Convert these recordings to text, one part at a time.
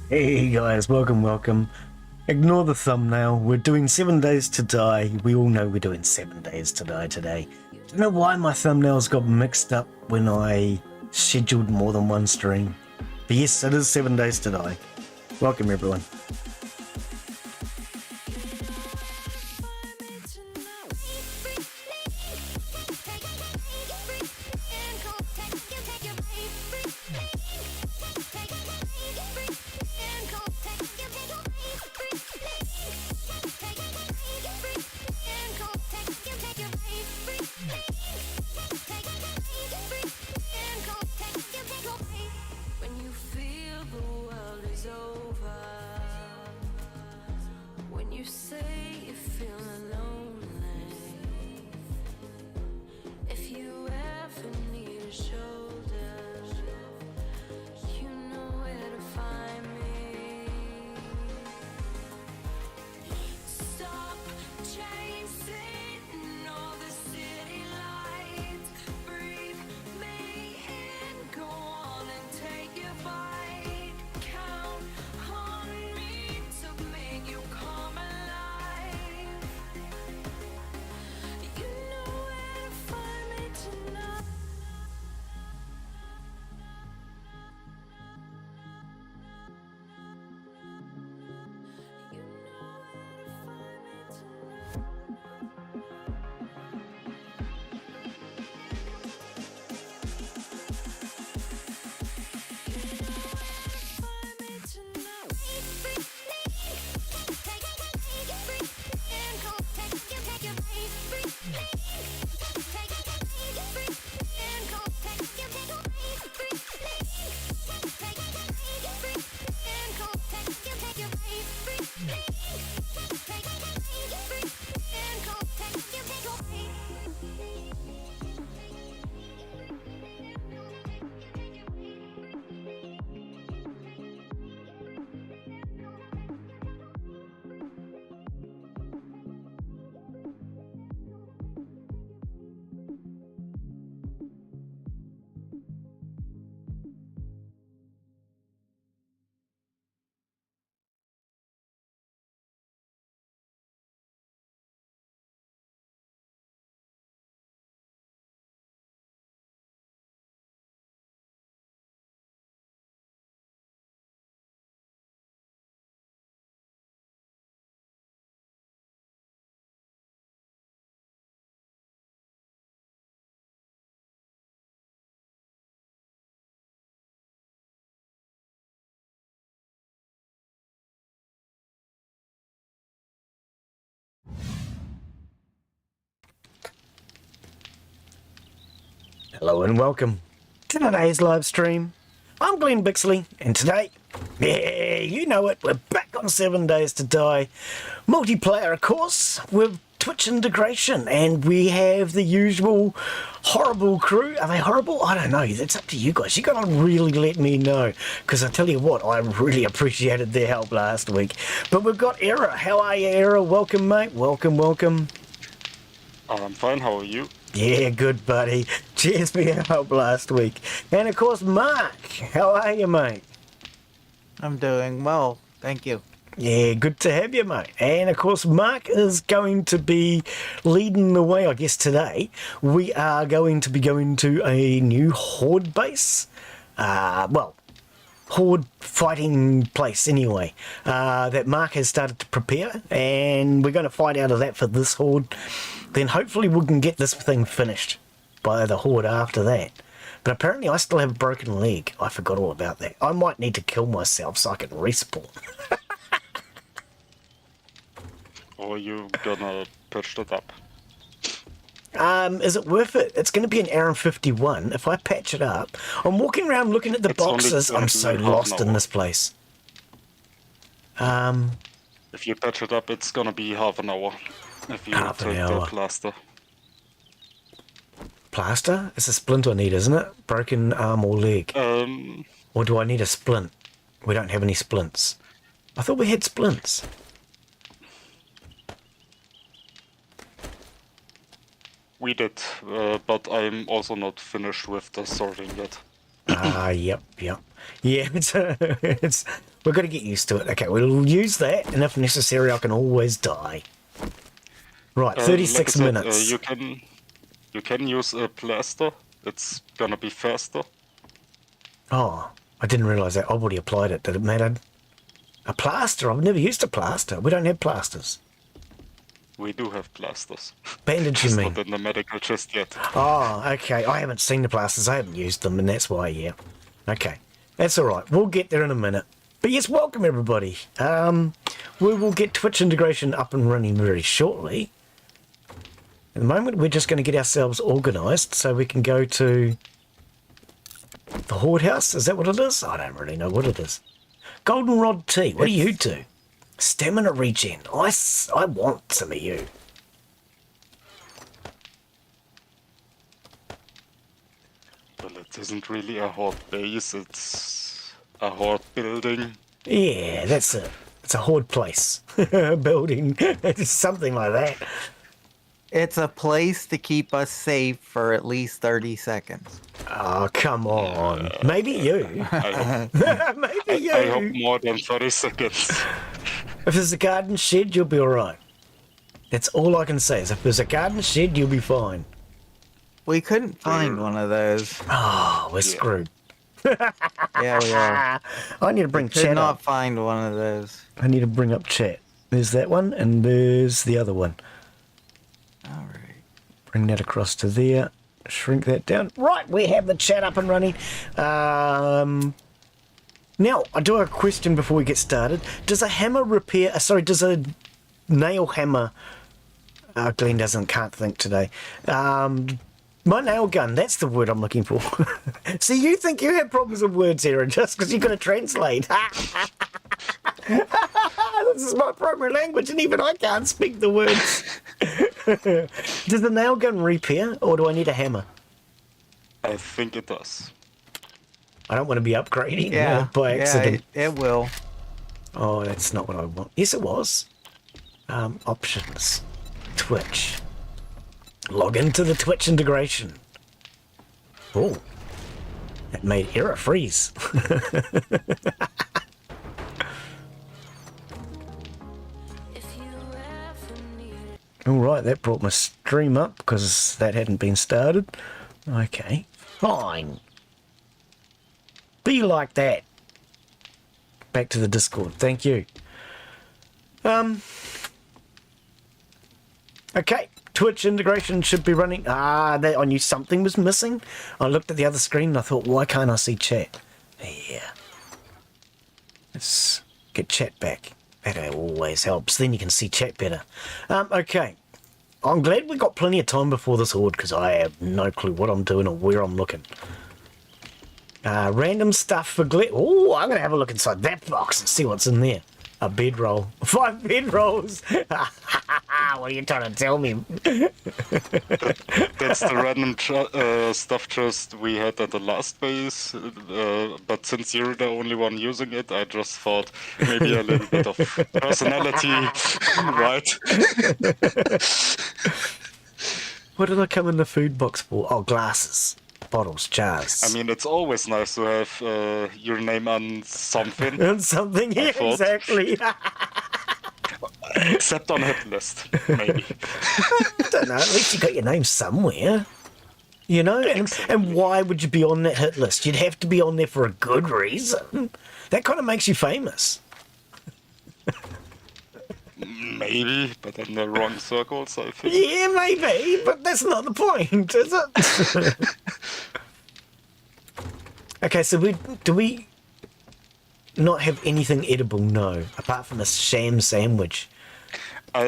Hey guys, welcome. Ignore the thumbnail. We're doing 7 days to die. We all know we're doing 7 days to die today. Don't know why my thumbnails got mixed up when I scheduled more than one stream. But yes, it is 7 days to die. Welcome everyone. Hello and welcome to today's live stream. I'm Glen Bixley, and today, yeah, you know it, we're back on 7 days to die. Multiplayer, of course, with Twitch integration, and we have the usual horrible crew. Are they horrible? I don't know. It's up to you guys. You gotta really let me know, because I tell you what, I really appreciated their help last week. But we've got Era. How are you, Era? Welcome, mate. Welcome. I'm fine, how are you? Yeah, good buddy. Cheers for your help last week. And of course, Mark. How are you, mate? I'm doing well, thank you. Yeah, good to have you, mate. And of course, Mark is going to be leading the way, I guess, today. We are going to be going to a new Horde base. Horde fighting place anyway, that Mark has started to prepare, and we're going to fight out of that for this Horde. Then hopefully we can get this thing finished by the Horde after that. But apparently I still have a broken leg. I forgot all about that. I might need to kill myself so I can respawn. Or you gonna patch it up? Is it worth it? It's going to be an hour and 51. If I patch it up, I'm walking around looking at the boxes. I'm so lost in this place. If you patch it up, it's gonna be half an hour. If you take the plaster. Plaster? It's a splint I need, isn't it? Broken arm or leg. Or do I need a splint? We don't have any splints. I thought we had splints. We did, but I'm also not finished with the sorting yet. Yep. Yeah, it's we're going to get used to it. Okay, we'll use that, and if necessary, I can always die. Right, 36 like I said, minutes. you can use a plaster. It's gonna be faster. Oh, I didn't realise that. I've already applied it. Did it matter? A plaster? I've never used a plaster. We don't have plasters. We do have plasters. Bandage, you Just mean? not in the medical chest yet. Oh, okay. I haven't seen the plasters. I haven't used them, and that's why, yeah. Okay. That's all right. We'll get there in a minute. But yes, welcome, everybody. We will get Twitch integration up and running very shortly. At the moment, we're just going to get ourselves organised so we can go to the Horde House. Is that what it is? I don't really know what it is. Goldenrod tea. What do you do? Stamina regen. I want some of you. Well, it isn't really a horde base, it's a horde building. Yeah, that's it. It's a Horde place. Building. It's something like that. It's a place to keep us safe for at least 30 seconds. Oh, come on. Maybe you. Maybe you. I hope more than 30 seconds. If there's a garden shed, you'll be alright. That's all I can say is if there's a garden shed, you'll be fine. We couldn't find one of those. Oh, we're screwed. Yeah, we are. I need to bring Could chat not up. find one of those. I need to bring up chat. There's that one, and there's the other one. All right. Bring that across to there. Shrink that down. Right, we have the chat up and running. Now, I do have a question before we get started. Does a hammer repair... does a nail hammer... Glen can't think today. My nail gun, that's the word I'm looking for. See, you think you have problems with words here, just because you've got to translate. This is my primary language, and even I can't speak the words. Does the nail gun repair, or do I need a hammer? I think it does. I don't want to be upgrading by Yeah, accident. it will. Oh, that's not what I want. Yes, it was. Options. Twitch. Log into the Twitch integration. Oh, that made error freeze. All right, that brought my stream up because that hadn't been started. Okay, fine. Be like that. Back to the Discord. Thank you. Okay. Twitch integration should be running. I knew something was missing. I looked at the other screen and I thought, why can't I see chat? Yeah. Let's get chat back. That always helps. Then you can see chat better. Okay. I'm glad we got plenty of time before this horde because I have no clue what I'm doing or where I'm looking. Random stuff for Glen. Oh, I'm going to have a look inside that box and see what's in there. A bedroll. 5 bedrolls. What are you trying to tell me? That's the random stuff chest we had at the last base, but since you're the only one using it, I just thought maybe a little bit of personality, right? What did I come in the food box for? Oh, glasses. Bottles, jars. I mean, it's always nice to have your name on something. And something, yeah, thought. exactly. Except on hit list, maybe. I don't know, at least you got your name somewhere. You know? And why would you be on that hit list? You'd have to be on there for a good reason. That kind of makes you famous. Maybe, but in the wrong circles, I think. Yeah, maybe, but that's not the point, is it? Okay, so do we not have anything edible? No, apart from a sham sandwich. I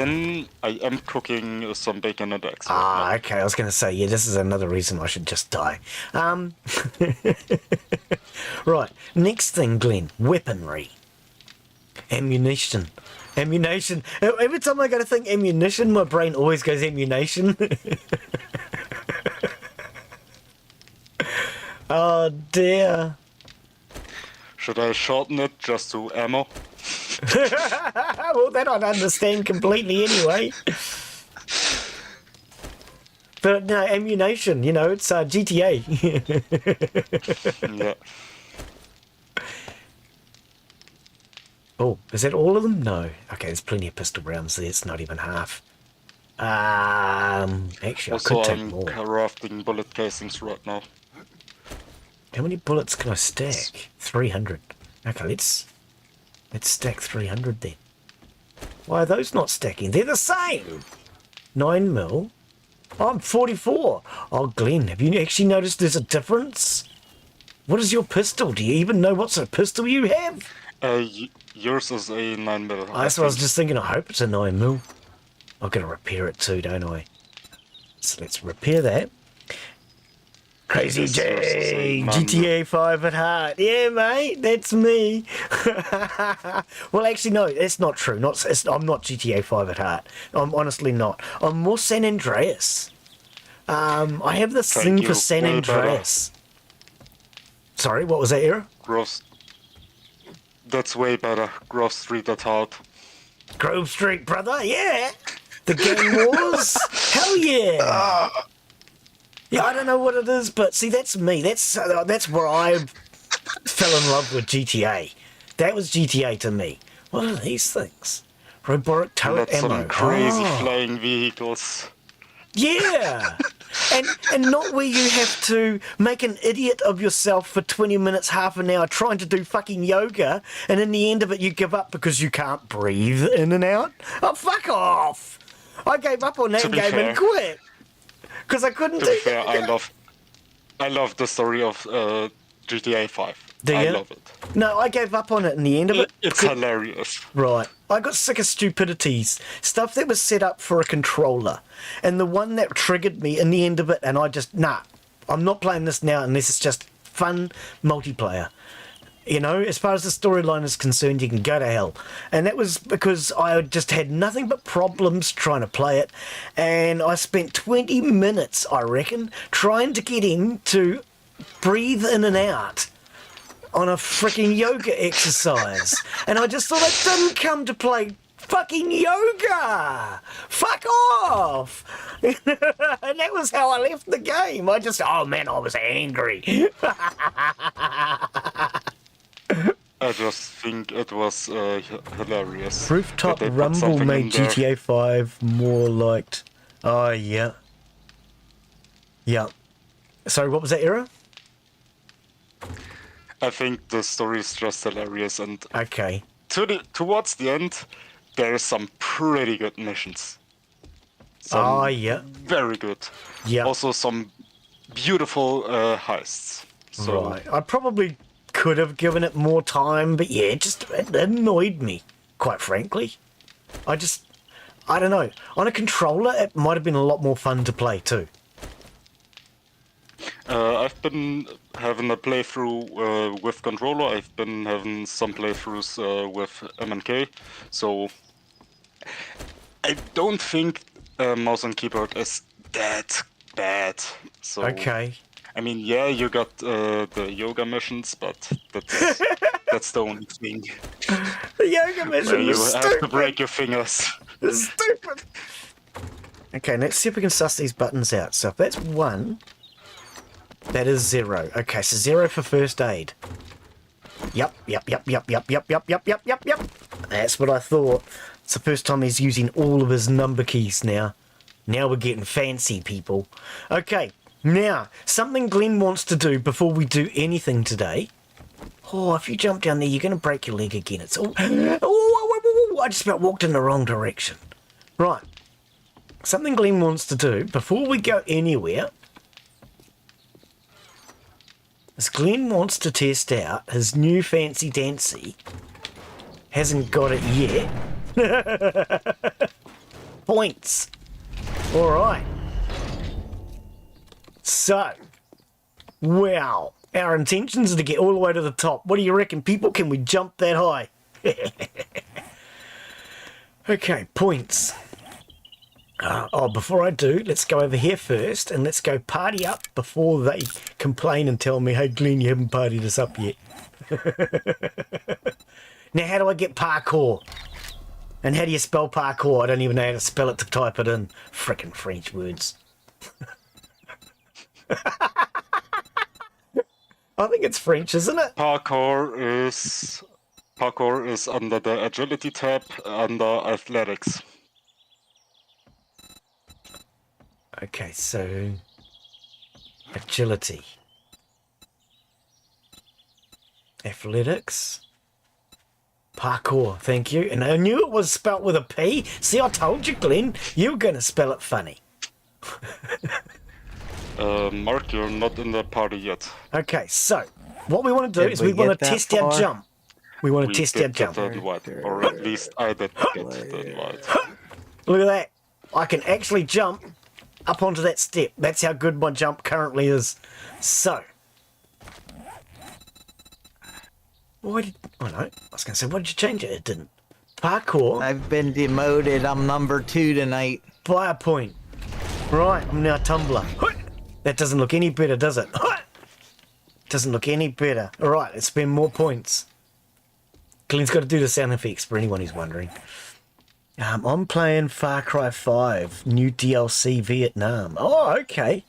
am cooking some bacon and eggs. Ah, okay, I was going to say, yeah, this is another reason I should just die. Right, next thing, Glen, weaponry. Ammunition. Ammunition. Every time I go to think ammunition, my brain always goes ammunition. Oh dear. Should I shorten it just to ammo? Well, that I'd understand completely anyway. But no, ammunition, you know, it's GTA. Yeah. Oh, is that all of them? No. Okay, there's plenty of pistol rounds there. It's not even half. Actually, Also, I could take I'm more. crafting bullet casings right now. How many bullets can I stack? 300. Okay, let's stack 300 then. Why are those not stacking? They're the same. 9 mil. Oh, I'm 44. Oh, Glenn, have you actually noticed there's a difference? What is your pistol? Do you even know what sort of pistol you have? Yours is a 9mm. That's what I was just thinking. I hope it's a 9 mil. I've got to repair it too, don't I? So let's repair that. Crazy Yes, yours is J, a 9mm. GTA 5 at heart. Yeah, mate, that's me. Well, actually, no, that's not true. I'm not GTA 5 at heart. I'm honestly not. I'm more San Andreas. I have this Thank thing you. for San Way better. Andreas. Sorry, what was that, Era? Gross. That's way better. Grove Street at heart. Grove Street, brother, yeah. The Gang Wars, hell yeah. Yeah, I don't know what it is, but see, that's me. That's where I fell in love with GTA. That was GTA to me. What are these things? Robotic turret That's ammo. some crazy Oh, flying vehicles. yeah. And not where you have to make an idiot of yourself for 20 minutes, half an hour trying to do fucking yoga, and in the end of it you give up because you can't breathe in and out. Oh, fuck off. I gave up on that To be game fair. and quit. Because I couldn't To do be fair, that. I love the story of GTA 5. Do I ya? love it. No, I gave up on it in the end of it. It's hilarious. Right. I got sick of stupidities. Stuff that was set up for a controller. And the one that triggered me in the end of it, and I just, I'm not playing this now unless it's just fun multiplayer. You know, as far as the storyline is concerned, you can go to hell. And that was because I just had nothing but problems trying to play it. And I spent 20 minutes, I reckon, trying to get him to breathe in and out on a freaking yoga exercise. And I just thought I didn't come to play fucking yoga. Fuck off. And that was how I left the game. I was angry. I just think it was hilarious. Rooftop that they put Rumble something made in there. GTA 5 more liked. Oh, yeah. Yeah. Sorry, what was that, Era? I think the story is just hilarious, and Okay. towards the end, there are some pretty good missions. Oh, yeah. Very good. Yeah. Also some beautiful heists. So Right. I probably could have given it more time, but yeah, it annoyed me, quite frankly. I don't know. On a controller, it might have been a lot more fun to play too. I've been having a playthrough with controller. I've been having some playthroughs with M&K. So I don't think mouse and keyboard is that bad. So Okay. I mean, yeah, you got the yoga missions, but that's the only thing. The yoga Where mission you is have to stupid. break your fingers. It's stupid. Okay, let's see if we can suss these buttons out. So if that's 1, that is 0. Okay, so 0 for first aid. Yep. That's what I thought. It's the first time he's using all of his number keys now. Now we're getting fancy, people. Okay, now, something Glen wants to do before we do anything today. Oh, if you jump down there, you're going to break your leg again. It's all... Oh, I just about walked in the wrong direction. Right. Something Glen wants to do before we go anywhere is Glen wants to test out his new fancy dancy. Hasn't got it yet. Points. All right. So, wow. Our intentions are to get all the way to the top. What do you reckon, people? Can we jump that high? Okay, points. Before I do, let's go over here first and let's go party up before they complain and tell me, hey, Glen, you haven't partied us up yet. Now, how do I get parkour? And how do you spell parkour? I don't even know how to spell it to type it in. Frickin' French words. I think it's French, isn't it? Parkour is under the agility tab under athletics. Okay, so agility. Athletics. Parkour, thank you. And I knew it was spelt with a P. See, I told you, Glenn, you were going to spell it funny. Mark, you're not in the party yet. Okay, so what we want to do Did is we we want get to that test our far? jump. We want to We test did our get jump. the invite, or at least I did get the invite. Look at that. I can actually jump up onto that step. That's how good my jump currently is. So. Why did... Oh, no. I was going to say, why did you change it? It didn't. Parkour I've been demoted. I'm number 2 tonight. by a point. Right, I'm now Tumbler. That doesn't look any better, does it? Doesn't look any better. All right, let's spend more points. Glenn's got to do the sound effects for anyone who's wondering. I'm playing Far Cry 5, new DLC Vietnam. Oh, okay.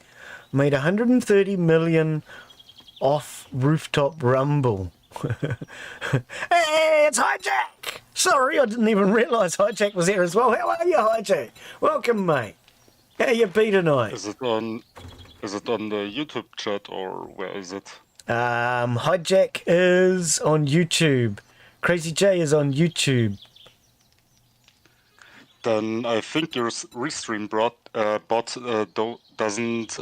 Made 130 million off Rooftop Rumble. Hey, it's Hijack! Sorry, I didn't even realise Hijack was here as well. How are you, Hijack? Welcome, mate. How you be tonight? Is it on the YouTube chat or where is it? Hijack is on YouTube. Crazy J is on YouTube. Then I think your restream bot doesn't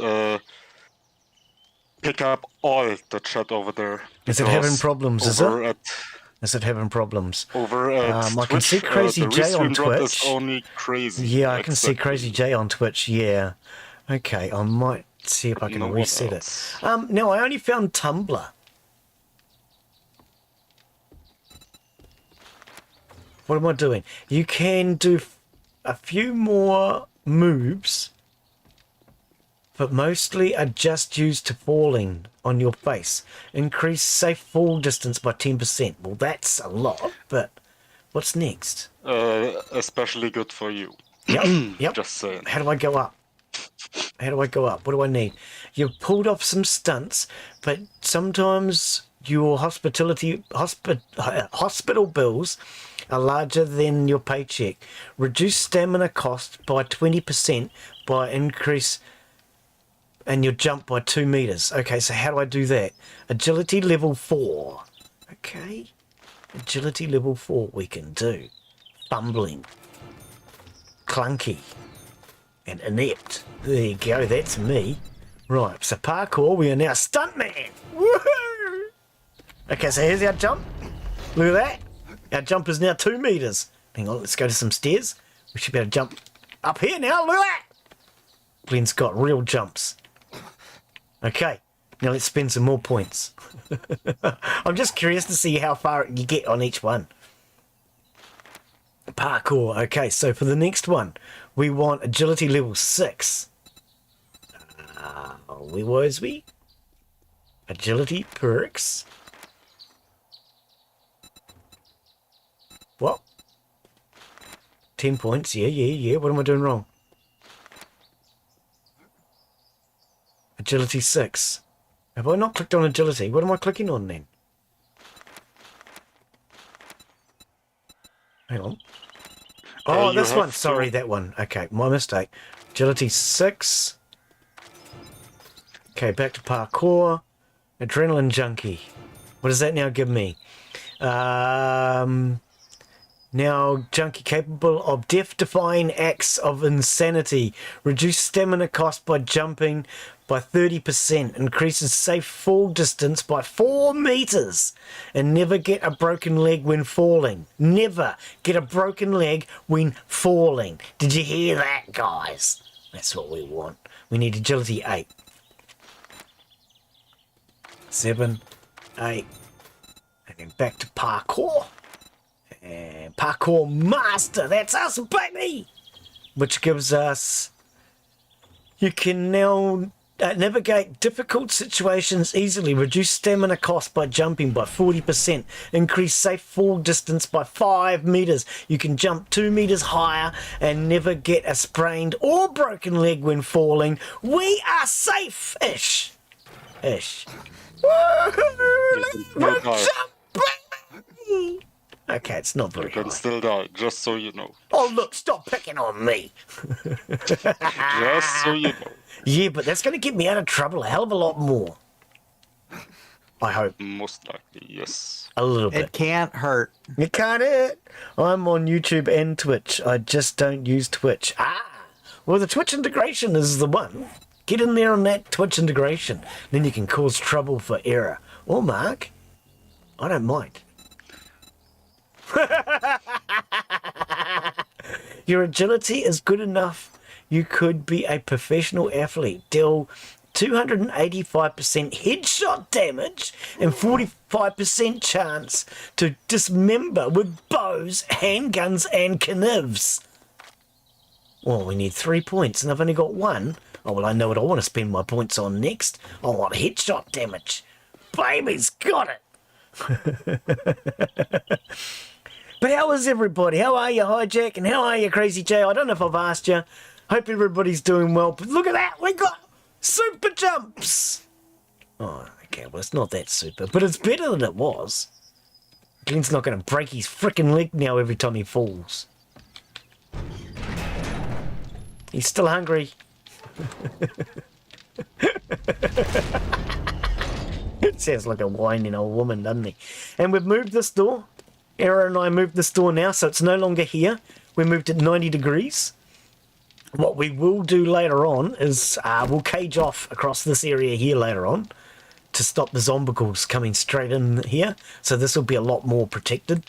pick up all the chat over there. Is it having problems, is it? Is it having problems? Over at I can Twitch, see Crazy the J on restream bot is Twitch. only crazy. Yeah, I can see Exactly. Crazy J on Twitch, yeah. Okay, I might see if I can No one reset else. it. No, I only found Tumblr. What am I doing? You can do a few more moves, but mostly are just used to falling on your face. Increase safe fall distance by 10%. Well, that's a lot, but what's next? Especially good for you. Yep. Just saying. How do I go up? How do I go up? What do I need? You've pulled off some stunts, but sometimes your hospital bills are larger than your paycheck. Reduce stamina cost by 20% by increase and you jump by 2 meters. Okay, so how do I do that? Agility level 4. Okay. Agility level 4 we can do. Fumbling. Clunky. And inept. There you go, that's me. Right, so parkour, we are now stuntman. Woohoo! Okay, so here's our jump. Look at that. Our jump is now 2 meters. Hang on, let's go to some stairs. We should be able to jump up here now. Look at that. Glenn's got real jumps. Okay, now let's spend some more points. I'm just curious to see how far you get on each one. Parkour. Okay, so for the next one, we want agility level 6. Where was we? Agility perks. What? 10 points. Yeah. What am I doing wrong? Agility 6. Have I not clicked on agility? What am I clicking on then? Hang on. Oh, you this one. have to- Sorry, that one. Okay, my mistake. Agility 6. Okay, back to parkour. Adrenaline junkie. What does that now give me? Now, junkie capable of death-defying acts of insanity. Reduce stamina cost by jumping by 30%. Increases safe fall distance by 4 meters. And never get a broken leg when falling. Never get a broken leg when falling. Did you hear that, guys? That's what we want. We need agility 8. 7, 8. And then back to parkour. And parkour master, that's us, baby! Which gives us... You can now Navigate difficult situations easily. Reduce stamina cost by jumping by 40%. Increase safe fall distance by 5 meters. You can jump 2 meters higher and never get a sprained or broken leg when falling. We are safe-ish. Ish. You can still die. Jumping! Okay, it's not very You can high. still die, just so you know. Oh, look, stop picking on me. Just so you know. Yeah, but that's going to get me out of trouble a hell of a lot more. I hope. Most likely, yes. A little It bit. can't hurt. You can't hit. I'm on YouTube and Twitch. I just don't use Twitch. Well, the Twitch integration is the one. Get in there on that Twitch integration. Then you can cause trouble for error. Or Mark. I don't mind. Your agility is good enough. You could be a professional athlete. Deal 285% headshot damage and 45% chance to dismember with bows, handguns, and knivs. Well, we need 3 points, and I've only got 1. Oh, well, I know what I want to spend my points on next. I want headshot damage. Baby's got it. But how is everybody? How are you, Hijack? And how are you, Crazy J? I don't know if I've asked you. Hope everybody's doing well. But look at that. We got super jumps. Oh, okay. Well, it's not that super. But it's better than it was. Glen's not going to break his frickin' leg now every time he falls. He's still hungry. It sounds like a whining old woman, doesn't he? And we've moved this door. Era and I moved this door now, so it's no longer here. We moved it 90 degrees. What we will do later on is we'll cage off across this area here later on to stop the zombicles coming straight in here. So this will be a lot more protected.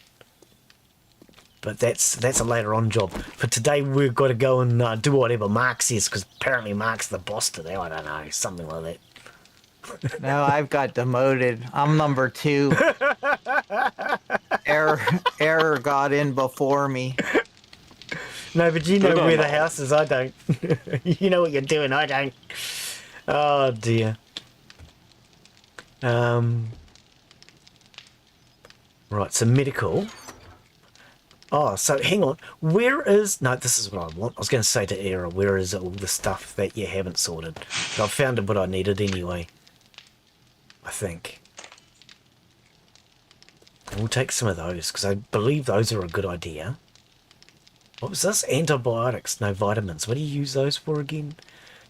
But that's a later on job. For today, we've got to go and do whatever Mark says, because apparently Mark's the boss today. I don't know, something like that. No, I've got demoted. I'm number 2. Error got in before me. No, but you know where the house is. I don't. You know what you're doing. I don't. Oh dear. Right. So medical. Oh, so hang on. Where is? No, this is what I want. I was going to say to Era, where is all the stuff that you haven't sorted? But I've found what I needed anyway. I think. We'll take some of those because I believe those are a good idea. What was this? Antibiotics, no vitamins. What do you use those for again?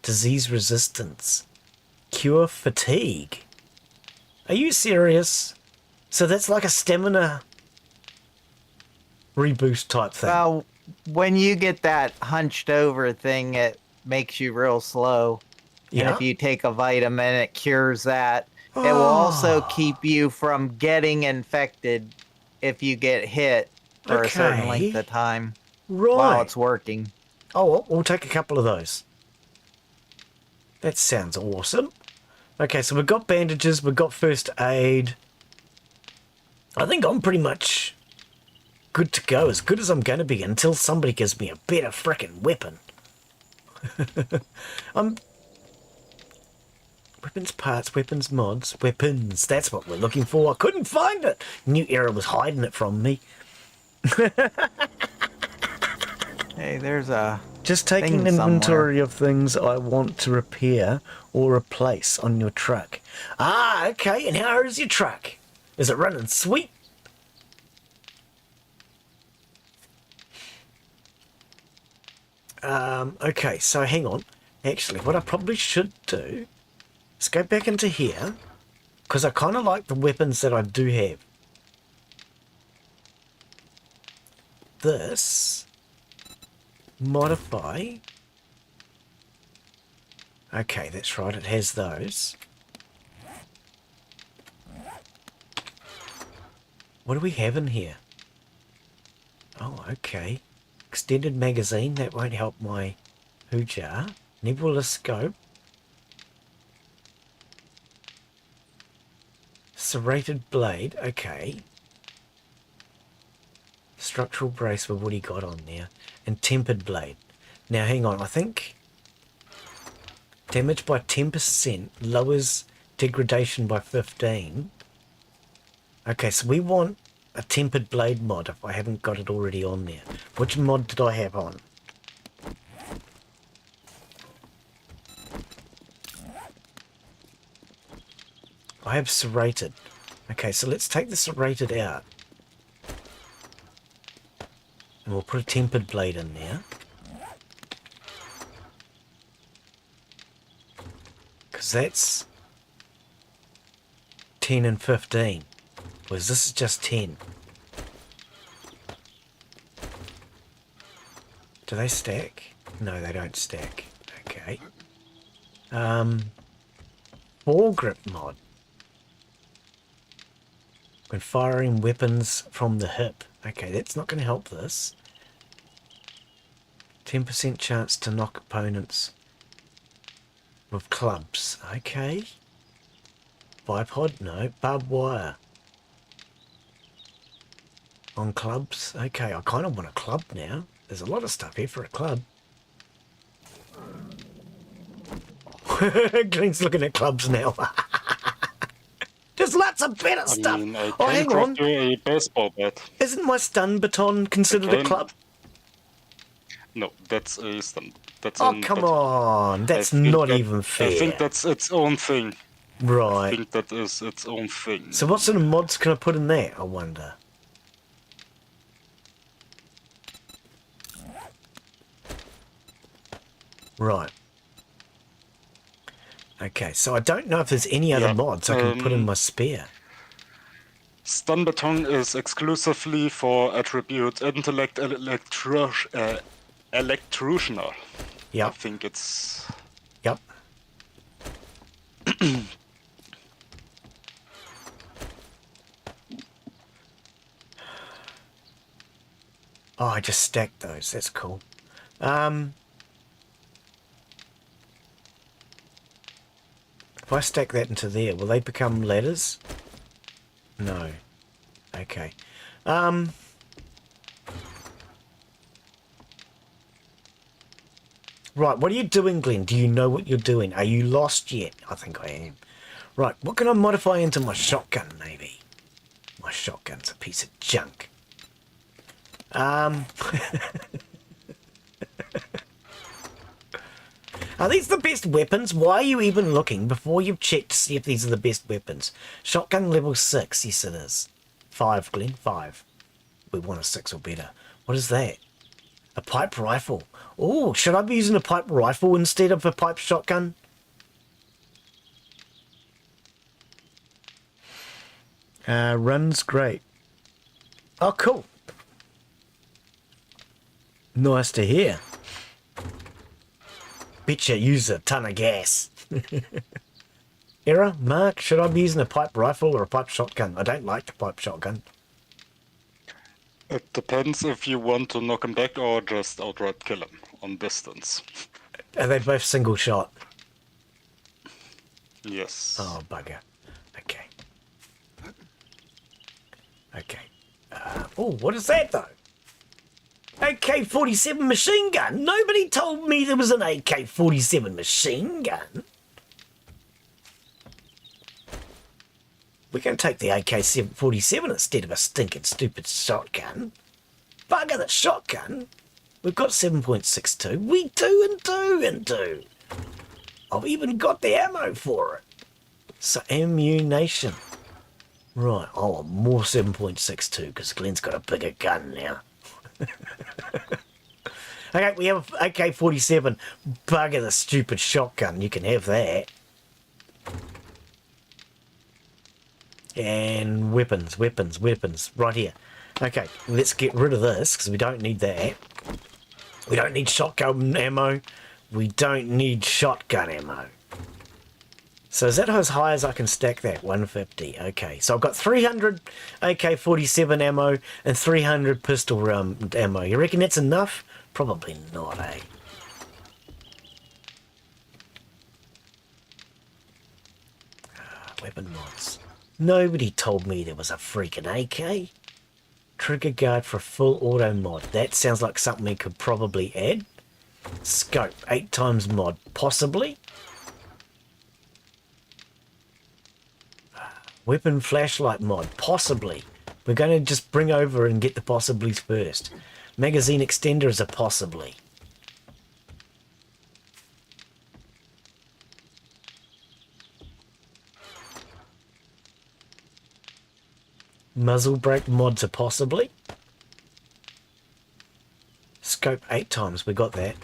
Disease resistance. Cure fatigue. Are you serious? So that's like a stamina reboost type thing. Well, when you get that hunched over thing, it makes you real slow. Yeah. And if you take a vitamin, it cures that. It will also keep you from getting infected if you get hit for a certain length of time while it's working. Oh, well, we'll take a couple of those. That sounds awesome. Okay, so we've got bandages, we've got first aid. I think I'm pretty much good to go, as good as I'm going to be until somebody gives me a better frickin' weapon. Weapons parts, weapons mods, weapons. That's what we're looking for. I couldn't find it. New Era was hiding it from me. Hey, there's a Just taking inventory of things I want to repair or replace on your truck. Ah, okay. And how is your truck? Is it running sweet? Okay, so hang on. Actually, what I probably should do is go back into here, because I kind of like the weapons that I do have. This. Modify. Okay, that's right, it has those. What do we have in here? Oh, okay. Extended magazine, that won't help my hoojar. Nebula scope. Serrated blade, okay. Structural brace with what he got on there. And tempered blade. Now hang on, I think Damage by 10%, lowers degradation by 15. Okay, so we want a tempered blade mod if I haven't got it already on there. Which mod did I have on? I have serrated. Okay, so let's take the serrated out. And we'll put a tempered blade in there. Because that's 10 and 15. Whereas this is just 10. Do they stack? No, they don't stack. Okay. Foregrip mod. When firing weapons from the hip. Okay, that's not going to help this. 10% chance to knock opponents with clubs. Okay. Bipod? No. Barbed wire. On clubs? Okay, I kind of want a club now. There's a lot of stuff here for a club. Glen's looking at clubs now. There's lots of better stuff. Oh, hang on. A baseball bat. Isn't my stun baton considered a club? No, that's a stun. Oh, come on. That's not even fair. I think that's its own thing. Right. I think that is its own thing. So what sort of mods can I put in there, I wonder? Right. Okay, so I don't know if there's any other mods I can put in my spear. Stun baton is exclusively for attribute intellect electrocutioner. Yep. I think it's... Yep. Oh, I just stacked those. That's cool. If I stack that into there, will they become ladders? No. Okay. Right, what are you doing, Glen? Do you know what you're doing? Are you lost yet? I think I am. Right, what can I modify into my shotgun, maybe? My shotgun's a piece of junk. Are these the best weapons? Why are you even looking before you've checked to see if these are the best weapons? Shotgun level 6, yes it is. 5, Glen, 5. We want a 6 or better. What is that? A pipe rifle. Oh, should I be using a pipe rifle instead of a pipe shotgun? Runs great. Oh, cool. Nice to hear. Bet you use a ton of gas. Error? Mark, should I be using a pipe rifle or a pipe shotgun? I don't like the pipe shotgun. It depends if you want to knock him back or just outright kill him on distance. Are they both single shot? Yes. Oh, bugger. Okay. Okay. Oh, what is that, though? AK-47 machine gun? Nobody told me there was an AK-47 machine gun. We're going to take the AK-47 instead of a stinking stupid shotgun. Bugger the shotgun. We've got 7.62. We do. I've even got the ammo for it. So, ammunition. Right, I want more 7.62 because Glen's got a bigger gun now. Okay, we have AK-47. Bugger the stupid shotgun. You can have that. And weapons. Right here. Okay, let's get rid of this because we don't need that. We don't need shotgun ammo. We don't need shotgun ammo. So is that as high as I can stack that? 150. Okay, so I've got 300 AK-47 ammo and 300 pistol ammo. You reckon that's enough? Probably not, eh? Weapon mods. Nobody told me there was a freaking AK. Trigger guard for a full auto mod. That sounds like something we could probably add. Scope, 8 times mod. Possibly. Weapon flashlight mod, possibly. We're going to just bring over and get the possiblies first. Magazine extender is a possibly. Muzzle brake mods are possibly. Scope 8 times, we got that.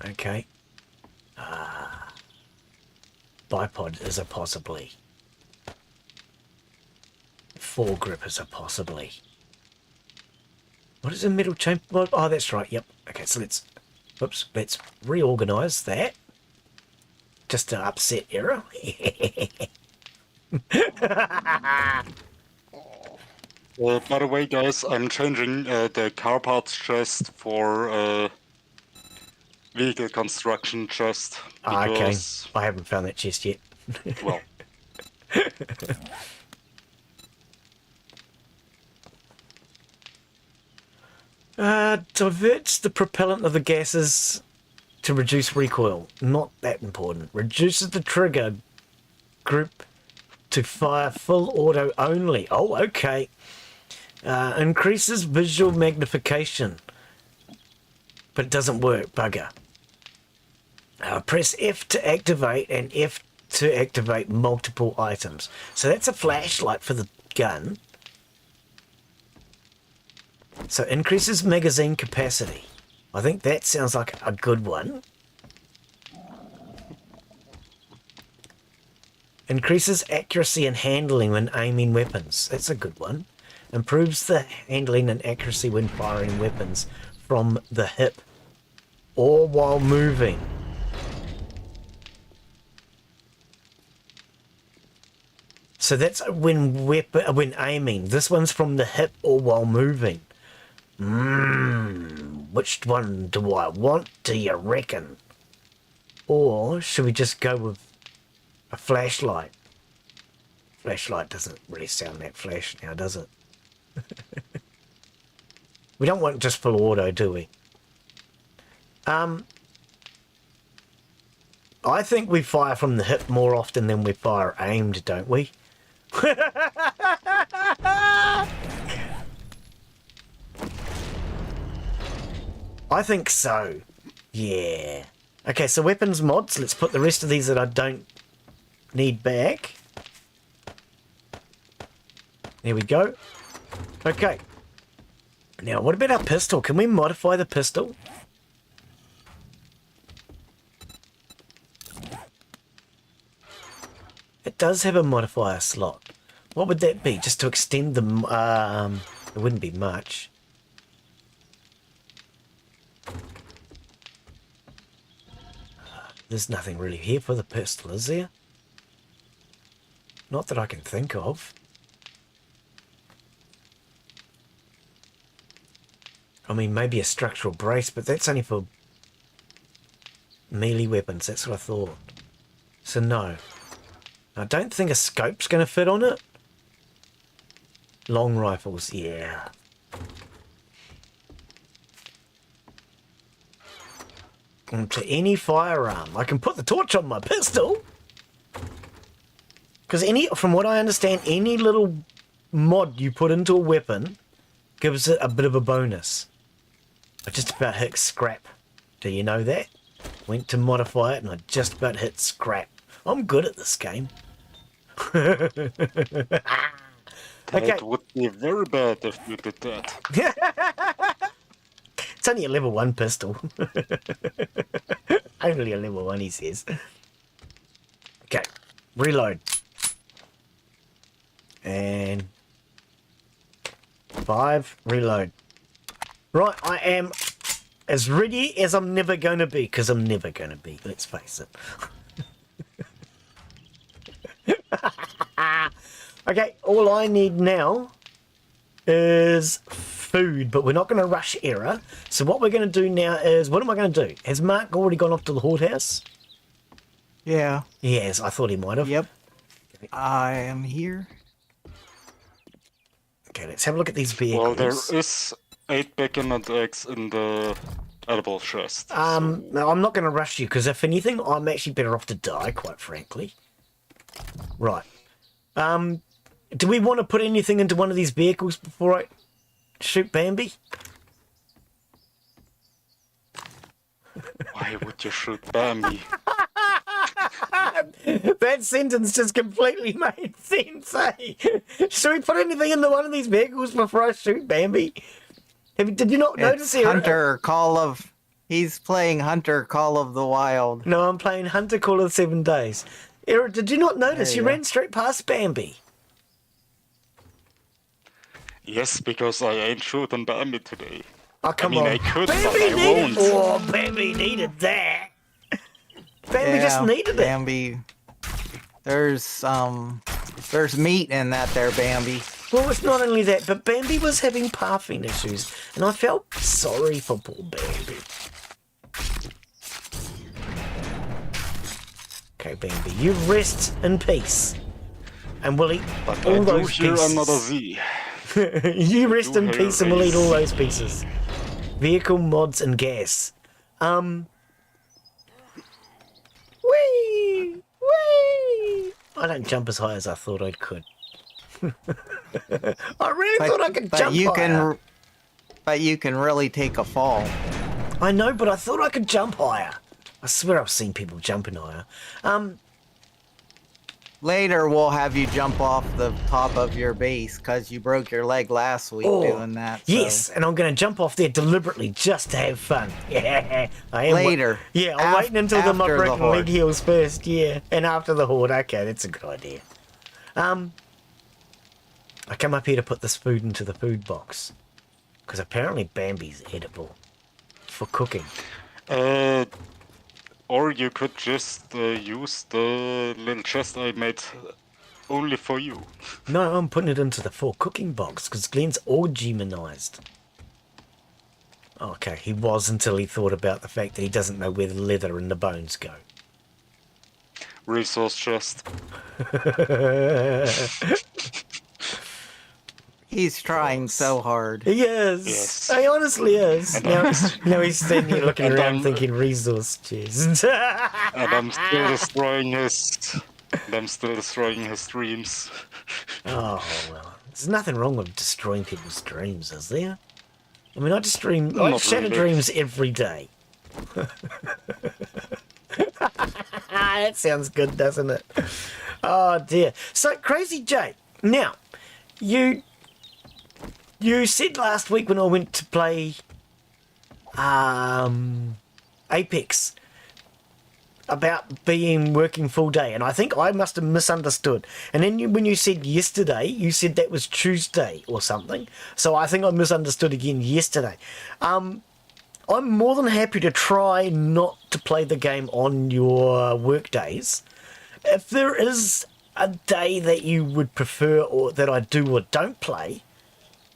Okay. Bipod is a possibly. Foregrip is a possibly. What is a metal chamber mod? Oh, that's right, yep. Okay, so let's reorganize that. Just to upset error. By the way, guys, I'm changing the car parts chest for vehicle construction chest. Okay, Because, I haven't found that chest yet. well, diverts the propellant of the gases to reduce recoil. Not that important. Reduces the trigger group to fire full auto only. Oh, okay. Increases visual magnification. But it doesn't work, bugger. Press F to activate and F to activate multiple items. So that's a flashlight for the gun. So increases magazine capacity. I think that sounds like a good one. Increases accuracy and handling when aiming weapons. That's a good one. Improves the handling and accuracy when firing weapons from the hip or while moving. So that's when aiming. This one's from the hip or while moving. Which one do I want, do you reckon? Or should we just go with a flashlight? Flashlight doesn't really sound that flash now, does it? We don't want just full auto, do we? I think we fire from the hip more often than we fire aimed, don't we? I think so. Yeah. Okay, so weapons mods. Let's put the rest of these that I don't need back. There we go. Okay. Now, what about our pistol? Can we modify the pistol? It does have a modifier slot. What would that be? Just to extend the... it wouldn't be much. There's nothing really here for the pistol, is there? Not that I can think of. I mean, maybe a structural brace, but that's only for melee weapons. That's what I thought. So no. I don't think a scope's going to fit on it. Long rifles, yeah. Onto any firearm. I can put the torch on my pistol. Because from what I understand, any little mod you put into a weapon gives it a bit of a bonus. I just about hit scrap. Do you know that? Went to modify it and I just about hit scrap. I'm good at this game. that would be very bad if you did that. It's only a level 1 pistol. Only a level 1, he says. Okay, reload. And 5, reload. Right, I am as ready as I'm never going to be, because I'm never going to be, let's face it. Okay, all I need now is food, but we're not going to rush error. So what we're going to do now is, what am I going to do? Has Mark already gone off to the horde house? Yeah. Yes, I thought he might have. Yep. I am here. Okay, let's have a look at these vehicles. Well, there is 8 bacon and eggs in the edible chest. No, I'm not going to rush you, because if anything, I'm actually better off to die, quite frankly. Right. Do we want to put anything into one of these vehicles before I shoot Bambi? Why would you shoot Bambi? That sentence just completely made sense, eh? Should we put anything into one of these vehicles before I shoot Bambi? Did you not notice it? He's playing Hunter Call of the Wild. No, I'm playing Hunter Call of the 7 Days. Era, did you not notice you ran straight past Bambi? Yes, because I ain't shooting Bambi today. Oh, come I mean, on. I could, Bambi but I won't. Oh, Bambi needed that. Bambi just needed it. Bambi. There's meat in that there, Bambi. Well, it's not only that, but Bambi was having pathing issues, and I felt sorry for poor Bambi. Okay, Bambi, you rest in peace, and we'll eat all those pieces. Another Z. You rest in peace, and we'll eat all those pieces. Vehicle mods and gas. Whee! Whee! I don't jump as high as I thought I could. I really thought I could jump higher. But you can really take a fall. I know, but I thought I could jump higher. I swear I've seen people jumping higher. Later, we'll have you jump off the top of your base because you broke your leg last week doing that. So. Yes, and I'm going to jump off there deliberately just to have fun. Yeah, I am. Later. I'm waiting until my broken leg heals first. Yeah, and after the horde. Okay, that's a good idea. I come up here to put this food into the food box because apparently Bambi's edible for cooking. Or you could just use the little chest I made only for you. No, I'm putting it into the for cooking box because Glen's all demonized. Okay, he was until he thought about the fact that he doesn't know where the leather and the bones go. Resource chest. He's trying so hard. He is. Yes. He honestly is. Now he's standing here looking around thinking resource chest. And I'm still destroying his. Dreams. Oh well, there's nothing wrong with destroying people's dreams, is there? I mean, I shatter dreams every day. That sounds good, doesn't it? Oh dear. So Crazy J, now you said last week when I went to play Apex about working full day, and I think I must have misunderstood. And then when you said yesterday, you said that was Tuesday or something. So I think I misunderstood again yesterday. I'm more than happy to try not to play the game on your work days. If there is a day that you would prefer or that I do or don't play,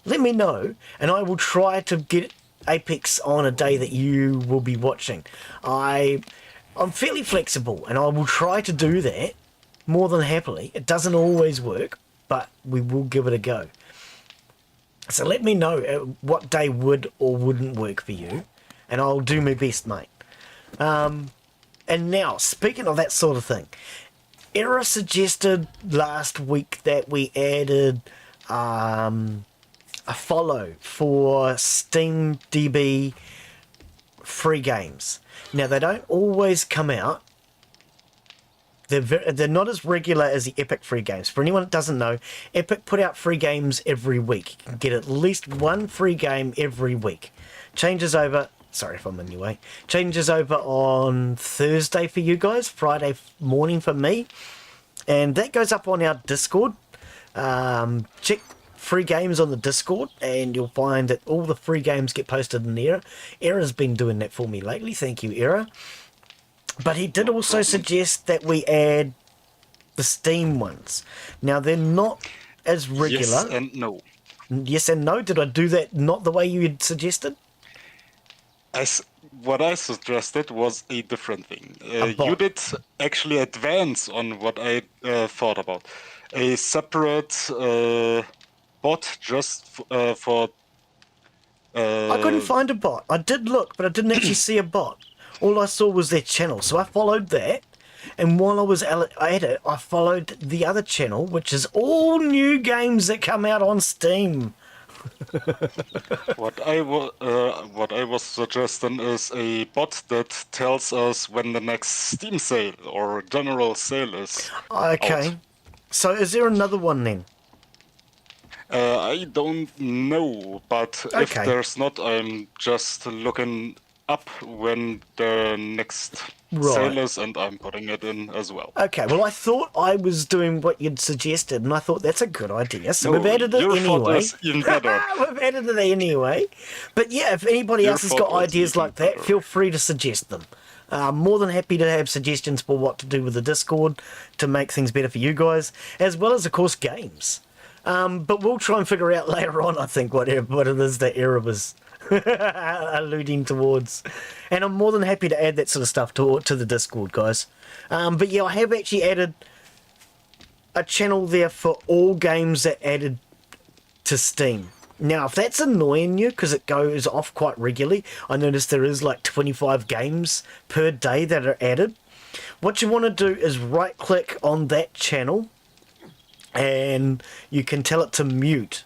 let me know, and I will try to get Apex on a day that you will be watching. I'm fairly flexible, and I will try to do that more than happily. It doesn't always work, but we will give it a go. So let me know what day would or wouldn't work for you, and I'll do my best, mate. And now, speaking of that sort of thing, Era suggested last week that we added a follow for Steam DB free games. Now, they don't always come out. They're not as regular as the Epic free games. For anyone that doesn't know, Epic put out free games every week. You can get at least one free game every week. Changes over... Sorry if I'm in your way. Changes over on Thursday for you guys, Friday morning for me. And that goes up on our Discord. Check free games on the Discord, and you'll find that all the free games get posted in there. Era's been doing that for me lately. Thank you, Era. But he did also suggest that we add the Steam ones. Now, they're not as regular. Yes and no. Yes and no? Did I do that not the way you had suggested? What I suggested was a different thing. You did actually advance on what I thought about. A separate bot just for... I couldn't find a bot. I did look, but I didn't actually see a bot. All I saw was their channel, so I followed that. And while I was at it, I followed the other channel, which is all new games that come out on Steam. What I was suggesting is a bot that tells us when the next Steam sale or general sale is Okay. out. So is there another one then? I don't know, but if Okay. there's not, I'm just looking up when the next Right. sale is, and I'm putting it in as well. Okay, well, I thought I was doing what you'd suggested, and I thought that's a good idea. So No, we've added it your thought anyway. is even better. We've added it anyway. But yeah, if anybody Your else has thought got was ideas even like that, better. feel free to suggest them. I'm more than happy to have suggestions for what to do with the Discord to make things better for you guys, as well as, of course, games. But we'll try and figure out later on, I think, what it is that Era was alluding towards. And I'm more than happy to add that sort of stuff to the Discord, guys. But yeah, I have actually added a channel there for all games that added to Steam. Now, if that's annoying you, because it goes off quite regularly, I noticed there is like 25 games per day that are added. What you want to do is right-click on that channel, and you can tell it to mute.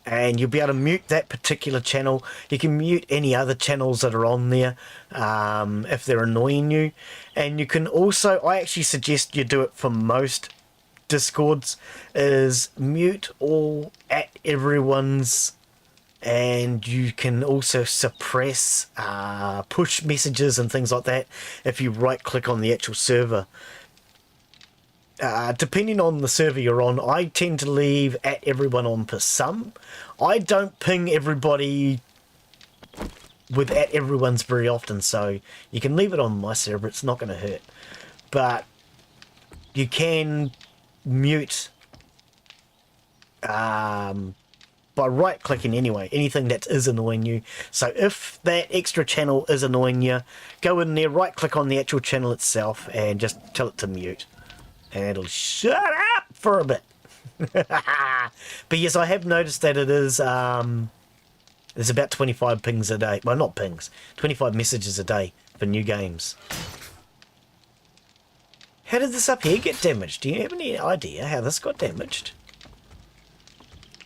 And you'll be able to mute that particular channel. You can mute any other channels that are on there if they're annoying you. And you can also, I actually suggest you do it for most Discords, is mute all at everyone's, and you can also suppress push messages and things like that if you right click on the actual server. Depending on the server you're on, I tend to leave at everyone on for some. I don't ping everybody with at everyone's very often, so you can leave it on my server, it's not going to hurt. But you can mute by right clicking anyway, anything that is annoying you. So if that extra channel is annoying you, go in there, right click on the actual channel itself and just tell it to mute. And it'll shut up for a bit. But yes, I have noticed that it is there's about 25 pings a day. Well, not pings, 25 messages a day for new games. How did this up here get damaged? Do you have any idea how this got damaged?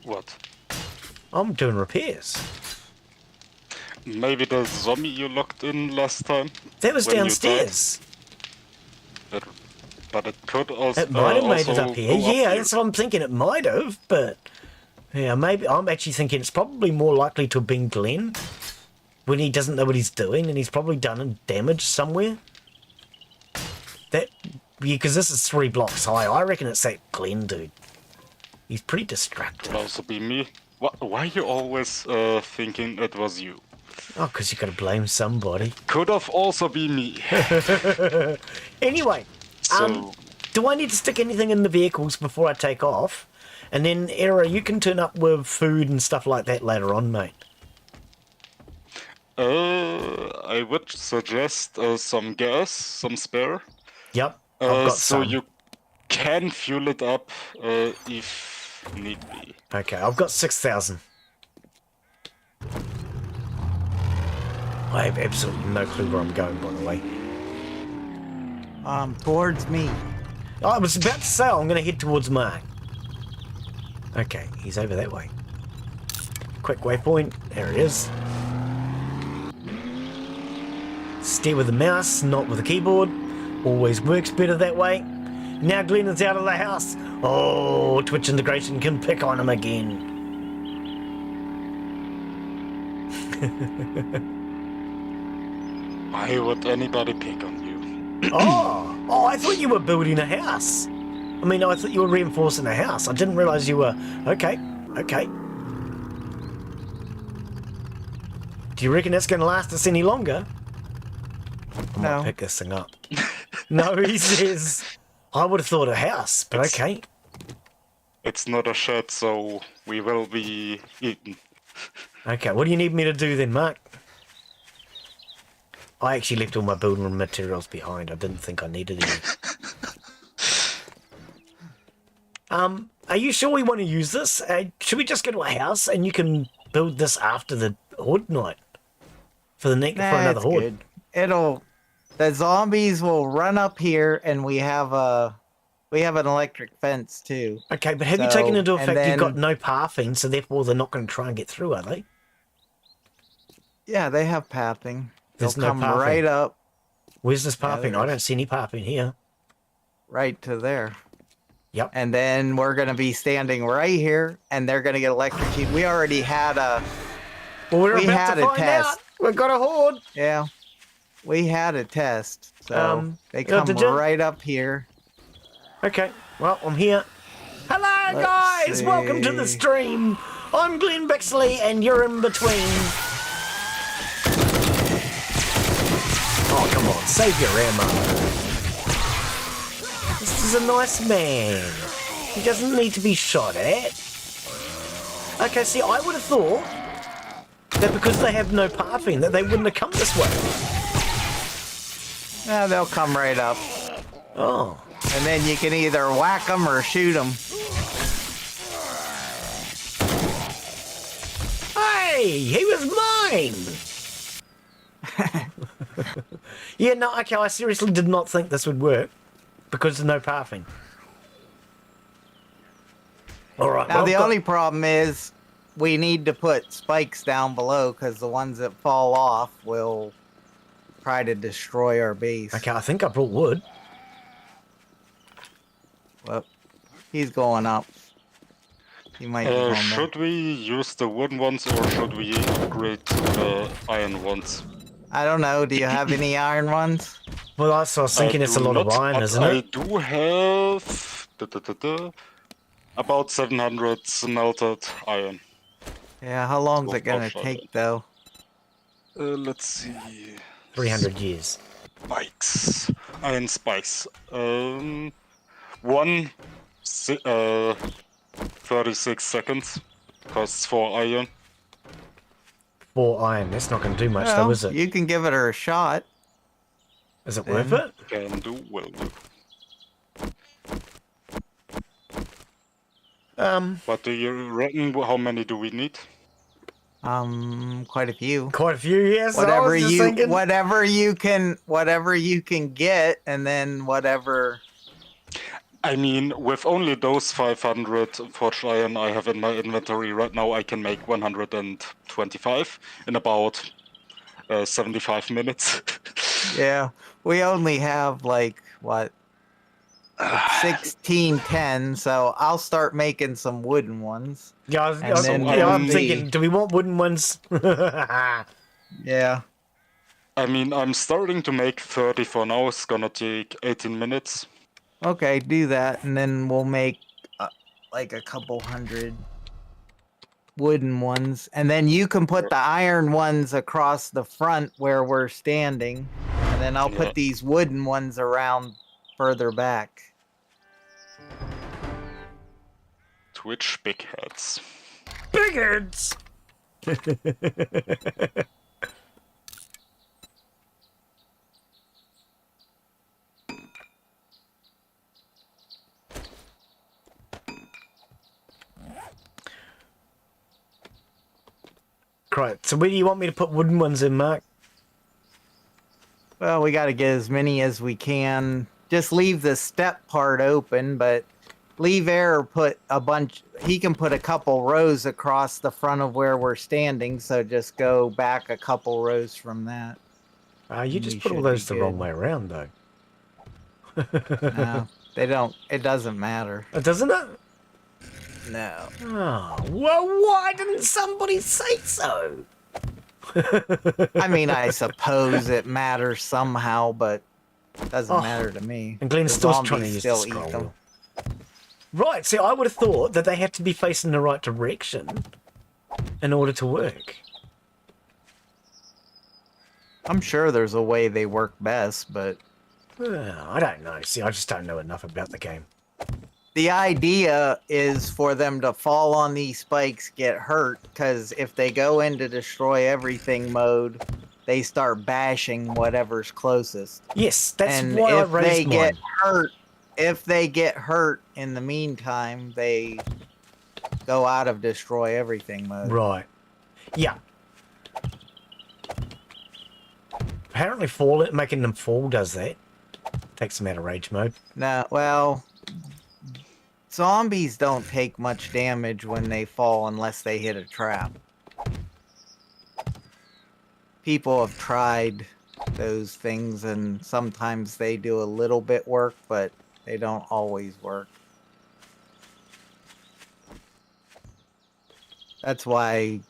What? I'm doing repairs. Maybe the zombie you locked in last time? That was when you downstairs. died? But it could also. It might have made it up here. go up Yeah, here. that's what I'm thinking. It might have, but yeah, maybe I'm actually thinking it's probably more likely to have been Glen when he doesn't know what he's doing, and he's probably done damage somewhere. That because this is 3 blocks high. I reckon it's that Glen dude. He's pretty destructive. Could also be me. Why are you always thinking it was you? Oh, because you got to blame somebody. Could have also been me. Anyway. So, Do I need to stick anything in the vehicles before I take off? And then, Era, you can turn up with food and stuff like that later on, mate. I would suggest some gas, some spare. Yep, I've got so some. you can fuel it up if need be. Okay, I've got 6,000. I have absolutely no clue where I'm going, by the way. Towards me. Oh, I was about to say I'm going to head towards Mark. Okay, he's over that way. Quick waypoint. There it is. Steer with the mouse, not with the keyboard. Always works better that way. Now Glen is out of the house. Oh, Twitch integration can pick on him again. Why would anybody pick on you? Oh, I thought you were building a house. I mean, I thought you were reinforcing a house. I didn't realize you were... Okay. Do you reckon that's going to last us any longer? I might pick this thing up. No, he says... I would have thought a house, but okay. It's not a shed, so we will be eaten. Okay, what do you need me to do then, Mark? I actually left all my building materials behind. I didn't think I needed any. Are you sure we want to use this? Should we just go to a house and you can build this after the horde night? For the for another horde? Good. The zombies will run up here, and we have an electric fence too. Okay, but have you taken into effect you've got no pathing, so therefore they're not going to try and get through, are they? Yeah, they have pathing. They'll There's no come pathing. right up. Where's this pathing? I don't see any pathing here. Right to there. Yep. And then we're going to be standing right here, and they're going to get electrocuted. We already had a... Well, we're we about had to a find test. out. We've got a horde. Yeah. We had a test. So they come did you? right up here. Okay, well, I'm here. Hello, Let's guys! see. Welcome to the stream. I'm Glen Bixley, and you're in between. Oh, come on, save your ammo. This is a nice man. He doesn't need to be shot at. Okay, see, I would have thought that because they have no pathing, that they wouldn't have come this way. Yeah, they'll come right up. Oh. And then you can either whack them or shoot them. Hey, he was mine! Yeah, no, okay, I seriously did not think this would work because there's no pathing. Alright, Now, the only problem is we need to put spikes down below because the ones that fall off will try to destroy our base. Okay, I think I brought wood. Well, he's going up. He might be going there. Should we use the wooden ones or should we upgrade to the iron ones? I don't know. Do you have any iron ones? Well, I was thinking it's a lot of iron, isn't it? I do have about 700 smelted iron. Yeah, how long is it going to take, though? Let's see. 300 years. Spikes. Iron spikes. 36 seconds. Costs 4 iron. 4 iron. That's not going to do much, Well, though, is it? You can give it a shot. Is it worth it? Can do, will do. What do you reckon? How many do we need? Quite a few. Quite a few, yes. Whatever you can get, and then whatever. I mean, with only those 500 forged iron I have in my inventory right now, I can make 125 in about 75 minutes. Yeah, we only have like what 1610, so I'll start making some wooden ones. Yeah, I'm thinking, do we want wooden ones? Yeah. I mean, I'm starting to make 30 for now. It's gonna take 18 minutes. Okay, do that, and then we'll make like a couple hundred wooden ones, and then you can put the iron ones across the front where we're standing, and then I'll put these wooden ones around further back. Twitch big heads. Big heads! Right, so where do you want me to put wooden ones in, Mark? Well, we got to get as many as we can. Just leave the step part open, but leave air put a bunch. He can put a couple rows across the front of where we're standing, so just go back a couple rows from that. You just put all those the wrong way around, though. No, they don't. It doesn't matter. Doesn't it? No. Oh, well, why didn't somebody say so? I mean, I suppose it matters somehow, but it doesn't matter to me. And Glen's still trying to use the scroll wheel. Right, see, I would have thought that they had to be facing the right direction in order to work. I'm sure there's a way they work best, but... I don't know. See, I just don't know enough about the game. The idea is for them to fall on these spikes, get hurt, because if they go into destroy everything mode, they start bashing whatever's closest. Yes, that's why I raised mine. If they get hurt in the meantime, they go out of destroy everything mode. Right. Yeah. Apparently making them fall does that. Takes them out of rage mode. No, well, zombies don't take much damage when they fall unless they hit a trap. People have tried those things and sometimes they do a little bit work, but they don't always work. That's why,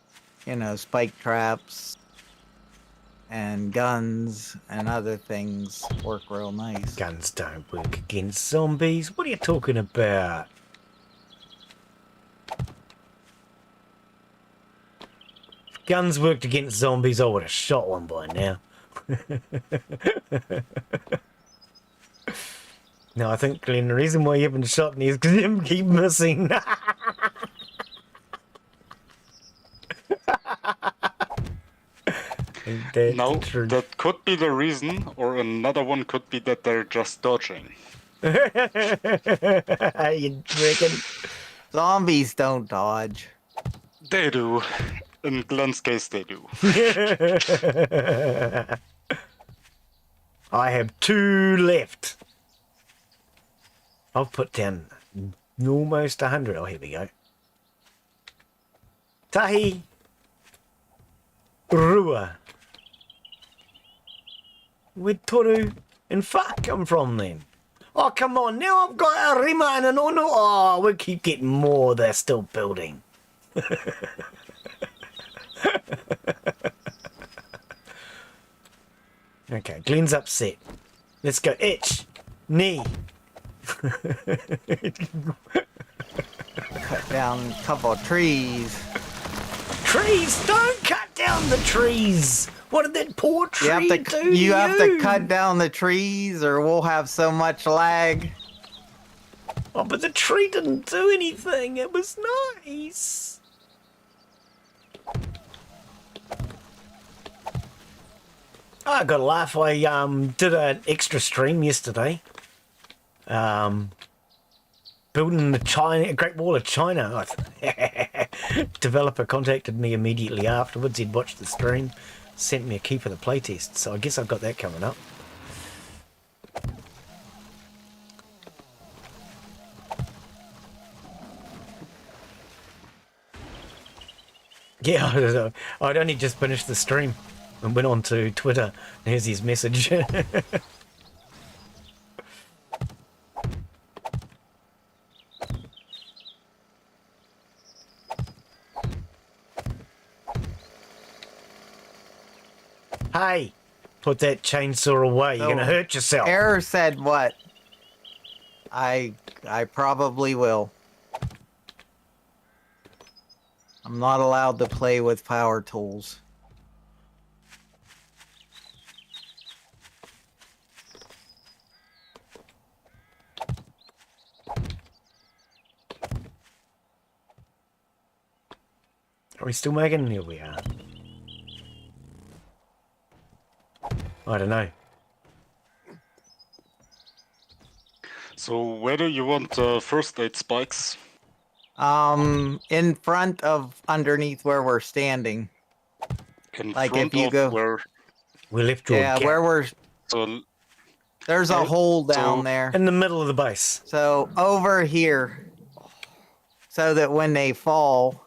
you know, spike traps and guns and other things work real nice. Guns don't work against zombies. What are you talking about? If guns worked against zombies, I would have shot one by now. No, I think, Glenn, the reason why you haven't shot me is because you keep missing. No, that could be the reason, or another one could be that they're just dodging. You reckon? Zombies don't dodge. They do. In Glen's case, they do. I have 2 left. I've put down almost 100. Oh, here we go. Tahi Rua. Where'd Toru and Fa come from then? Oh, come on. Now I've got a Rima and an Ono. Oh, we keep getting more. They're still building. Okay, Glenn's upset. Let's go. Itch. Knee. Cut down a couple of trees. Trees! Don't cut down the trees! What did that poor tree do You have to cut down the trees or we'll have so much lag. Oh, but the tree didn't do anything. It was nice. I got to laugh. I did an extra stream yesterday. Building the Great Wall of China. Developer contacted me immediately afterwards. He'd watched the stream, sent me a key for the playtest. So I guess I've got that coming up. Yeah, I'd only just finished the stream and went on to Twitter. And here's his message. Hey, put that chainsaw away. You're gonna hurt yourself. Error said what? I probably will. I'm not allowed to play with power tools. Are we still making? Here we are. I don't know. So where do you want first aid spikes? In front of underneath where we're standing. In Like front if you of go where? We left your Yeah, gap where we're So there's a hole down there. in the middle of the base. So over here. So that when they fall,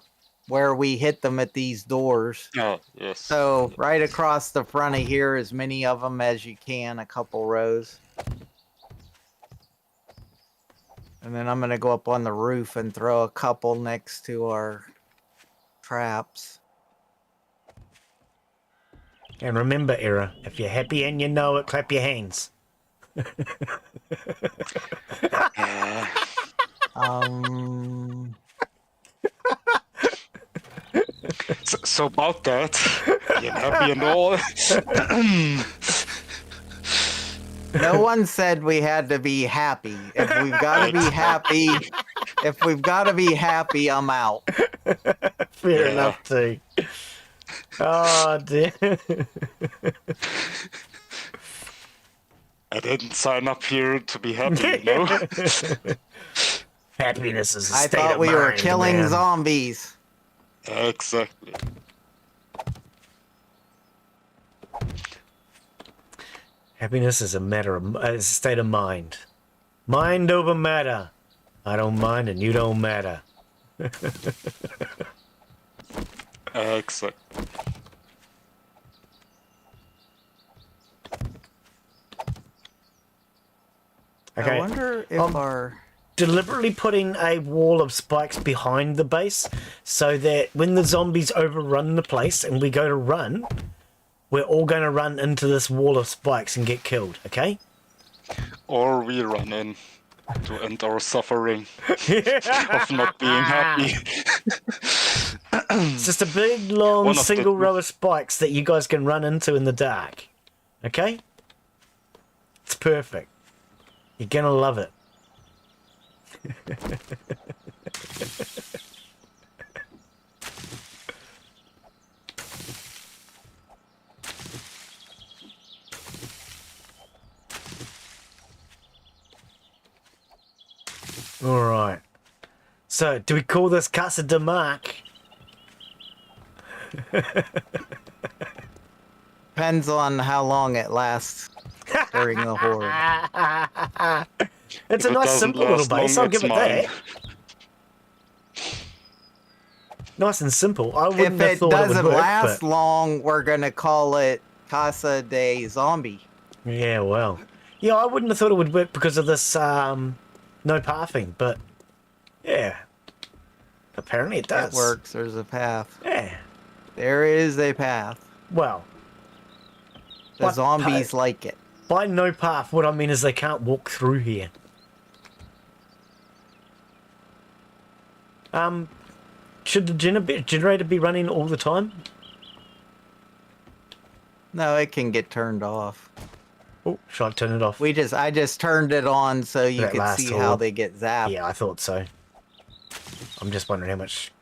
where we hit them at these doors. oh yes. So right across the front of here, as many of them as you can, a couple rows. And then I'm going to go up on the roof and throw a couple next to our traps. And remember, Era, if you're happy and you know it, clap your hands. So about that, you're happy and all. No one said we had to be happy. If we've got to be happy, I'm out. Fair enough, too. Oh, dear. I didn't sign up here to be happy, you know? Happiness is a I state thought of we were mind, killing man. zombies. Exactly. Happiness is a matter of, it's a state of mind. Mind over matter. I don't mind and you don't matter. Exactly. Okay. I wonder if our... Deliberately putting a wall of spikes behind the base so that when the zombies overrun the place and we go to run, we're all going to run into this wall of spikes and get killed, okay? Or we run in to end our suffering of not being happy. It's just a big, long, One of single the- row of spikes that you guys can run into in the dark, okay? It's perfect. You're going to love it. All right. So, do we call this Casa de Marc? Depends on how long it lasts during the horde. It's If a it nice, doesn't simple little last base. long, I'll give it's it mine. that. Nice and simple. I wouldn't If have it thought doesn't it would work, last but... long, we're gonna call it Casa de Zombie. Yeah, well. Yeah, I wouldn't have thought it would work because of this, no pathing, but... Yeah. Apparently it does. It works. There's a path. Yeah. There is a path. Well, The What zombies path? like it. by no path, what I mean is they can't walk through here. Should the generator be running all the time? No, it can get turned off. Oh, should I turn it off? I just turned it on so you That could last see how horde. they get zapped. Yeah, I thought so. I'm just wondering how much,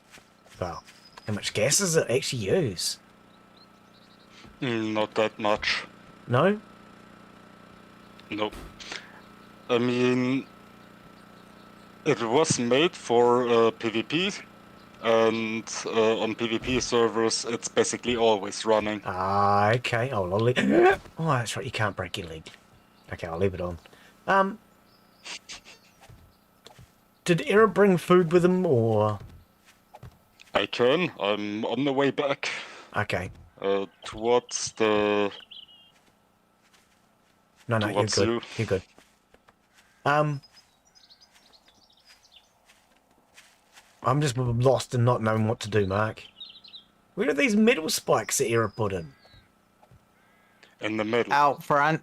well, how much gas does it actually use? Not that much. No? Nope. I mean, it was made for PvP, and on PvP servers, it's basically always running. Ah, okay. Oh, I'll leave. Oh, that's right. You can't break your leg. Okay, I'll leave it on. Did Era bring food with him, or? I can. I'm on the way back Okay. towards the. No, you're Towards good. you. You're good. I'm just lost and not knowing what to do, Mark. Where are these metal spikes that Era put in? In the middle. Out front,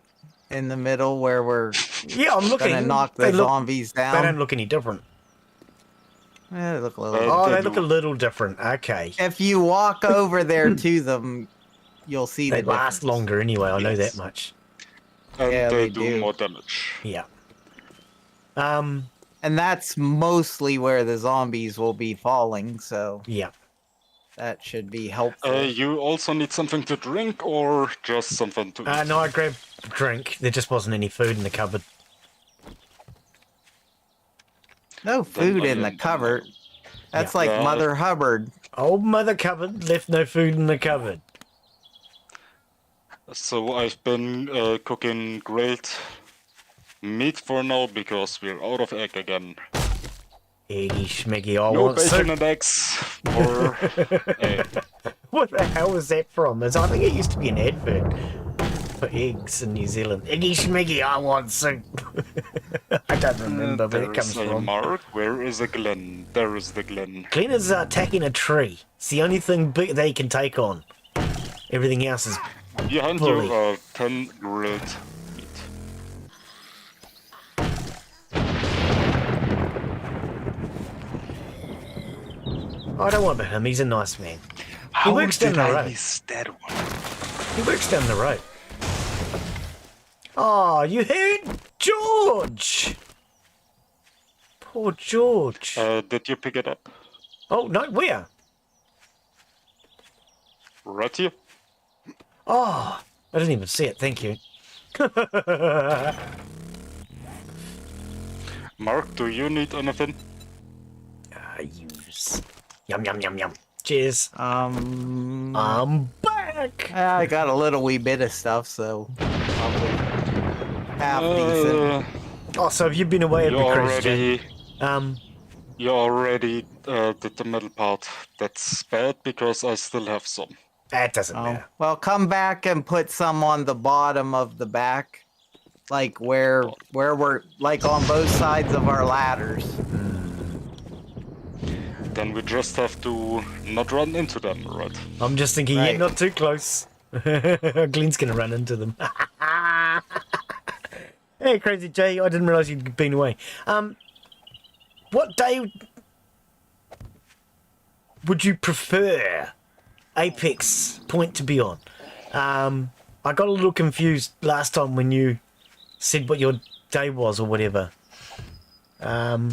in the middle, where we're Yeah, I'm looking. gonna knock the zombies down. They don't look any different. They look a little. Oh, they they look do. a little different. Okay. If you walk over there to them, you'll see They the last difference. longer anyway, I know Yes. that much. And Yeah, they they do do. more damage. Yeah. And that's mostly where the zombies will be falling, so Yeah. that should be helpful. You also need something to drink or just something to eat? No, I grabbed a drink. There just wasn't any food in the cupboard. No food in the cupboard. That's Yeah. like Yeah. Mother Hubbard. Old Mother Cupboard left no food in the cupboard. So I've been cooking grilled meat for now because we're out of egg again. Eggy schmeggy, I No want bacon soup. and eggs or egg. What the hell was that from? I think it used to be an advert for eggs in New Zealand. Eggy schmeggy, I want soup. I don't remember where it comes There's a from. Mark. Where is the Glen? There is the Glen. Glen is attacking a tree. It's the only thing big they can take on. Everything else is... Behind Bully. you are 10 grilled meat. I don't want about him. He's a nice man. How works down did the I road. miss that one? He works down the road. Oh, you heard George! Poor George. Did you pick it up? Oh, no, where? Right here. Oh, I didn't even see it. Thank you. Mark, do you need anything? Use. Yum, yum, yum, yum. Cheers. Um, I'm back. I got a little wee bit of stuff, so probably. half decent. Oh, so have you been away? It'd You be crazy, Jay. you already did the middle part. That's bad because I still have some. That doesn't matter. Well, come back and put some on the bottom of the back, like where we're like on both sides of our ladders. Then we just have to not run into them, right? I'm just thinking, yeah, not too close. Glen's gonna run into them. Hey, Crazy Jay, I didn't realise you'd been away. What day would you prefer Apex Point to be on? I got a little confused last time when you said what your day was or whatever. God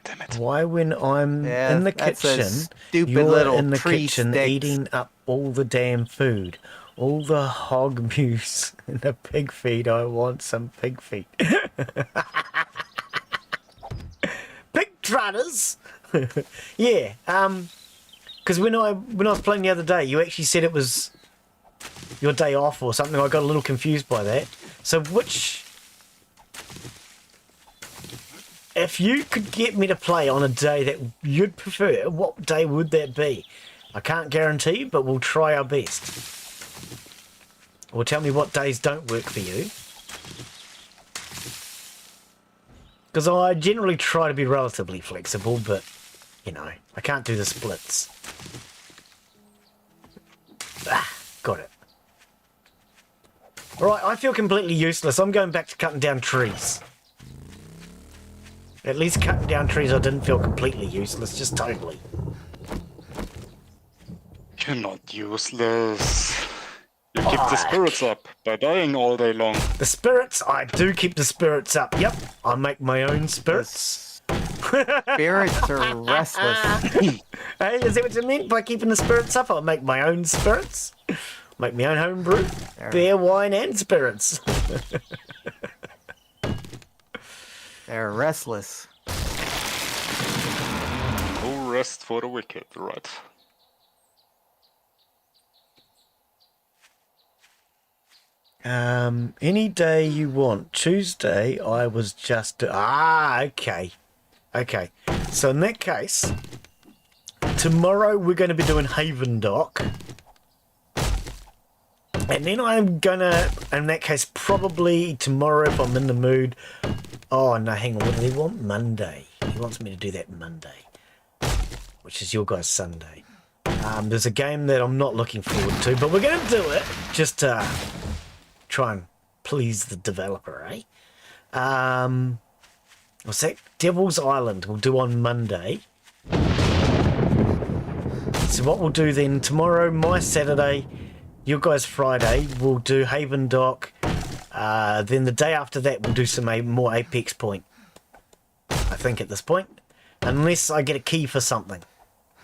damn it. Why when I'm in the kitchen, you're little in the kitchen sticks. eating up all the damn food? All the hog muse and the pig feed. I want some pig feet. Pig trotters. Yeah. Because when I was playing the other day, you actually said it was your day off or something. I got a little confused by that. So if you could get me to play on a day that you'd prefer, what day would that be? I can't guarantee, but we'll try our best. Or tell me what days don't work for you. Because I generally try to be relatively flexible, but, you know, I can't do the splits. Got it. Alright, I feel completely useless. I'm going back to cutting down trees. At least cutting down trees I didn't feel completely useless, just totally. You're not useless. You keep the spirits up by dying all day long. The spirits? I do keep the spirits up. Yep, I make my own spirits. Spirits are restless. Hey, is that what you meant by keeping the spirits up? I'll make my own spirits. Make my own homebrew. Beer, wine, and spirits. They're restless. No rest for the wicked, right? Any day you want. Tuesday, I was just... okay. Okay. So in that case, tomorrow we're going to be doing Haven Dock. And then I'm going to, in that case, probably tomorrow if I'm in the mood... Oh, no, hang on. What do they want? Monday. He wants me to do that Monday, which is your guys' Sunday. There's a game that I'm not looking forward to, but we're going to do it just to try and please the developer, eh? What's that? Devil's Island we'll do on Monday. So what we'll do then, tomorrow, my Saturday, your guys' Friday, we'll do Haven Dock. Then the day after that, we'll do some more Apex Point. I think at this point. Unless I get a key for something.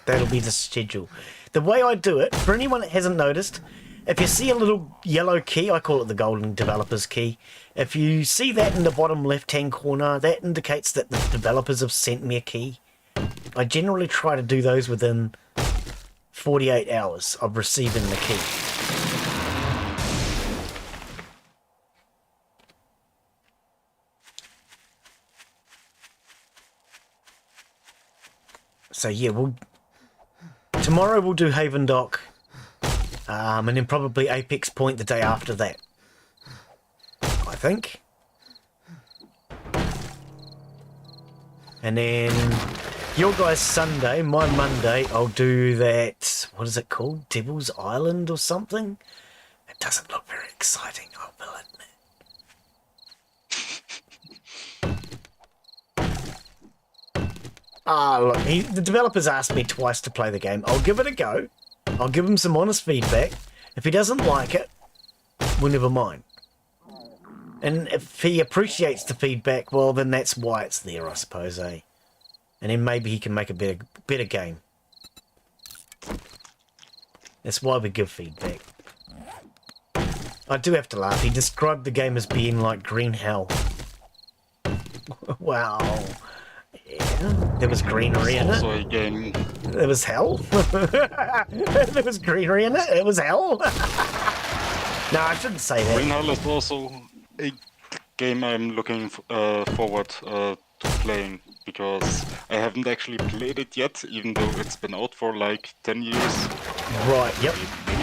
That'll be the schedule. The way I do it, for anyone that hasn't noticed, if you see a little yellow key, I call it the Golden Developers Key. If you see that in the bottom left-hand corner, that indicates that the developers have sent me a key. I generally try to do those within 48 hours of receiving the key. So yeah, tomorrow we'll do Haven Dock, and then probably Apex Point the day after that, I think. And then your guys' Sunday, my Monday, I'll do that, what is it called? Devil's Island or something? It doesn't look very exciting, I will admit. Look, the developers asked me twice to play the game. I'll give it a go. I'll give him some honest feedback. If he doesn't like it, well, never mind. And if he appreciates the feedback, well, then that's why it's there, I suppose, eh? And then maybe he can make a better game. That's why we give feedback. I do have to laugh. He described the game as being like green hell. Wow. Yeah, there was greenery in it. Also a game. There was hell. There was greenery in it. It was hell. No, I shouldn't say that. Green hell is also a game I'm looking forward to playing, because I haven't actually played it yet, even though it's been out for like 10 years. Right, yep. Maybe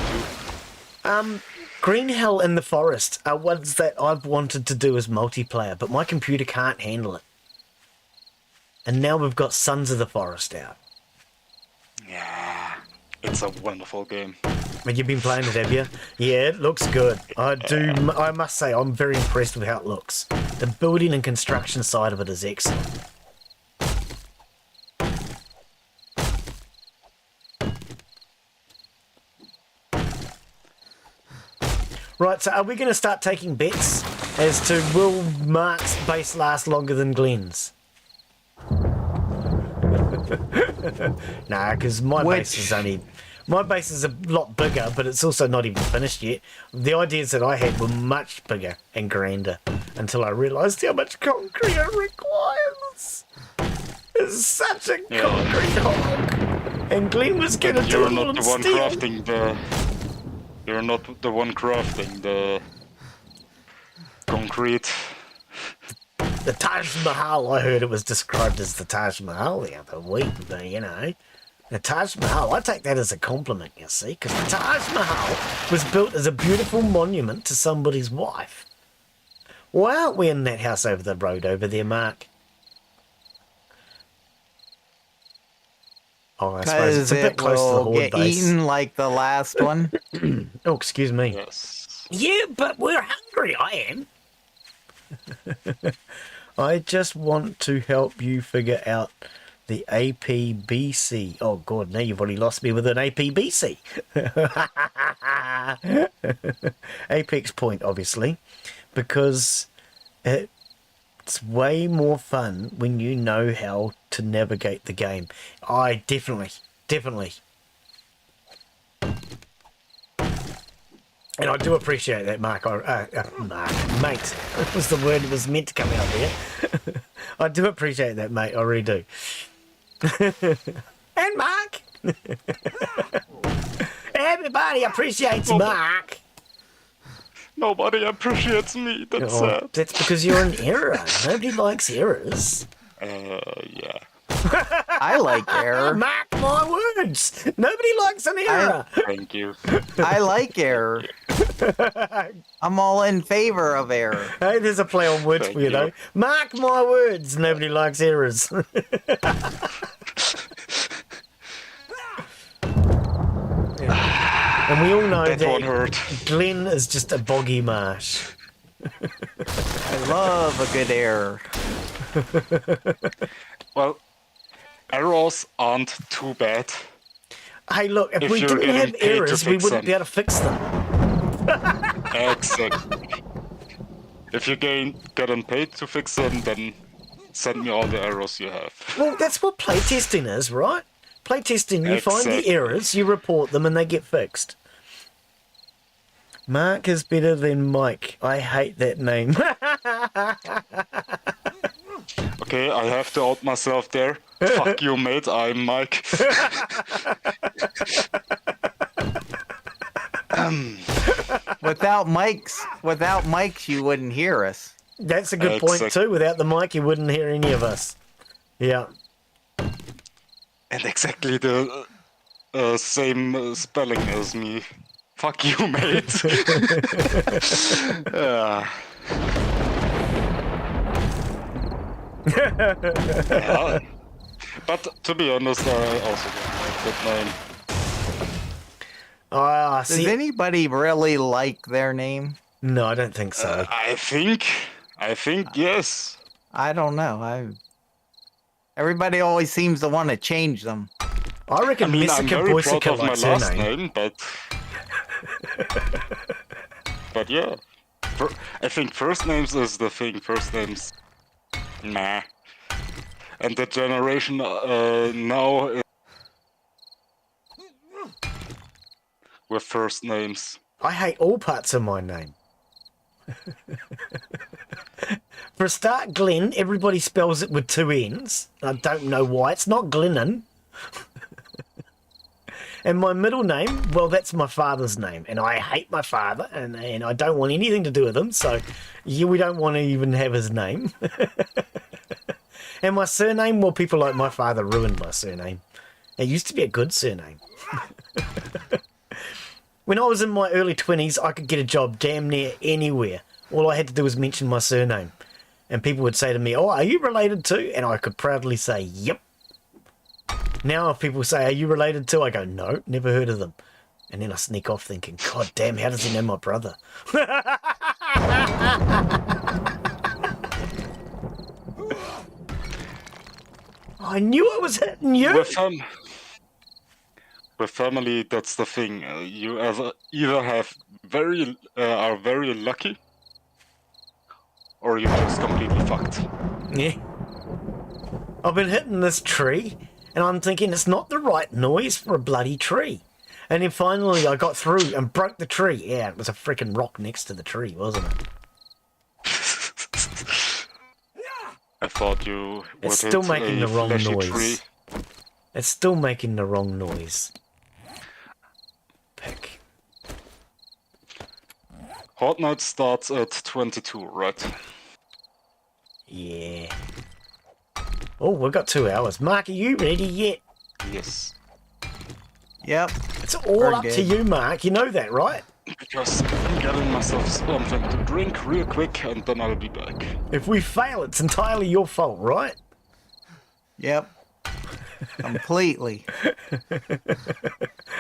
two. Green Hell in the Forest are ones that I've wanted to do as multiplayer, but my computer can't handle it. And now we've got Sons of the Forest out. Yeah, it's a wonderful game. But you've been playing it, have you? Yeah, it looks good. I must say, I'm very impressed with how it looks. The building and construction side of it is excellent. Right, so are we going to start taking bets as to will Mark's base last longer than Glen's? Nah, because my base is a lot bigger, but it's also not even finished yet. The ideas that I had were much bigger and grander until I realised how much concrete it requires. It's such a concrete hog. And Glen was going to do it all in steel. You're not the one crafting the concrete. The Taj Mahal, I heard it was described as the Taj Mahal the other week, but you know. The Taj Mahal, I take that as a compliment, you see, because the Taj Mahal was built as a beautiful monument to somebody's wife. Why aren't we in that house over the road over there, Mark? Oh, I suppose it's a bit close to the horde base. Eaten like the last one. Oh, excuse me. Yes. Yeah, but we're hungry, I am. I just want to help you figure out the APBC. Oh, God, now you've already lost me with an APBC. Apex point, obviously, because it's way more fun when you know how to navigate the game. I definitely. And I do appreciate that, Mark. Mate. That was the word that was meant to come out there. I do appreciate that, mate. I really do. And Mark. Everybody appreciates Mark. Nobody appreciates me. That's sad. That's because you're an error. Nobody likes errors. Yeah. I like error. Mark my words. Nobody likes an error. Thank you. I like error. I'm all in favor of error. Hey, there's a play on words for you, though. Mark my words. Nobody likes errors. And we all know that Glen is just a boggy marsh. I love a good error. Well, errors aren't too bad. Hey, look, if we didn't have errors, we wouldn't be able to fix them. Exactly. If you getting paid to fix them, then send me all the errors you have. Well, that's what playtesting is, right? Playtesting, you find the errors, you report them, and they get fixed. Mark is better than Mike. I hate that name. Okay, I have to out myself there. Fuck you, mate. I'm Mike. Without mics, you wouldn't hear us. That's a good point too. Without the mic, you wouldn't hear any of us. Yeah. And exactly the same spelling as me. Fuck you, mate. Yeah. But to be honest, I also don't like that name. Does anybody really like their name? No, I don't think so. I think yes. I don't know. Everybody always seems to want to change them. I reckon I'm very proud of my last name, but yeah. I think first names is the thing. First names, nah. And the generation now is with first names. I hate all parts of my name. For a start, Glen, everybody spells it with two N's. I don't know why. It's not Glennon. And my middle name, well, that's my father's name, and I hate my father, and I don't want anything to do with him, so yeah, we don't want to even have his name. And my surname, well, people like my father ruined my surname. It used to be a good surname. When I was in my early 20s, I could get a job damn near anywhere. All I had to do was mention my surname. And people would say to me, oh, are you related to? And I could proudly say, yep. Now if people say, are you related to? I go, no, never heard of them. And then I sneak off thinking, God damn, how does he know my brother? I knew I was hitting you. With family, that's the thing. You either are very lucky, or you're just completely fucked. Yeah. I've been hitting this tree, and I'm thinking it's not the right noise for a bloody tree. And then finally I got through and broke the tree. Yeah, it was a freaking rock next to the tree, wasn't it? I thought you would It's still hit making a the wrong fleshy noise. tree. It's still making the wrong noise. Pick. Horde Night starts at 22, right? Yeah. Oh, we've got 2 hours. Mark, are you ready yet? Yes. Yep. It's all We're up good. to you, Mark. You know that, right? Because I'm getting myself something to drink real quick, and then I'll be back. If we fail, it's entirely your fault, right? Yep. Completely.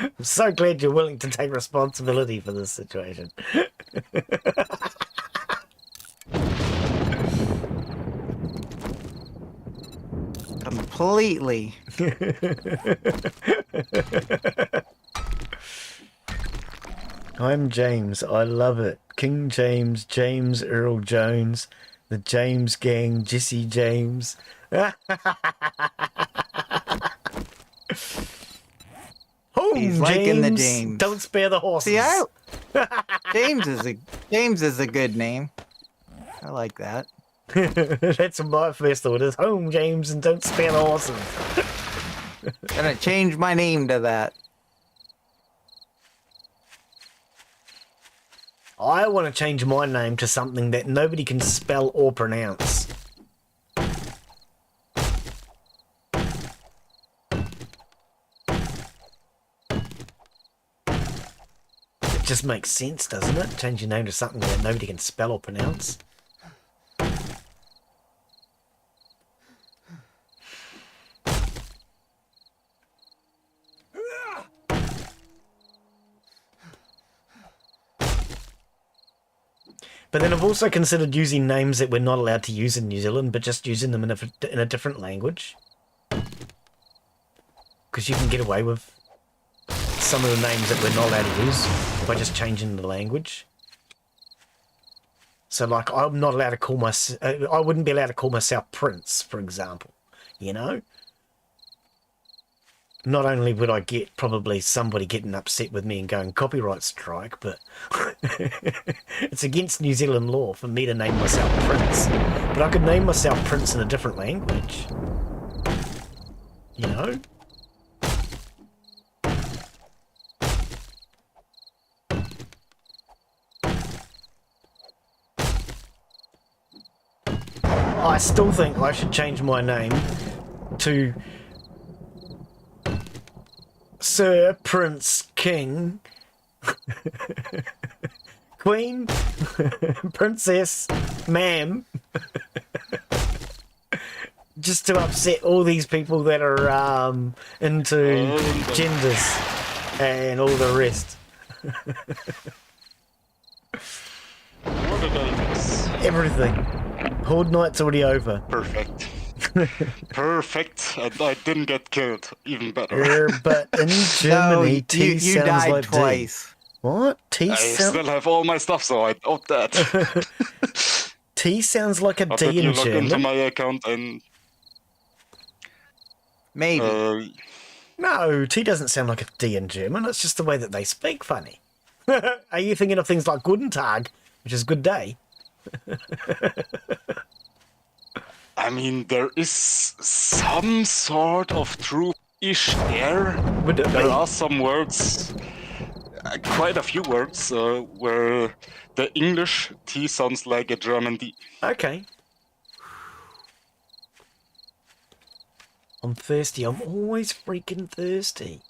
I'm so glad you're willing to take responsibility for this situation. Completely. I'm James. I love it. King James, James Earl Jones, the James Gang, Jesse James. Home, He's James. liking the James. Don't spare the horses. See, James is a good name. I like that. That's my first thought is home, James, and don't spare the horses. Gonna change my name to that. I want to change my name to something that nobody can spell or pronounce. It just makes sense, doesn't it? Change your name to something that nobody can spell or pronounce. But then I've also considered using names that we're not allowed to use in New Zealand, but just using them in a different language. Because you can get away with some of the names that we're not allowed to use by just changing the language. So, like, I'm not allowed to call I wouldn't be allowed to call myself Prince, for example. You know? Not only would I get probably somebody getting upset with me and going copyright strike, but it's against New Zealand law for me to name myself Prince. But I could name myself Prince in a different language. You know? I still think I should change my name to Sir, Prince, King, Queen, Princess, Ma'am, just to upset all these people that are into genders and all the rest. What did I miss? Everything. Horde Night's already over. Perfect. Perfect. And I didn't get killed. Even better. But in Germany, T you sounds died like twice. D. What? T I still have all my stuff, so I doubt that. T sounds like a I D bet you in log into German. my account and... Maybe. No, T doesn't sound like a D in German. It's just the way that they speak funny. Are you thinking of things like Guten Tag, which is good day? I mean, there is some sort of truth ish there. Would it There be? are some words, quite a few words, where the English T sounds like a German D. Okay. I'm thirsty. I'm always freaking thirsty.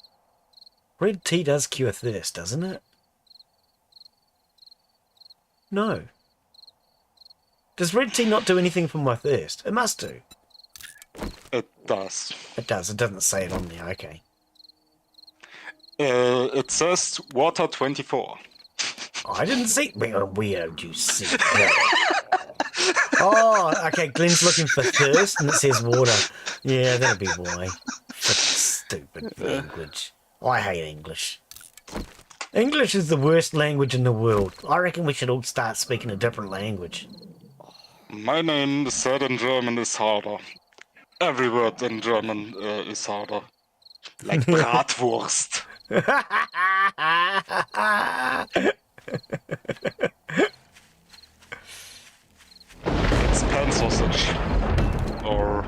Red tea does cure thirst, doesn't it? No. Does red tea not do anything for my thirst? It must do. It does. It does. It doesn't say it on there. Okay. It says water 24. Oh, I didn't see. Where did you see that? Oh, okay. Glen's looking for thirst, and it says water. Yeah, that'll be why. Stupid language. I hate English. English is the worst language in the world. I reckon we should all start speaking a different language. My name said in German is harder. Every word in German is harder. Like Bratwurst. It's pan sausage. Or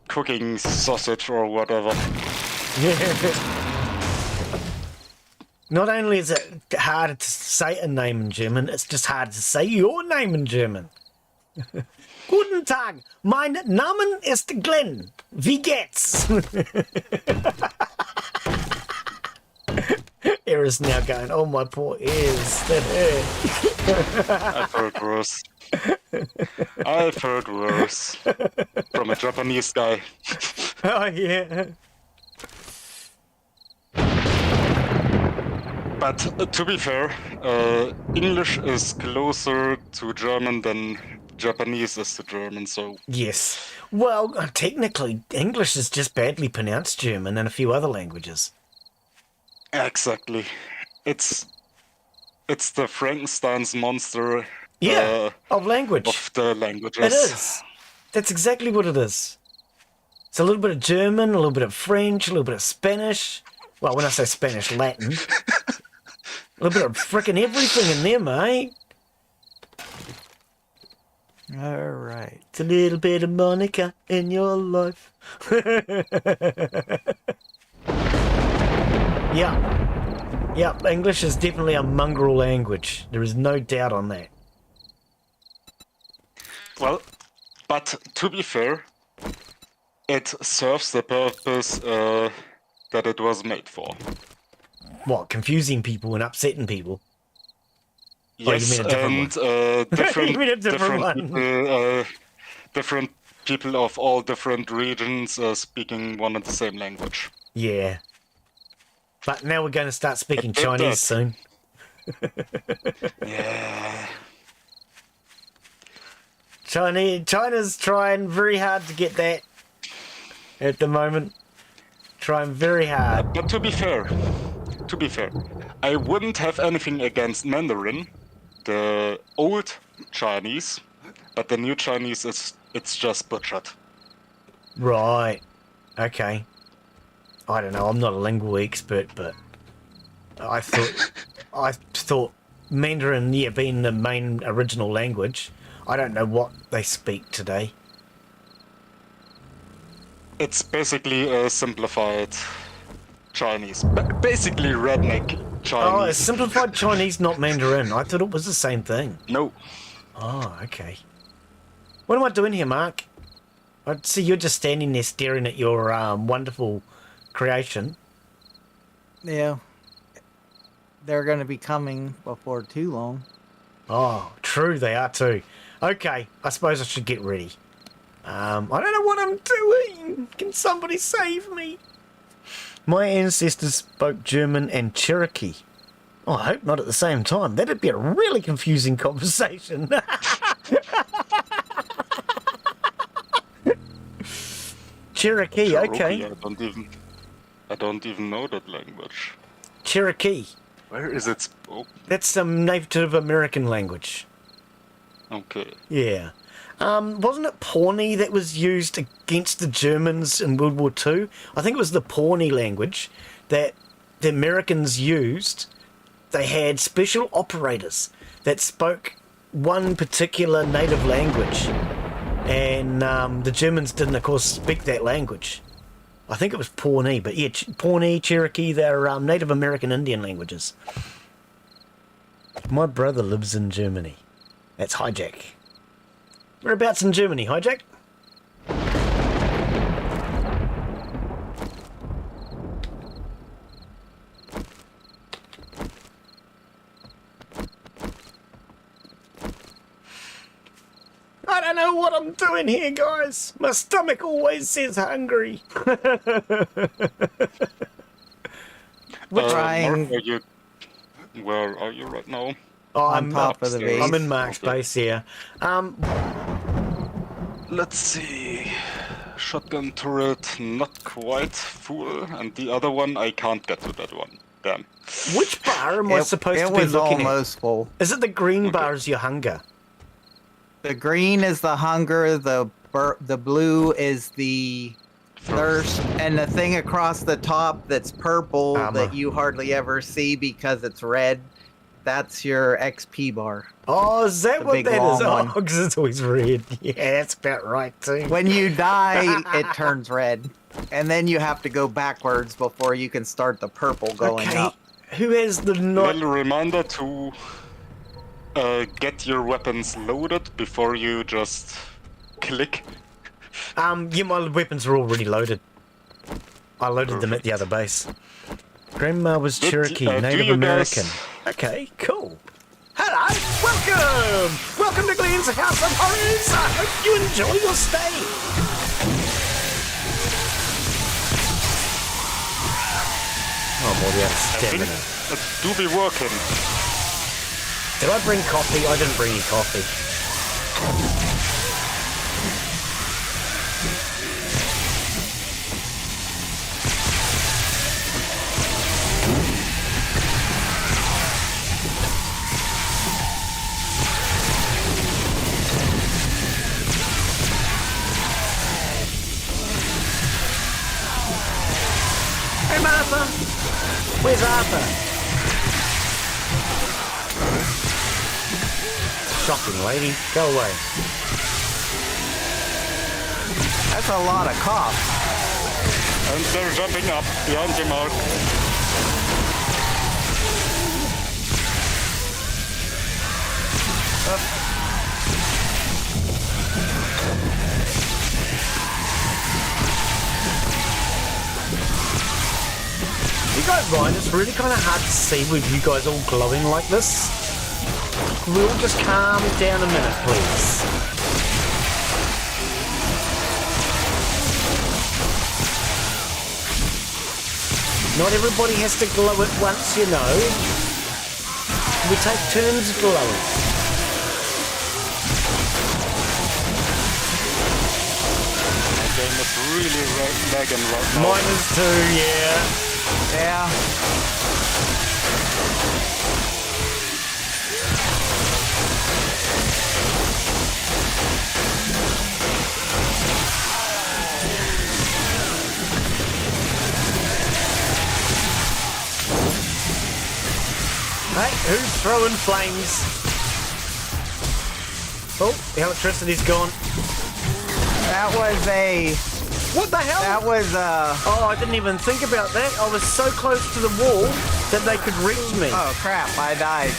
cooking sausage or whatever. Not only is it harder to say a name in German, it's just harder to say your name in German. Guten Tag, mein Name ist Glen. Wie geht's? Era's now going, oh my poor ears, that hurt. I've heard worse. I've heard worse. From a Japanese guy. Oh yeah. But to be fair, English is closer to German than Japanese is to German, so... Yes. Well, technically, English is just badly pronounced German and a few other languages. Exactly. It's the Frankenstein's monster of language. of the languages. It is. That's exactly what it is. It's a little bit of German, a little bit of French, a little bit of Spanish. Well, when I say Spanish, Latin. A little bit of frickin' everything in there, mate. All right. It's a little bit of Monica in your life. Yeah, English is definitely a mongrel language. There is no doubt on that. Well, but to be fair, it serves the purpose that it was made for. What, confusing people and upsetting people? Yes, you mean a different and different, You mean a different one? people, different people of all different regions speaking one and the same language. Yeah. But now we're going to start speaking Chinese soon. Yeah. China's trying very hard to get that at the moment. Trying very hard. But to be fair, I wouldn't have anything against Mandarin, the old Chinese, but the new Chinese it's just butchered. Right. Okay. I don't know. I'm not a lingual expert, but I thought Mandarin, being the main original language, I don't know what they speak today. It's basically a simplified Chinese, basically redneck Chinese. Oh, it's simplified Chinese, not Mandarin. I thought it was the same thing. No. Oh, okay. What am I doing here, Mark? I see you're just standing there staring at your wonderful creation. Yeah. They're going to be coming before too long. Oh, true, they are too. Okay, I suppose I should get ready. I don't know what I'm doing. Can somebody save me? My ancestors spoke German and Cherokee. Oh, I hope not at the same time. That'd be a really confusing conversation. Cherokee, okay. I don't even know that language. Cherokee. Where is it spoken? That's some Native American language. Okay. Yeah. Wasn't it Pawnee that was used against the Germans in World War II? I think it was the Pawnee language that the Americans used. They had special operators that spoke one particular native language. And the Germans didn't, of course, speak that language. I think it was Pawnee, but yeah, Pawnee, Cherokee, they're Native American Indian languages. My brother lives in Germany. That's Hijack. Whereabouts in Germany, Hijack? I don't know what I'm doing here, guys. My stomach always says hungry. Trying. Where are you right now? Oh, On top of the base. I'm in Mark's base here. Let's see. Shotgun turret, not quite full, and the other one, I can't get to that one. Damn. Which bar am I supposed to be It was looking at? almost full. Is it the green bar is your hunger? The green is the hunger, the blue is the thirst, and the thing across the top that's purple that you hardly ever see because it's red, that's your XP bar. Oh, is that The what big that is? long Oh, because it's always red. Yeah, that's about right too. When you die, it turns red, and then you have to go backwards before you can start the purple going up. Who has the not? Little reminder to get your weapons loaded before you just click. Yeah, my weapons are already loaded. I loaded them at the other base. Grandma was Cherokee, Native American. Okay, cool. Hello, welcome! Welcome to Glen's House of Horrors! I hope you enjoy your stay! Oh, more the stamina. It do be working. Did I bring coffee? I didn't bring any coffee. Hey, Martha! Where's Arthur? Shocking, lady. Go away. That's a lot of cops. And they're jumping up behind you, Mark. You guys mind, it's really kind of hard to see with you guys all glowing like this. We'll just calm down a minute, please. Not everybody has to glow at once, you know. We take turns glowing. My game is really lagging right now. Mine is too, yeah. Yeah. Hey, who's throwing flames? Oh, the electricity's gone. That was a... What the hell? That was, Oh, I didn't even think about that. I was so close to the wall that they could reach me. Oh, crap, I died.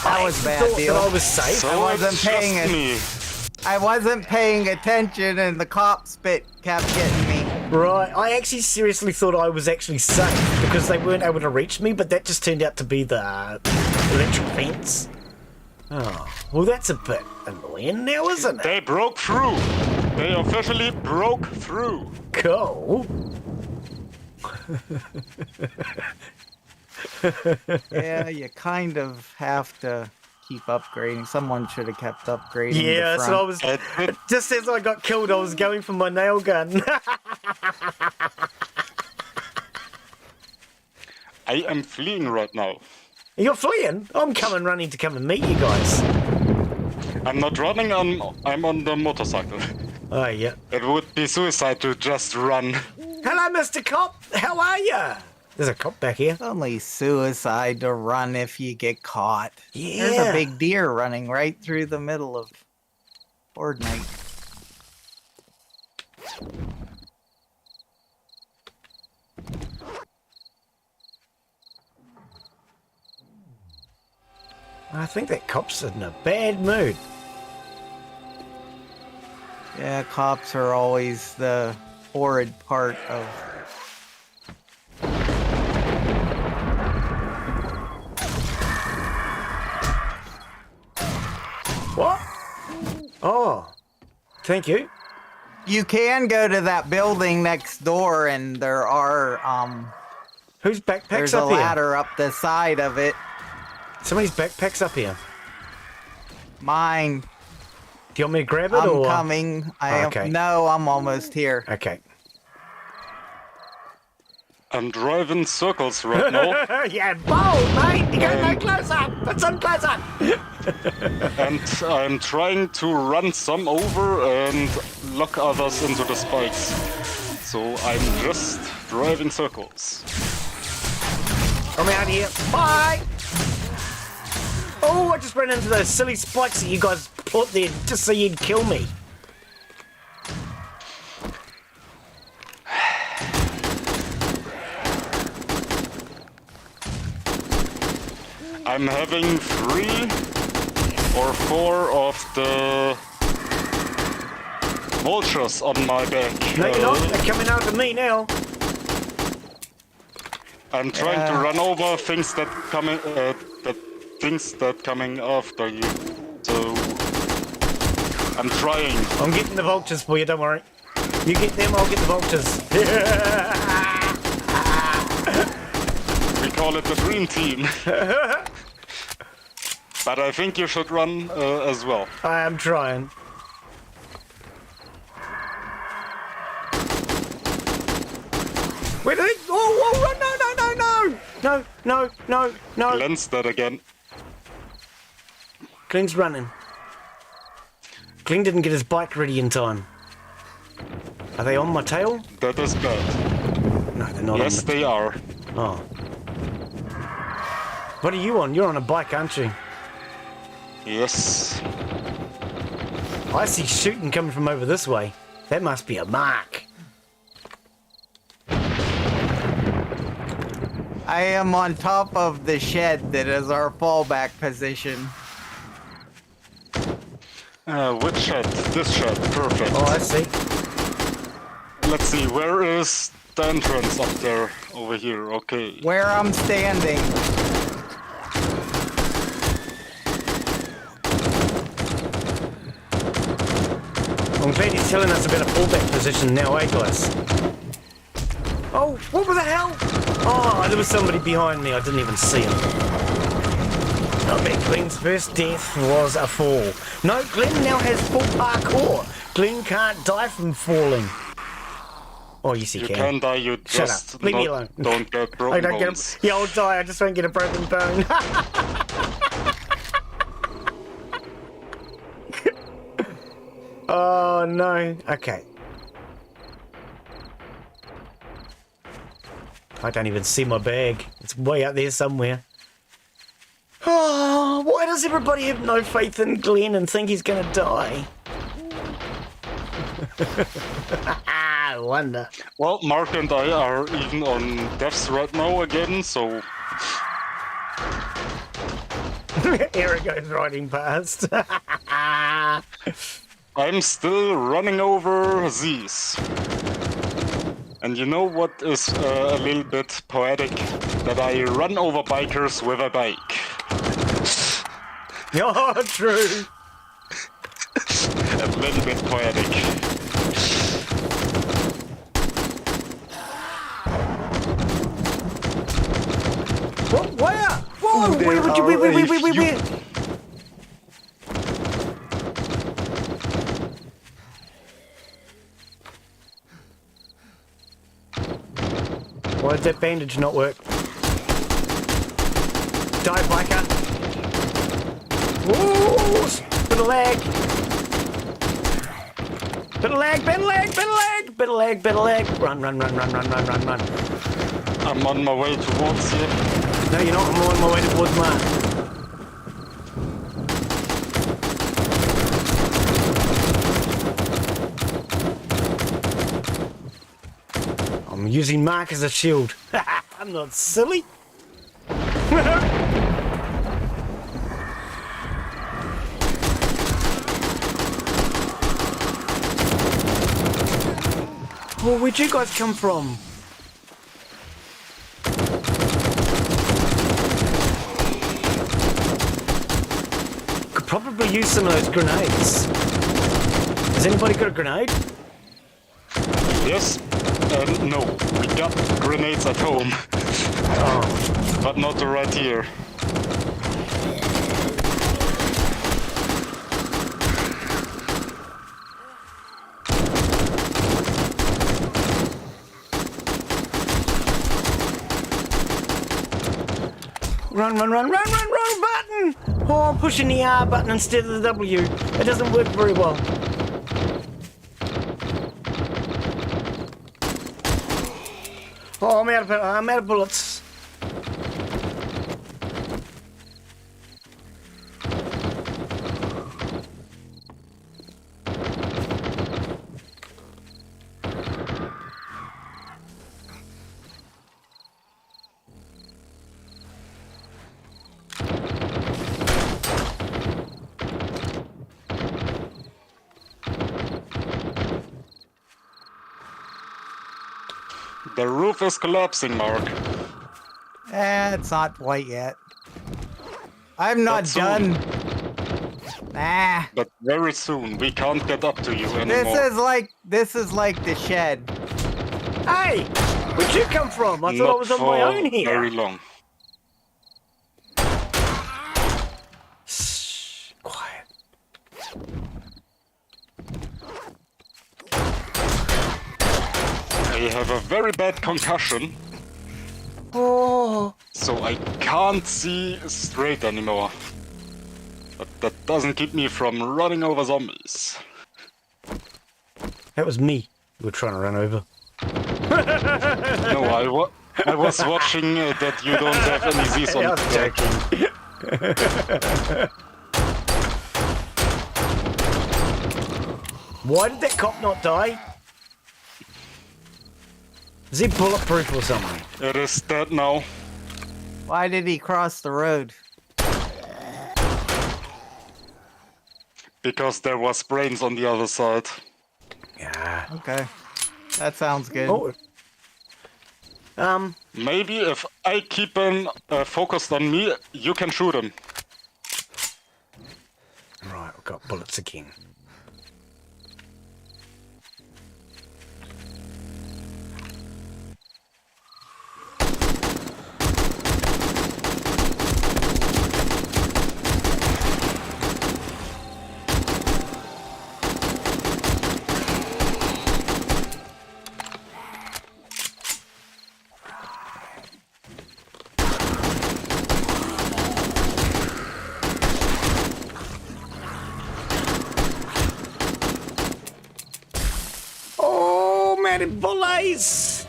That was bad, thought deal. that I was safe. So I wasn't it's paying just it. me. I wasn't paying attention and the cop spit kept getting me. Right, I actually seriously thought I was actually safe because they weren't able to reach me, but that just turned out to be the electric fence. Oh, well that's a bit annoying now, isn't it? They broke through. They officially broke through. Cool. Yeah, you kind of have to keep upgrading. Someone should have kept upgrading. Yeah, the so I front. was... Just as I got killed, I was going for my nail gun. I am fleeing right now. You're fleeing? I'm coming running to come and meet you guys. I'm not running, I'm on the motorcycle. Oh, yeah. It would be suicide to just run. Hello, Mr. Cop. How are you? There's a cop back here. It's only suicide to run if you get caught. Yeah. There's a big deer running right through the middle of... Horde night. I think that cop's in a bad mood. Yeah, cops are always the horrid part of... What? Oh, thank you. You can go to that building next door and there are, Whose backpack's there's a up here? ladder up the side of it. Somebody's backpack's up here. Mine. Do you want me to grab it I'm or? coming. Okay. No, I'm almost here. Okay. I'm driving circles right now. Yeah, bold, mate. You got no close up. Put some close up. And I'm trying to run some over and lock others into the spikes. So I'm just driving circles. I'm out here. Bye. Oh, I just ran into those silly spikes that you guys put there just so you'd kill me. I'm having 3 or 4 of the vultures on my back. No, you're not. They're coming out of me now. I'm trying to run over things that coming after you. So I'm trying. I'm getting the vultures for you, don't worry. You get them, I'll get the vultures. We call it the dream team. But I think you should run as well. I am trying. Wait, oh, run, no. Glenn's dead again. Glenn's running. Glen didn't get his bike ready in time. Are they on my tail? That is bad. No, they're not. Yes, they are. Oh. What are you on? You're on a bike, aren't you? Yes. I see shooting coming from over this way. That must be a mark. I am on top of the shed that is our fallback position. Which shed? This shed. Perfect. Oh, I see. Let's see. Where is the entrance up there? Over here. Okay. Where I'm standing. I'm glad he's telling us about a fallback position now, eh, guys? Oh, what the hell? Oh, there was somebody behind me. I didn't even see him. I bet Glen's first death was a fall. No, Glen now has full parkour. Glen can't die from falling. Oh, yes, he You can. can die. You Shut just up. Leave me alone. don't get I broken don't bones. get a... Yeah, I'll die. I just won't get a broken bone. Oh, no. Okay. I don't even see my bag. It's way out there somewhere. Oh, why does everybody have no faith in Glen and think he's gonna die? I wonder. Well, Mark and I are even on deaths right now again, so... Here it goes riding past. I'm still running over these. And you know what is a little bit poetic? That I run over bikers with a bike. Oh, true. A little bit poetic. What? Where? Whoa, Ooh, where would you... Where? Why did that bandage not work? Die, biker! Whoa! Bit of lag! Bit of lag! Bit of lag! Run! I'm on my way towards you. No, you're not. I'm on my way towards Mark. using Mark as a shield. I'm not silly. Oh, where'd you guys come from? Could probably use some of those grenades. Has anybody got a grenade? Yes. No. We got grenades at home. Oh. But not right here. Run, button! Oh, I'm pushing the R button instead of the W. It doesn't work very well. Oh, I'm out of bullets. The roof is collapsing, Mark. It's not quite yet. I'm not But done. But very soon, we can't get up to you anymore. This is like the shed. Hey! Where'd you come from? I thought I Not was on for my own here. very long. Shh, quiet. I have a very bad concussion, Oh, so I can't see straight anymore. But that doesn't keep me from running over zombies. that was me you were trying to run over. No, I was watching that you don't have any Z's on I was joking. Why did that cop not die? Is he bulletproof or something? It is dead now. Why did he cross the road? Because there was brains on the other side. Yeah. Okay. That sounds good. Oh. Maybe if I keep him focused on me, you can shoot him. Right, I've got bullets again. Bullets!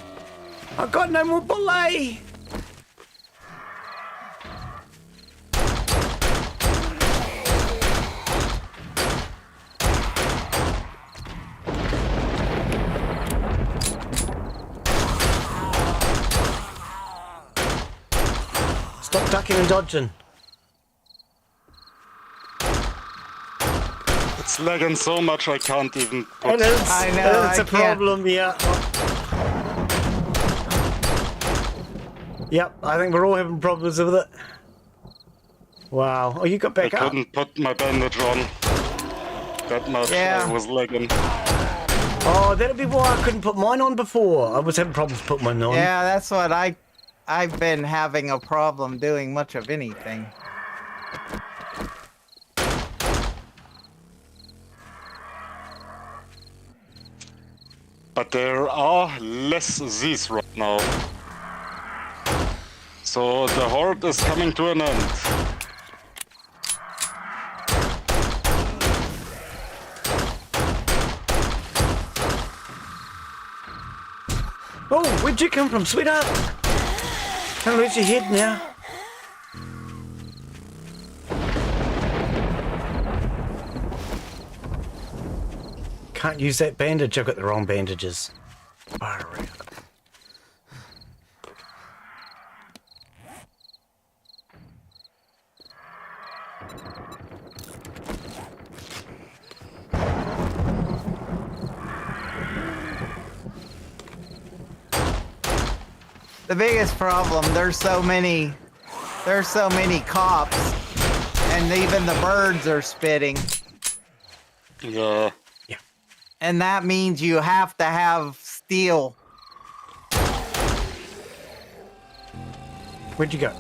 I've got no more bullet! Stop ducking and dodging. It's lagging so much I can't even put... It is. I know, It's I a can't. problem, yeah. Yep, I think we're all having problems with it. Wow. Oh, you got I back up. couldn't put my bandage on. That much Yeah. I was lagging. Oh, that'd be why I couldn't put mine on before. I was having problems putting mine on. Yeah, that's what I've been having a problem doing much of anything. But there are less Z's right now. So the horde is coming to an end. Oh, where'd you come from, sweetheart? Can't lose your head now. Can't use that bandage. I've got the wrong bandages. Far around. The biggest problem, there's so many cops, and even the birds are spitting. Yeah. Yeah. And that means you have to have steel. Where'd you go?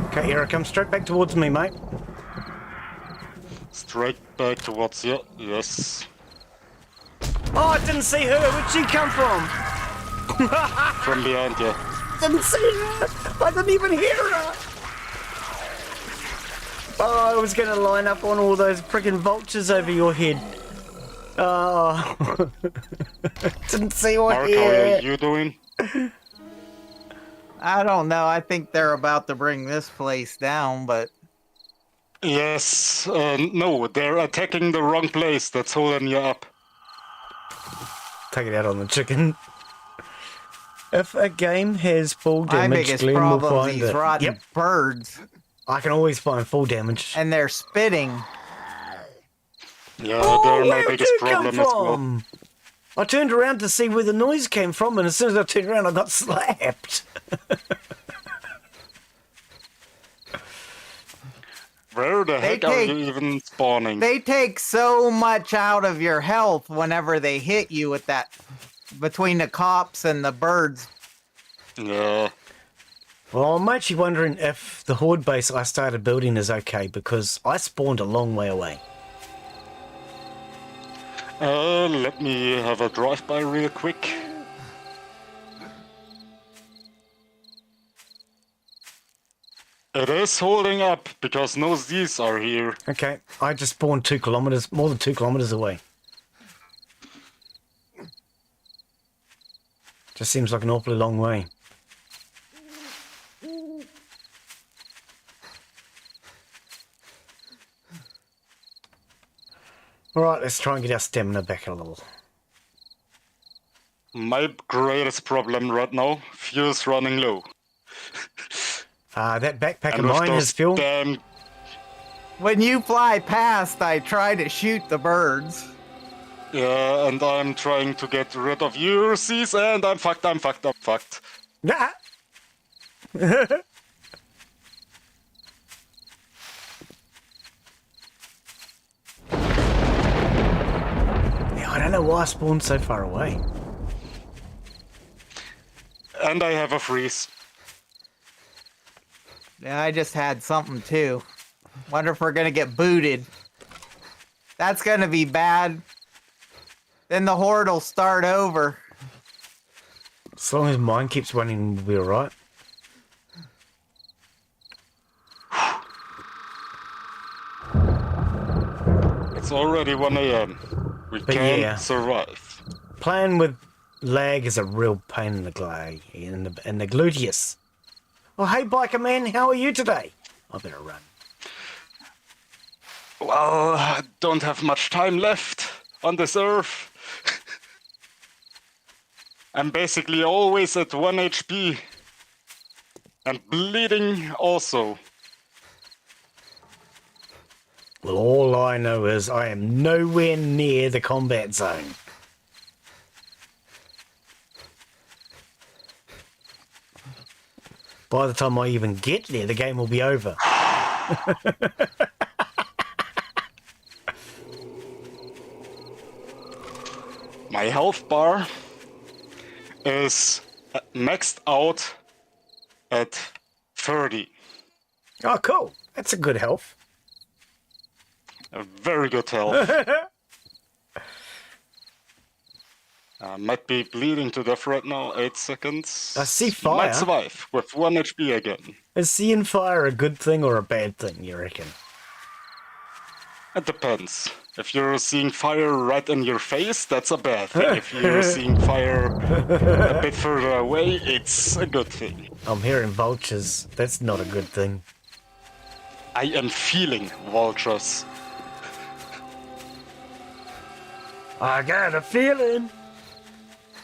Okay, here I come straight back towards me, mate. Straight back towards you. Yes. Oh, I didn't see her. Where'd she come from? From behind you. Didn't see her. I didn't even hear her. Oh, I was going to line up on all those freaking vultures over your head. Oh. Didn't see or Mark, how hear. are you doing? I don't know. I think they're about to bring this place down, but Yes. No, they're attacking the wrong place. That's holding you up. Take it out on the chicken. If a game has full my damage, biggest Glen will problem is find these it. rotten Yep, birds, I can always find full damage. and they're spitting. Yeah, Oh, they're my where'd biggest you come problem as well. from? I turned around to see where the noise came from, and as soon as I turned around, I got slapped. Where the heck are you even spawning? They take so much out of your health whenever they hit you with that, between the cops and the birds. Yeah. Well, I'm actually wondering if the horde base I started building is okay, because I spawned a long way away. Let me have a drive-by real quick. It is holding up because no Z's are here. Okay, I just spawned 2 kilometers, more than 2 kilometers away. Just seems like an awfully long way. Alright, let's try and get our stamina back a little. My greatest problem right now, fuel's running low. That backpack of And with mine has those fuel. damn... When you fly past, I try to shoot the birds. Yeah, and I'm trying to get rid of your Z's, and I'm fucked. Nah. Yeah, I don't know why I spawned so far away. And I have a freeze. Yeah, I just had something too. Wonder if we're gonna get booted. That's gonna be bad. Then the horde will start over. As long as mine keeps running, we'll be alright. It's already 1 a.m. We But can't yeah. survive. Playing with lag is a real pain in the gluteus. Oh, hey, biker man, how are you today? I better run. Well, I don't have much time left on this earth. I'm basically always at 1 HP. And bleeding also. Well, all I know is I am nowhere near the combat zone. By the time I even get there, the game will be over. My health bar is maxed out at 30. Oh, cool. That's a good health. A very good health. I might be bleeding to death right now. 8 seconds. I see fire. Might survive with 1 HP again. Is seeing fire a good thing or a bad thing, you reckon? It depends. If you're seeing fire right in your face, that's a bad thing. If you're seeing fire a bit further away, it's a good thing. I'm hearing vultures. That's not a good thing. I am feeling vultures. I got a feeling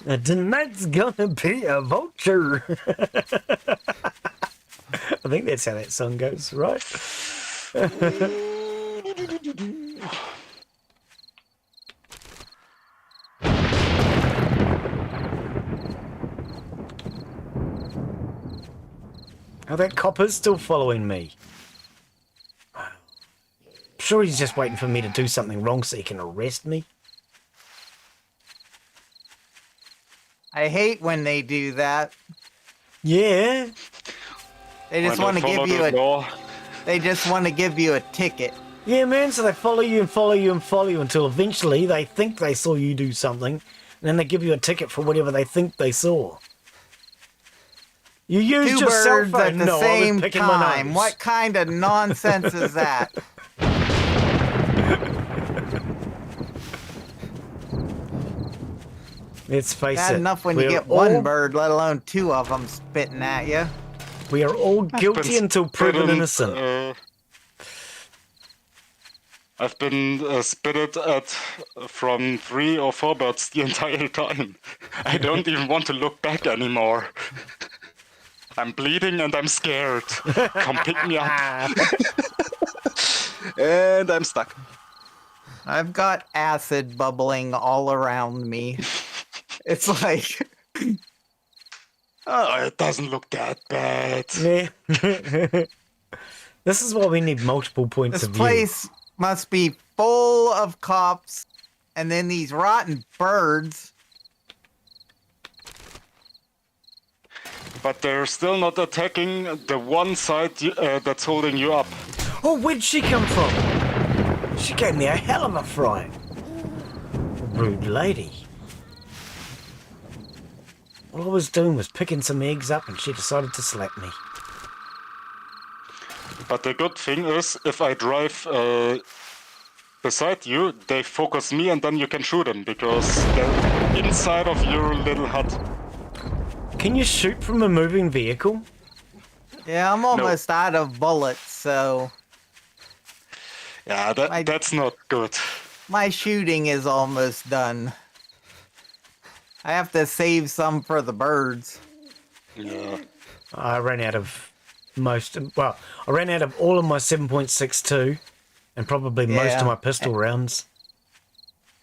that tonight's gonna be a vulture. I think that's how that song goes, right? Oh, that cop is still following me. I'm sure he's just waiting for me to do something wrong so he can arrest me. I hate when they do that. Yeah. They just want to give you a. They just want to give you a ticket. Yeah, man. So they follow you and follow you and follow you until eventually they think they saw you do something, and then they give you a ticket for whatever they think they saw. You used your cell phone. At the No, same I was picking time. my nose. What kind of nonsense is that? Let's face Bad it. enough when you get one bird, let alone two of them spitting at you. We are all guilty until proven innocent. I've been spitted at from 3 or 4 birds the entire time. I don't even want to look back anymore. I'm bleeding and I'm scared. Come pick me up. And I'm stuck. I've got acid bubbling all around me. It's like... Oh, it doesn't look that bad. Yeah. This is why we need multiple points of view. This place must be full of cops and then these rotten birds. But they're still not attacking the one side that's holding you up. Oh, where'd she come from? She gave me a hell of a fright. Rude lady. All I was doing was picking some eggs up and she decided to slap me. But the good thing is, if I drive beside you, they focus me and then you can shoot them because they're inside of your little hut. Can you shoot from a moving vehicle? Yeah, I'm almost out of bullets, so... Yeah, that's not good. My shooting is almost done. I have to save some for the birds. Yeah. I ran out of I ran out of all of my 7.62 and probably most of my pistol rounds.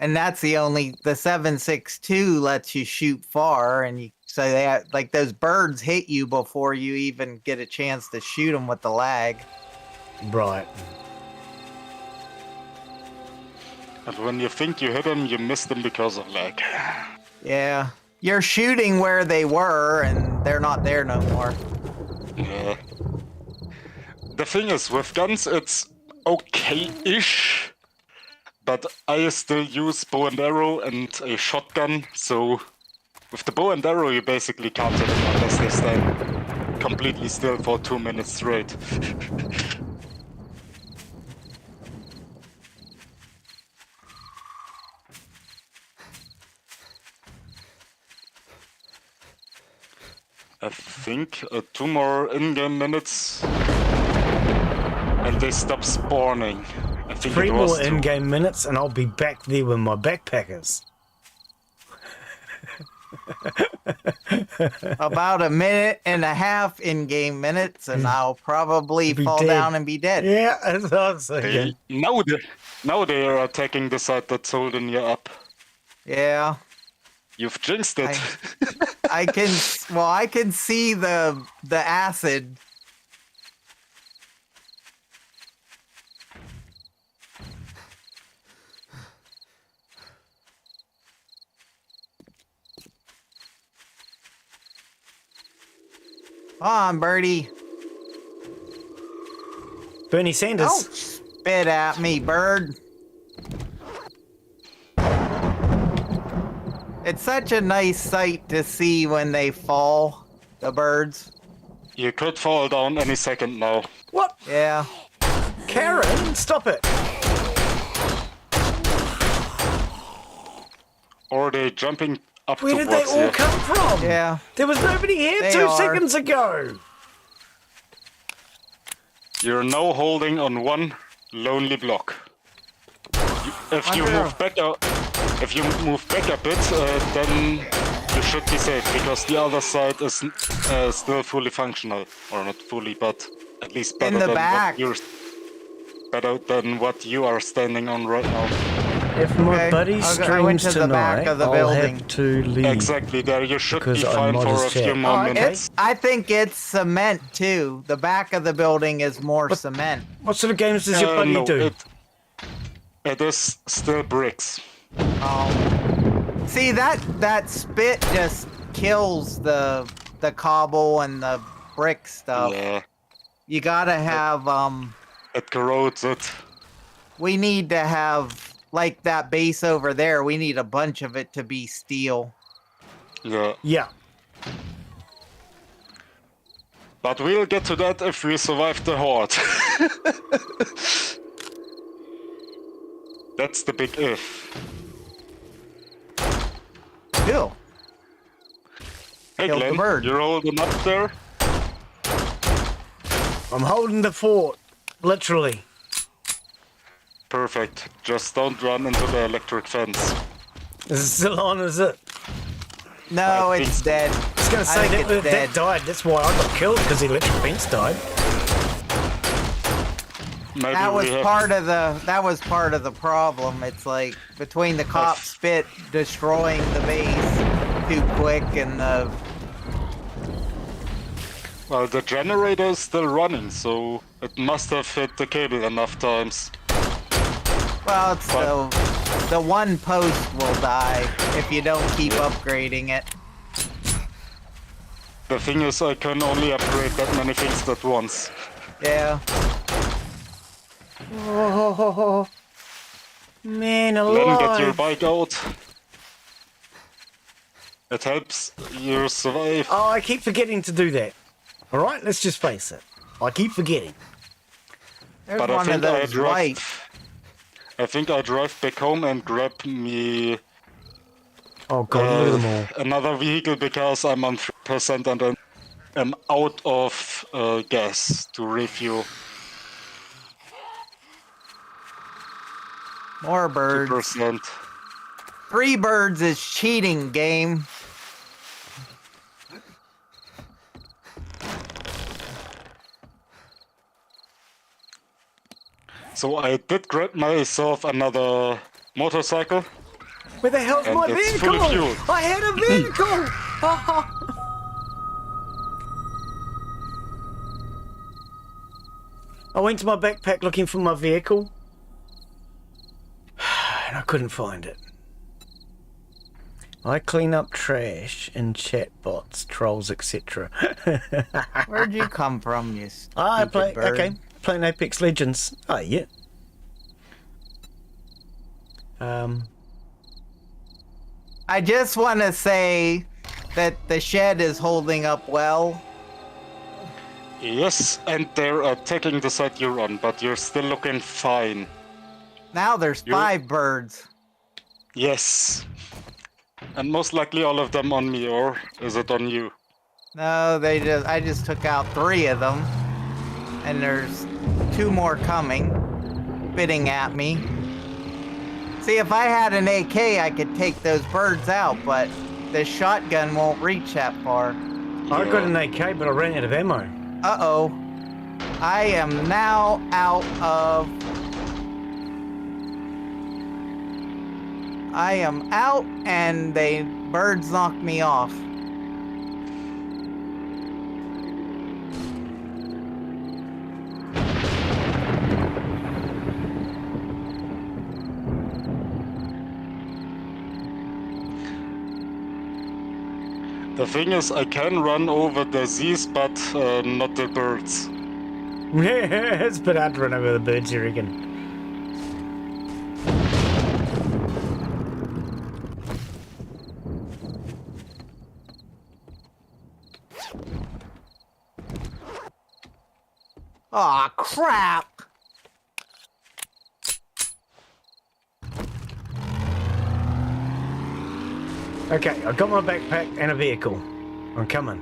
And that's the 7.62 lets you shoot far, and so they have, like, those birds hit you before you even get a chance to shoot them with the lag. Right. And when you think you hit them, you miss them because of lag. Yeah. You're shooting where they were, and they're not there no more. Yeah. The thing is, with guns, it's okay-ish, but I still use bow and arrow and a shotgun, so with the bow and arrow you basically can't hit them unless they stand completely still for 2 minutes straight. I think 2 more in-game minutes and they stop spawning. I think 3 it was more in-game minutes and I'll be back there with my backpackers. About 1.5 minutes in-game minutes, and I'll probably fall dead. down and be dead. Yeah, that's what I was thinking. Now they are attacking the side that's holding you up. Yeah. You've jinxed it. I can see the acid. Come on, Birdie. Bernie Sanders. Don't spit at me, bird. It's such a nice sight to see when they fall, the birds. You could fall down any second now. What? Yeah. Karen, stop it. Or they jumping up Where towards did they all you. come from? Yeah. There was nobody here They 2 are. seconds ago. You're now holding on one lonely block. If you move back a bit, then you should be safe because the other side is still fully functional, or not fully, but at least better In the back. better than what you are standing on right now. If my Okay, buddy I streams went to the back tonight, of the I'll building. have to leave. Exactly, there you should Because be I fine mod for his a few chat. more Oh, okay. minutes. I think it's cement too. The back of the building is more cement. What sort of games does your buddy no, do? it is still bricks. See that spit just kills the cobble and the brick stuff. Yeah, You gotta have it corrodes it. we need to have like that base over there. We need a bunch of it to be steel. Yeah. Yeah. But we'll get to that if we survive the horde. That's the big if. Cool. Hey Killed the Glenn, bird. you're holding up there? I'm holding the fort. Literally. Perfect. Just don't run into the electric fence. Is it still on, is it? No, I it's think- dead. I was going to I say think that, it's that dead. died. That's why I got killed, because the electric fence died. Maybe That was we have... part of the problem. It's like between the cop spit destroying the base too quick and the Well, the generator is still running, so it must have hit the cable enough times. well, it's the one post will die if you don't keep upgrading it. The thing is, I can only upgrade that many things at once. Yeah. Oh, man Then get your alive. bike out. It helps you survive. Oh, I keep forgetting to do that. All right, let's just face it. I keep forgetting. There's But I one of think I those white. I think I drive back home and grab me Oh, God, look at them all. another vehicle because I'm on 3% and I'm out of gas to refuel. More birds. 2%. 3 birds is cheating, game. So I did grab myself another motorcycle. Where the hell's And my it's vehicle? fully fueled. I had a vehicle! I went to my backpack looking for my vehicle. And I couldn't find it. I clean up trash in chatbots, trolls, etc. Where'd you come from, you I stupid play, bird? okay, playing Apex Legends. Oh, yeah. I just want to say that the shed is holding up well. Yes, and they're attacking the side you're on, but you're still looking fine. Now there's You- 5 birds. Yes. And most likely all of them on me, or is it on you? No, I just took out 3 of them. And there's 2 more coming, spitting at me. See, if I had an AK, I could take those birds out, but the shotgun won't reach that far. I got an AK, but I ran out of ammo. Uh-oh. I am now out of... I am out, and the birds knocked me off. The thing is, I can run over the Z's, but not the birds. It's a bit hard to run over the birds, you reckon? Aw, crap! Okay, I got my backpack and a vehicle. I'm coming.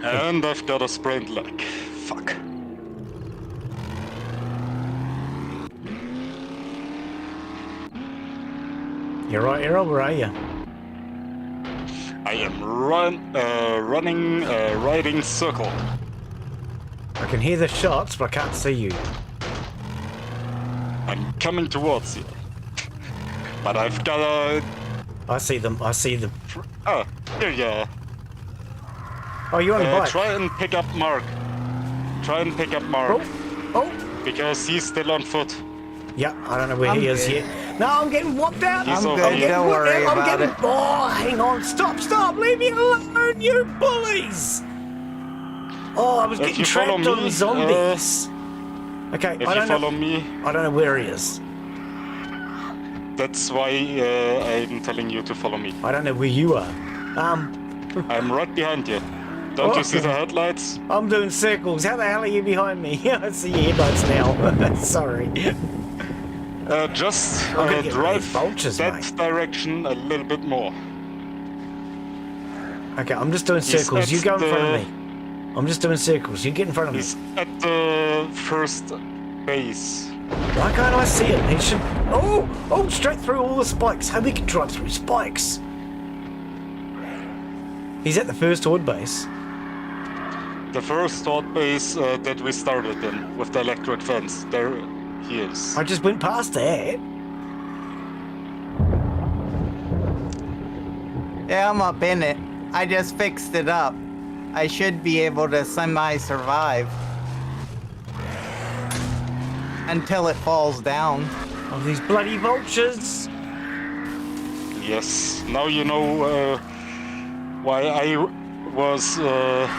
And I've got a sprained leg. Fuck. You're right, Errol, where are you? I am riding circle. I can hear the shots, but I can't see you. I'm coming towards you. But I've got a... I see them. I see them. Oh, here you are. Oh, you're on the bike. Try and pick up Mark. Try and pick up Mark. Oh. Because he's still on foot. Yeah, I don't know where he is yet. No, I'm getting whopped out. He's I'm over good. here. Don't worry I'm about getting... it. Oh, hang on. Stop. Leave me alone, you bullies. Oh, I was If getting you follow trapped on me, zombies. Okay, If I you don't follow know. me, I don't know where he is. that's why I'm telling you to follow me. I don't know where you are. I'm right behind you. Don't you see the headlights? I'm doing circles. How the hell are you behind me? I see your headlights now. Sorry. Just I'm gonna get drive these vultures, that mate. direction a little bit more. Okay, I'm just doing He's circles. You at go in front of the- me. I'm just doing circles. You get in front of me. He's at the first base. Why can't I see it? He should... Oh, straight through all the spikes. How we can drive through spikes? He's at the first horde base. The first horde base that we started in with the electric fence. There he is. I just went past that. Yeah, I'm up in it. I just fixed it up. I should be able to semi-survive. Until it falls down. Oh, these bloody vultures. Yes. Now you know why I was. That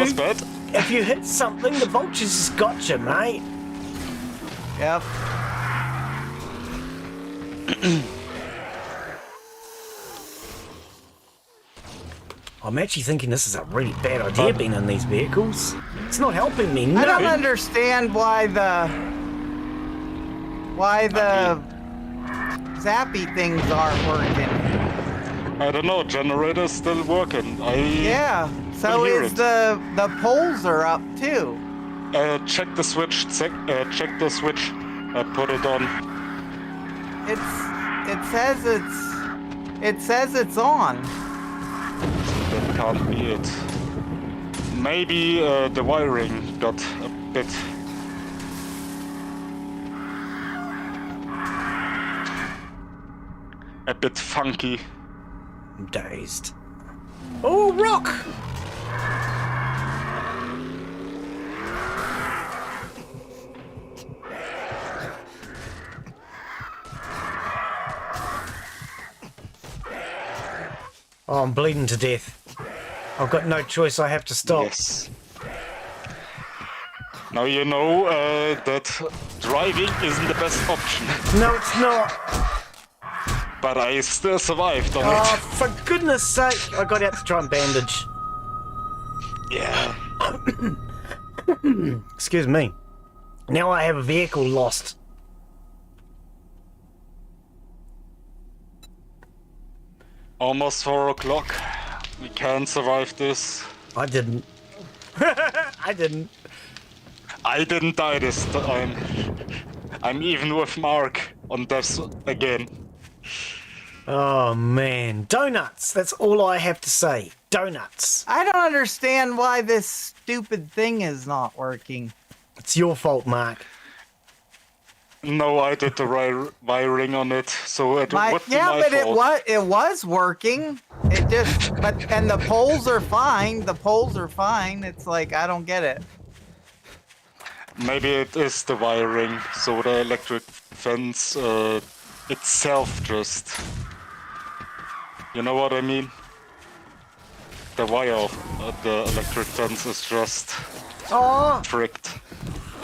was bad. If you hit something, the vultures has got you, mate. Yep. I'm actually thinking this is a really bad idea being in these vehicles. It's not helping me, no. I don't understand why the zappy things aren't working. I don't know. Generator's still working. Yeah. So hear is it. the poles are up too. Check the switch. Check the switch. Put it on. It says it's on. That can't be it. Maybe the wiring got a bit funky. I'm dazed. Oh, rock! Oh, I'm bleeding to death. I've got no choice, I have to stop. Yes. Now you know that driving isn't the best option. No, it's not. But I still survived on Oh, it. for goodness sake, I got out to try and bandage. Yeah. Excuse me. Now I have a vehicle lost. Almost 4 o'clock. We can't survive this. I didn't. I didn't. I didn't die this time. I'm even with Mark on death again. Oh man, donuts. That's all I have to say. Donuts. I don't understand why this stupid thing is not working. It's your fault, Mark. No, I did the wiring on it, so it would be my but fault. it was working. It just and the poles are fine. The poles are fine. It's like I don't get it. Maybe it is the wiring, so the electric fence itself just... You know what I mean? The wire of the electric fence is just Oh, tricked.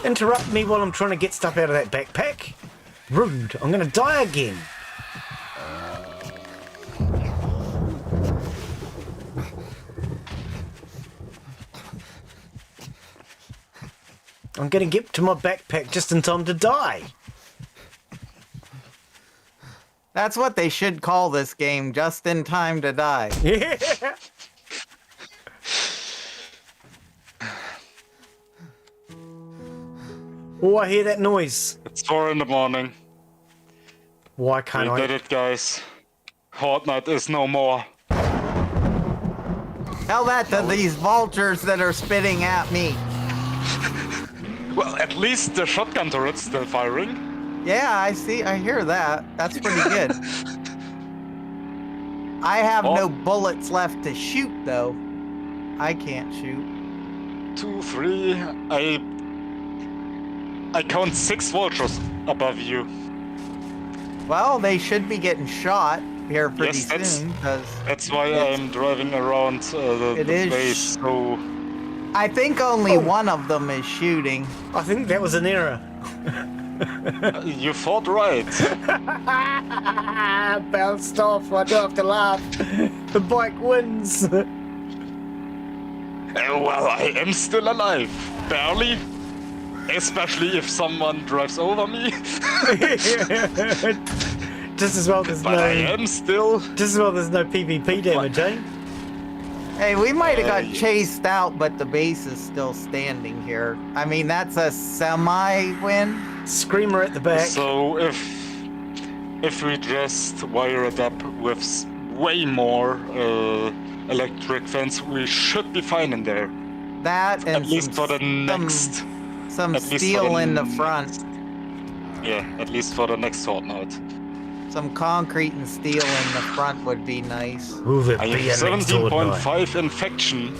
interrupt me while I'm trying to get stuff out of that backpack. Rude. I'm gonna die again. I'm gonna get to my backpack just in time to die. That's what they should call this game, just in time to die. Yeah. Oh, I hear that noise. It's 4 in the morning. Why can't We did I? it, guys. Horde night is no more. Tell that to these vultures that are spitting at me. Well, at least the shotgun turret's still firing. Yeah, I see. I hear that. That's pretty good. I have no bullets left to shoot, though. I can't shoot. 2, 3. I count 6 vultures above you. Well, they should be getting shot here pretty soon. That's why I'm driving around the base. So I think only one of them is shooting. I think that was an error. You thought right. Bounced off. I don't have to laugh. The bike wins. Well, I am still alive. Barely. Especially if someone drives over me. Just as well there's but I am still. Just as well there's no PvP damage, eh? Hey, we might have got chased out, but the base is still standing here. I mean, that's a semi-win. Screamer at the back. So if we just wire it up with way more electric fence, we should be fine in there. That and at least for the next. Some steel in the front. Yeah, at least for the next fortnight. Some concrete and steel in the front would be nice. I have 17.5 infection.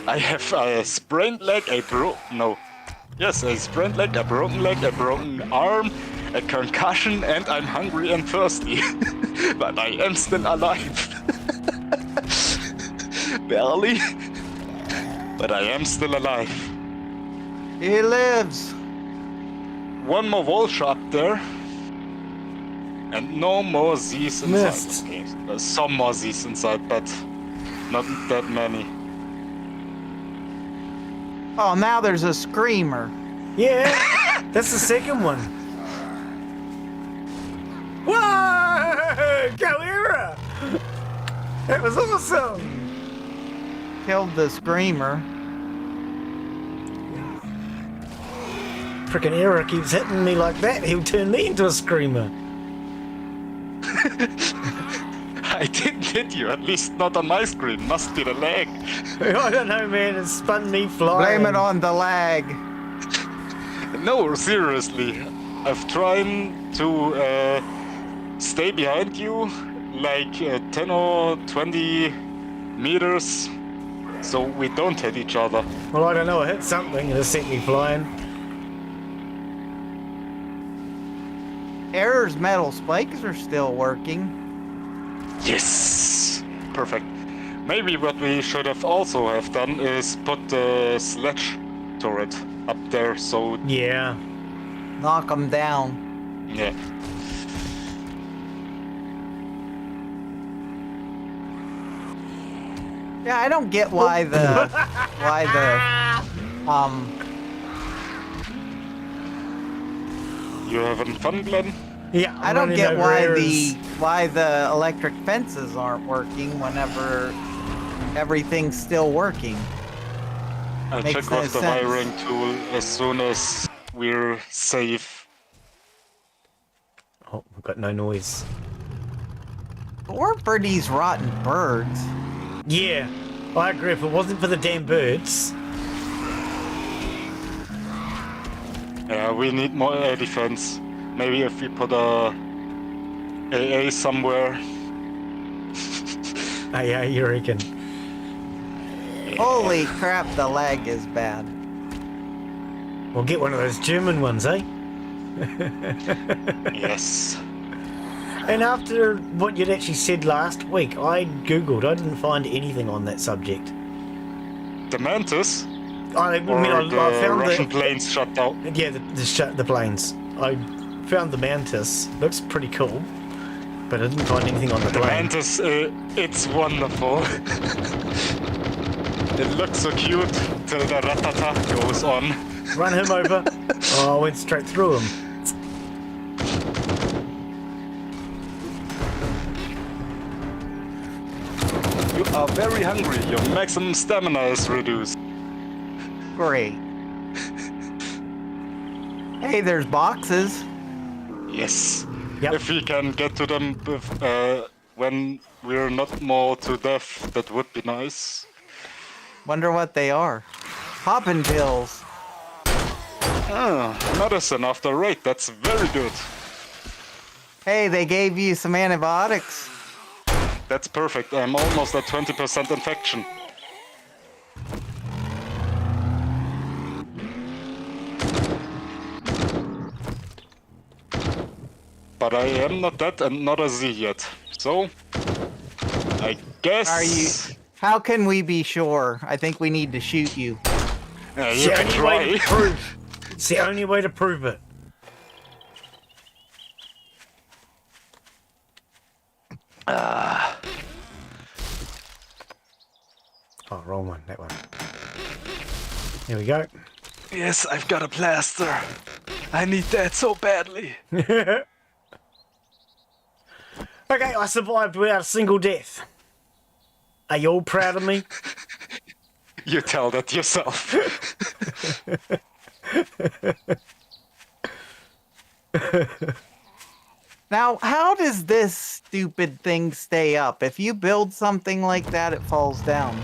I have a sprained leg, a broken leg, a broken arm, a concussion, and I'm hungry and thirsty. But I am still alive. Barely. But I am still alive. He lives. One more vulture up there. And no more Z's inside. Missed. Okay, there's some more Z's inside, but not that many. Oh, now there's a screamer. Yeah, that's the second one. Whoa! Go era! That was awesome! Killed the screamer. Frickin' Era keeps hitting me like that, he'll turn me into a screamer. I didn't hit you, at least not on my screen. Must be the lag. I don't know, man, it spun me flying. Blame it on the lag. No, seriously. I've tried to stay behind you like 10 or 20 meters so we don't hit each other. Well, I don't know, I hit something and it sent me flying. Error's metal spikes are still working. Yes! Perfect. Maybe what we should have also have done is put the sledge turret up there so... Yeah. Knock them down. Yeah. Yeah, I don't get why the You having fun, Glen? Yeah, I don't get why the electric fences aren't working whenever everything's still working. I'll check with the wiring tool as soon as we're safe. Oh, we've got no noise. Or for these rotten birds. Yeah, I agree. If it wasn't for the damn birds. Yeah, we need more air defense. Maybe if we put a AA somewhere. Yeah, you reckon? Holy crap, the lag is bad. We'll get one of those German ones, eh? Yes. And after what you'd actually said last week, I googled. I didn't find anything on that subject. The Mantis? I found Russian planes shut down. Yeah, the planes. I found the Mantis. Looks pretty cool, but I didn't find anything on the plane. The Mantis, it's wonderful. It looks so cute till the ratata goes on. Run him over. Oh, I went straight through him. You are very hungry. Your maximum stamina is reduced. Great. Hey, there's boxes. Yes. Yep. If we can get to them when we're not more to death, that would be nice. Wonder what they are. Poppin' pills. Ah, medicine after raid. That's very good. Hey, they gave you some antibiotics. That's perfect. I'm almost at 20% infection. But I am not dead and not a Z yet. So, I guess... Are you? How can we be sure? I think we need to shoot you. It's you the can only way to try. prove. It's the only way to prove it. Oh, wrong one. That one. Here we go. Yes, I've got a plaster. I need that so badly. Okay, I survived without a single death. Are you all proud of me? You tell that yourself. Now, how does this stupid thing stay up? If you build something like that, it falls down.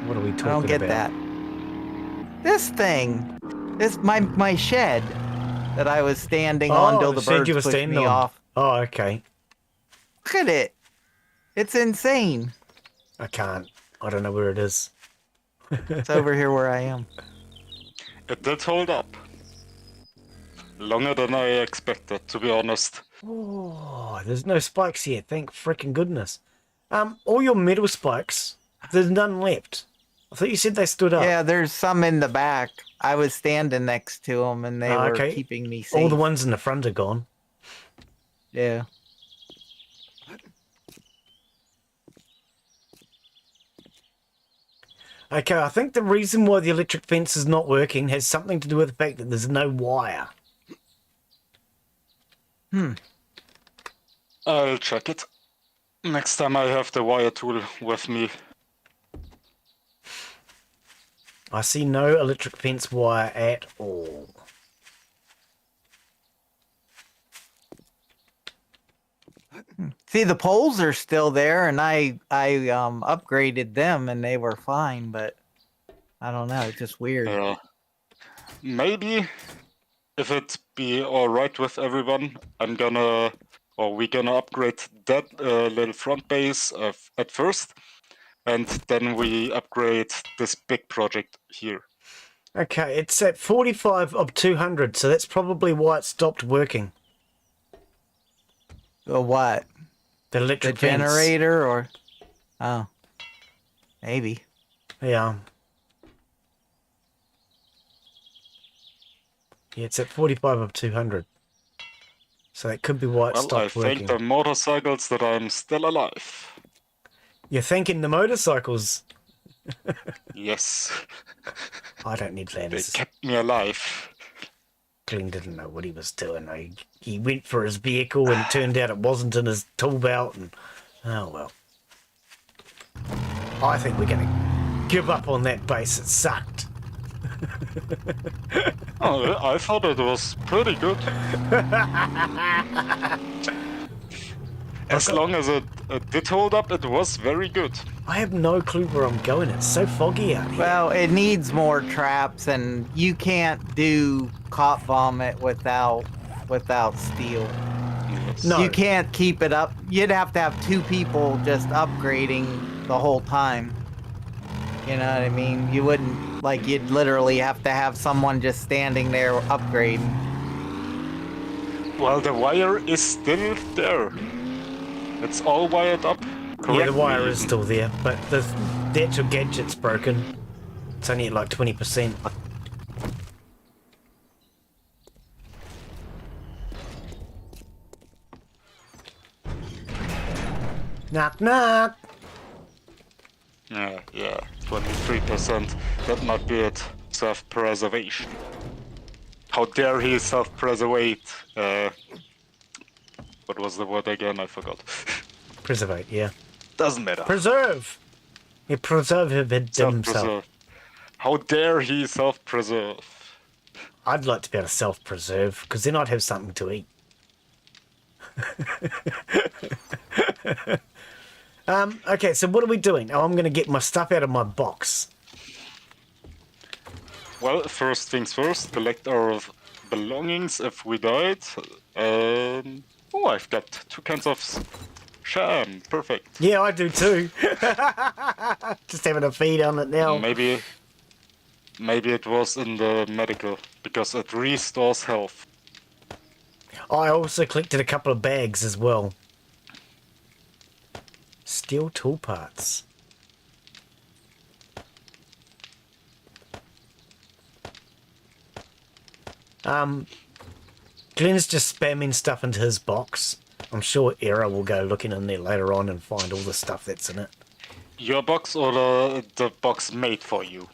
What are we talking about? I don't get that. This thing, my shed that I was standing on till the shed birds you were pushed standing me on. off. Oh, okay. Look at it. It's insane. I can't. I don't know where it is. It's over here where I am. It did hold up. Longer than I expected, to be honest. Oh, there's no spikes here. Thank frickin' goodness. All your metal spikes, there's none left. I thought you said they stood up. Yeah, there's some in the back. I was standing next to them, and they were okay. keeping me safe. All the ones in the front are gone. Yeah. Okay, I think the reason why the electric fence is not working has something to do with the fact that there's no wire. I'll check it. Next time I have the wire tool with me. I see no electric fence wire at all. See, the poles are still there, and I upgraded them, and they were fine. But I don't know. It's just weird. Yeah. Maybe, if it be alright with everyone, we're gonna upgrade that little front base at first, and then we upgrade this big project here. Okay, it's at 45 of 200, so that's probably why it stopped working. The what? The The electric fence. generator, or oh, maybe. Yeah. Yeah, it's at 45 of 200. So that could be why it Well, I stopped working. thank the motorcycles that I'm still alive. You're thanking the motorcycles. Yes, I don't need they ladders. kept me alive. Glen didn't know what he was doing. He went for his vehicle and it turned out it wasn't in his tool belt. And oh well. I think we're going to give up on that base. It sucked. Oh, I thought it was pretty good. As long as it did hold up, it was very good. I have no clue where I'm going. It's so foggy out here. Well, it needs more traps, and you can't do cop vomit without steel. No. You can't keep it up. You'd have to have two people just upgrading the whole time. You know what I mean? You wouldn't, like, you'd literally have to have someone just standing there upgrading. Well, the wire is still there. It's all wired up. Yeah, the wire correctly. is still there, but the actual gadget's broken. It's only at like 20%. Knock, knock. Yeah, 23%. That might be it. Self-preservation. How dare he self-preservate? What was the word again? I forgot. Preservate, yeah. Doesn't matter. Preserve! He preserve himself. Self-preserve. How dare he self-preserve? I'd like to be able to self-preserve, because then I'd have something to eat. Okay, so what are we doing? Oh, I'm going to get my stuff out of my box. Well, first things first, collect our belongings if we died. Oh, I've got 2 cans of sham. Perfect. Yeah, I do too. Just having a feed on it now. Maybe it was in the medical, because it restores health. I also collected a couple of bags as well. Steel tool parts. Glen's just spamming stuff into his box. I'm sure Era will go looking in there later on and find all the stuff that's in it. Your box or the box made for you?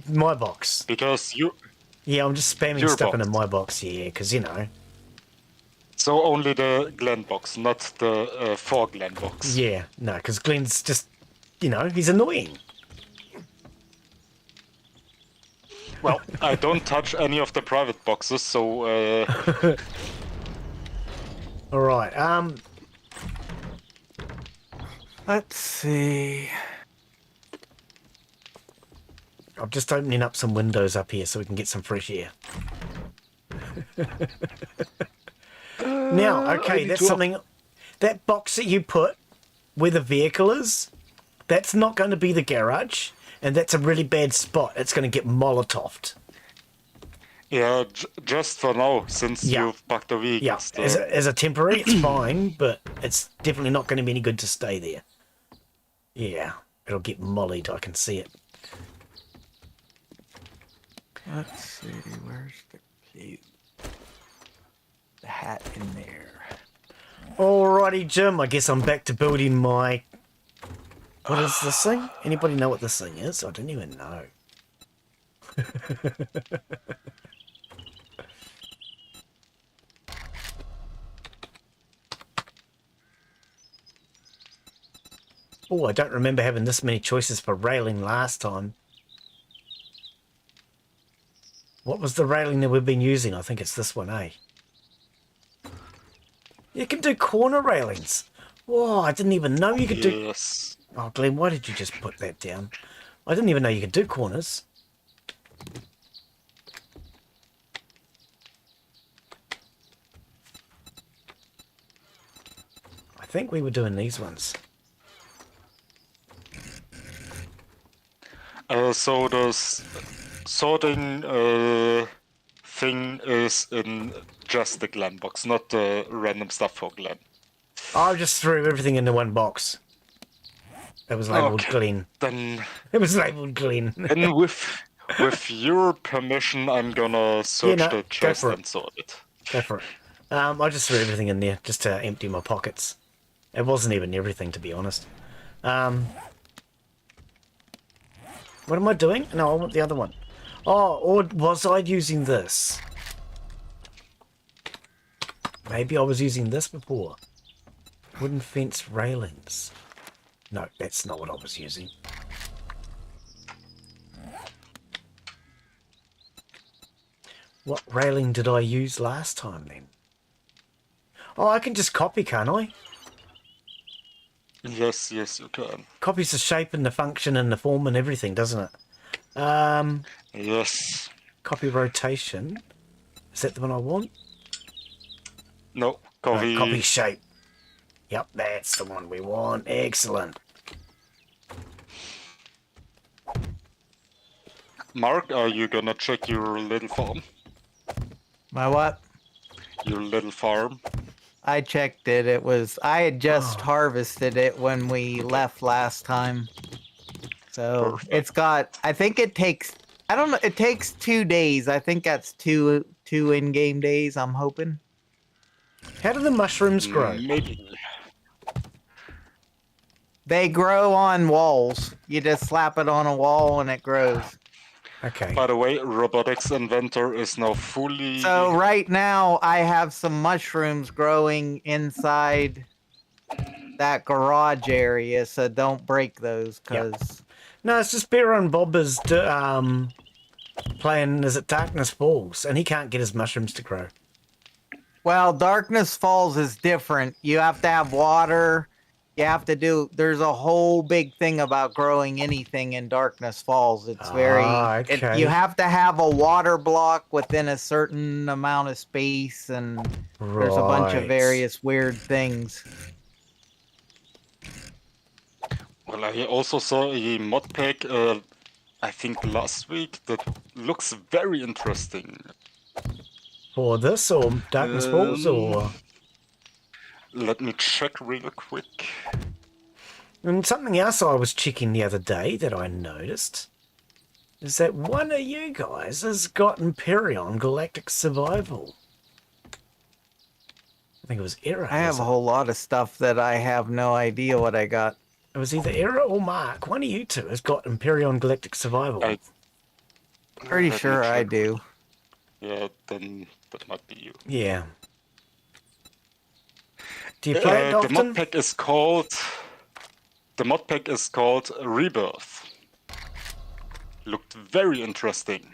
My box. Because you... Yeah, I'm just spamming Your stuff box. into my box, yeah, because, you know. So only the Glen box, not the for Glen box. Yeah, no, because Glen's just, you know, he's annoying. Well, I don't touch any of the private boxes, so... Alright, Let's see. I'm just opening up some windows up here so we can get some fresh air. Now, okay, that's something... That box that you put where the vehicle is, that's not going to be the garage, and that's a really bad spot. It's going to get molotoved. Yeah, just for now, since Yeah. you've packed the vehicle. Yeah, as a temporary, it's fine, but it's definitely not going to be any good to stay there. Yeah, it'll get mollied, I can see it. Let's see, where's the hat in there? Alrighty, Jim, I guess I'm back to building my... What is this thing? Anybody know what this thing is? I don't even know. Oh, I don't remember having this many choices for railing last time. What was the railing that we've been using? I think it's this one, eh? You can do corner railings. Whoa, I didn't even know you could do... Yes. Oh, Glen, why did you just put that down? I didn't even know you could do corners. I think we were doing these ones. So the sorting thing is in just the Glen box, not the random stuff for Glen. I just threw everything into one box. It was labelled Okay. Glen. Then It was labelled Glen. and with your permission, I'm gonna search no, the go chest for it. and sort it. Go for it. I just threw everything in there just to empty my pockets. It wasn't even everything, to be honest. What am I doing? No, I want the other one. Oh, or was I using this? Maybe I was using this before. Wooden fence railings. No, that's not what I was using. What railing did I use last time then? Oh, I can just copy, can't I? Yes, you can. Copies the shape and the function and the form and everything, doesn't it? Yes. Copy rotation. Is that the one I want? No, copy. Copy shape. Yep, that's the one we want. Excellent. Mark, are you gonna check your little farm? My what? Your little farm? I checked it. I had just harvested it when we left last time. So Perfect. it's got, I think it takes, I don't know, it takes 2 days. I think that's two in-game days, I'm hoping. How do the mushrooms grow? Maybe. They grow on walls. You just slap it on a wall and it grows. Okay. By the way, robotics inventor is now fully. So right now I have some mushrooms growing inside that garage area, so don't break those, because... No, it's just Bear and Bob is playing, is it Darkness Falls? And he can't get his mushrooms to grow. Well, Darkness Falls is different. You have to have water You have to do. There's a whole big thing about growing anything in Darkness Falls. It's very. Okay. You have to have a water block within a certain amount of space, and there's a bunch of various weird things. Well, I also saw a mod pack, I think last week, that looks very interesting. For this or Darkness Falls or? Let me check real quick. And something else I was checking the other day that I noticed is that one of you guys has got Imperion Galactic Survival. I think it was Error. I have a whole lot of stuff that I have no idea what I got. It was either Error or Mark. One of you two has got Imperion Galactic Survival. Pretty sure I do. Yeah, then that might be you. Yeah. Do you play it often? The mod pack is called Rebirth. Looked very interesting.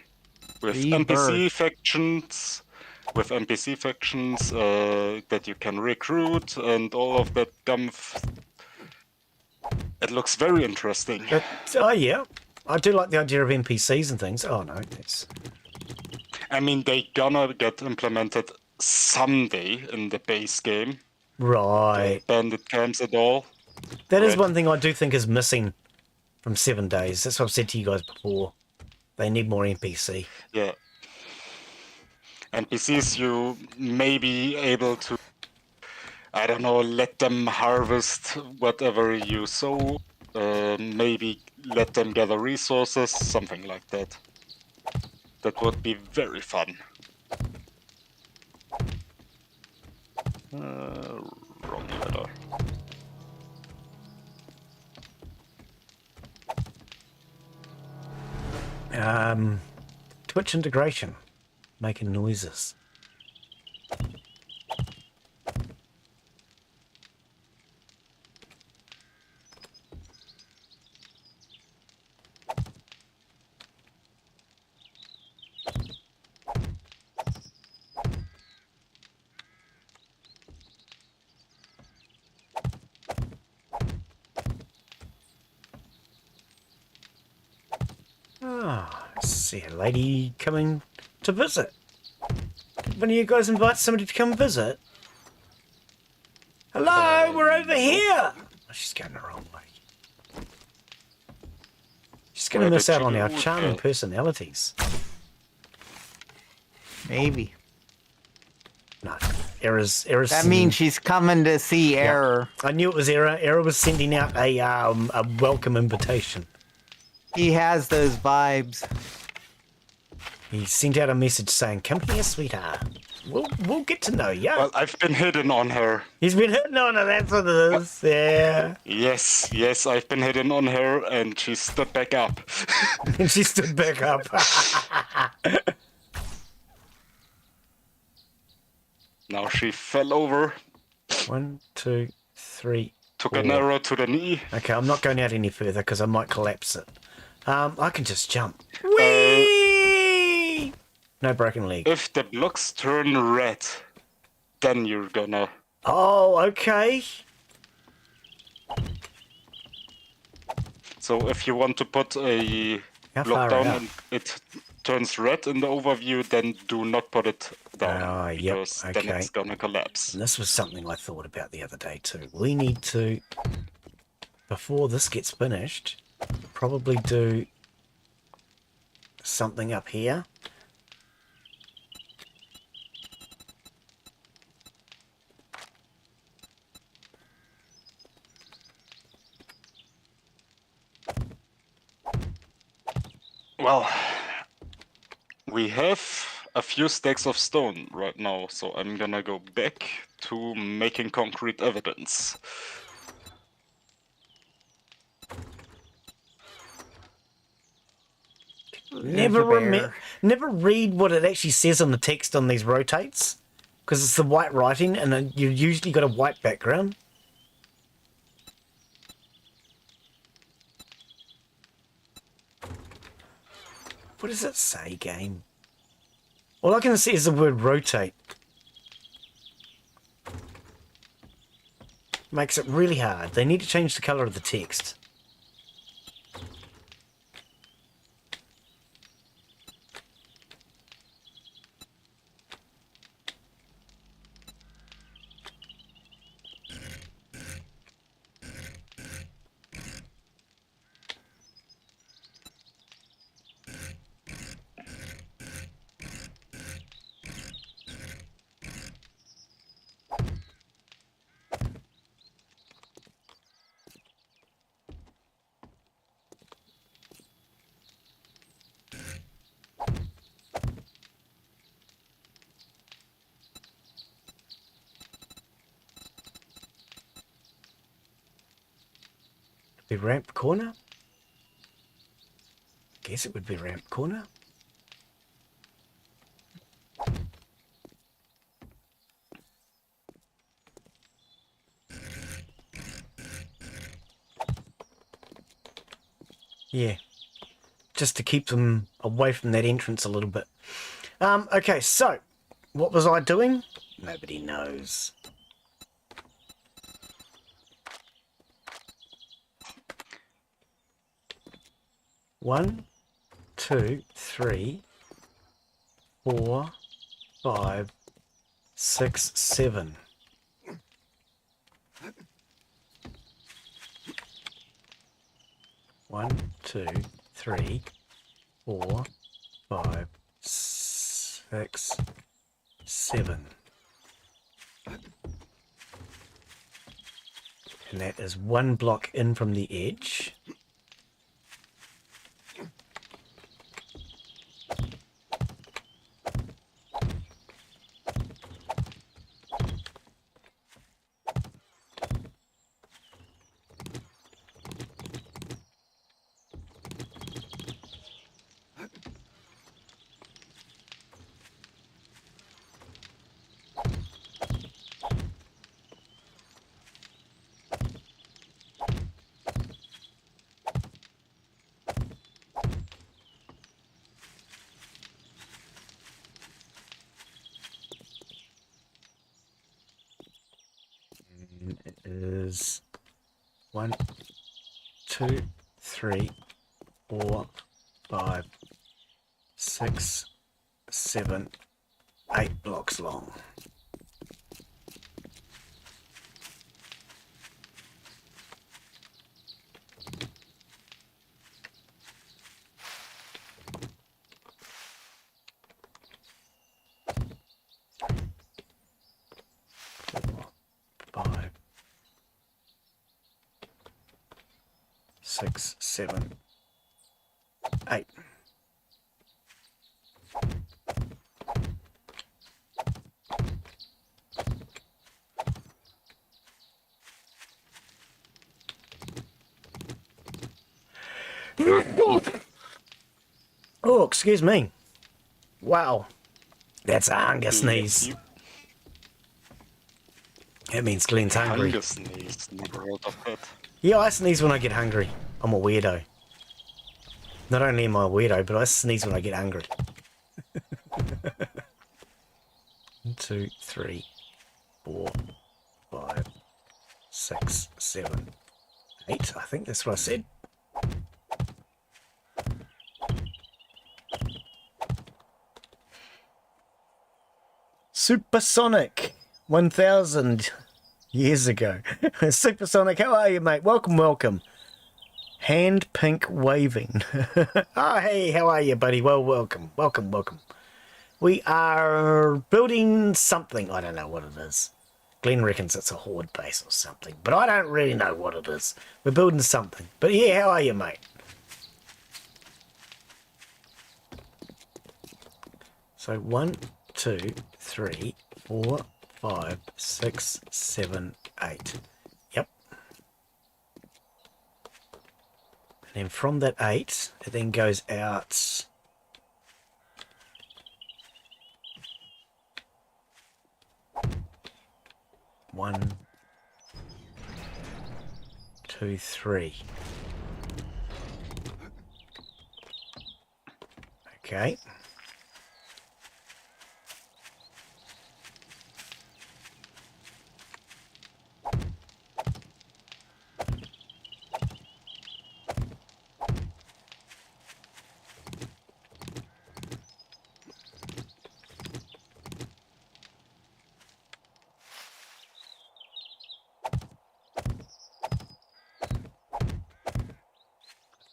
With NPC factions, that you can recruit and all of that gumph. It looks very interesting. Oh yeah, I do like the idea of NPCs and things. Oh no, it's. I mean, they gonna get implemented someday in the base game. Right. The bandit camps and all. That is one thing I do think is missing from 7 days. That's what I've said to you guys before. They need more NPC. Yeah. NPCs you may be able to, I don't know, let them harvest whatever you sow. Maybe let them gather resources, something like that. That would be very fun. Wrong letter. Twitch integration. Making noises. I see a lady coming to visit. Did one of you guys invite somebody to come visit? Hello, we're over here. Oh, she's going the wrong way. She's going to miss out on our charming personalities. Maybe. No, Error's. That means she's coming to see Error. I knew it was Error. Error was sending out a welcome invitation. He has those vibes. He sent out a message saying, "Come here, sweetheart. We'll get to know you." Well, I've been hitting on her. He's been hitting on her. That's what it is. Yeah. Yes, I've been hitting on her, and she stood back up. And she stood back up. Now she fell over. 1, 2, 3. Took 4. an arrow to the knee. Okay, I'm not going out any further because I might collapse it. I can just jump. Whee! No broken leg. If the blocks turn red, then you're gonna... Oh, okay. So if you want to put a block down and it turns red in the overview, then do not put it down. Because then it's gonna collapse. And this was something I thought about the other day too. We need to, before this gets finished, probably do something up here. Well, we have a few stacks of stone right now, so I'm gonna go back to making concrete evidence. Never read what it actually says on the text on these rotates, because it's the white writing, and then you usually got a white background. What does it say, game? All I can see is the word rotate. Makes it really hard. They need to change the colour of the text. Be ramp corner? Guess it would be ramp corner. Yeah, just to keep them away from that entrance a little bit. Okay, so what was I doing? Nobody knows. One, 2, 3, 4, 5, 6, 7. One, 2, 3, 4, 5, 6, 7. And that is one block in from the edge. It is 1, 2, 3, 4, 5, 6, 7, 8 blocks long. Six, 7, 8. Oh, excuse me. Wow. That's a hunger sneeze. That means Glen's hungry. Hunger sneeze, never heard of that. Yeah, I sneeze when I get hungry. I'm a weirdo. Not only am I a weirdo, but I sneeze when I get hungry. 1, 2, 3, 4, 5, 6, 7, 8. I think that's what I said. Supersonic 1000 years ago. Supersonic, how are you, mate? Welcome, welcome. Hand pink waving. Oh, hey, how are you, buddy? Well, welcome, welcome, welcome. We are building something. I don't know what it is. Glen reckons it's a horde base or something, but I don't really know what it is. We're building something. But yeah, how are you, mate? So 1, 2, 3, 4, 5, 6, 7, 8. Yep. And then from that 8, it then goes out. One, 2, 3. Okay.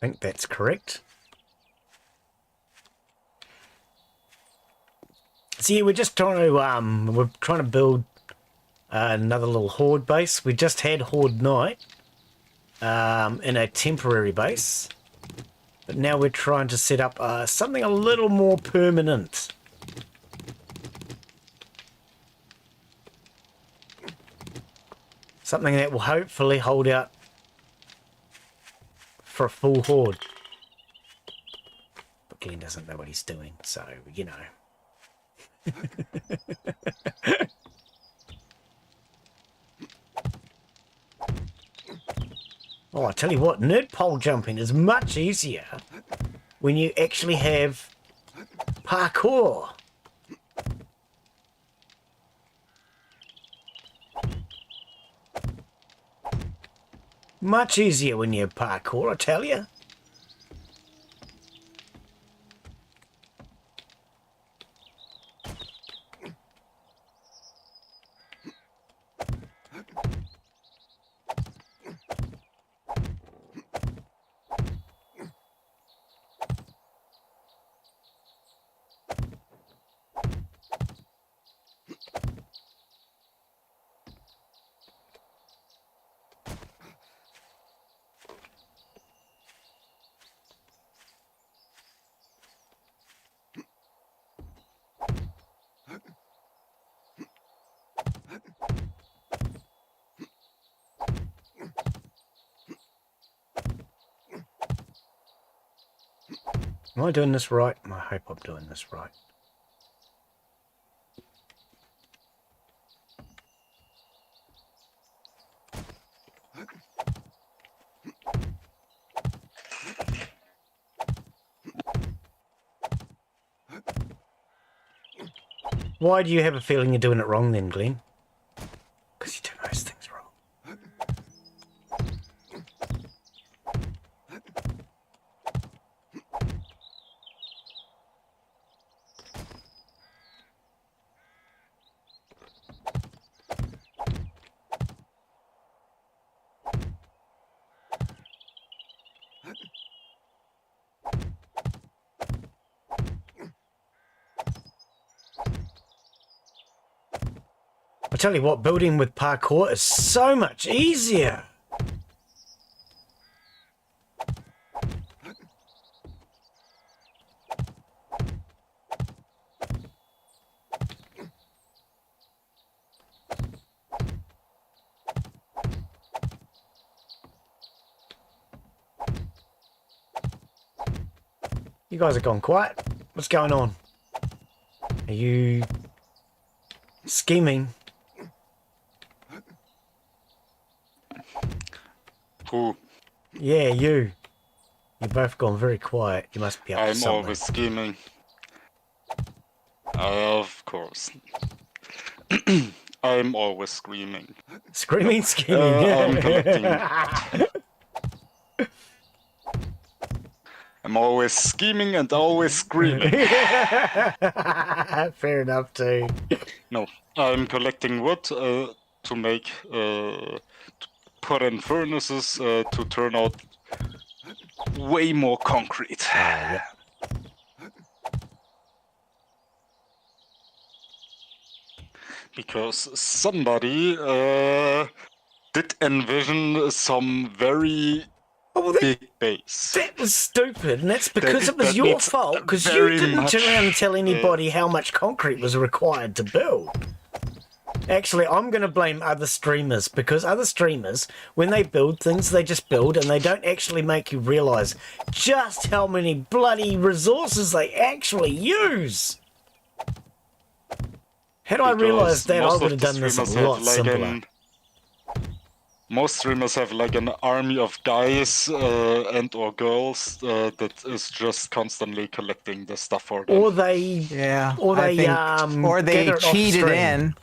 think that's correct. So yeah, we're just trying to build another little horde base. We just had Horde Night in a temporary base, but now we're trying to set up something a little more permanent. Something that will hopefully hold out for a full horde. But Glen doesn't know what he's doing, so, you know. Oh, I tell you what, nerd pole jumping is much easier when you actually have parkour. Much easier when you have parkour, I tell you. Am I doing this right? I hope I'm doing this right. Why do you have a feeling you're doing it wrong then, Glen? Because you do most things wrong. I tell you what, building with parkour is so much easier. You guys have gone quiet. What's going on? Are you scheming? Who? Yeah, you. You've both gone very quiet. You must be up to I'm something. always scheming. Of course. I'm always screaming. Screaming, scheming. I'm collecting. I'm always scheming and always screaming. Fair enough, too. No, I'm collecting wood to make, to put in furnaces to turn out way more concrete. Yeah. Because somebody did envision some very big base. That was stupid, and that's because it was that your needs fault, because you very didn't much, turn around and tell anybody how much concrete was required to build. Actually, I'm going to blame other streamers, because other streamers, when they build things, they just build, and they don't actually make you realise just how many bloody resources they actually use. Had I realised that, I would have done this a lot simpler. Most streamers have like an army of guys and or girls that is just constantly collecting the stuff for them. Or they, or they cheat it in.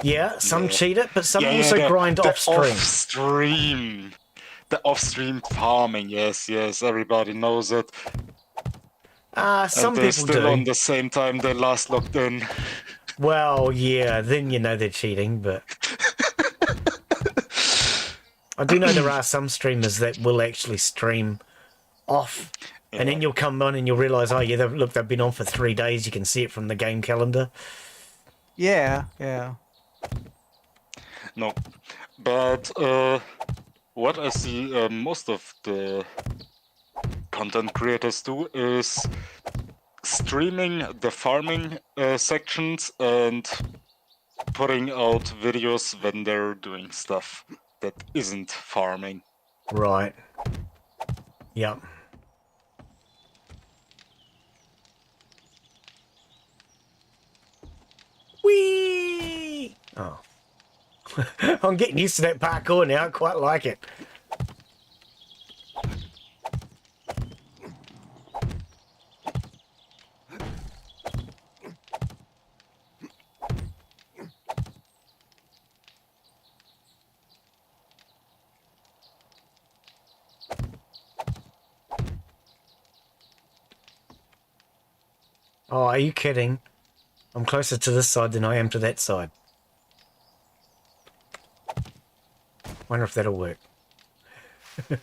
Yeah, some cheat it, but some also grind off-stream. The off-stream farming, yes, everybody knows it. Some they're people still do. on the same time they last logged in. Well, yeah, then you know they're cheating, but I do know there are some streamers that will actually stream off. And then you'll come on and you'll realise, oh yeah, look, they've been on for 3 days. You can see it from the game calendar. Yeah, yeah. No, but what I see most of the content creators do is streaming the farming sections and putting out videos when they're doing stuff that isn't farming. Right. Yep. Whee! Oh. I'm getting used to that parkour now. I quite like it. Oh, are you kidding? I'm closer to this side than I am to that side. Wonder if that'll work. I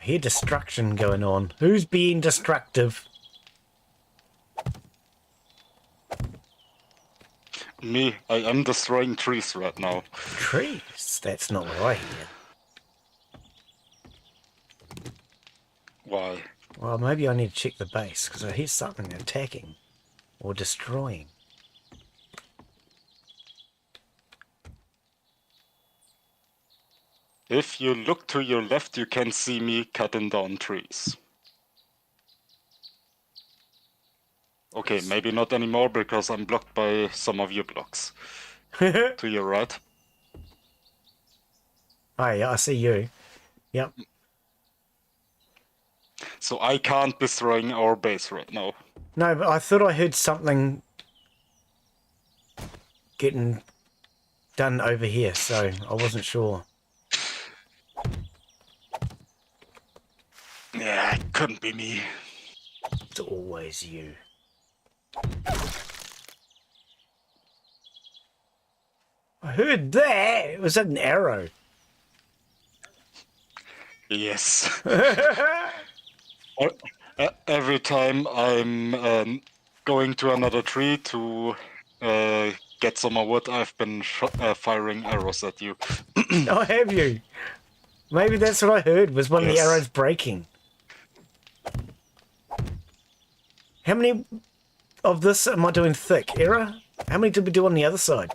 hear destruction going on. Who's being destructive? Me, I am destroying trees right now. Trees? That's not what I hear. Why? Well, maybe I need to check the base, because I hear something attacking or destroying. If you look to your left, you can see me cutting down trees. Okay, maybe not anymore because I'm blocked by some of your blocks. To your right. Oh, yeah, I see you. Yep. So I can't be destroying our base right now. No, but I thought I heard something getting done over here, so I wasn't sure. Yeah, it couldn't be me. It's always you. I heard that! It was an arrow. Yes. Every time I'm going to another tree to get some more wood, I've been firing arrows at you. Oh, have you? Maybe that's what I heard, was one of the Yes. arrows breaking. How many of this am I doing thick? Error? How many did we do on the other side?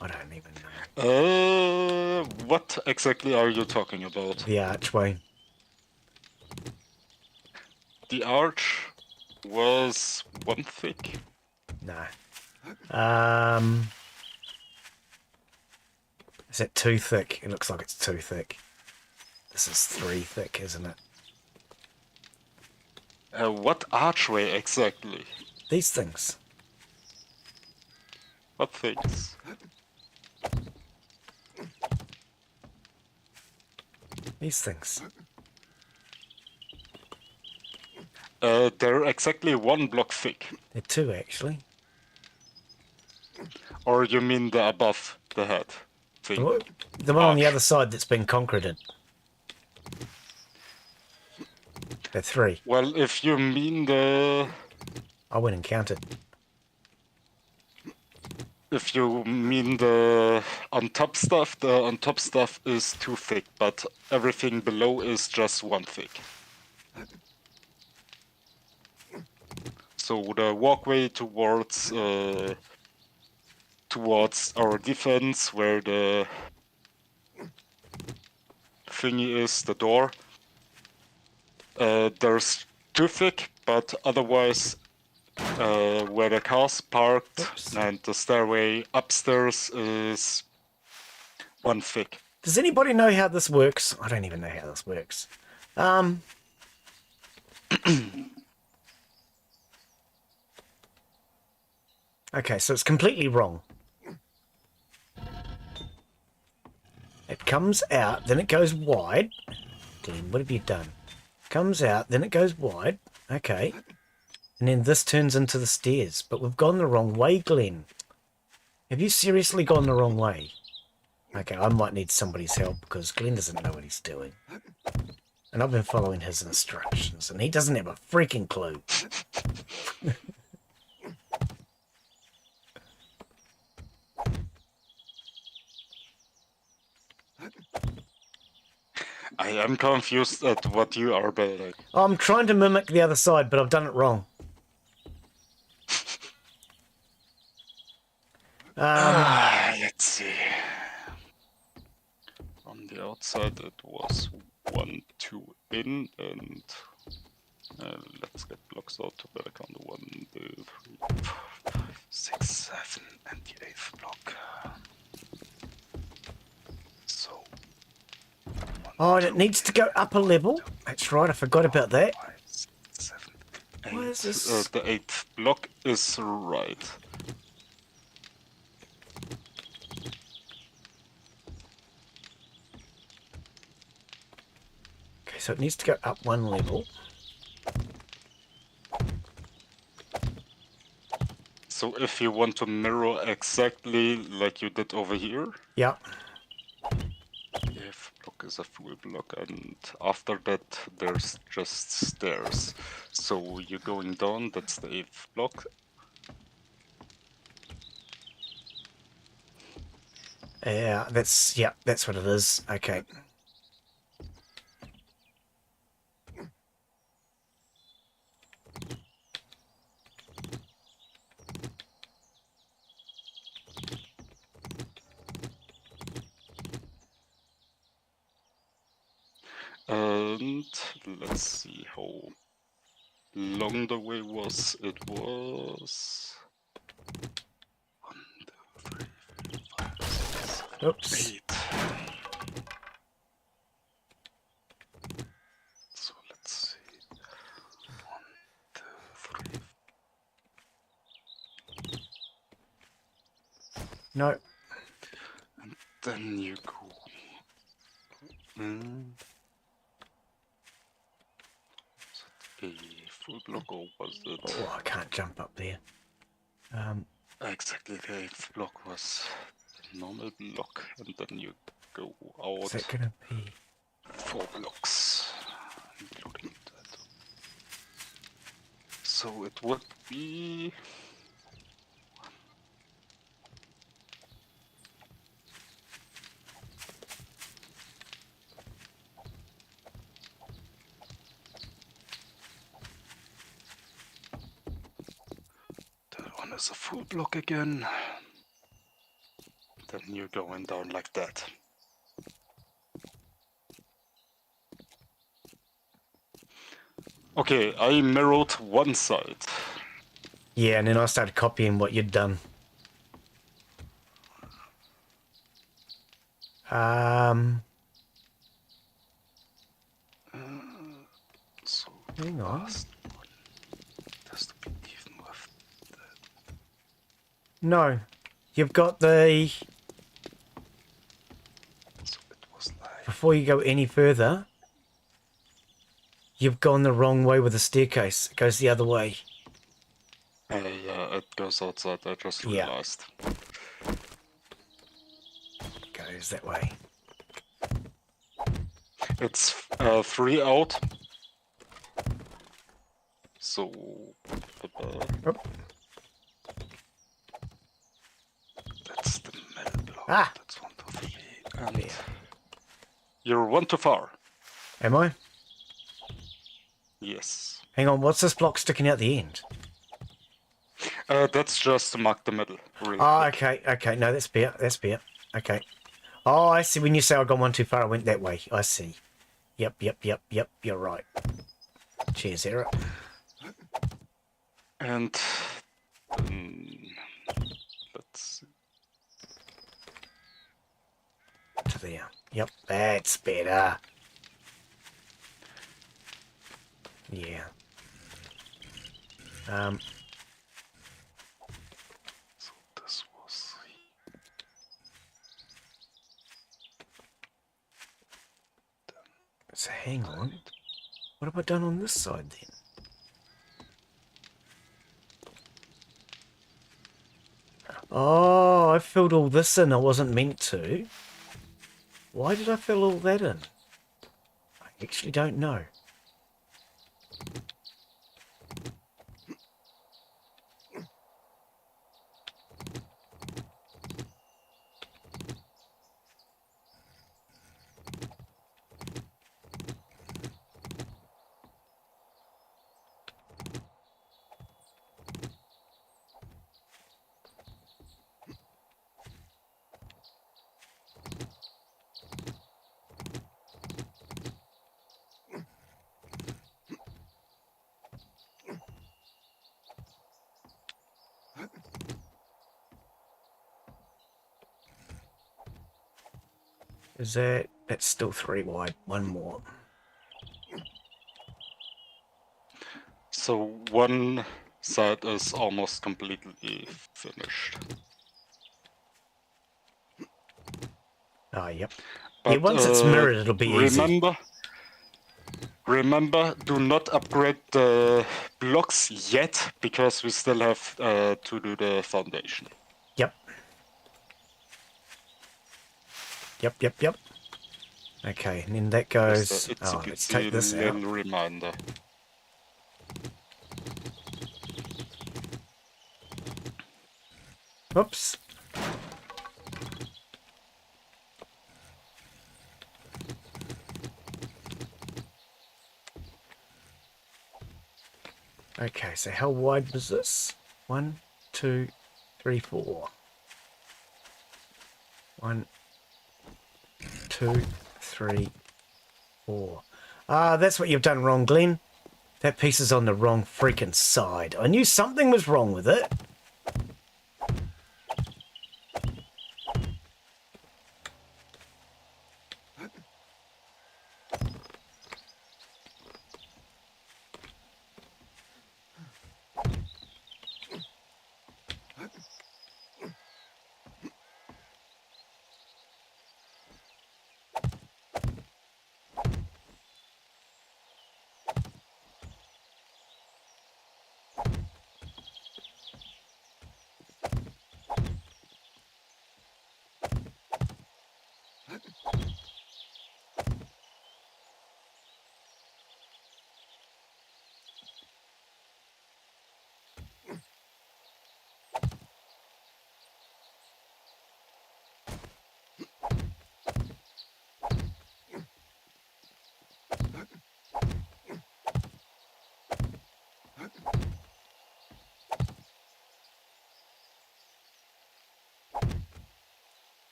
I don't even know. What exactly are you talking about? The archway. The arch was 1 thick. No. Is it 2 thick? It looks like it's 2 thick. This is 3 thick, isn't it? What archway exactly? These things. What things? These things. They're exactly 1 block thick. They're 2, actually. Or you mean the above the head thing? The one on the other side that's been concreted. They're 3. Well, if you mean the... I went and counted. If you mean the on top stuff, the on top stuff is 2 thick, but everything below is just 1 thick. So the walkway towards our defense, where the thingy is, the door, there's 2 thick, but otherwise where the car's parked. Oops. And the stairway upstairs is 1 thick. Does anybody know how this works? I don't even know how this works. Okay, so it's completely wrong. It comes out, then it goes wide, Glen? What have you done? Comes out, then it goes wide. Okay. And then this turns into the stairs. But we've gone the wrong way, Glen. Have you seriously gone the wrong way? Okay, I might need somebody's help because Glen doesn't know what he's doing. And I've been following his instructions, and he doesn't have a freaking clue. I am confused at what you are building. I'm trying to mimic the other side, but I've done it wrong. Let's see. On the outside it was 1, 2 in, and let's get blocks out to better count. 1, 2, 3, 4, 5, 6, 7, and the 8th block. So. Oh, it needs to go up a level. That's right, I forgot about that. 5, 6, 7, 8. Why is this? The 8th block is right. Okay, so it needs to go up one level. So if you want to mirror exactly like you did over here, Yeah. if block is a full block, and after that there's just stairs. So you're going down, that's the 8th block. Yeah, that's what it is. Okay. And let's see how long the way was. It was 1, 2, 3, 4, 5, 6, 7, Oops. 8. So let's see. 1, 2, 3. No. And then you go. Was it a full block or was it? Oh, I can't jump up there. Exactly, the 8th block was the normal block, and then you go out. Is that gonna be 4 blocks, including that. So it would be. That one is a full block again. Then you're going down like that. Okay, I mirrored one side. Yeah, and then I started copying what you'd done. So Hang on. last one has to be even with that. No. You've got the... So it was like. Before you go any further, you've gone the wrong way with the staircase. It goes the other way. Yeah, it goes outside, I just Yeah. realized. It goes that way. It's 3 out. So. Oh. That's the middle block. Ah! That's 1, 2, 3. And Yeah. you're 1 too far. Am I? Yes. Hang on, what's this block sticking out the end? That's just to mark the middle. Really Oh, quick. okay. No, that's better. That's better. Okay. Oh, I see. When you say I gone one too far, I went that way. I see. Yep. You're right. Cheers, error. And let's see. To there. Yep, that's better. Yeah. So this was. so hang on. What have I done on this side then? Oh, I filled all this in. I wasn't meant to. Why did I fill all that in? I actually don't know. Is that... That's still 3 wide. One more. So one side is almost completely finished. Oh, yep. But, yeah, once it's mirrored, it'll be easy. Remember, do not upgrade the blocks yet, because we still have to do the foundation. Yep. Yep. Okay, and then that goes... Just Oh, let's take this out. little reminder. Oops. Okay, so how wide was this? 1, 2, 3, 4. 1, 2, 3, 4. Ah, that's what you've done wrong, Glen. That piece is on the wrong freaking side. I knew something was wrong with it.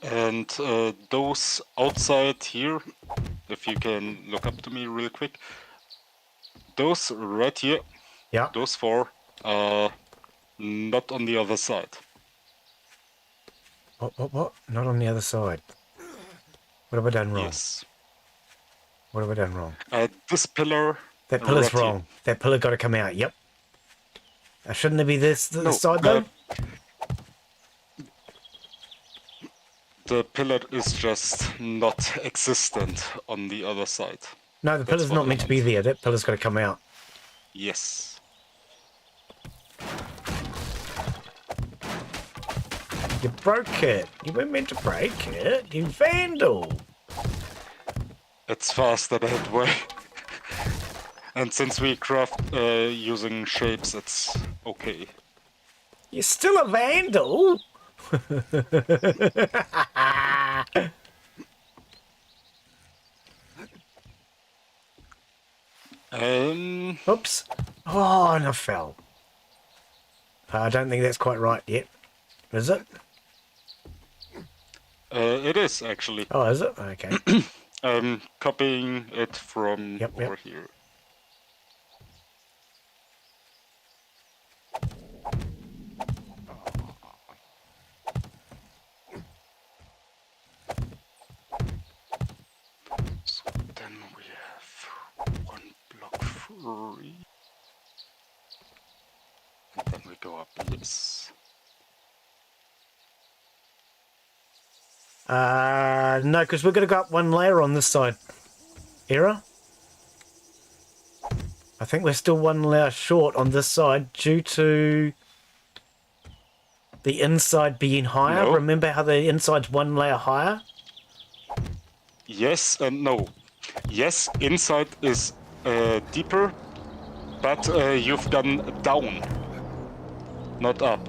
And those outside here, if you can look up to me real quick, those right here, Yeah. those 4 are not on the other side. What? Not on the other side. What have I done wrong? Yes. What have I done wrong? This pillar. That pillar's right wrong. here. That pillar got to come out. Yep. Shouldn't it be this side though? The pillar is just not existent on the other side. No, the pillar's not meant to be there. That pillar's got to come out. Yes. You broke it. You weren't meant to break it. You vandal. It's faster that way. And since we craft using shapes, it's okay. You're still a vandal. Oops. Oh, and I fell. I don't think that's quite right yet. Is it? It is actually. Oh, is it? Okay. I'm copying it from Yep. over here. So then we have 1 block free. And then we go up this. No, because we're going to go up one layer on this side. Error? I think we're still one layer short on this side due to the inside being higher. No. Remember how the inside's one layer higher? Yes and no. Yes, inside is deeper, but you've gone down, not up.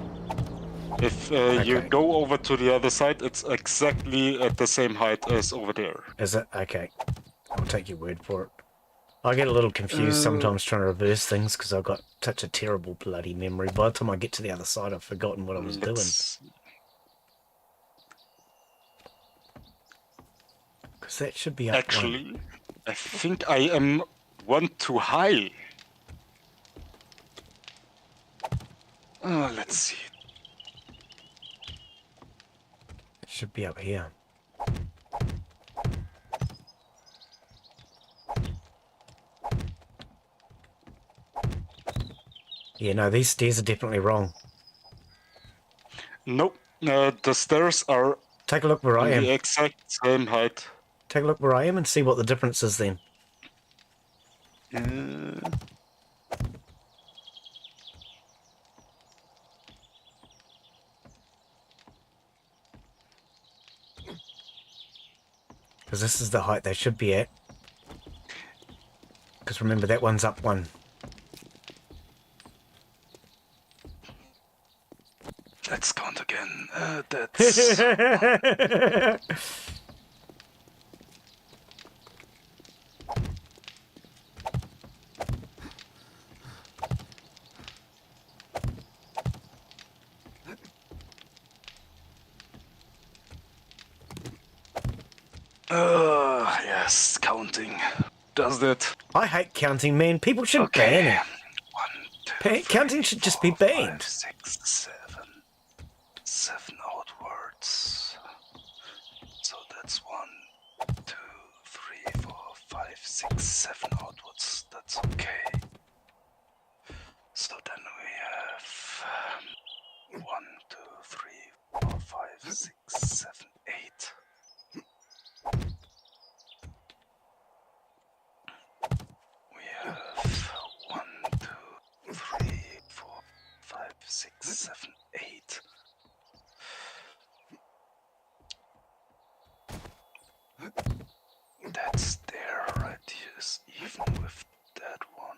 If you go over to the other side, it's exactly at the same height as over there. Is it? Okay. I'll take your word for it. I get a little confused sometimes trying to reverse things because I've got such a terrible bloody memory. By the time I get to the other side, I've forgotten what I was doing. Because that should be up Actually, I think I am one too high. Let's see. It should be up here. Yeah, no, these stairs are definitely wrong. Nope. The stairs are Take a look where I am. the exact same height. Take a look where I am and see what the difference is then. Because this is the height they should be at. Because remember, that one's up one. Let's count again. That's... yes, counting. Does that? I hate counting, man. People should ban it. 1, 2, Counting should just be banned. 5, 6, 7 outwards. So that's 1, 2, 3, 4, 5, 6, 7 outwards. That's okay. So then we have 1, 2, 3, 4, 5, 6, 7, 8. We have 1, 2, 3, 4, 5, 6, 7, 8. That's there, right? Yes, even with that one.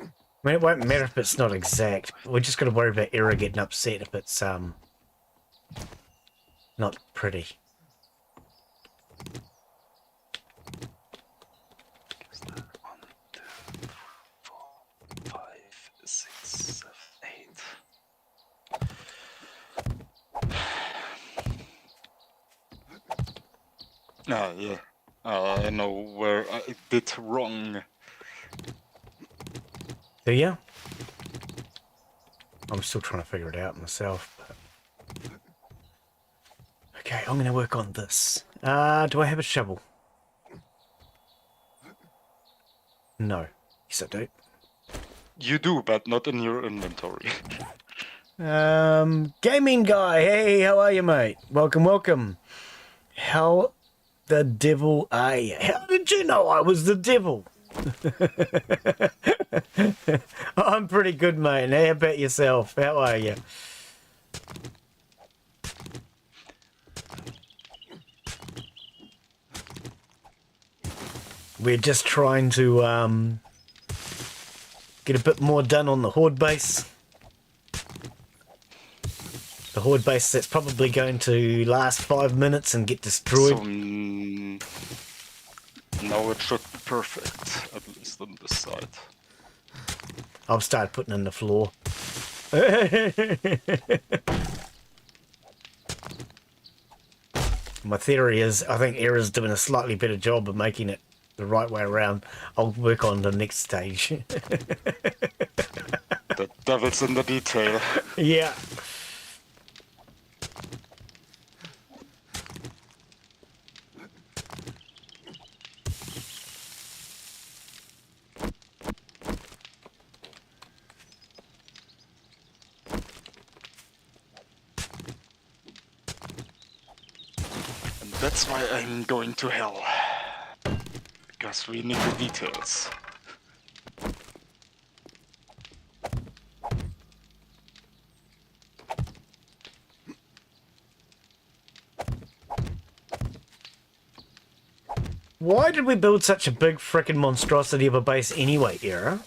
I mean, it won't matter if it's not exact. We're just going to worry about error getting upset if it's not pretty. Is that 1, 2, 3, 4, 5, 6, 7, 8? Yeah. I know where I did wrong. Do you? I'm still trying to figure it out myself. But... Okay, I'm going to work on this. Do I have a shovel? No. Yes, I do. You do, but not in your inventory. Gaming guy. Hey, how are you, mate? Welcome, welcome. How the devil are you? How did you know I was the devil? I'm pretty good, mate. How about yourself? How are you? We're just trying to get a bit more done on the horde base. The horde base that's probably going to last 5 minutes and get destroyed. So, now it should be perfect, at least on this side. I'll start putting in the floor. My theory is, I think Era's doing a slightly better job of making it the right way around. I'll work on the next stage. The devil's in the detail. Yeah. That's why I'm going to hell. Because we need the details. Why did we build such a big frickin' monstrosity of a base anyway, Era?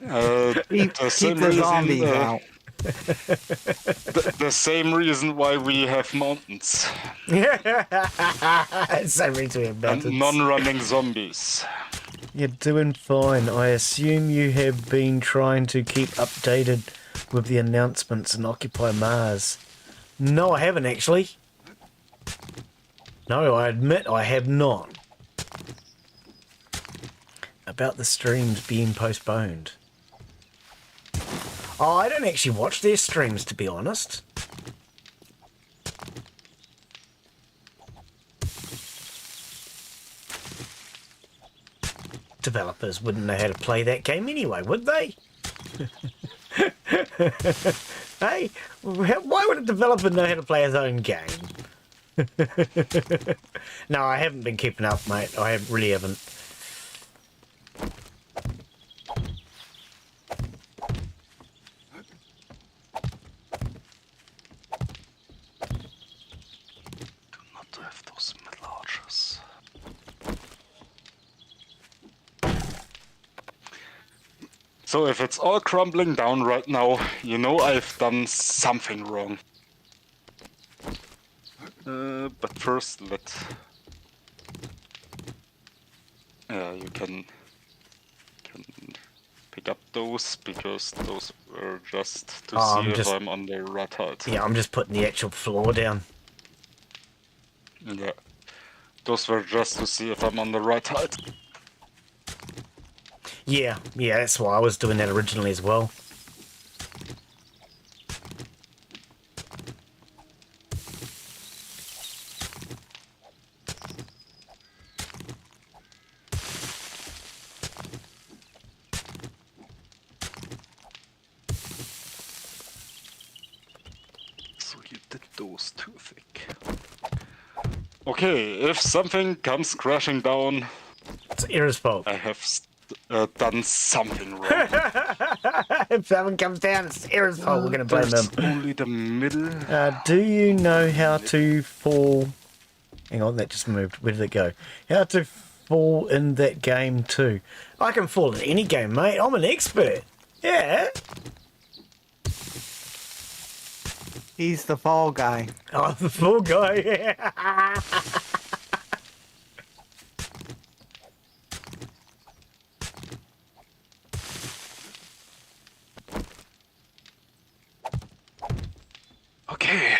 Keep the zombies out. The same reason why we have mountains. Same reason we have And mountains. non-running zombies. You're doing fine. I assume you have been trying to keep updated with the announcements in Occupy Mars. No, I haven't actually. No, I admit I have not. About the streams being postponed. Oh, I don't actually watch their streams, to be honest. Developers wouldn't know how to play that game anyway, would they? Hey, why would a developer know how to play his own game? No, I haven't been keeping up, mate. I really haven't. Do not have those middle archers. So if it's all crumbling down right now, you know I've done something wrong. But first yeah, you can pick up those, because those were just to see if I'm on the right height. Yeah, I'm just putting the actual floor down. Yeah, those were just to see if I'm on the right height. Yeah, that's why I was doing that originally as well. So you did those too thick. Okay, if something comes crashing down, It's Era's fault. I have done something wrong. If someone comes down, it's Era's fault. We're going to blame them. There's only the middle. Do you know how to fall... Hang on, that just moved. Where did it go? How to fall in that game too. I can fall in any game, mate. I'm an expert. Yeah. He's the fall guy. Oh, the fall guy. Okay.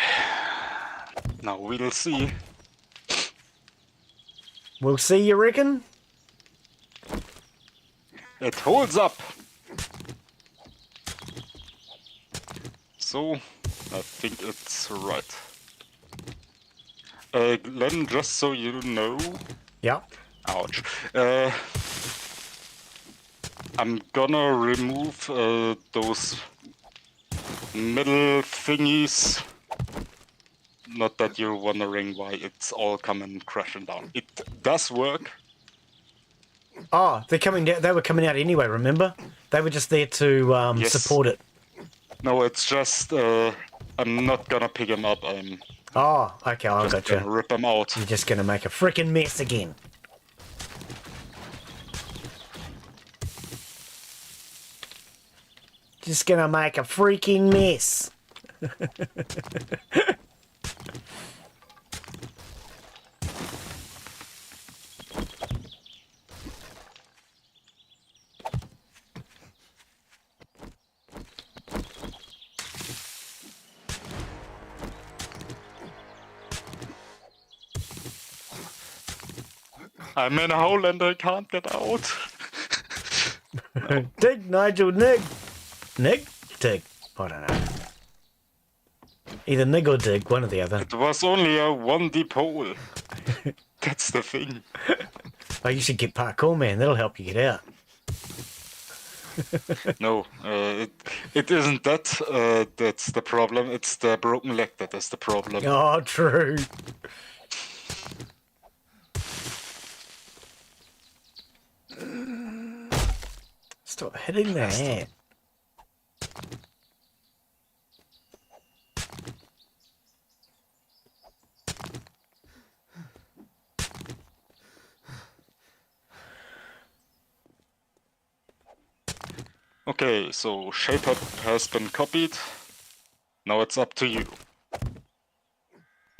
Now we'll see. We'll see, you reckon? It holds up. So, I think it's right. Glen, just so you know... Yeah. Ouch. I'm gonna remove those middle thingies. Not that you're wondering why it's all coming crashing down. It does work. Oh, they're coming down. They were coming out anyway, remember? They were just there to Yes. support it. No, it's just I'm not gonna pick them up. I'm Oh, okay, I just gotcha. gonna rip them out. You're just going to make a freaking mess again. Just going to make a freaking mess. I'm in a hole and I can't get out. Dig, Nigel, Nig. Nig? Dig. I don't know. Either Nig or Dig, one or the other. It was only a one deep hole. That's the thing. Oh, you should get parkour, man. That'll help you get out. No, it isn't that. That's the problem. It's the broken leg that is the problem. Oh, true. Stop hitting the hat. Okay, so shape has been copied. Now it's up to you.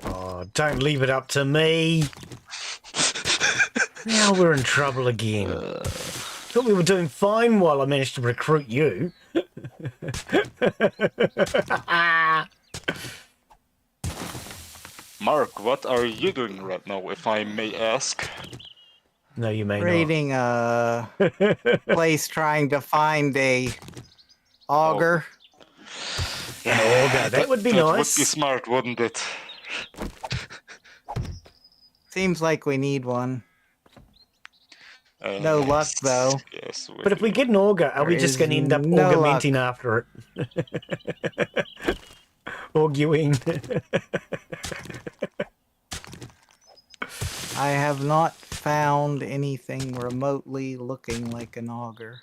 Oh, don't leave it up to me. Now we're in trouble again. Thought we were doing fine while I managed to recruit you. Mark, what are you doing right now, if I may ask? No, you may Raiding a place trying to find a auger. not. An auger, that would be That nice. would be smart, wouldn't it? Seems like we need one. No luck, though. Yes, But if we get an auger, are we There just going to is end up no augmenting luck. after it? Arguing. I have not found anything remotely looking like an auger.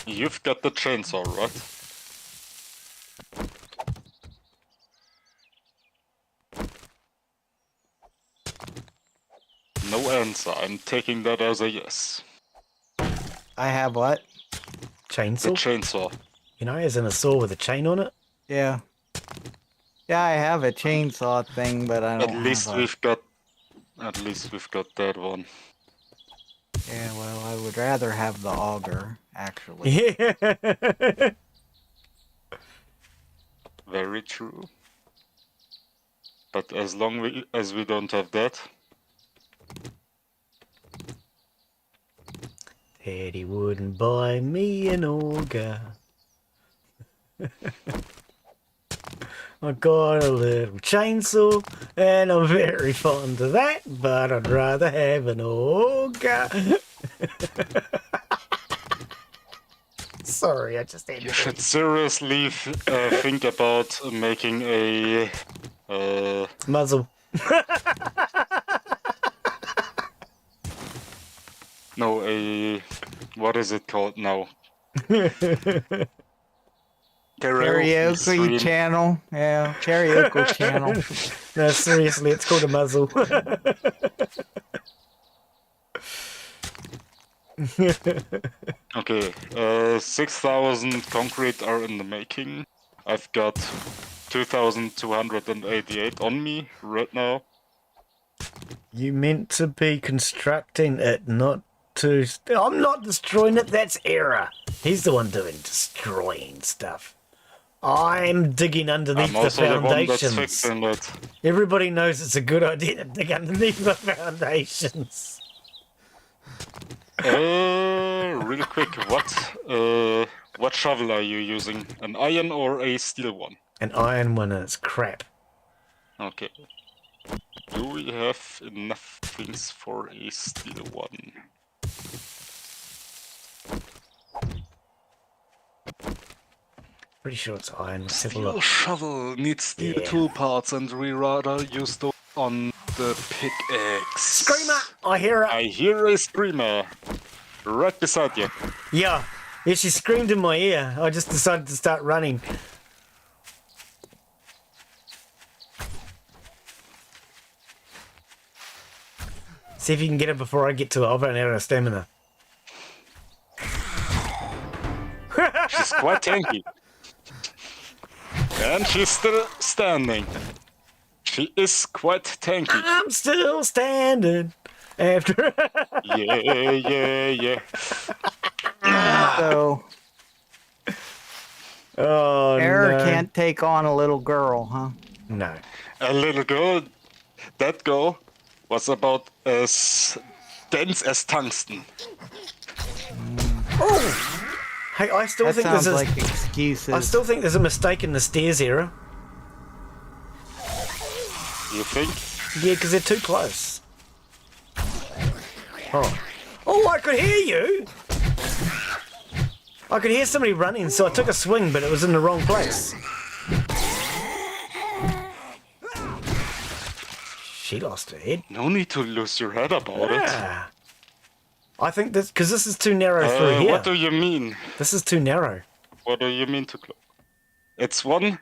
You've got the chainsaw, right? No answer. I'm taking that as a yes. I have what? The Chainsaw? chainsaw. You know, as in a saw with a chain on it? Yeah. Yeah, I have a chainsaw thing, but I don't At least have a... we've got. At least we've got that one. Yeah, well, I would rather have the auger, actually. Yeah. Very true. But as long as we don't have that, Daddy wouldn't buy me an auger. I got a little chainsaw, and I'm very fond of that, but I'd rather have an auger. Sorry, I just had you to. should seriously think about making a Muzzle. no, a what is it called now? Karaoke stream. channel. Yeah, karaoke channel. No, seriously, it's called a muzzle. Okay, 6,000 concrete are in the making. I've got 2,288 on me right now. You meant to be constructing it, not to... I'm not destroying it, that's Error. He's the one doing destroying stuff. I'm digging underneath I'm the also the one that's foundations. fixing it. Everybody knows it's a good idea to dig underneath the foundations. Real quick, what shovel are you using? An iron or a steel one? An iron one is crap. Okay. Do we have enough things for a steel one? Pretty sure it's iron. Let's have a Steel look. shovel needs steel Yeah. tool parts, and we rather use those on the pickaxe. Screamer! I hear it. I hear a screamer right beside you. Yeah. Yeah, she screamed in my ear. I just decided to start running. See if you can get it before I get to it. I've run out of stamina. She's quite tanky. And she's still standing. She is quite tanky. I'm still standing after. Yeah. So, Oh, Error no. can't take on a little girl, huh? No. A little girl, that girl was about as dense as tungsten. Hey, I still That think sounds there's a, like excuses. I still think there's a mistake in the stairs, Error. You think? Yeah, because they're too close. Oh, I could hear you! I could hear somebody running, so I took a swing, but it was in the wrong place. She lost her head. No need to lose your head about it. Ah. I think this because this is too narrow through here. What do you mean? This is too narrow. What do you mean to close? It's one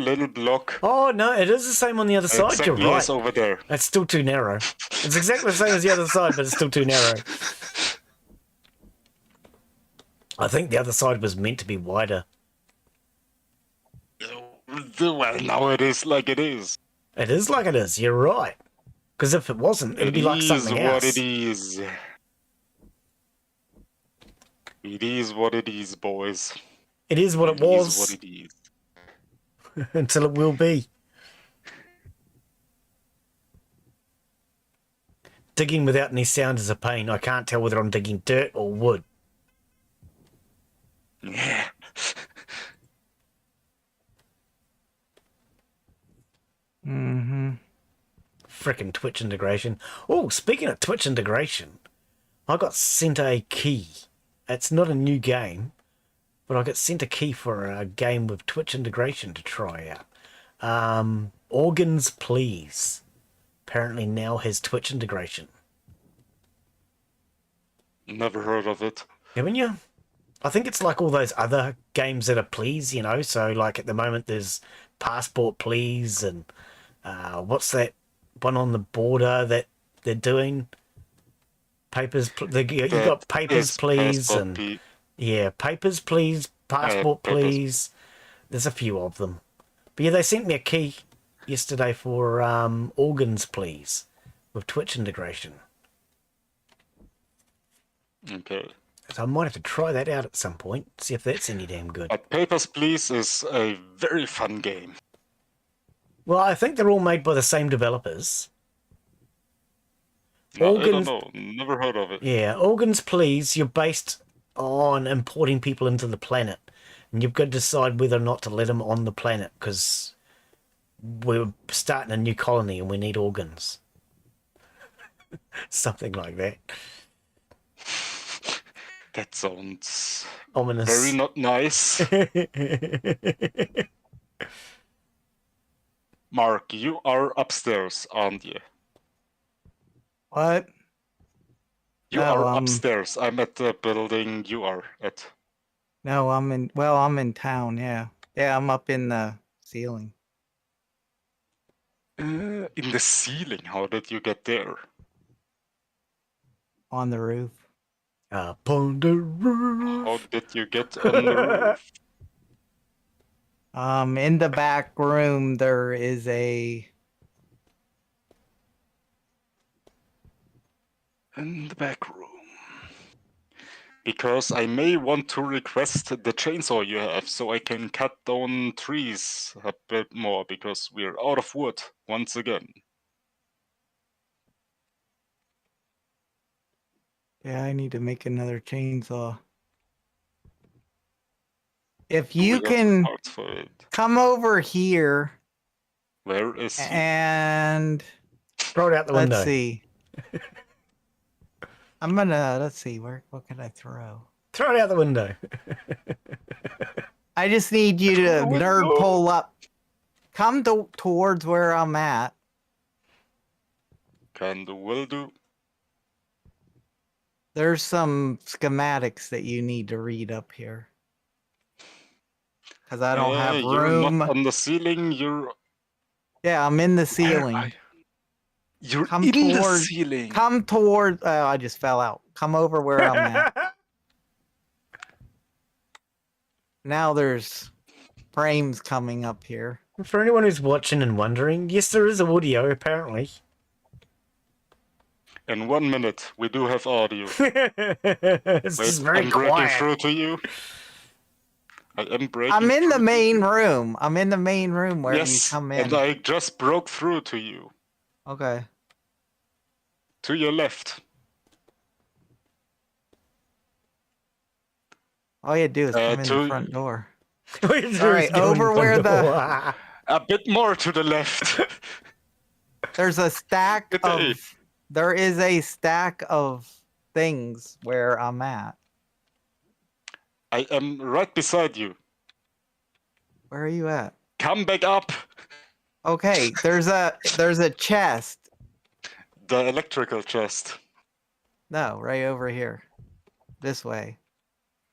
little block. Oh no, it is the same on the other side. Exactly You're right. as over there. It's still too narrow. It's exactly the same as the other side, but it's still too narrow. I think the other side was meant to be wider. Well, now it is like it is. It is like it is. You're right. Because if it wasn't, it'd be like something else. It is what it is. It is what it is, boys. It is what it was. It is what it is. Until it will be. Digging without any sound is a pain. I can't tell whether I'm digging dirt or wood. Yeah. Mm-hmm. Frickin' Twitch integration. Oh, speaking of Twitch integration, I got sent a key. It's not a new game, but I got sent a key for a game with Twitch integration to try out. Organs Please. Apparently now has Twitch integration. Never heard of it. Haven't you? I think it's like all those other games that are Please, you know. So like at the moment there's Passport Please and what's that one on the border that they're doing? Papers. You got Papers Please and yeah, Papers Please, Passport Please. There's a few of them. But yeah, they sent me a key yesterday for Organs Please with Twitch integration. Okay. So I might have to try that out at some point, see if that's any damn good. But Papers, Please is a very fun game. Well, I think they're all made by the same developers. No, I don't know. Never heard of it. Yeah, Organs Please, you're based on importing people into the planet. And you've got to decide whether or not to let them on the planet, because we're starting a new colony and we need organs. Something like that. That sounds ominous. Very not nice. Mark, you are upstairs, aren't you? What? You are upstairs. I'm at the building you are at. No, I'm in town, yeah. Yeah, I'm up in the ceiling. In the ceiling? How did you get there? On the roof. Up on the roof. How did you get on the roof? In the back room there is a... In the back room. Because I may want to request the chainsaw you have so I can cut down trees a bit more because we're out of wood once again. Yeah, I need to make another chainsaw. If you can come over here. Where is he? And throw it out the window. Let's see. I'm gonna, let's see, what can I throw? Throw it out the window. I just need you to nerd pull up. Come towards where I'm at. Can do, will do. There's some schematics that you need to read up here. Because I don't have room. You're not on the ceiling, you're... Yeah, I'm in the ceiling. You're in the ceiling. Come toward... I just fell out. Come over where I'm at. Now there's frames coming up here. For anyone who's watching and wondering, yes, there is audio, apparently. In 1 minute, we do have audio. It's just very I'm quiet. breaking through to you. I am breaking I'm in the through main room. I'm in the main room where you come in. And I just broke through to you. Okay. To your left. All you do is come in the front door. All right, over where the... A bit more to the left. There's a stack of... There is a stack of things where I'm at. I am right beside you. Where are you at? Come back up. Okay, there's a chest. The electrical chest. No, right over here. This way.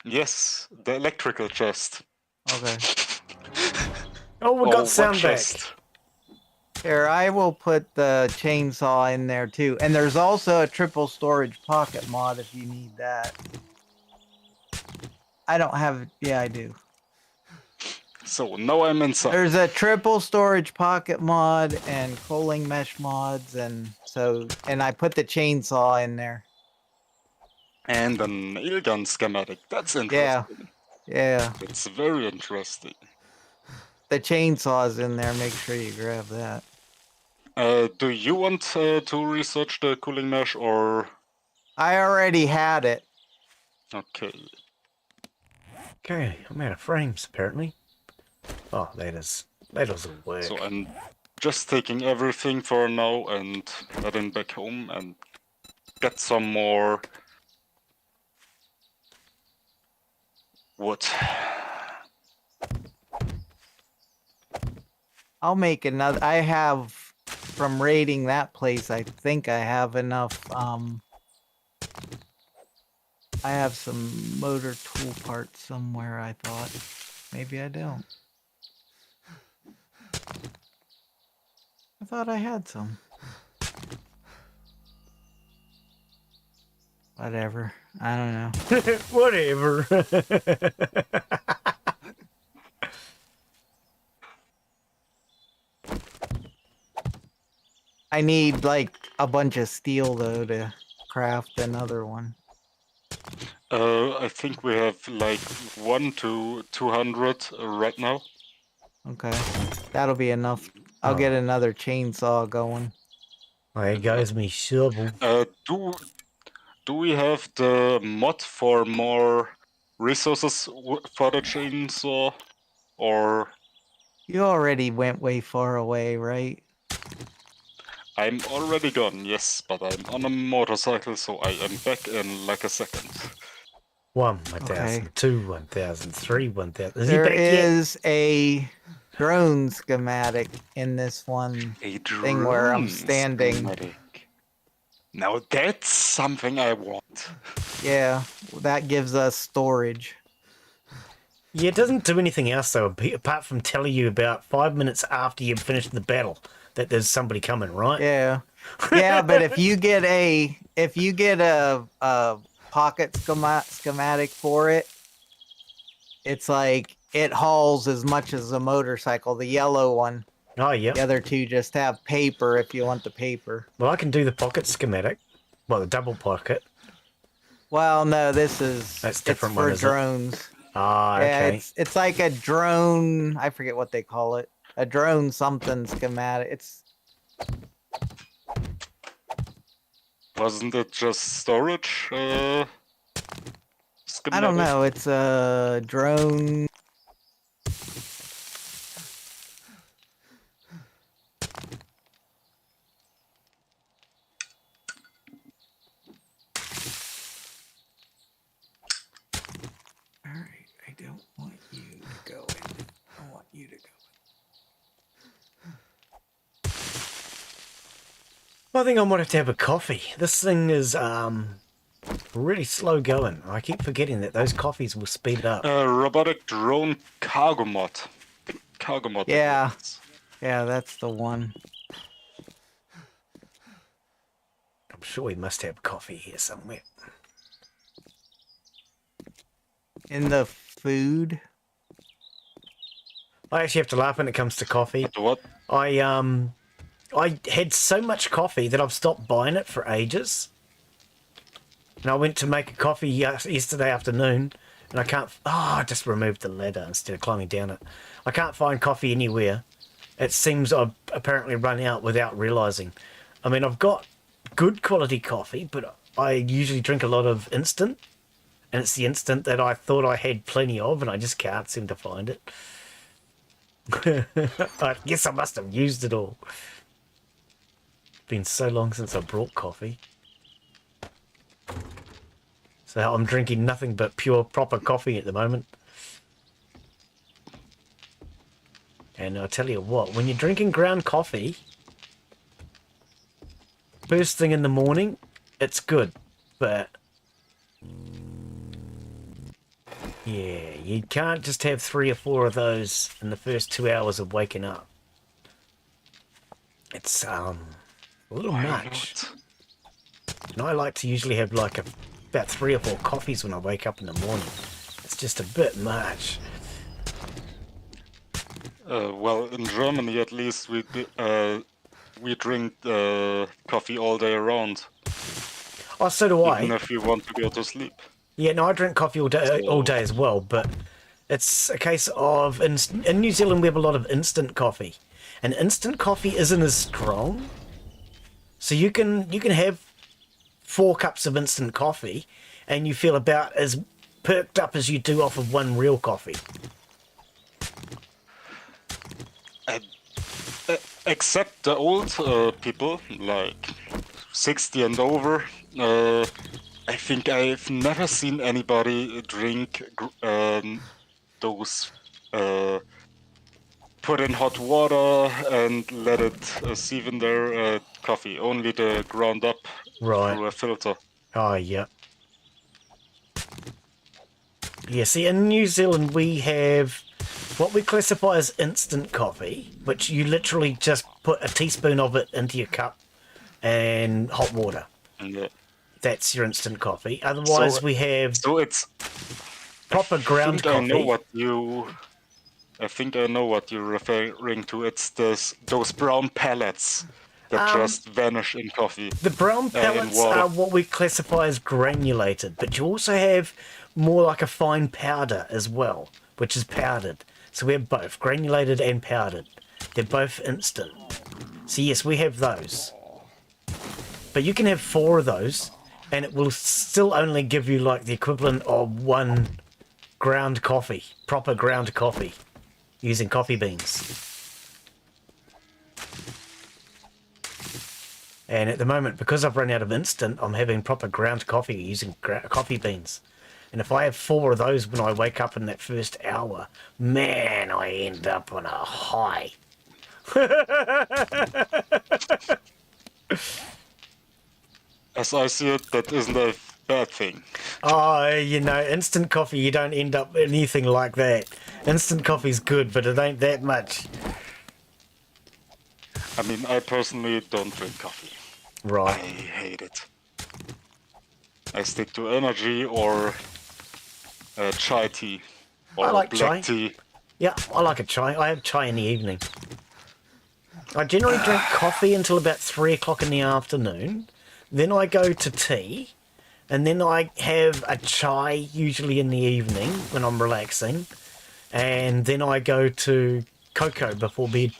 Yes, the electrical chest. Okay. Oh, we got what sound back. chest? Here, I will put the chainsaw in there too. And there's also a triple storage pocket mod if you need that. I don't have... Yeah, I do. So now I'm inside. There's a triple storage pocket mod and coaling mesh mods, and so... And I put the chainsaw in there. And a nail gun schematic. That's interesting. Yeah. It's very interesting. The chainsaw's in there. Make sure you grab that. Do you want to research the cooling mesh or? I already had it. Okay. Okay, I'm out of frames apparently. Oh, that doesn't work. So I'm just taking everything for now and heading back home and get some more wood. I'll make another. I have, from raiding that place, I think I have enough. I have some motor tool parts somewhere, I thought. Maybe I don't. I thought I had some. Whatever. I don't know. Whatever. I need, like, a bunch of steel, though, to craft another one. I think we have like 1 to 200 right now. Okay. That'll be enough. I'll get another chainsaw going. There goes me shovel. Do we have the mod for more resources for the chainsaw, or? You already went way far away, right? I'm already gone, yes, but I'm on a motorcycle, so I am back in like a second. 1,000, Okay. 2, 1,000, 3, 1,000. Is he There back yet? is a drone schematic in this one A thing where I'm drone standing. schematic. Now that's something I want. Yeah, that gives us storage. Yeah, it doesn't do anything else though, apart from telling you about 5 minutes after you've finished the battle that there's somebody coming, right? Yeah. Yeah, but if you get a pocket schematic for it, it's like it hauls as much as a motorcycle, the yellow one. Oh, yeah. The other two just have paper if you want the paper. Well, I can do the pocket schematic. Well, the double pocket. Well, no, this is That's different it's for one, is it? drones. Ah, Yeah, okay. it's like a drone. I forget what they call it. A drone something schematic. It's Wasn't it just storage? I Schematic? don't know. It's a drone. All right, I don't want you to go in. I want you to go. Well, I think I might have to have a coffee. This thing is really slow going. I keep forgetting that those coffees will speed it up. Robotic drone cargo mod. The cargo mod. Yeah. Yeah, that's the one. I'm sure we must have coffee here somewhere. In the food. I actually have to laugh when it comes to coffee. What? I had so much coffee that I've stopped buying it for ages. And I went to make a coffee yesterday afternoon, and I can't... Oh, I just removed the ladder instead of climbing down it. I can't find coffee anywhere. It seems I've apparently run out without realising. I mean, I've got good quality coffee, but I usually drink a lot of instant. And it's the instant that I thought I had plenty of, and I just can't seem to find it. I guess I must have used it all. Been so long since I brought coffee. So I'm drinking nothing but pure proper coffee at the moment. And I'll tell you what, when you're drinking ground coffee, first thing in the morning, it's good. but yeah, you can't just have 3 or 4 of those in the first 2 hours of waking up. It's a little much. And I like to usually have like about 3 or 4 coffees when I wake up in the morning. It's just a bit much. Well, in Germany at least, we drink coffee all day around. Oh, so do I. Even if we want to go to sleep. Yeah, no, I drink coffee all day as well, but it's a case of in New Zealand we have a lot of instant coffee, and instant coffee isn't as strong. So you can have 4 cups of instant coffee, and you feel about as perked up as you do off of 1 real coffee. Except the old people, like 60 and over. I think I've never seen anybody drink those put in hot water and let it sieve in their coffee. Only the ground up through a filter. Oh, yeah. Yeah, see, in New Zealand we have what we classify as instant coffee, which you literally just put a teaspoon of it into your cup and hot water. Yeah. That's your instant coffee. Otherwise, we have it's proper ground coffee. I think I know what you're referring to. It's those brown pellets that just vanish in coffee. The brown pellets are what we classify as granulated, but you also have more like a fine powder as well, which is powdered. So we have both, granulated and powdered. They're both instant. So yes, we have those. But you can have 4 of those, and it will still only give you like the equivalent of 1 ground coffee, proper ground coffee, using coffee beans. And at the moment, because I've run out of instant, I'm having proper ground coffee using coffee beans. And if I have 4 of those when I wake up in that first hour, man, I end up on a high. As I see it, that isn't a bad thing. Oh, you know, instant coffee, you don't end up anything like that. Instant coffee's good, but it ain't that much. I mean, I personally don't drink coffee. Right. I hate it. I stick to energy or chai tea. Or I like black chai. tea. Yeah, I like a chai. I have chai in the evening. I generally drink coffee until about 3 o'clock in the afternoon. Then I go to tea. And then I have a chai, usually in the evening, when I'm relaxing. And then I go to cocoa before bed.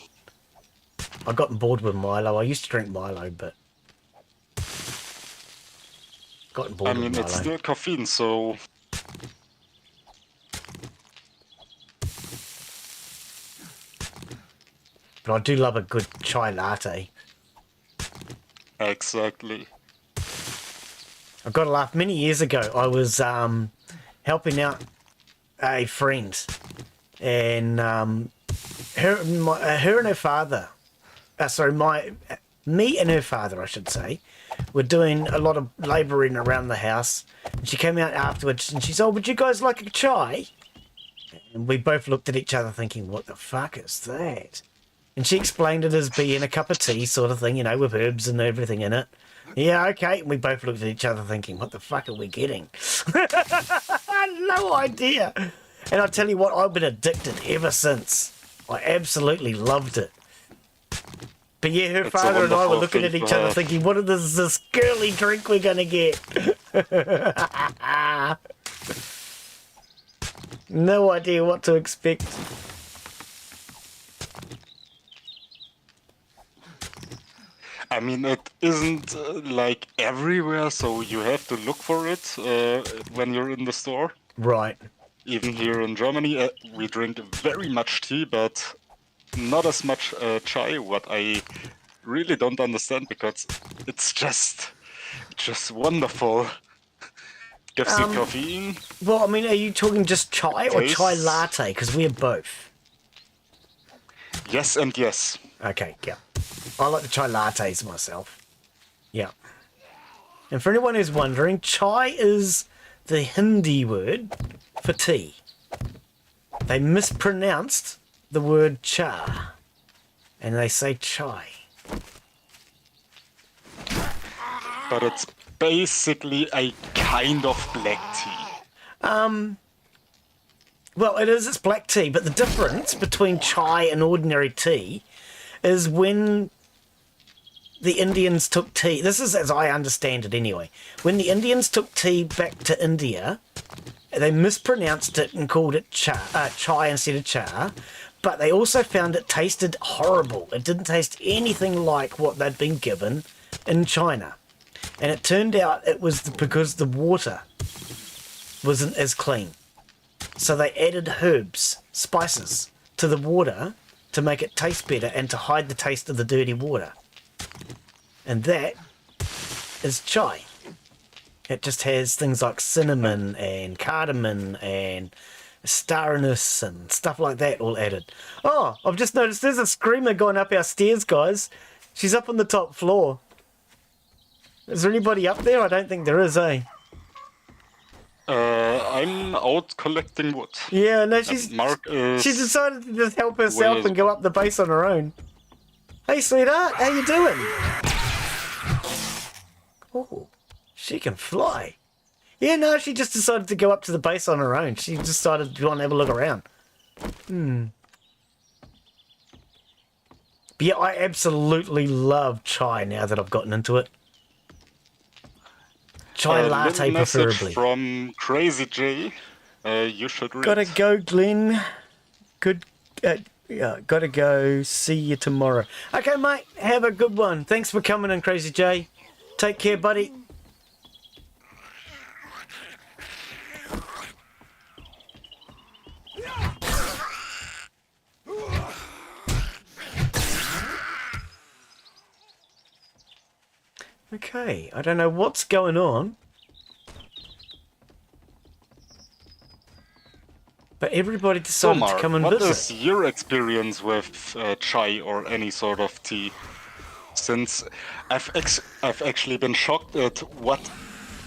I've gotten bored with Milo. I used to drink Milo, but... gotten bored with Milo. It's still caffeine, so... But I do love a good chai latte. Exactly. I've got to laugh. Many years ago, I was helping out a friend, and her and her father, me and her father, I should say, were doing a lot of labouring around the house. And she came out afterwards, and she said, "Oh, would you guys like a chai?" And we both looked at each other, thinking, "What the fuck is that?" And she explained it as being a cup of tea sort of thing, you know, with herbs and everything in it. Yeah, okay. And we both looked at each other thinking, what the fuck are we getting? No idea. And I tell you what, I've been addicted ever since. I absolutely loved it. But yeah, her father and I were looking at each other thinking, what is this girly drink we're going to get? No idea what to expect. I mean, it isn't like everywhere, so you have to look for it when you're in the store. Right. Even here in Germany, we drink very much tea, but not as much chai, what I really don't understand, because it's just wonderful. Gives you caffeine. Well, I mean, are you talking just chai or chai latte? Because we have both. Yes and yes. Okay, yeah. I like the chai lattes myself. Yeah. And for anyone who's wondering, chai is the Hindi word for tea. They mispronounced the word cha, and they say chai. But it's basically a kind of black tea. Well, it's black tea, but the difference between chai and ordinary tea is when the Indians took tea. This is as I understand it anyway. When the Indians took tea back to India, they mispronounced it and called it chai instead of cha, but they also found it tasted horrible. It didn't taste anything like what they'd been given in China. And it turned out it was because the water wasn't as clean. So they added herbs, spices, to the water to make it taste better and to hide the taste of the dirty water. And that is chai. It just has things like cinnamon and cardamom and star anise and stuff like that all added. Oh, I've just noticed there's a screamer going up our stairs, guys. She's up on the top floor. Is there anybody up there? I don't think there is, eh? I'm out collecting wood. Yeah, no, Mark is she's decided to just help herself and go up the base on her own. Hey, sweetheart, how you doing? Oh, she can fly. Yeah, no, she just decided to go up to the base on her own. She decided to go and have a look around. But yeah, I absolutely love chai now that I've gotten into it. Chai latte, preferably. From Crazy J. You should read. Gotta go, Glen. Good. Gotta go. See you tomorrow. Okay, mate. Have a good one. Thanks for coming in, Crazy J. Take care, buddy. Okay, I don't know what's going on, but everybody decided to come and what visit. What is your experience with chai or any sort of tea? Since I've actually been shocked at what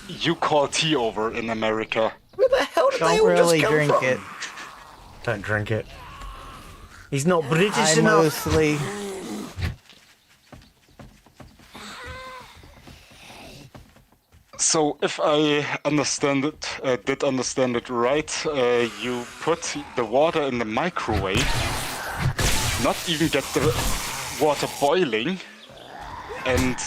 you call tea over in America. Where the hell did they Don't all really just come drink from? it. Don't drink it. He's not British I enough. mostly... So, if I did understand it right, you put the water in the microwave, not even get the water boiling, and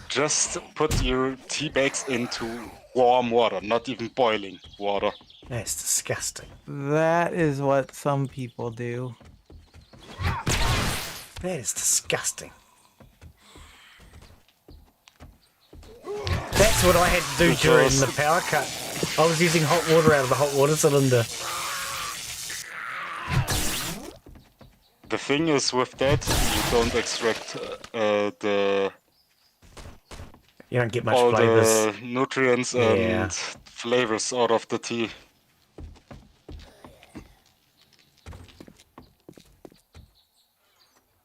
just put your tea bags into warm water, not even boiling water. That's disgusting. That is what some people do. That is disgusting. That's what I had to do during the power cut. I was using hot water out of the hot water cylinder. The thing is with that, you don't extract You don't get much all flavours. the nutrients and flavors out of the tea.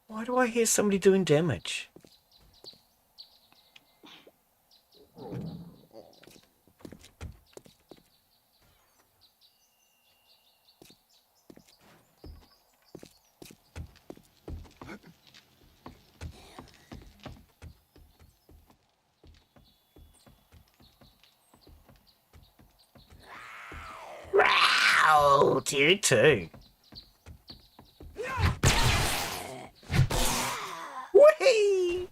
Why do I hear somebody doing damage? Wow, tier 2. Whee!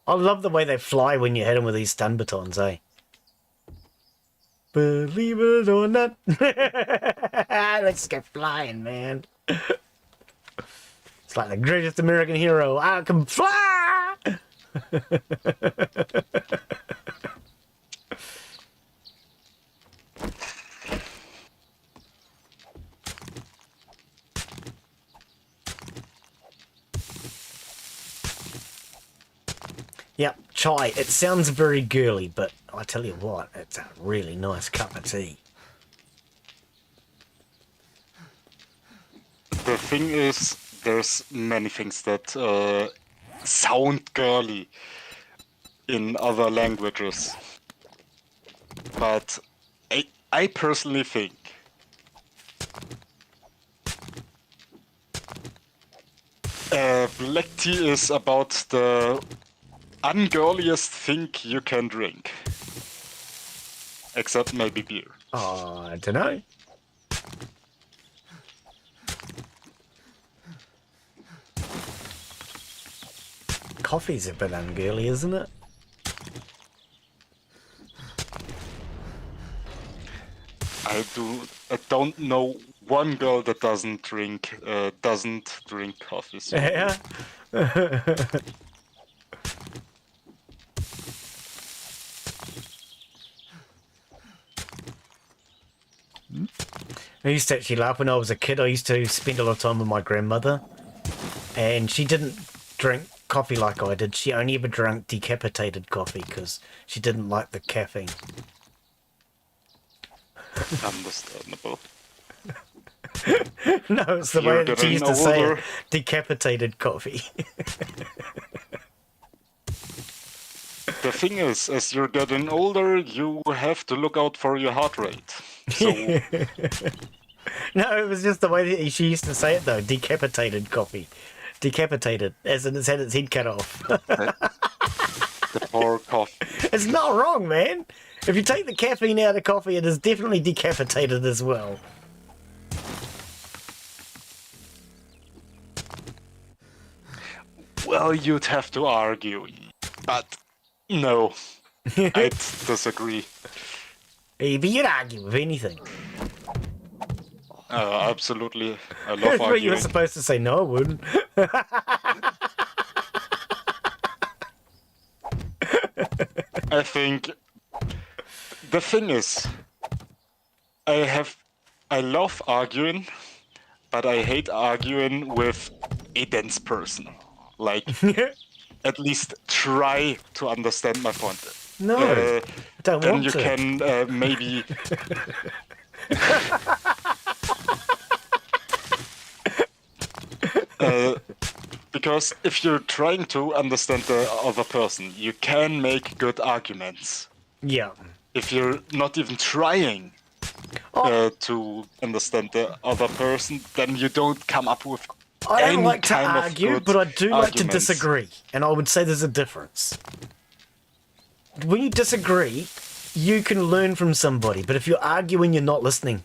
I love the way they fly when you hit them with these stun batons, eh? Believe it or not. Let's go flying, man. It's like the greatest American hero. I can fly! Yep, chai. It sounds very girly, but I tell you what, it's a really nice cup of tea. The thing is, there's many things that sound girly in other languages. but I personally think black tea is about the ungirliest thing you can drink. Except maybe beer. Oh, I don't know. Coffee's a bit ungirly, isn't it? I don't know one girl that doesn't drink coffee. So Yeah. I used to actually laugh when I was a kid. I used to spend a lot of time with my grandmother, and she didn't drink coffee like I did. She only ever drank decapitated coffee because she didn't like the caffeine. understandable. No, it's the You're way that she getting used to say older. it. Decapitated coffee. The thing is, as you're getting older, you have to look out for your heart rate. So No, it was just the way that she used to say it, though. Decapitated coffee. Decapitated, as in it's had its head cut off. the poor coffee. It's not wrong, man. If you take the caffeine out of coffee, it is definitely decapitated as well. Well, you'd have to argue, but no, I'd disagree. But you'd argue with anything. Absolutely, I love That's what you were arguing. supposed to say. No, I wouldn't. I think the thing is, I love arguing, but I hate arguing with a dense person. Like, at least try to understand my point. No, I don't Then want you to. can maybe. Because if you're trying to understand the other person, you can make good arguments. Yeah. If you're not even trying to understand the other person, then you don't come up with I don't any like to kind of argue, good but I do like to arguments. disagree. And I would say there's a difference. When you disagree, you can learn from somebody. But if you're arguing, you're not listening.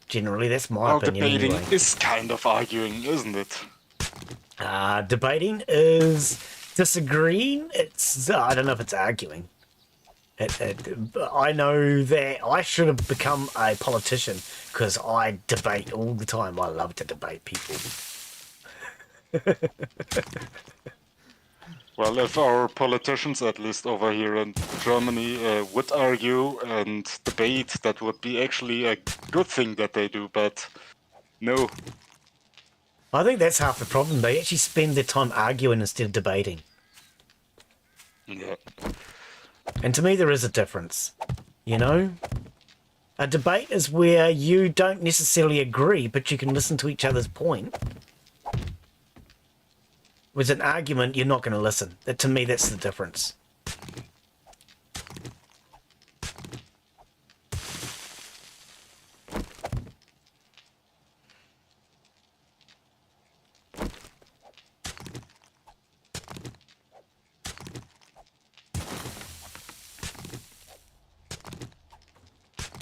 Generally, that's my Well, opinion debating anyway. is kind of arguing, isn't it? Debating is disagreeing. It's I don't know if it's arguing. I know that I should have become a politician because I debate all the time. I love to debate people. Well, if our politicians, at least over here in Germany, would argue and debate, that would be actually a good thing that they do, but no. I think that's half the problem. They actually spend their time arguing instead of debating. Yeah. And to me, there is a difference. You know? A debate is where you don't necessarily agree, but you can listen to each other's point. With an argument, you're not going to listen. To me, that's the difference.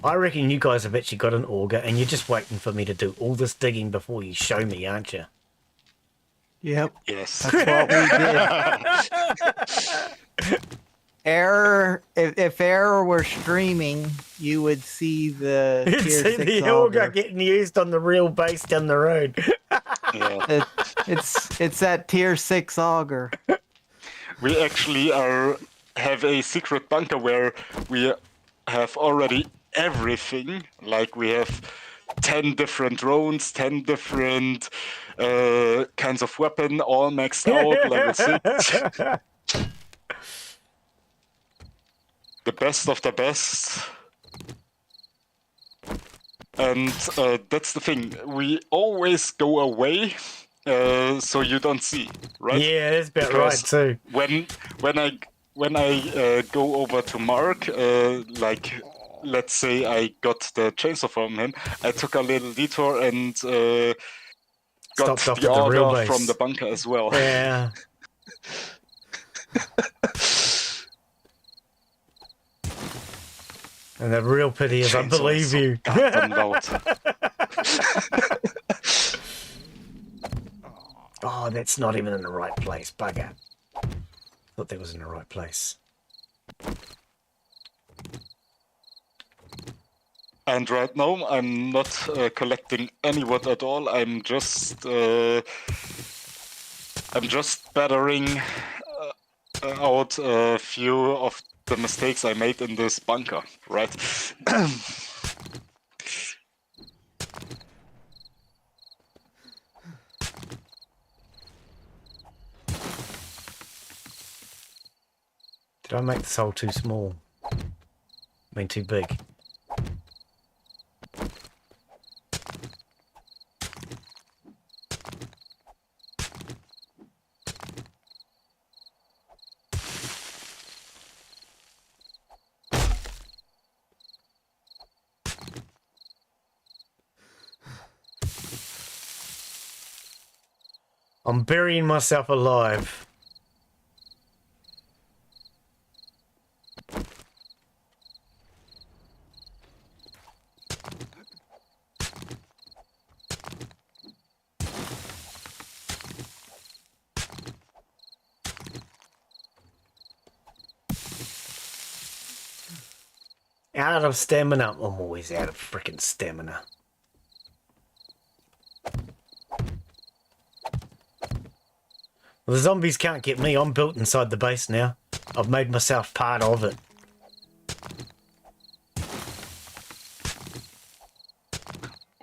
I reckon you guys have actually got an auger and you're just waiting for me to do all this digging before you show me, aren't you? Yep, Yes. that's what we did. Error. If Error were streaming, you would see the You'd tier see 6 the auger. auger getting used on the real base down the road. Yeah. It's that tier 6 auger. We actually have a secret bunker where we have already everything. Like we have 10 different drones, 10 different kinds of weapon, all maxed out, level 6. The best of the best. And that's the thing. We always go away so you don't see, right? Yeah, that's about Because right too. when when I go over to Mark, like, let's say I got the chainsaw from him, I took a little detour and got Stopped off the at the real order base. from the bunker as well. Yeah. And the real pity is I Chainsaw believe is so you. goddamn loud. Oh, that's not even in the right place. Bugger. Thought that was in the right place. And right now, I'm not collecting any wood at all. I'm just battering out a few of the mistakes I made in this bunker, right? Did I make this hole too small? I mean, too big. I'm burying myself alive. Out of stamina. I'm always out of freaking stamina. The zombies can't get me. I'm built inside the base now. I've made myself part of it.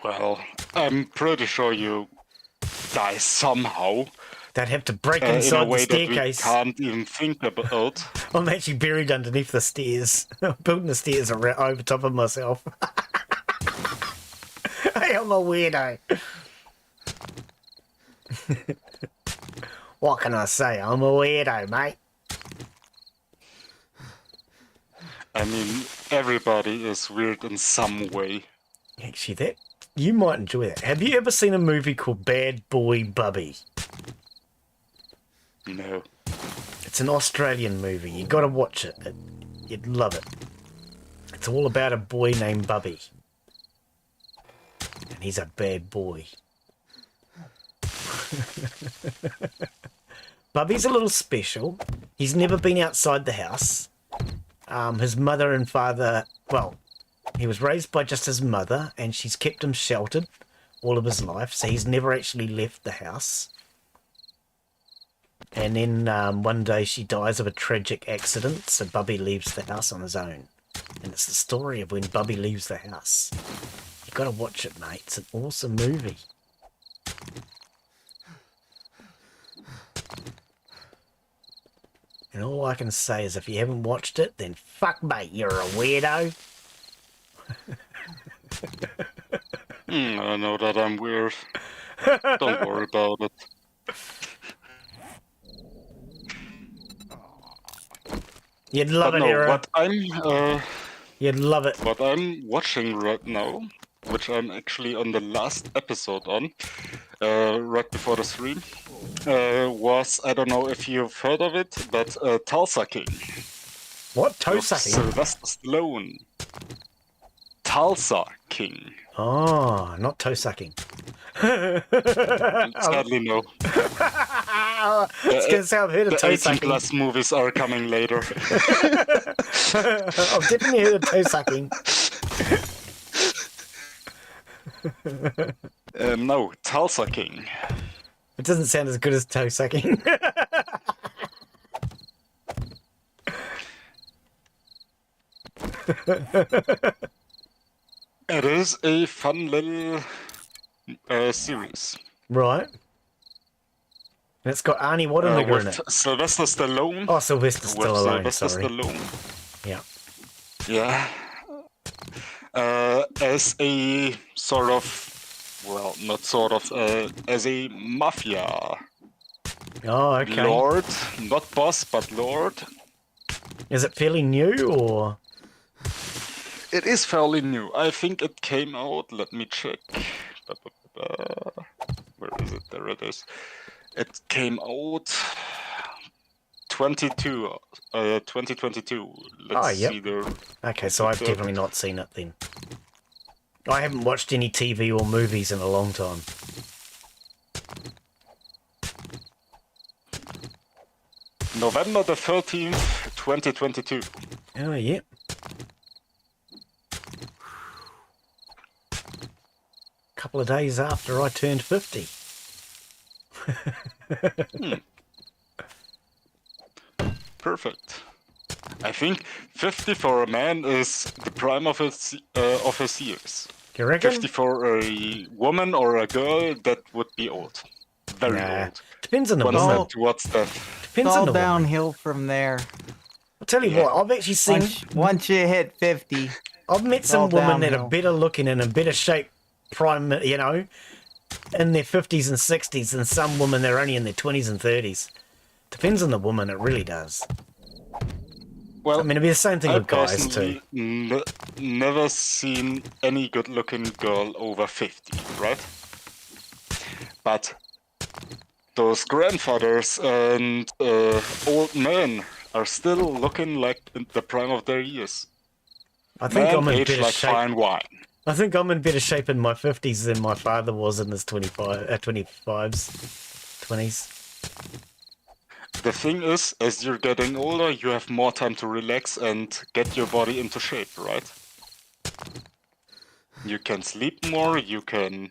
Well, I'm pretty sure you die somehow. They'd have to break In a inside the way that we staircase. can't even think about. I'm actually buried underneath the stairs. I'm building the stairs over top of myself. Hey, I'm a weirdo. What can I say? I'm a weirdo, mate. I mean, everybody is weird in some way. Actually, that you might enjoy that. Have you ever seen a movie called Bad Boy Bubby? No. It's an Australian movie. You got to watch it. You'd love it. It's all about a boy named Bubby. And he's a bad boy. Bubby's a little special. He's never been outside the house. His mother and father, well, he was raised by just his mother, and she's kept him sheltered all of his life, so he's never actually left the house. And then one day she dies of a tragic accident, so Bubby leaves the house on his own. And it's the story of when Bubby leaves the house. You gotta watch it, mate. It's an awesome movie. And all I can say is if you haven't watched it, then fuck, mate, you're a weirdo. I know that I'm weird. Don't worry about it. You'd love But it, no, Era. what I'm You'd love it. what I'm watching right now, which I'm actually on the last episode on, right before the stream, was, I don't know if you've heard of it, but Tulsa King. What? Toe With sucking? Sylvester Stallone. Tulsa King. Oh, not toe sucking. Sadly, no. It's going to sound heard of The toe 18 sucking. plus movies are coming later. I've definitely heard of toe sucking. No, Tulsa King. It doesn't sound as good as toe sucking. It is a fun little series. Right. And it's got Arnie Waternigger in With it. Sylvester Stallone. Oh, Sylvester Stallone, sorry. Stallone. Yeah. Yeah. As a sort of, well, not sort of, as a mafia Oh, okay. lord, not boss, but lord. Is it fairly new or? It is fairly new. I think it came out. Let me check. Where is it? There it is. It came out 2022. Let's see the. Okay, so I've definitely not seen it then. I haven't watched any TV or movies in a long time. November the 13th, 2022. Oh, yeah. Couple of days after I turned 50. Perfect. I think 50 for a man is the prime of his years. You reckon? 50 for a woman or a girl, that would be old. Very old. Depends on the One woman. step towards death. Depends It's on all the woman. downhill from there. I'll tell you what, I've actually seen... Once you hit 50, I've met it's all some women that are downhill. better looking and in better shape, prime, you know, in their 50s and 60s than some women that are only in their 20s and 30s. Depends on the woman, it really does. Well, I mean, it'd be the same thing I with guys too. personally never seen any good-looking girl over 50, right? But those grandfathers and old men are still looking like in the prime of their years. I think I'm in age better like shape. fine wine. I think I'm in better shape in my 50s than my father was in his 25s, 20s. The thing is, as you're getting older, you have more time to relax and get your body into shape, right? You can sleep more, you can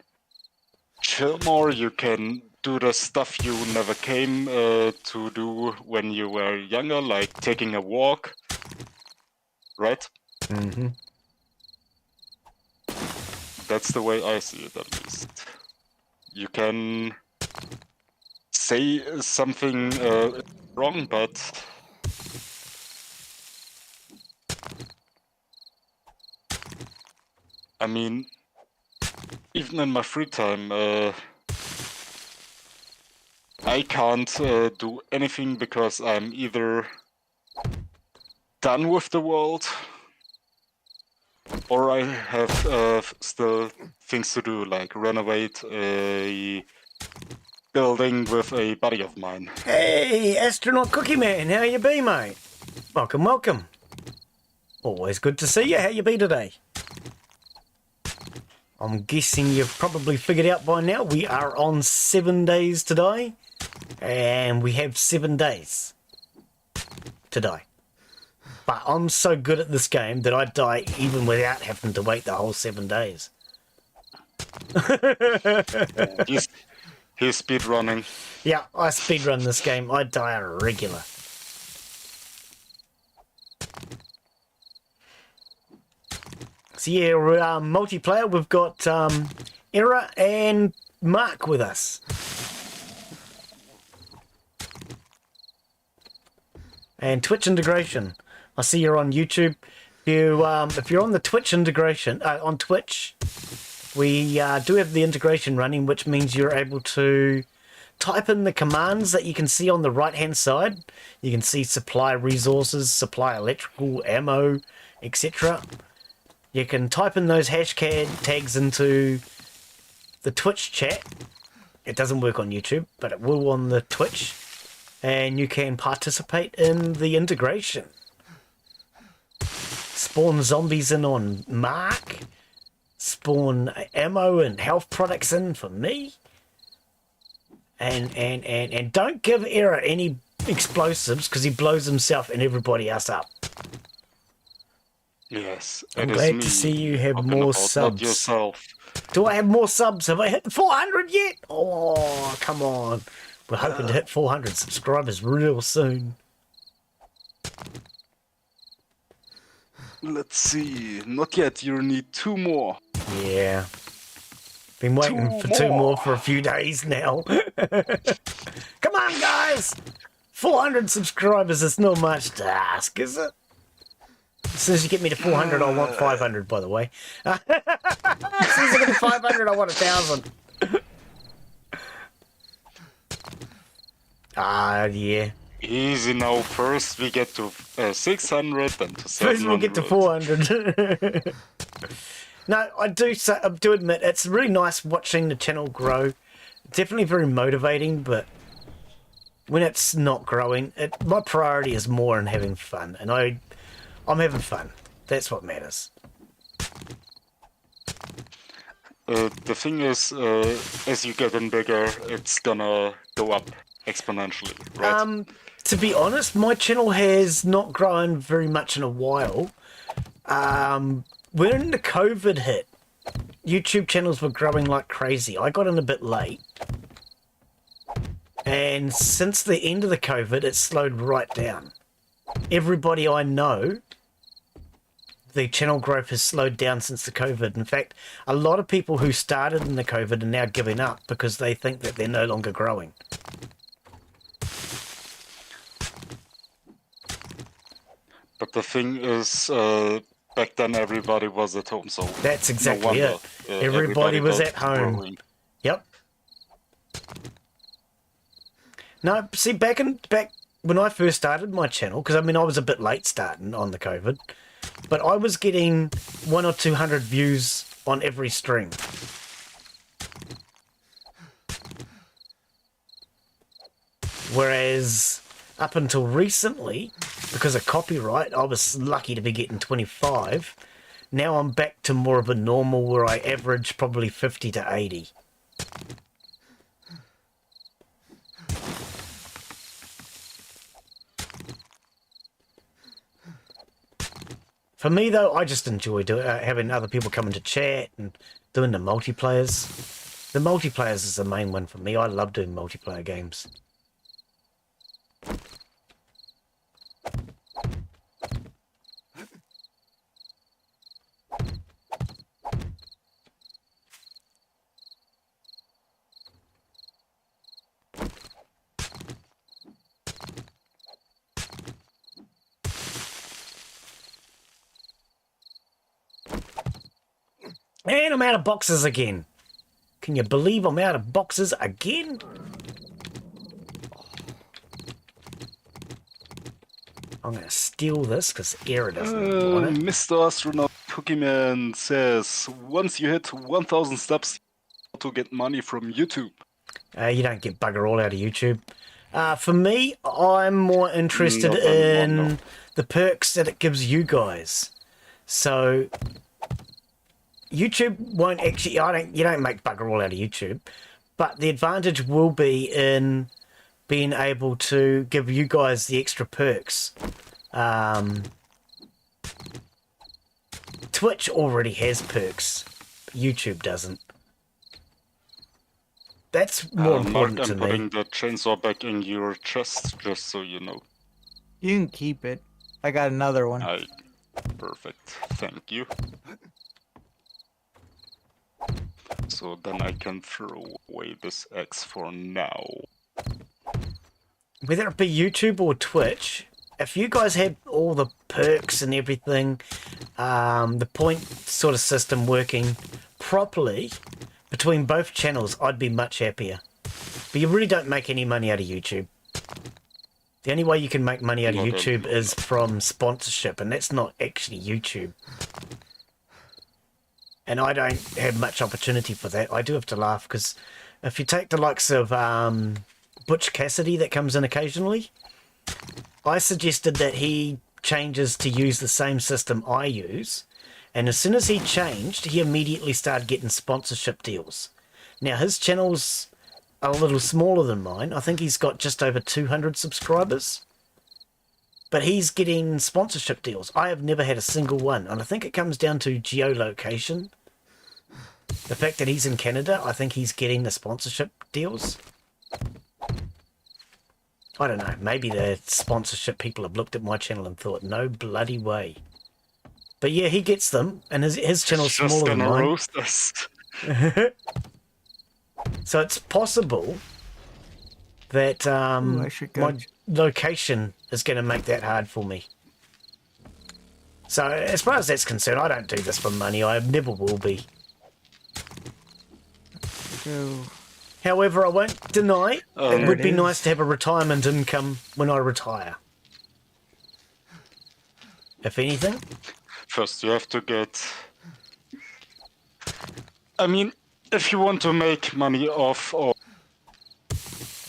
chill more, you can do the stuff you never came to do when you were younger, like taking a walk, right? Mm-hmm. That's the way I see it, at least. You can say something wrong, but I mean, even in my free time, I can't do anything because I'm either done with the world or I have still things to do, like renovate a building with a buddy of mine. Hey, Astronaut Cookie Man, how you be, mate? Welcome, welcome. Always good to see you. How you be today? I'm guessing you've probably figured out by now we are on 7 days today, and we have 7 days to die. But I'm so good at this game that I die even without having to wait the whole 7 days. He's speed running. Yeah, I speedrun this game. I die a regular. So yeah, we're multiplayer. We've got Era and Mark with us. And Twitch integration. I see you're on YouTube. If you're on the Twitch integration, on Twitch, we do have the integration running, which means you're able to type in the commands that you can see on the right-hand side. You can see supply resources, supply electrical, ammo, etc. You can type in those hash tags into the Twitch chat. It doesn't work on YouTube, but it will on the Twitch. And you can participate in the integration. Spawn zombies in on Mark. Spawn ammo and health products in for me. And don't give Era any explosives because he blows himself and everybody else up. Yes, I'm glad to see you have more subs. Not yourself. Do I have more subs? Have I hit 400 yet? Oh, come on. We're hoping to hit 400 subscribers real soon. Let's see. Not yet. You need 2 more. Yeah. Been waiting for 2 more for a few days now. Come on, guys. 400 subscribers is not much to ask, is it? As soon as you get me to 400, I want 500, by the way. As soon as I get to 500, I want 1,000. Yeah. Easy now. First we get to 600, then to 700. First we'll get to 400. No, I do admit it's really nice watching the channel grow. Definitely very motivating, but when it's not growing, my priority is more in having fun, and I'm having fun. That's what matters. The thing is, as you get in bigger, it's gonna go up exponentially, right? To be honest, my channel has not grown very much in a while. When the COVID hit, YouTube channels were growing like crazy. I got in a bit late. And since the end of the COVID, it's slowed right down. Everybody I know, the channel growth has slowed down since the COVID. In fact, a lot of people who started in the COVID are now giving up because they think that they're no longer growing. But the thing is, back then everybody was at home, so that's exactly no wonder, it. Everybody was at home. Growing. Yep. No, see, back when I first started my channel, because I mean I was a bit late starting on the COVID, but I was getting 100 or 200 views on every stream. Whereas up until recently, because of copyright, I was lucky to be getting 25. Now I'm back to more of a normal where I average probably 50 to 80. For me, though, I just enjoy having other people come into chat and doing the multiplayers. The multiplayers is the main one for me. I love doing multiplayer games. And I'm out of boxes again. Can you believe I'm out of boxes again? I'm going to steal this because Era doesn't want it. Mr. Astronaut Cookieman says, once you hit 1,000 steps, to get money from YouTube. You don't get bugger all out of YouTube. For me, I'm more interested in the perks that it gives you guys. So YouTube won't actually, you don't make bugger all out of YouTube, but the advantage will be in being able to give you guys the extra perks. Twitch already has perks, but YouTube doesn't. That's more important to me. I'm putting the chainsaw back in your chest, just so you know. You can keep it. I got another one. Perfect. Thank you. So then I can throw away this X for now. Whether it be YouTube or Twitch, if you guys had all the perks and everything, the point sort of system working properly between both channels, I'd be much happier. But you really don't make any money out of YouTube. The only way you can make money out of YouTube is from sponsorship, and that's not actually YouTube. And I don't have much opportunity for that. I do have to laugh, because if you take the likes of Butch Cassidy that comes in occasionally, I suggested that he changes to use the same system I use, and as soon as he changed, he immediately started getting sponsorship deals. Now, his channel's a little smaller than mine. I think he's got just over 200 subscribers. But he's getting sponsorship deals. I have never had a single one, and I think it comes down to geolocation. The fact that he's in Canada, I think he's getting the sponsorship deals. I don't know, maybe the sponsorship people have looked at my channel and thought, no bloody way. But yeah, he gets them, and his channel's smaller than mine. Roast us. So it's possible that my location is going to make that hard for me. So as far as that's concerned, I don't do this for money. I never will be. So, However, I won't deny it There would it be is. nice to have a retirement income when I retire. If anything. First, you have to get. I mean, if you want to make money off of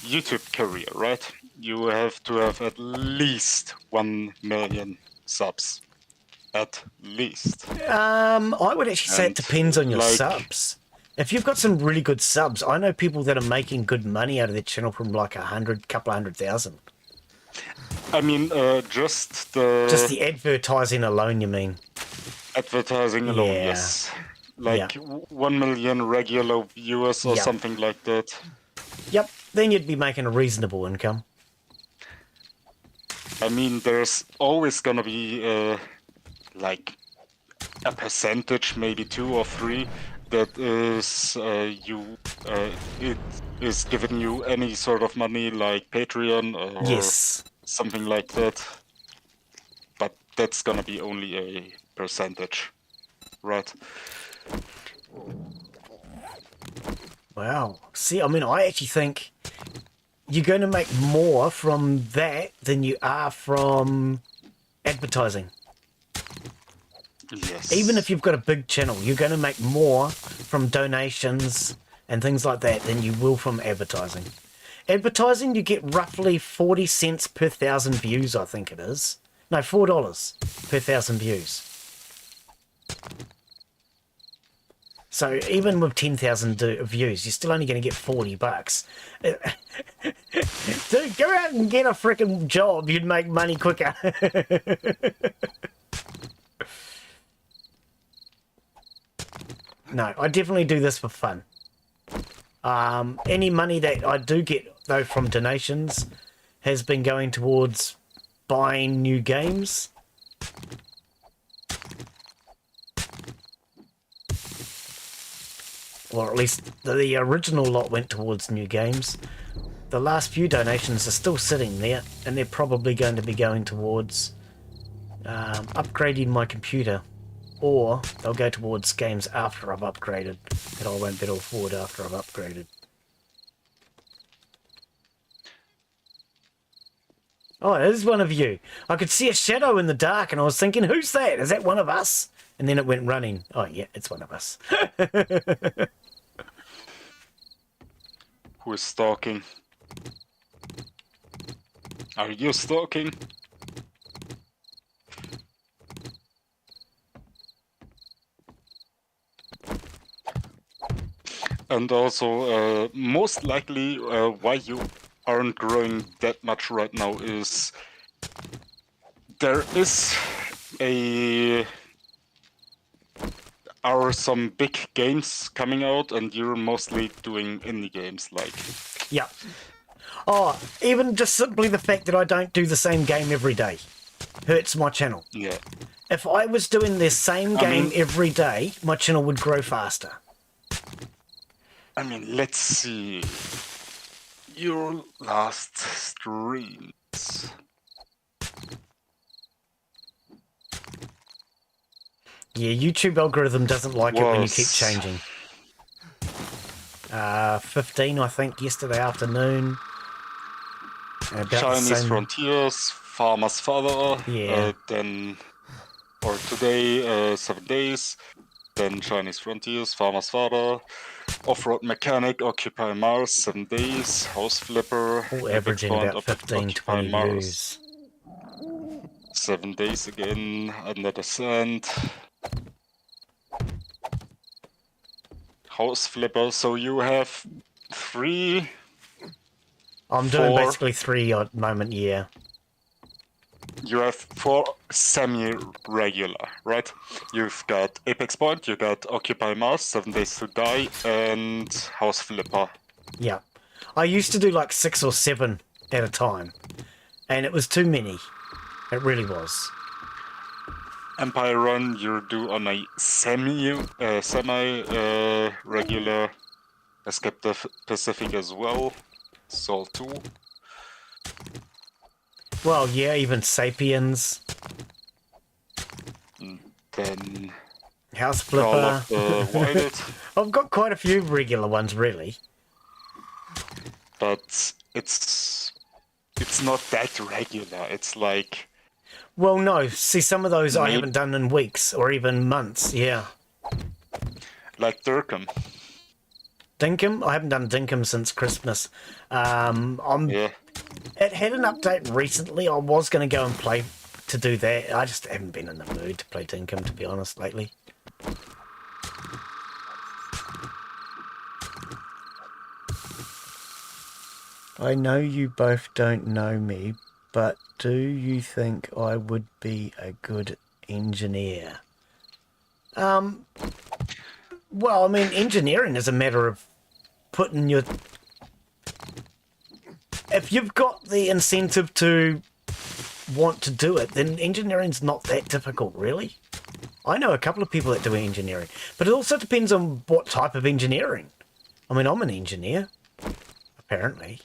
YouTube career, right? You have to have at least 1 million subs. At least. I would actually say it And, depends on your like- subs. If you've got some really good subs, I know people that are making good money out of their channel from like couple 100,000. I mean, just the Just the advertising alone, you mean? advertising alone, Yeah. yes. Like 1 million regular viewers or Yeah. something like that. Yep, then you'd be making a reasonable income. I mean, there's always gonna be like a percentage, maybe 2 or 3, that is it is giving you any sort of money, like Patreon or Yes. something like that. But that's gonna be only a percentage, right? Wow. See, I mean, I actually think you're going to make more from that than you are from advertising. Yes. Even if you've got a big channel, you're going to make more from donations and things like that than you will from advertising. Advertising, you get roughly 40 cents per 1,000 views, I think it is. No, $4 per 1,000 views. So even with 10,000 views, you're still only going to get $40. Dude, go out and get a freaking job. You'd make money quicker. No, I definitely do this for fun. Any money that I do get, though, from donations has been going towards buying new games. Or at least the original lot went towards new games. The last few donations are still sitting there, and they're probably going to be going towards upgrading my computer. Or they'll go towards games after I've upgraded that I won't be able to afford after I've upgraded. Oh, it is one of you. I could see a shadow in the dark and I was thinking, who's that? Is that one of us? And then it went running. Oh, yeah, it's one of us. Who is stalking? Are you stalking? And also, most likely, why you aren't growing that much right now is there is are some big games coming out, and you're mostly doing indie games, like. Yeah. Oh, even just simply the fact that I don't do the same game every day hurts my channel. Yeah. If I was doing the same game every day, my channel would grow faster. I mean, let's see. Your last streams. Yeah, YouTube algorithm doesn't like it when you keep changing. 15, I think, yesterday afternoon. About Chinese Frontiers, Farmer's Father, Yeah. then, or today, 7 days, then Chinese Frontiers, Farmer's Father, Off-Road Mechanic, Occupy Mars, 7 days, House Flipper, all averaging Point, about 15, Occupy 20 Mars, views. 7 days again, Under the Sand, House Flipper. So you have 3. I'm doing 4. basically 3 at the moment, yeah. You have 4 semi-regular, right? You've got Apex Point, you got Occupy Mars, 7 Days to Die, and House Flipper. Yeah. I used to do like 6 or 7 at a time, and it was too many. It really was. Empire Run, you do on a semi-regular. Escape the Pacific as well. Soul 2. Well, yeah, even Sapiens, Then House Call Flipper. of the Wild. I've got quite a few regular ones, really. but it's not that regular. It's like... Well, no. See, some of those I haven't done in weeks or even months. Yeah. Like Durkham. Dinkum? I haven't done Dinkum since Christmas. Yeah. It had an update recently. I was going to go and play to do that. I just haven't been in the mood to play Dinkum, to be honest, lately. I know you both don't know me, but do you think I would be a good engineer? Well, I mean, engineering is a matter of putting your... If you've got the incentive to want to do it, then engineering's not that difficult, really. I know a couple of people that do engineering, but it also depends on what type of engineering. I mean, I'm an engineer, apparently.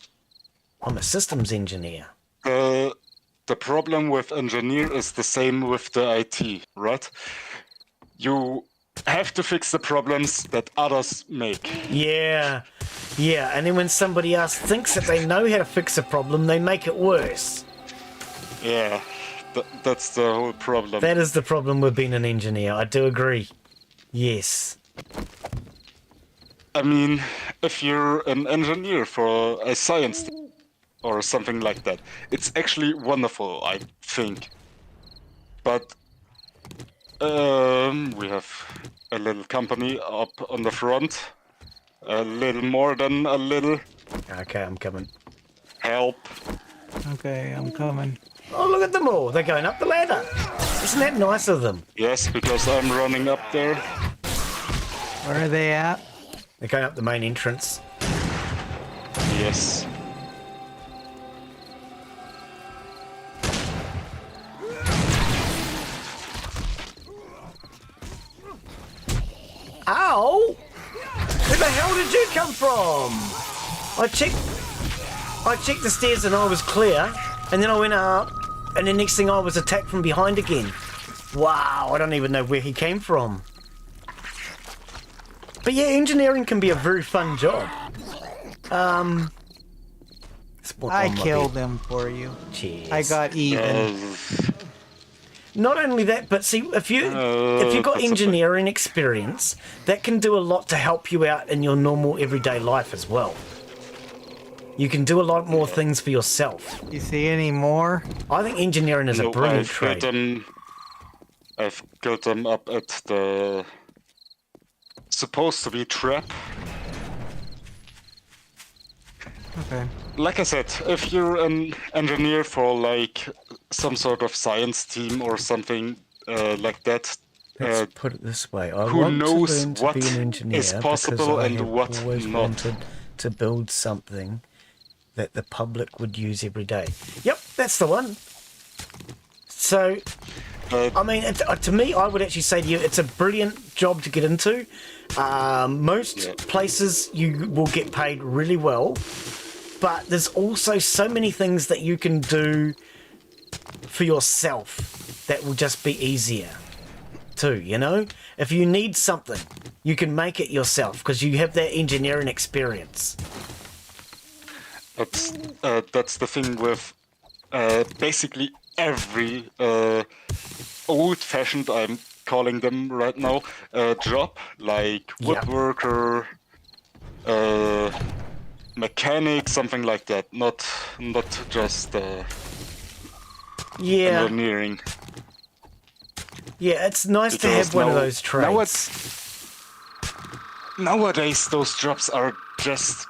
I'm a systems engineer. The problem with engineer is the same with the IT, right? You have to fix the problems that others make. Yeah, and then when somebody else thinks that they know how to fix a problem, they make it worse. Yeah, that's the whole problem. That is the problem with being an engineer, I do agree. Yes. I mean, if you're an engineer for a science or something like that, it's actually wonderful, I think. But we have a little company up on the front. A little more than a little. Okay, I'm coming. Help. Okay, I'm coming. Oh, look at them all. They're going up the ladder. Isn't that nice of them? Yes, because I'm running up there. Where are they at? They're going up the main entrance. Yes. Ow! Where the hell did you come from? I checked the stairs and I was clear, and then I went up, and the next thing I was attacked from behind again. Wow, I don't even know where he came from. But yeah, engineering can be a very fun job. I killed him for you. Cheers. I got even. Not only that, but see, if you've got engineering experience, that can do a lot to help you out in your normal everyday life as well. You can do a lot more things for yourself. You see any more? I think engineering is a brilliant trade. I've killed them up at the supposed to be trap. Okay. Like I said, if you're an engineer for like some sort of science team or something like that, Let's put it this way: I who want knows to learn to what be an engineer is possible because I and have what always not. wanted to build something that the public would use every day. Yep, that's the one. So, I mean, to me, I would actually say to you, it's a brilliant job to get into. Most places you will get paid really well, but there's also so many things that you can do for yourself that will just be easier too, you know? If you need something, you can make it yourself because you have that engineering experience. That's the thing with basically every old-fashioned, I'm calling them right now, job, like woodworker, mechanic, something like that. Not just engineering. Yeah, it's nice to have one of those trades. Nowadays, those jobs are just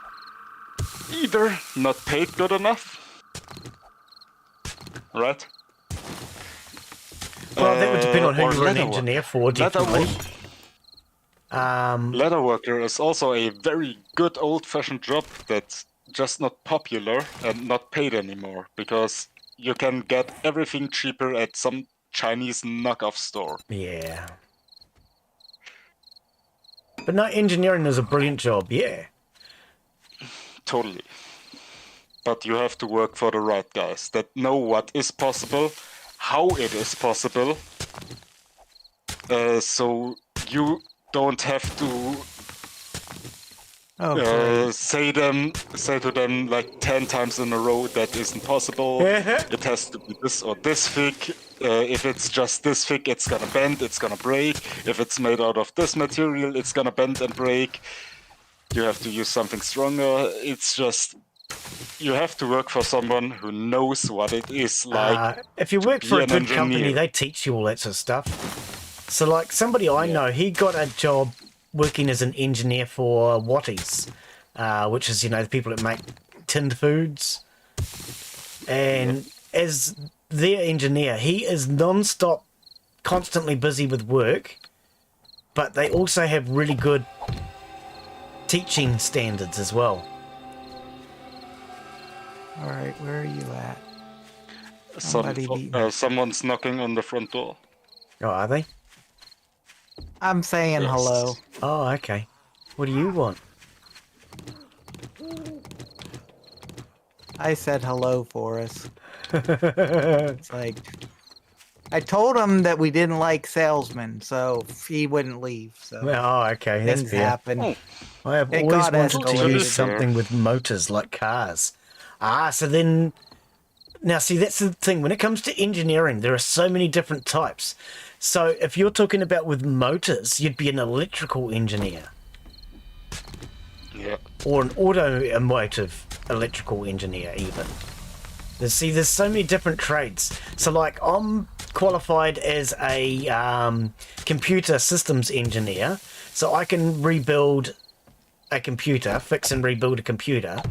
either not paid good enough, right? Well, that would depend on who you're an engineer for, definitely. Leather worker is also a very good old-fashioned job that's just not popular and not paid anymore, because you can get everything cheaper at some Chinese knockoff store. Yeah. But no, engineering is a brilliant job, yeah. Totally. But you have to work for the right guys that know what is possible, how it is possible, so you don't have to Oh, say to them like 10 times in a row that isn't possible. It has to be this or this thick. If it's just this thick, it's gonna bend, it's gonna break. If it's made out of this material, it's gonna bend and break. You have to use something stronger. It's just, you have to work for someone who knows what it is like. If you work for a an good company, engineer. they teach you all that sort of stuff. So, like somebody I know, he got a job working as an engineer for Watties, which is, you know, the people that make tinned foods. And as their engineer, he is non-stop, constantly busy with work, but they also have really good teaching standards as well. all right. Where are you at? Someone's knocking on the front door. Oh, are they? I'm saying Yes. hello. Oh, okay. What do you want? I said hello for us. It's like, I told him that we didn't like salesmen, so he wouldn't leave. So Oh, okay. That's things fair. happen. Oh. I have It always got wanted to escalated. use something with motors like cars. So then... Now, see, that's the thing. When it comes to engineering, there are so many different types. So if you're talking about with motors, you'd be an electrical engineer. Yeah. Or an automotive electrical engineer, even. There's so many different trades. So, like, I'm qualified as a computer systems engineer, so I can rebuild a computer, fix and rebuild a computer.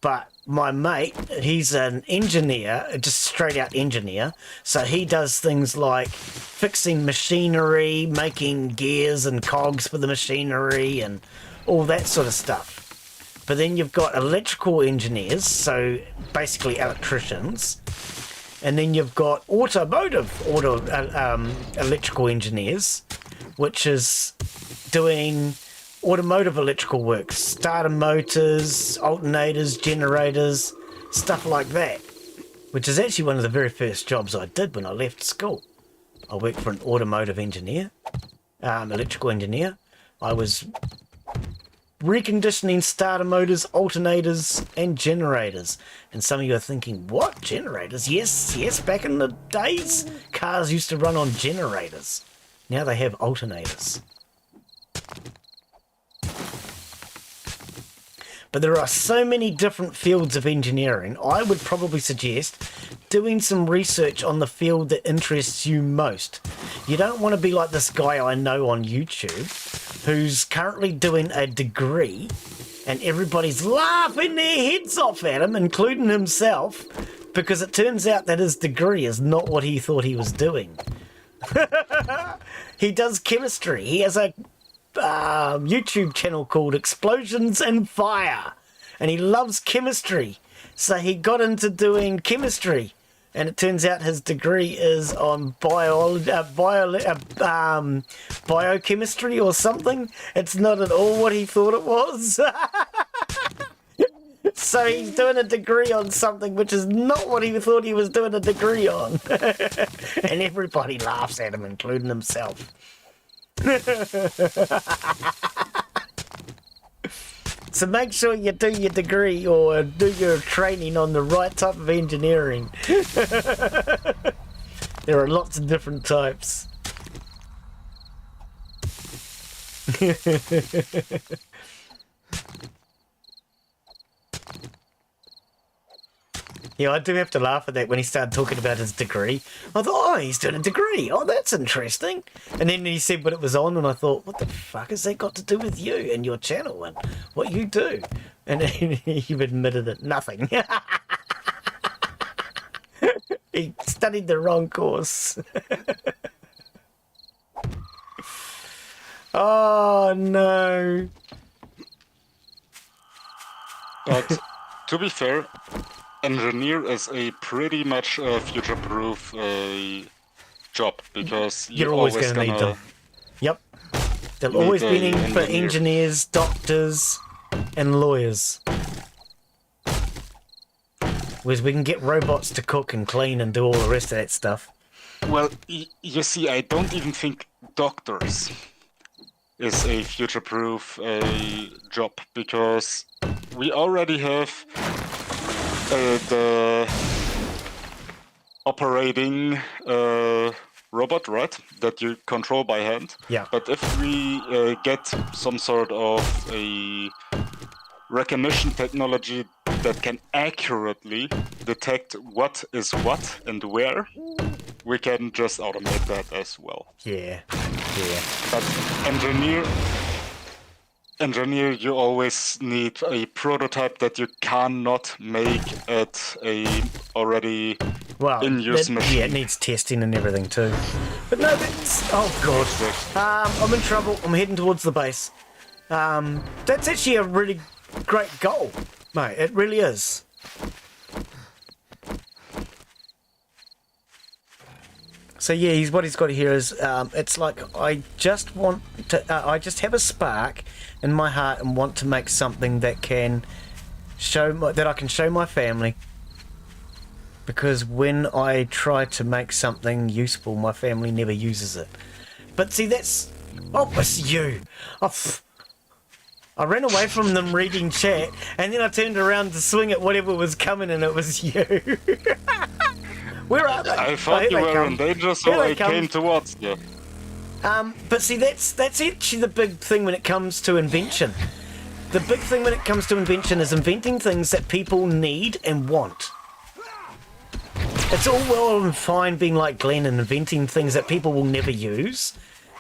But my mate, he's an engineer, just straight out engineer, so he does things like fixing machinery, making gears and cogs for the machinery and all that sort of stuff. But then you've got electrical engineers, so basically electricians, and then you've got electrical engineers, which is doing automotive electrical work, starter motors, alternators, generators, stuff like that, which is actually one of the very first jobs I did when I left school. I worked for an automotive engineer, electrical engineer. I was reconditioning starter motors, alternators, and generators. And some of you are thinking, what? Generators? Yes, back in the days, cars used to run on generators. Now they have alternators. But there are so many different fields of engineering. I would probably suggest doing some research on the field that interests you most. You don't want to be like this guy I know on YouTube who's currently doing a degree and everybody's laughing their heads off at him, including himself, because it turns out that his degree is not what he thought he was doing. He does chemistry. He has a YouTube channel called Explosions and Fire, and he loves chemistry, so he got into doing chemistry, and it turns out his degree is on biochemistry or something. It's not at all what he thought it was. So he's doing a degree on something which is not what he thought he was doing a degree on. And everybody laughs at him, including himself. So make sure you do your degree or do your training on the right type of engineering. There are lots of different types. Yeah, I do have to laugh at that when he started talking about his degree. I thought, oh, he's doing a degree. Oh, that's interesting. And then he said what it was on, and I thought, what the fuck has that got to do with you and your channel and what you do? And he admitted it, nothing. He studied the wrong course. Oh, no. But to be fair, engineer is a pretty much future-proof job, because You're always going to need them. Yep. There'll always be need for engineers, doctors, and lawyers. Whereas we can get robots to cook and clean and do all the rest of that stuff. Well, you see, I don't even think doctors is a future-proof job, because we already have the operating robot, right? That you control by hand. Yeah. But if we get some sort of a recognition technology that can accurately detect what is what and where, we can just automate that as well. Yeah. But engineer, you always need a prototype that you cannot make at a already in-use machine. Yeah, it needs testing and everything too. But no, that's... Oh, God. I'm in trouble. I'm heading towards the base. That's actually a really great goal, mate. It really is. So yeah, what he's got here is, it's like, I just have a spark in my heart and want to make something that can that I can show my family. Because when I try to make something useful, my family never uses it. But see, that's... Oh, it's you. I ran away from them reading chat, and then I turned around to swing at whatever was coming, and it was you. Where are they? I thought you were in danger, so I came towards you. But see, that's actually the big thing when it comes to invention. The big thing when it comes to invention is inventing things that people need and want. It's all well and fine being like Glen and inventing things that people will never use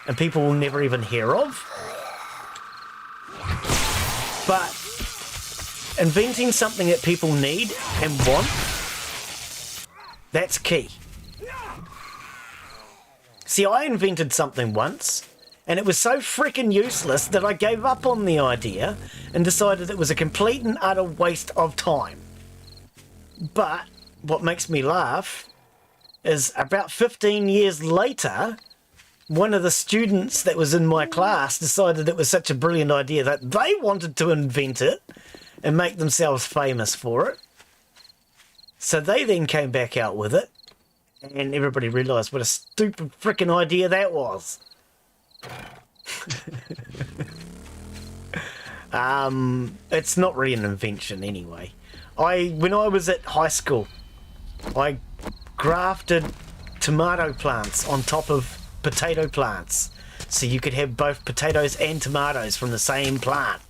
and people will never even hear of. But inventing something that people need and want, that's key. See, I invented something once, and it was so freaking useless that I gave up on the idea and decided it was a complete and utter waste of time. But what makes me laugh is about 15 years later, one of the students that was in my class decided it was such a brilliant idea that they wanted to invent it and make themselves famous for it. So they then came back out with it, and everybody realised what a stupid frickin' idea that was. It's not really an invention anyway. When I was at high school, I grafted tomato plants on top of potato plants, so you could have both potatoes and tomatoes from the same plant.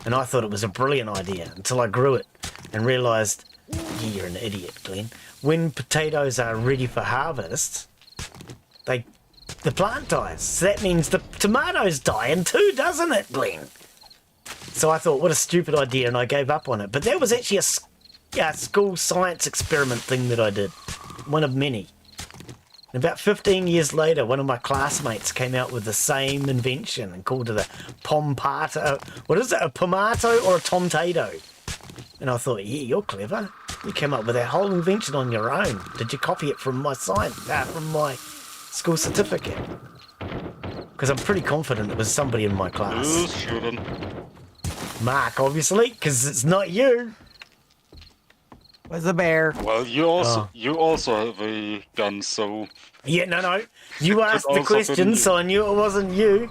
And I thought it was a brilliant idea until I grew it and realised, yeah, you're an idiot, Glen. When potatoes are ready for harvest, the plant dies. So that means the tomatoes die too, doesn't it, Glen? So I thought, what a stupid idea, and I gave up on it. But that was actually a school science experiment thing that I did. One of many. And about 15 years later, one of my classmates came out with the same invention and called it a pompato. What is it, a pomato or a tomtato? And I thought, yeah, you're clever. You came up with that whole invention on your own. Did you copy it from my from my school certificate? Because I'm pretty confident it was somebody in my class. Who's shooting? Mark, obviously, because it's not you. Was a bear. Well, you also have a gun, so... Yeah, no. You asked the question, so I knew it wasn't you.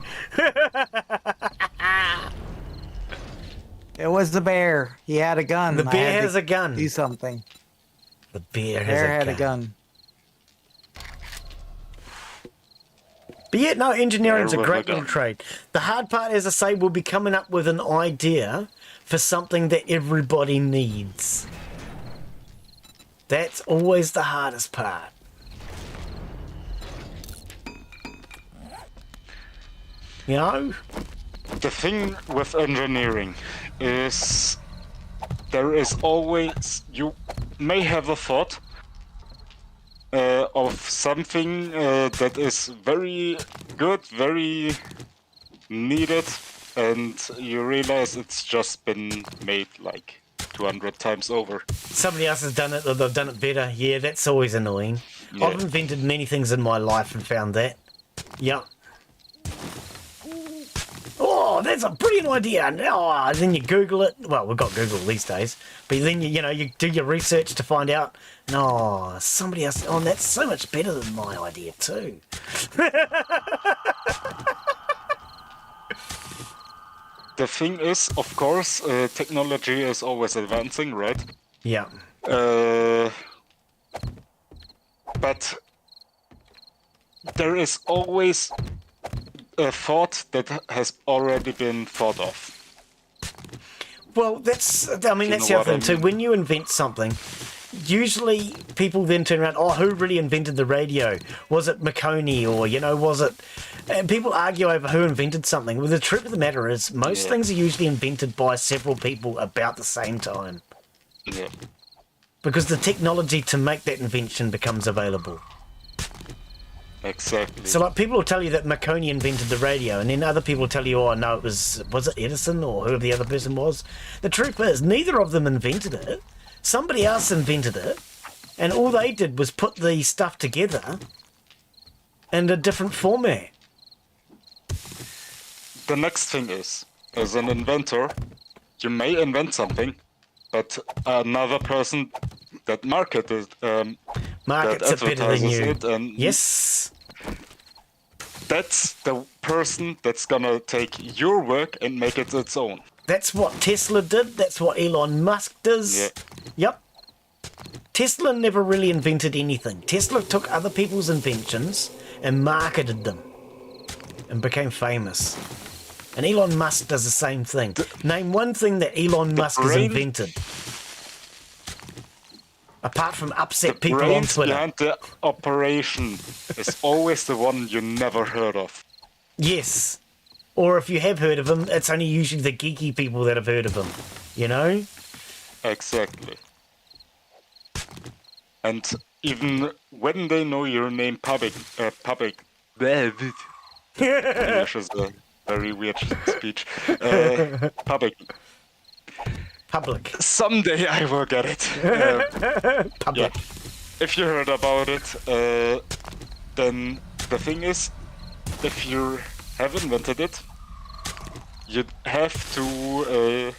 It was the bear. He had a gun. The bear has a gun. Do something. The bear had a gun. But yeah, no, engineering's a great little trade. The hard part, as I say, will be coming up with an idea for something that everybody needs. That's always the hardest part. You know? The thing with engineering is there is always... You may have a thought of something that is very good, very needed, and you realize it's just been made like 200 times over. Somebody else has done it, or they've done it better. Yeah, that's always annoying. Yeah. I've invented many things in my life and found that. Yep. Oh, that's a brilliant idea. Oh, then you Google it. Well, we've got Google these days. But then, you do your research to find out, no, somebody else, oh, that's so much better than my idea too. the thing is, of course, technology is always advancing, right? Yeah. But there is always a thought that has already been thought of. Well, that's the other know thing what I too. mean? When you invent something, usually people then turn around, oh, who really invented the radio? Was it Marconi or, was it... And people argue over who invented something. Well, the truth of the matter is most things are usually invented by several people about the same time. Yeah. Because the technology to make that invention becomes available. Exactly. So, like, people will tell you that Marconi invented the radio, and then other people will tell you, oh, no, was it Edison or whoever the other person was? The truth is, neither of them invented it. Somebody else invented it, and all they did was put the stuff together in a different format. The next thing is, as an inventor, you may invent something, but another person that markets it, Markets that are better than you. it, and Yes. that's the person that's gonna take your work and make it its own. That's what Tesla did. That's what Elon Musk does. Yeah. Yep. Tesla never really invented anything. Tesla took other people's inventions and marketed them and became famous. And Elon Musk does the same thing. Name one thing that Elon Musk has invented. Apart from upset people on Brains Twitter. behind the operation is always the one you never heard of. Yes. Or if you have heard of him, it's only usually the geeky people that have heard of him. You know? Exactly. And even when they know your name public English is a very weird speech. Public. Someday I will get it. Public. Yeah. If you heard about it, then the thing is, if you have invented it, you have to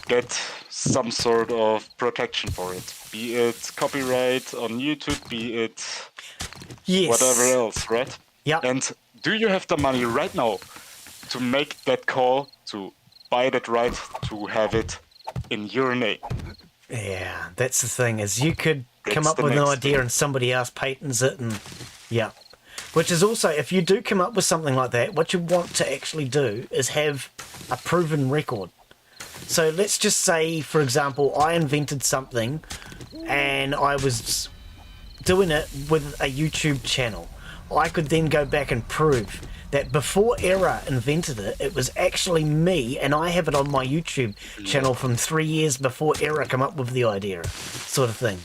get some sort of protection for it. Be it copyright on YouTube, be it whatever else, right? Yeah. And do you have the money right now to make that call, to buy that right, to have it in your name? Yeah, that's the thing, is you could come That's up the with an next idea thing. and somebody else patents it, and yeah. Which is also, if you do come up with something like that, what you want to actually do is have a proven record. So let's just say, for example, I invented something and I was doing it with a YouTube channel. I could then go back and prove that before Era invented it, it was actually me, and I have it on my YouTube channel from 3 years before Era come up with the idea, sort of thing.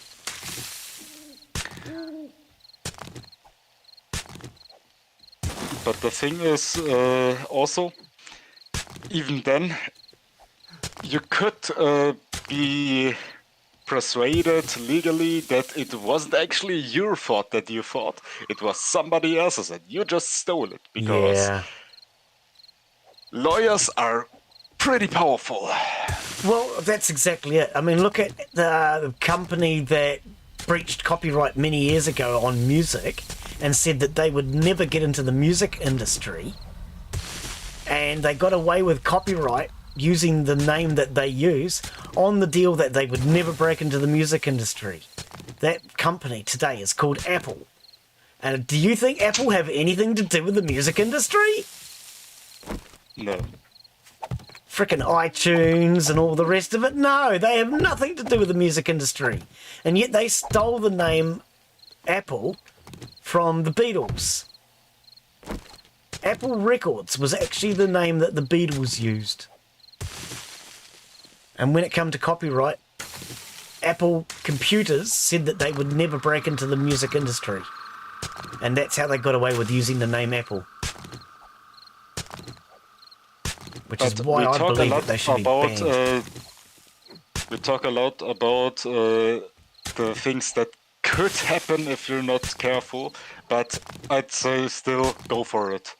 But the thing is, also, even then, you could be persuaded legally that it wasn't actually your thought that you thought. It was somebody else's and you just stole it. Because lawyers are pretty powerful. Well, that's exactly it. I mean, look at the company that breached copyright many years ago on music and said that they would never get into the music industry. And they got away with copyright using the name that they use on the deal that they would never break into the music industry. That company today is called Apple. And do you think Apple have anything to do with the music industry? No. Frickin' iTunes and all the rest of it? No, they have nothing to do with the music industry. And yet they stole the name Apple from the Beatles. Apple Records was actually the name that the Beatles used. And when it came to copyright, Apple Computers said that they would never break into the music industry. And that's how they got away with using the name Apple. Which is why I believe that they should be banned. We talk a lot about the things that could happen if you're not careful, but I'd say still go for it.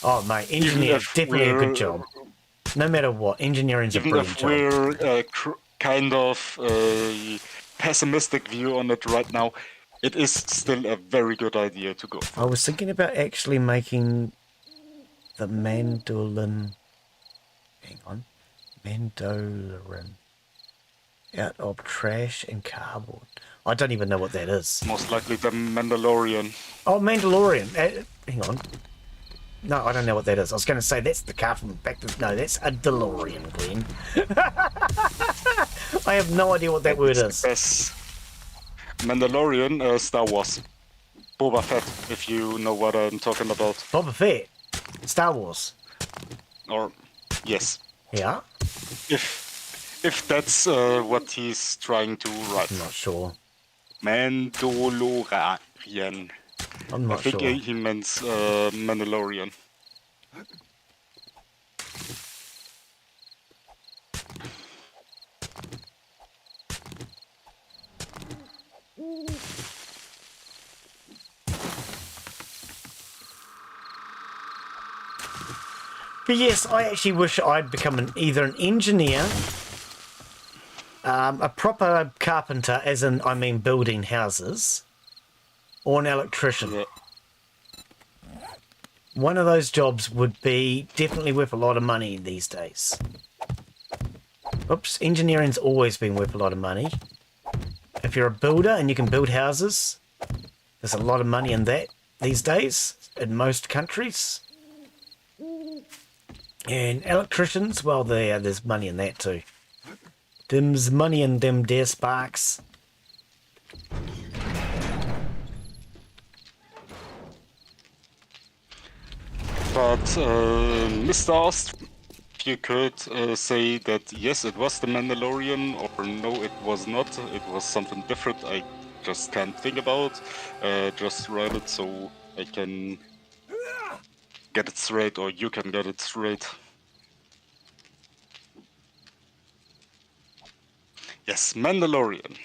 Oh, mate, engineer, definitely a good job. No matter what, engineering's a brilliant job. Even if we're kind of pessimistic view on it right now, it is still a very good idea to go for. I was thinking about actually making the mandolin. Hang on. Mandolin. Out of trash and cardboard. I don't even know what that is. Most likely the Mandalorian. Oh, Mandalorian. Hang on. No, I don't know what that is. I was going to say that's the car from back to... No, that's a DeLorean, Glenn. I have no idea what that word is. Yes. Mandalorian, Star Wars. Boba Fett, if you know what I'm talking about. Boba Fett. Star Wars. Or, yes. Yeah? If that's what he's trying to write. I'm not sure. Mandalorian. I'm not I think sure. he means Mandalorian. But yes, I actually wish I'd become either an engineer, a proper carpenter, as in, I mean, building houses, or an electrician. Yeah. One of those jobs would be definitely worth a lot of money these days. Oops, engineering's always been worth a lot of money. If you're a builder and you can build houses, there's a lot of money in that these days in most countries. And electricians, well, there's money in that too. There's money in them dear sparks. But, Mr. Ost, if you could say that yes, it was the Mandalorian, or no, it was not, it was something different, I just can't think about. Just write it so I can get it straight, or you can get it straight. Yes, Mandalorian.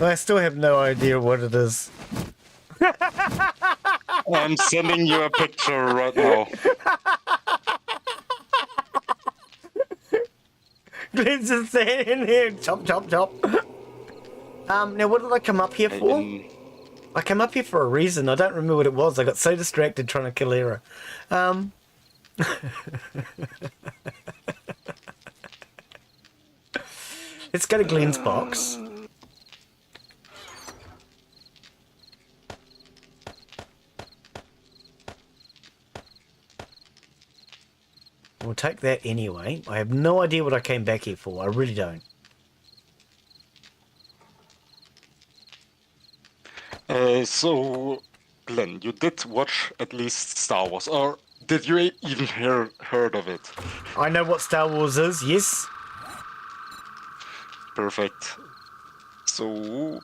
I still have no idea what it is. I'm sending you a picture right now. Glenn's just standing here, chop, chop, chop. Now what did I come up here for? I came up here for a reason. I don't remember what it was. I got so distracted trying to kill Era. Let's go to Glenn's box. We'll take that anyway. I have no idea what I came back here for. I really don't. So, Glen, you did watch at least Star Wars, or did you even heard of it? I know what Star Wars is, yes. Perfect. So,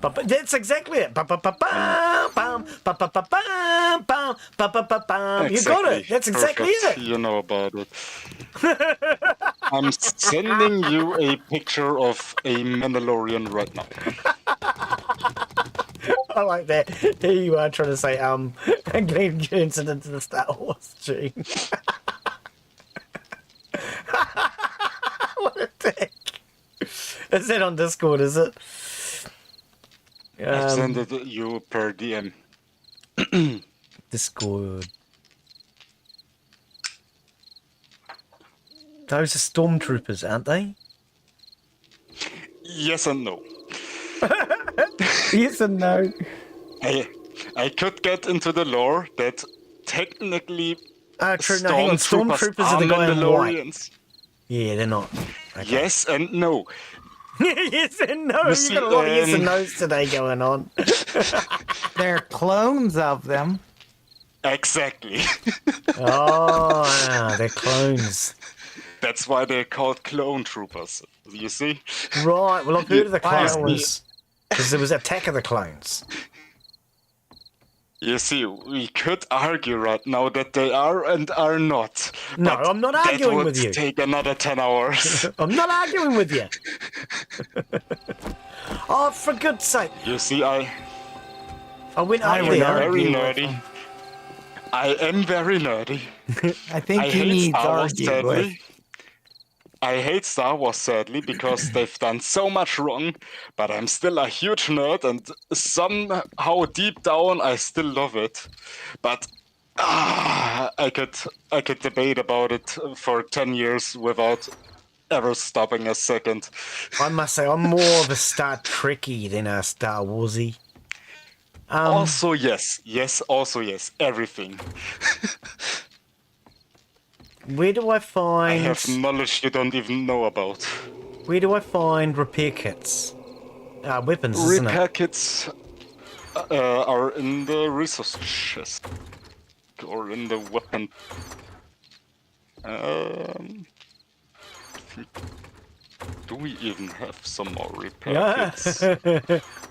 But that's exactly it. You got it. That's exactly perfect. it. You know about it. I'm sending you a picture of a Mandalorian right now. I like that. Here you are trying to say, Glen turns it into the Star Wars tune. What a dick. Is that on Discord, is it? I've sent it you per DM. Discord. Those are stormtroopers, aren't they? Yes and no. Yes and no. I could get into the lore that technically True. No, hang on. Stormtroopers are the guy in white. Mandalorians. Yeah, they're not. Okay. Yes and no. Yes and no. see, You've got a lot of yes and no's today going on. They're clones of them. Exactly. Oh, they're clones. That's why they're called clone troopers. You see? Right. Well, I've heard of the Wow. clones because there was Attack of the Clones. You see, we could argue right now that they are and are not. No, but I'm not arguing that would with you. take another 10 hours. I'm not arguing with you. Oh, for good's sake! You see, I I went I up would there. argue very with nerdy. them. I am very nerdy. I think I he hate needs Star Wars, argued with. sadly. I hate Star Wars, sadly, because they've done so much wrong, but I'm still a huge nerd, and somehow deep down, I still love it. But I could debate about it for 10 years without ever stopping a second. I must say, I'm more of a Star Trekkie than a Star Warsy. Also, yes, everything. Where do I find... I have knowledge you don't even know about. Where do I find repair kits? Weapons, isn't it? Repair kits are in the resource chest. Or in the weapon. Do we even have some more repair kits?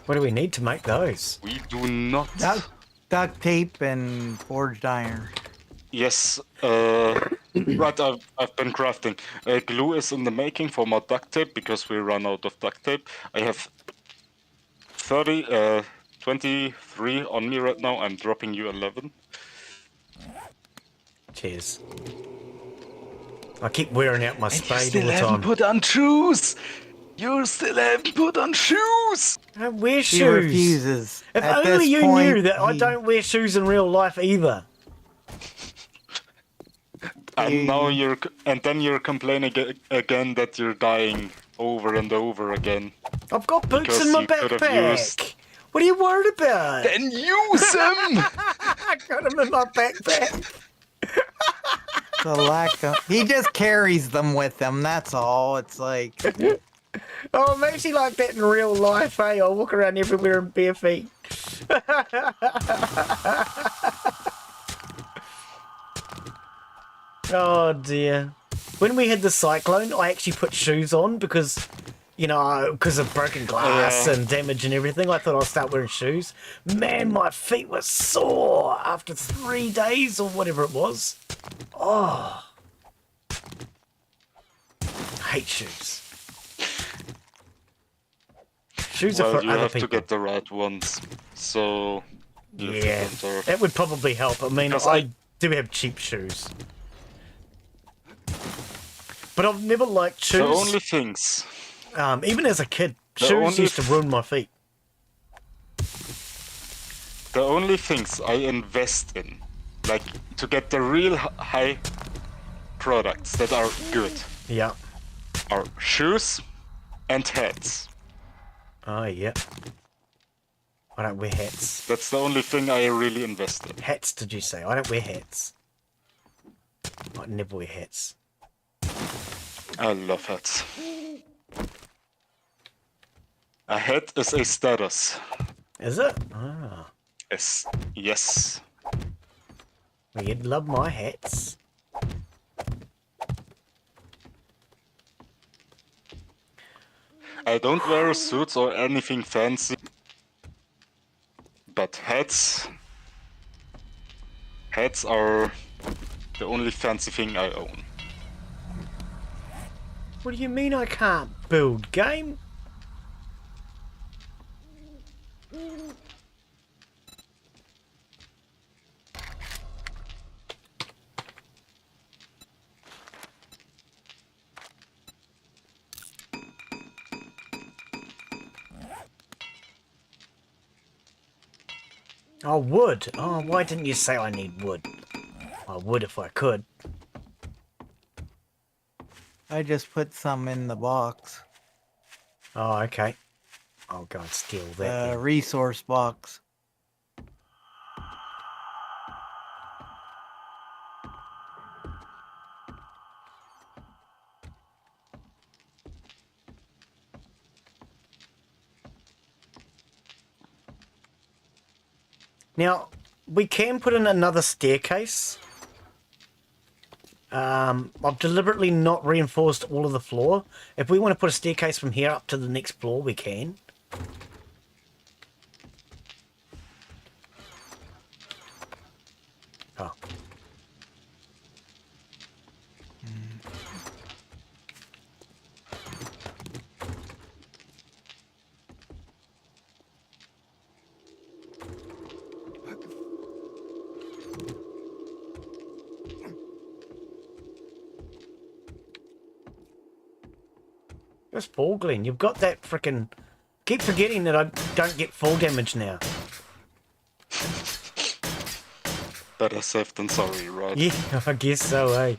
What do we need to make those? We do not. Duct tape and forged iron. Yes, right, I've been crafting. Glue is in the making for more duct tape because we run out of duct tape. I have 23 on me right now. I'm dropping you 11. Cheers. I keep wearing out my spade all the haven't time. put on shoes! You still haven't put on shoes! I don't wear shoes. He refuses. If At only this you point, knew that I don't wear shoes in real life either. And now then you're complaining again that you're dying over and over again. I've got boots Because in my you could have backpack. What are you worried about? Then use them! I got them in my backpack. the lack of... He just carries them with him, that's all. It's like... Oh, I'm actually like that in real life, eh? I walk around everywhere in bare feet. Oh dear. When we had the cyclone, I actually put shoes on because, you know, because of broken glass and damage and everything. I thought I'd start wearing shoes. Man, my feet were sore after 3 days or whatever it was. Oh. I hate shoes. Shoes are for you other have people. to get the right ones. So Yeah, that would probably help. I mean, I do have cheap shoes. But I've never liked shoes. The only things. Even as a kid, shoes used to ruin my feet. The only things I invest in, like to get the real high products that are good, Yeah. are shoes and hats. Oh, yeah. I don't wear hats. That's the only thing I really invest in. Hats, did you say? I don't wear hats. I never wear hats. I love hats. A hat is a status. Is it? Ah. Yes. Well, you'd love my hats. I don't wear suits or anything fancy, but hats are the only fancy thing I own. What do you mean I can't build, game? Oh, wood. Oh, why didn't you say I need wood? I would if I could. I just put some in the box. Oh, okay. I'll go and steal that. The resource box. Now, we can put in another staircase. I've deliberately not reinforced all of the floor. If we want to put a staircase from here up to the next floor, we can. Oh. That's fall, Glen. You've got that frickin'... Keep forgetting that I don't get fall damage now. Better safe than sorry, right? Yeah, I guess so, eh?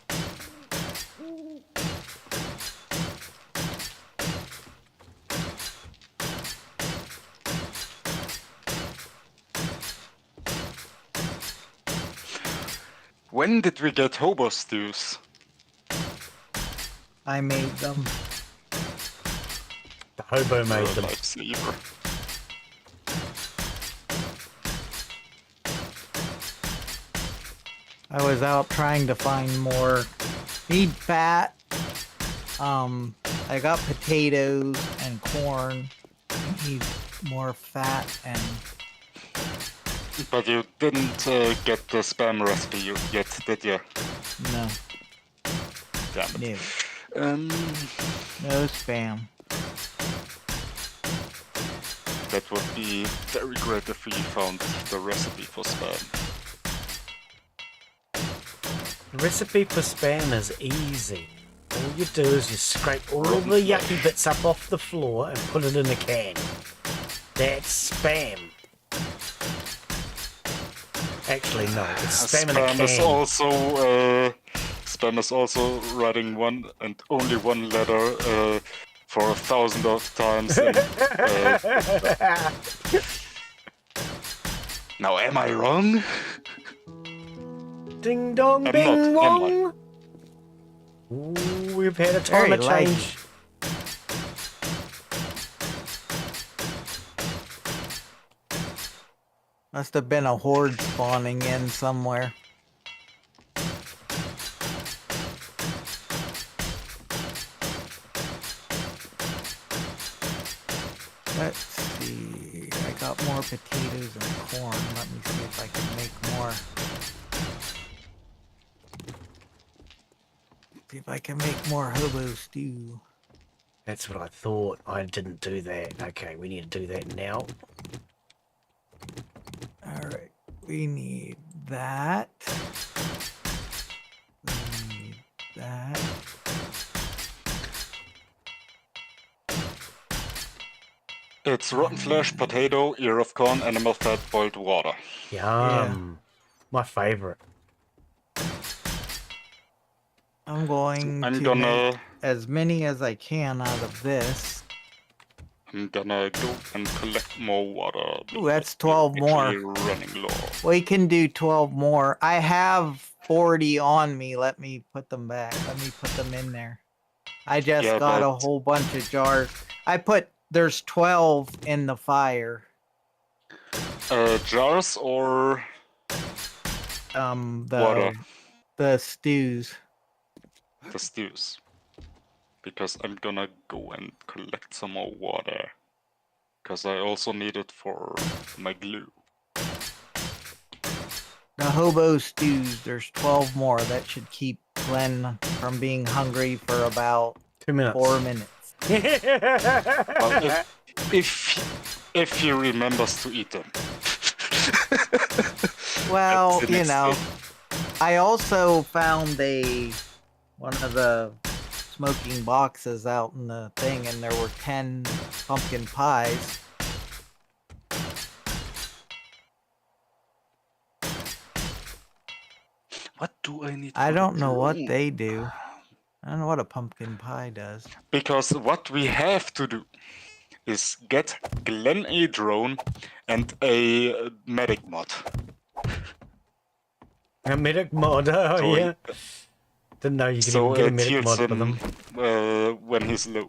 When did we get hobo stews? I made them. The hobo made them. Lifesaver. I was out trying to find more need fat. I got potatoes and corn. I need more fat and... But you didn't get the spam recipe yet, did you? No. Damn it. No. No spam. That would be very great if we found the recipe for spam. The recipe for spam is easy. All you do is you scrape all the yucky bits up off the floor and put it in a can. That's spam. Actually, no, it's spam in a can. Spam is also writing one and only one letter for 1,000 of times. And, now, am I wrong? Ding dong, bing wong. Ooh, we've had a time of change. Must have been a horde spawning in somewhere. Let's see. I got more potatoes and corn. Let me see if I can make more. See if I can make more hobo stew. That's what I thought. I didn't do that. Okay, we need to do that now. Alright, we need that. We need that. It's rotten flesh, potato, ear of corn, animal fat, boiled water. Yum. Yeah. My favorite. I'm going I'm to gonna- make as many as I can out of this. I'm gonna go and collect more water. Ooh, that's 12 more. Actually running low. We can do 12 more. I have 40 on me. Let me put them back. Let me put them in there. I just Yeah, got a but- whole bunch of jars. There's 12 in the fire. Jars or water? The stews. The stews. Because I'm gonna go and collect some more water. Because I also need it for my glue. The hobo stews, there's 12 more. That should keep Glen from being hungry for about 2 minutes. 4 minutes. Well, if he remembers to eat them. Well, That's the you next know, thing. I also found one of the smoking boxes out in the thing, and there were 10 pumpkin pies. What do I need? I for the don't know what drone? they do. I don't know what a pumpkin pie does. Because what we have to do is get Glen a drone and a medic mod. A medic mod, oh So yeah. Didn't know you could So even get a it medic heals mod for him them. when he's low.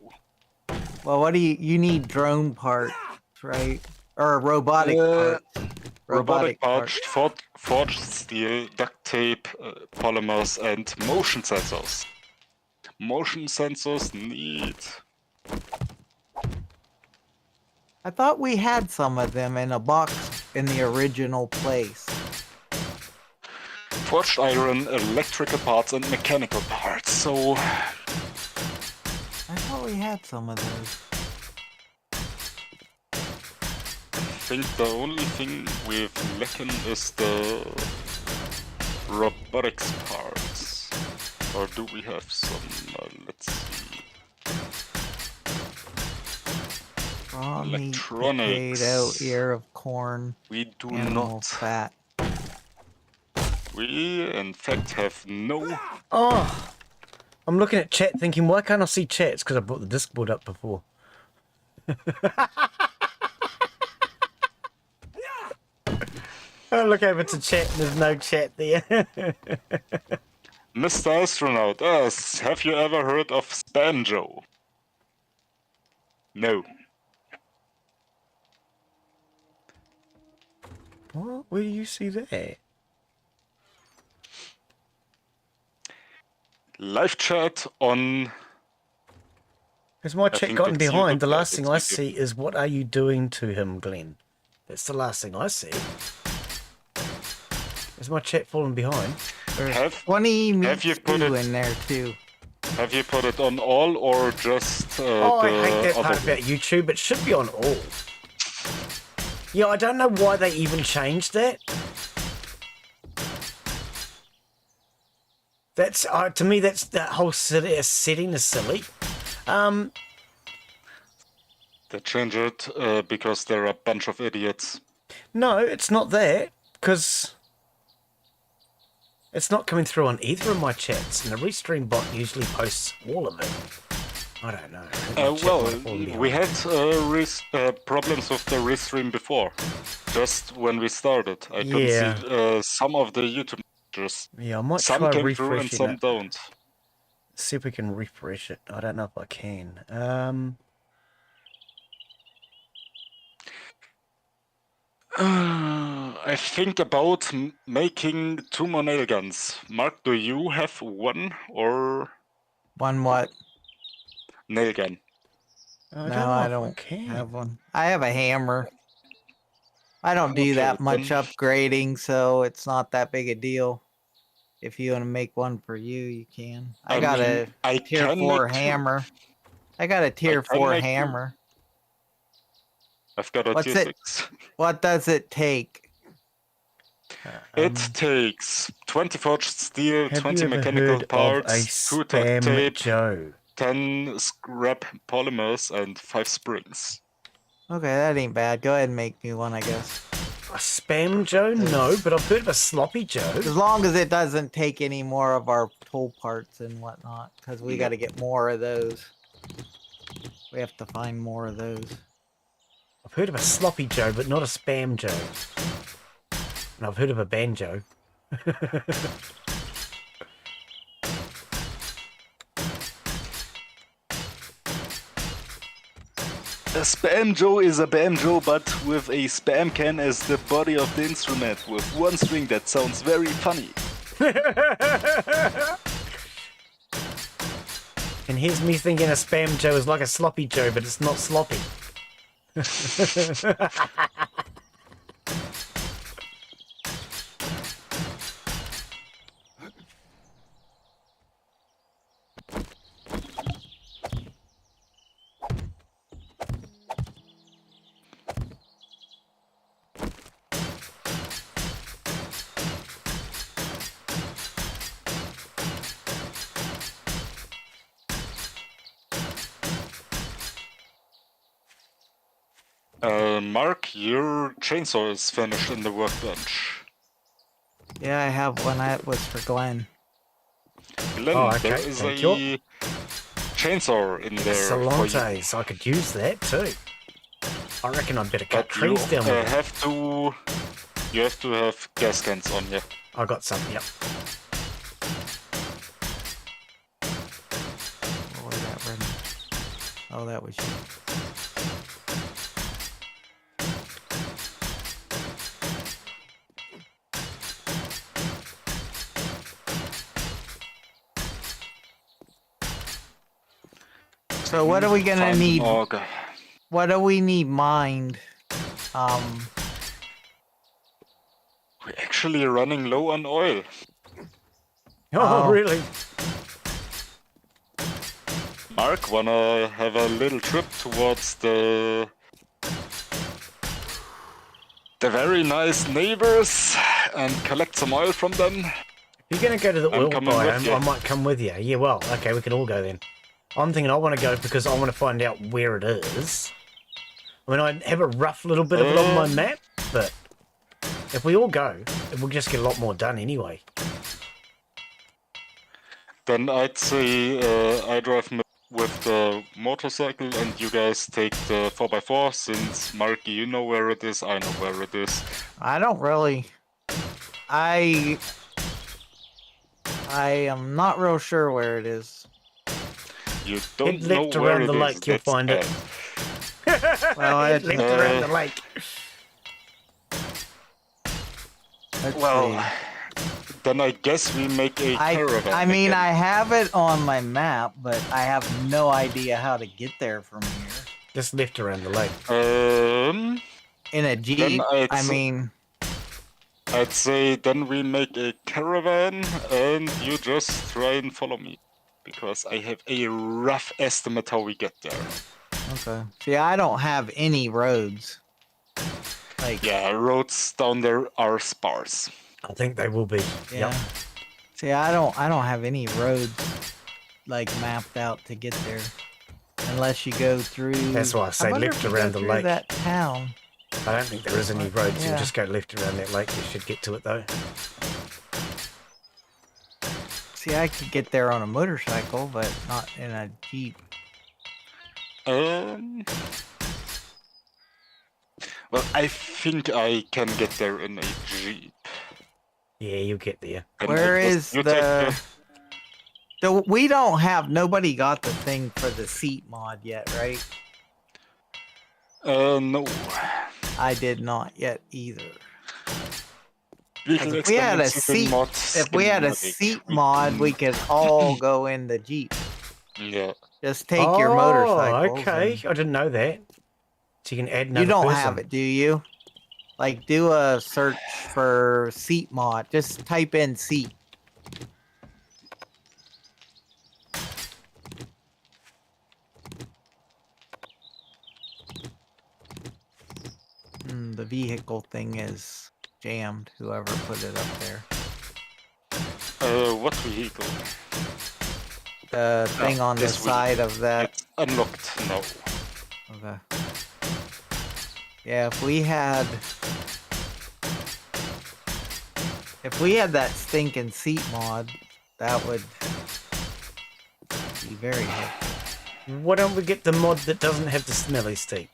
Well, what do you need drone parts, right? Or robotic parts. Robotic parts, forged steel, duct tape, polymers, and motion sensors. Motion sensors need... I thought we had some of them in a box in the original place. Forged iron, electrical parts, and mechanical parts, so... I thought we had some of those. I think the only thing we've lacking is the robotics parts. Or do we have some? Let's see. meat, electronics. potato, ear of corn, We do animal not. fat. We, in fact, have no. Oh, I'm looking at chat thinking, why can't I see chat? It's because I brought the Discord up before. I look over to chat and there's no chat there. Mr. Astronaut, have you ever heard of Spam Joe? No. What? Where do you see that? Live chat on. Has my chat think gotten it's behind? YouTube, The yeah, last thing it's I YouTube. see is, what are you doing to him, Glen? That's the last thing I see. Is my chat falling behind? There's 20 meat you put stew it- in there too. Have you put it on all or just Oh, I hate that the part other about YouTube. It should be on all. Yeah, I don't know why they even changed that. That's to me, that's that whole setting is silly. They changed it because there are a bunch of idiots. No, it's not that, because it's not coming through on either of my chats, and the Restream bot usually posts all of it. I don't know. I think my chat Well, might have fallen we behind. had problems with the restream before, just when we started. I couldn't see some of the YouTube messages. Yeah, I might Some try came through and refreshing some it. don't. See if we can refresh it. I don't know if I can. I think about making 2 more nail guns. Mark, do you have one or One what? nail gun? I No, don't know I if don't can. have one. I have a hammer. I don't do Okay, that much then. upgrading, so it's not that big a deal. If you want to make one for you, you can. I got mean, a I tier can 4 make two. hammer. I got a tier can 4 make two. hammer. I've got a What's tier it? 6. What does it take? It takes 20 forged steel, Have 20 you ever mechanical heard of a parts, 2 duct spam tape, Joe? 10 scrap polymers, and 5 springs. Okay, that ain't bad. Go ahead and make me one, I guess. A spam Joe? No, but I've heard of a sloppy Joe. As long as it doesn't take any more of our tool parts and whatnot, because we got to get more of those. We have to find more of those. I've heard of a sloppy Joe, but not a spam Joe. And I've heard of a banjo. A spam Joe is a banjo, but with a spam can as the body of the instrument, with one string that sounds very funny. And here's me thinking a spam Joe is like a sloppy Joe, but it's not sloppy. Mark, your chainsaw is finished in the workbench. Yeah, I have one. That was for Glen. Glen, Oh, okay, there is thank a you. chainsaw in there for you. Solantes, I could use that too. I reckon I'd better cut But you trees down with it. you have to have gas cans on you. I got some, yep. What was that, Brendan? Oh, that was you. So what are we gonna Find an need? auger. What do we need mined? We're actually running low on oil. Oh, Oh. really? Mark, wanna have a little trip towards the very nice neighbors and collect some oil from them? If you're going to go to the I'm oil coming with biome, you. I might come with you. Yeah, well, okay, we can all go then. I'm thinking I want to go because I want to find out where it is. I mean, I have a rough little bit of it on my map, but if we all go, we'll just get a lot more done anyway. Then I'd say I drive with the motorcycle and you guys take the 4x4, since Marky, you know where it is, I know where it is. I don't really... I am not real sure where it is. You don't Head know left where around it the is, lake, you'll that's find it. bad. Well, Head left around the lake. Let's Well, see. then I guess we make a caravan. I mean, again. I have it on my map, but I have no idea how to get there from here. Just left around the lake. In a Jeep, I mean... I'd say then we make a caravan and you just try and follow me. Because I have a rough estimate how we get there. Okay. See, I don't have any roads. Like... Yeah, roads down there are sparse. I think they will be. Yeah. Yep. See, I don't have any roads like mapped out to get there, unless you go through. That's why I say wonder left if you around go the through lake. that town. I don't think there is any roads. You Yeah. just go left around that lake. You should get to it though. See, I could get there on a motorcycle, but not in a Jeep. Well, I think I can get there in a Jeep. Yeah, you'll get there. And Where you is take we don't have, nobody got the thing for the seat mod yet, right? No. I did not yet either. If we had a seat, if we had a seat mod, we could all go in the Jeep. Yeah. Just take your motorcycle. Okay, I didn't know that. So you can add another You don't person. have it, do you? Like, do a search for seat mod. Just type in seat. The vehicle thing is jammed, whoever put it up there. What vehicle? The thing on the this one. side of that. It's unlocked now. Okay. Yeah, if we had that stinking seat mod, that would be very helpful. Why don't we get the mod that doesn't have the smelly seat?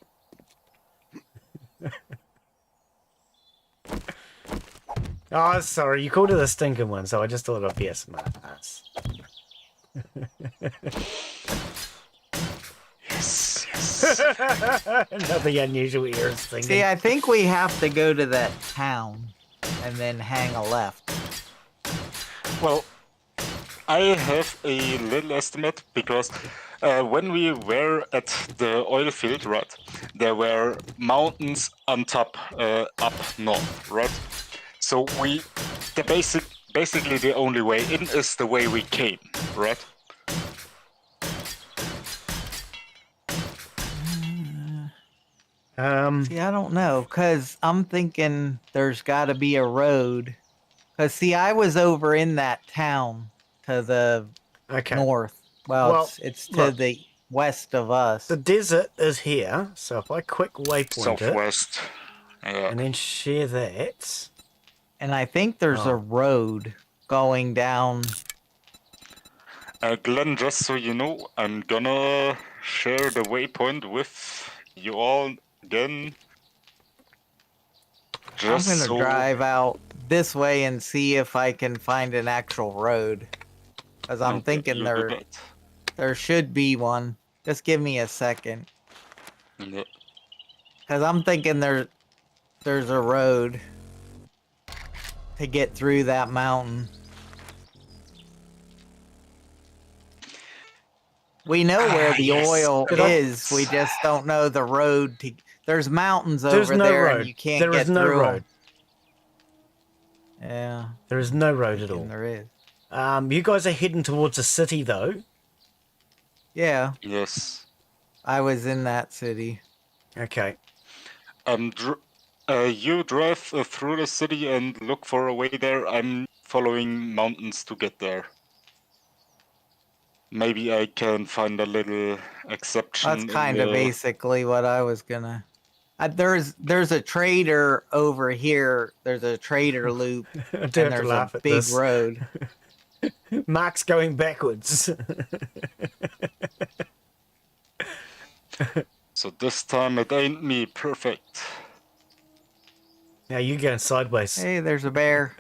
Oh, sorry, you called it a stinking one, so I just thought I'd be a smart ass. Yes, yes. Nothing unusual here is thinking. See, I think we have to go to that town and then hang a left. Well, I have a little estimate because when we were at the oil field, right, there were mountains on top, up north, right? So basically the only way in is the way we came, right? See, I don't know, cause I'm thinking there's got to be a road. Cause see, I was over in that town to the north. Well, it's to the west of us. The desert is here, so if I quick waypoint Southwest. Yeah. and then share that. And I think there's a road going down. Glen, just so you know, I'm gonna share the waypoint with you all again. I'm gonna drive out this way and see if I can find an actual road. Cause I'm thinking there should be one. Just give me a second. Yeah. Cause I'm thinking there's a road to get through that mountain. We know where the oil is. We just don't know the road to. There's mountains over there, and you can't get through. There is no road. Yeah. There is no road at all. There is. You guys are heading towards a city, though. Yeah. Yes. I was in that city. Okay. You drive through the city and look for a way there. I'm following mountains to get there. Maybe I can find a little exception. That's kind of basically what I was gonna There's a trader over here. There's a trader loop, I and do have to there's laugh a at big this. road. Mark's going backwards. So this time it ain't me. Perfect. Now you're going sideways. Hey, there's a bear.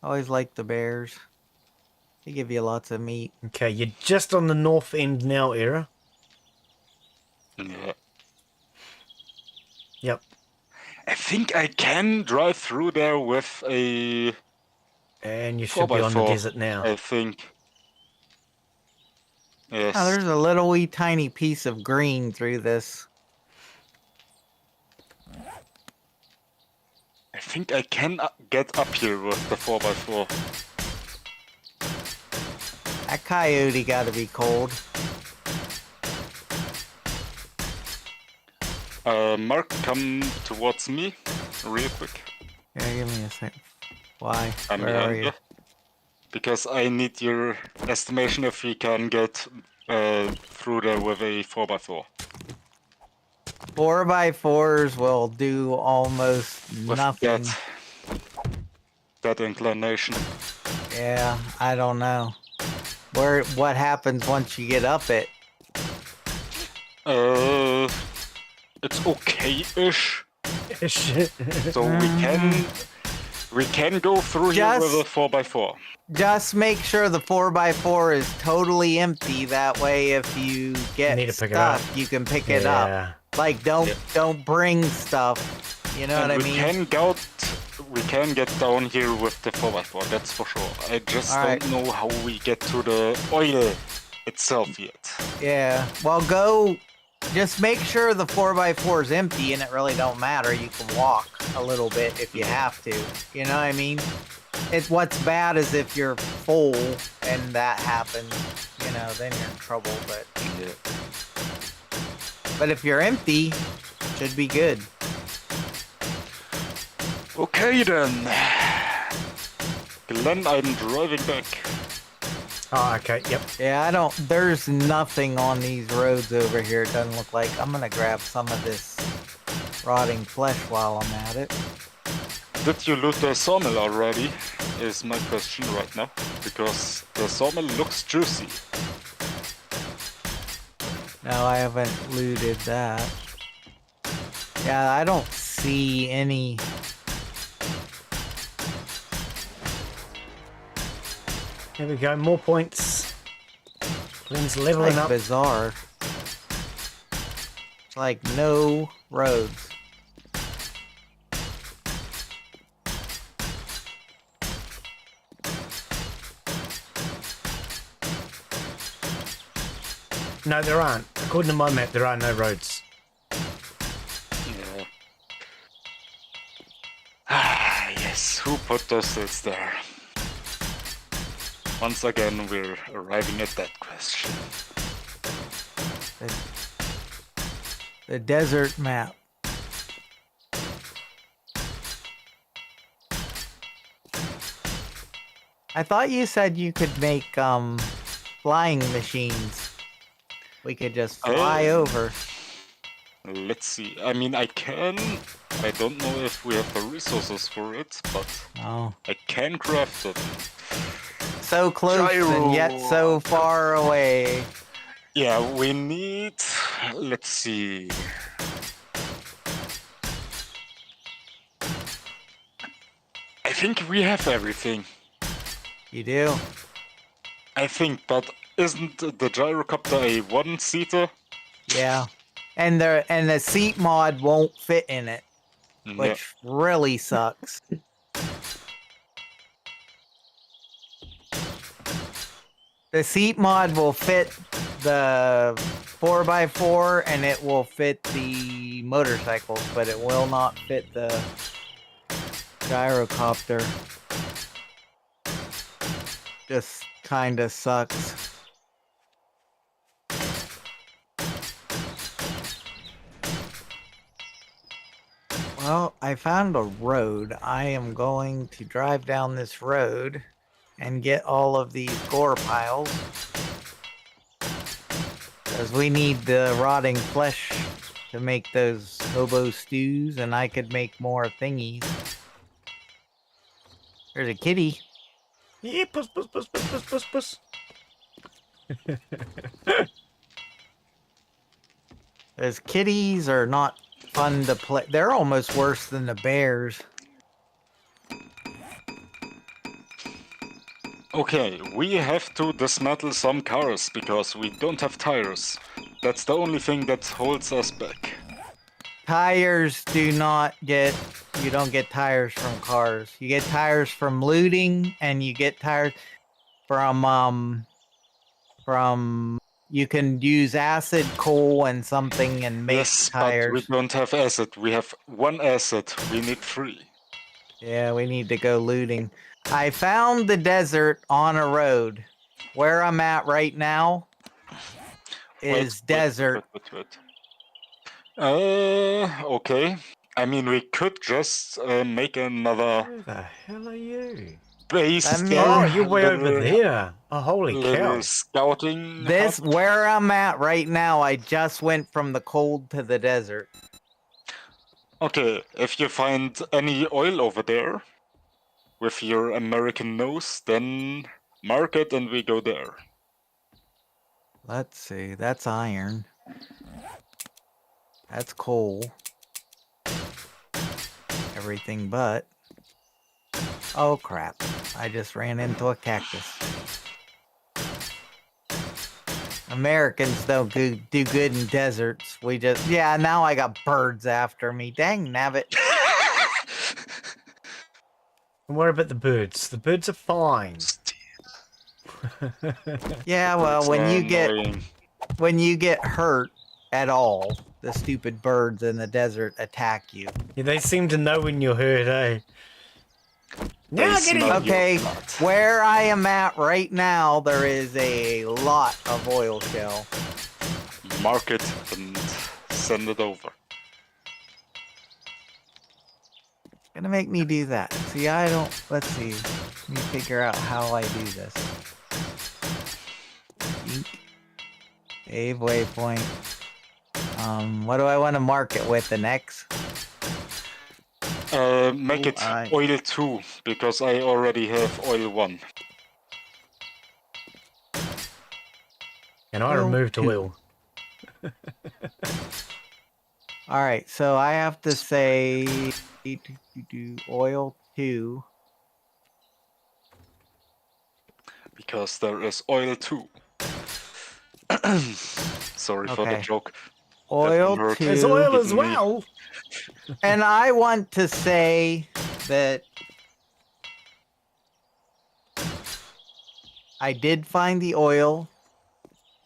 Always like the bears. They give you lots of meat. Okay, you're just on the north end now, Era. Yeah. Yep. I think I can drive through there with a And you should be on the 4x4, desert now. I think. Yes. Oh, there's a little wee tiny piece of green through this. I think I can get up here with the 4x4. That coyote gotta be cold. Mark, come towards me real quick. Yeah, give me a sec. Why? I'm Where are behind you? you. Because I need your estimation if we can get through there with a 4x4. 4x4s will do almost With nothing. that inclination. Yeah, I don't know. What happens once you get up it? It's okay-ish. Shit. So we can go through here with a 4x4. Just make sure the 4x4 is totally empty. That way, if you get Need to pick it up. stuff, you can pick it up. Like, don't bring stuff. You know And what I mean? we can get down here with the 4x4, that's for sure. I just don't know how we get to the oil itself yet. Yeah. Well, just make sure the 4x4 is empty, and it really don't matter. You can walk a little bit if you have to. You know what I mean? What's bad is if you're full and that happens, you know, then you're in trouble. But if you're empty, should be good. Okay then. Glen, I'm driving back. Oh, okay, yep. Yeah, there's nothing on these roads over here. It doesn't look like. I'm gonna grab some of this rotting flesh while I'm at it. Did you loot the sawmill already? Is my question right now. Because the sawmill looks juicy. No, I haven't looted that. Yeah, I don't see any. There we go, more points. Glen's leveling up. Bizarre. It's like no roads. No, there aren't. According to my map, there are no roads. Yeah. Ah, yes. Who put those things there? Once again, we're arriving at that question. The desert map. I thought you said you could make flying machines. We could just fly over. Let's see. I mean, I can. I don't know if we have the resources for it, but I can craft them. So close and yet so far away. Yeah, we need. Let's see. I think we have everything. You do? I think, but isn't the gyrocopter a one-seater? Yeah. And the seat mod won't fit in it, which really sucks. The seat mod will fit the 4x4 and it will fit the motorcycles, but it will not fit the gyrocopter. Just kinda sucks. Well, I found a road. I am going to drive down this road and get all of these gore piles. Because we need the rotting flesh to make those hobo stews, and I could make more thingies. There's a kitty. Yeah, puss. Those kitties are not fun to play. They're almost worse than the bears. Okay, we have to dismantle some cars because we don't have tires. That's the only thing that holds us back. Tires do not get... You don't get tires from cars. You get tires from looting, and you get tires from... You can use acid, coal, and something and make Yes, tires. but we don't have acid. We have one acid. We need 3. Yeah, we need to go looting. I found the desert on a road. Where I'm at right now is desert. Wait. Okay. I mean, we could just make another Where the hell are you? base. I mean- there, Oh, you're way over little- there. Oh, holy Little cow. scouting. This, hut. where I'm at right now, I just went from the cold to the desert. Okay, if you find any oil over there with your American nose, then mark it and we go there. Let's see, that's iron. That's coal. Everything but. Oh crap, I just ran into a cactus. Americans don't do good in deserts. We just... Yeah, now I got birds after me. Dang nabbit. And what about the birds? The birds are fine. Yeah, well, It's annoying. when you get hurt at all, the stupid birds in the desert attack you. Yeah, they seem to know when you're hurt, eh? They Now get smell it! you. Okay, where I am at right now, there is a lot of oil shell. Mark it and send it over. Gonna make me do that. See, I don't... Let's see. Let me figure out how I do this. Eek. Save waypoint. What do I want to mark it with? An X? Make it I- oil 2, because I already have oil 1. And I Oil removed two. oil. Alright, so I have to say... Oil 2. Because there is oil 2. Sorry for the Okay. joke. Oil hurt. 2. There's oil as Give me- well. And I want to say that I did find the oil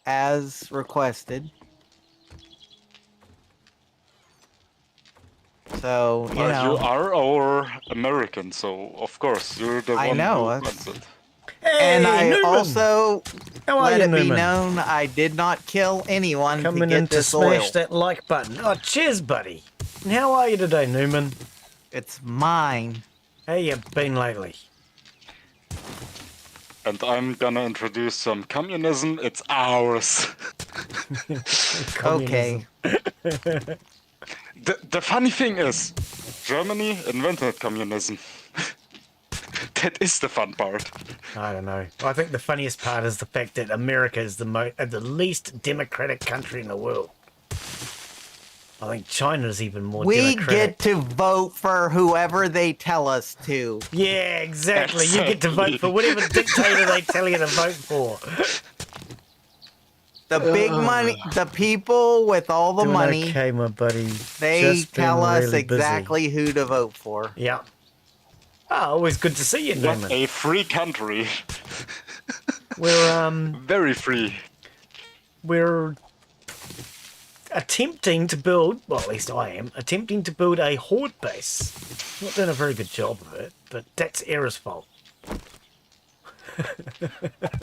as requested. So, you You know, are our American, so of course you're the I one know, who that's- wants it. Hey, and I Newman! also How are let you, it be Newman? known I did not kill anyone Coming to in get to this smash oil. that like button. Oh, cheers, buddy. And how are you today, Newman? It's mine. How you been lately? And I'm gonna introduce some communism. It's ours. Okay. The funny thing is, Germany invented communism. That is the fun part. I don't know. I think the funniest part is the fact that America is the least democratic country in the world. I think China's even more We democratic. get to vote for whoever they tell us to. Yeah, exactly. You get to vote for whatever dictator they tell you to vote for. The big money, the people with all the Doing money, okay, my buddy. they Just been tell us really busy. exactly who to vote for. Yeah. Oh, always good to see you, What Newman. a free country. We're Very free. we're attempting to build, well, at least I am, attempting to build a horde base. Not doing a very good job of it, but that's Era's fault.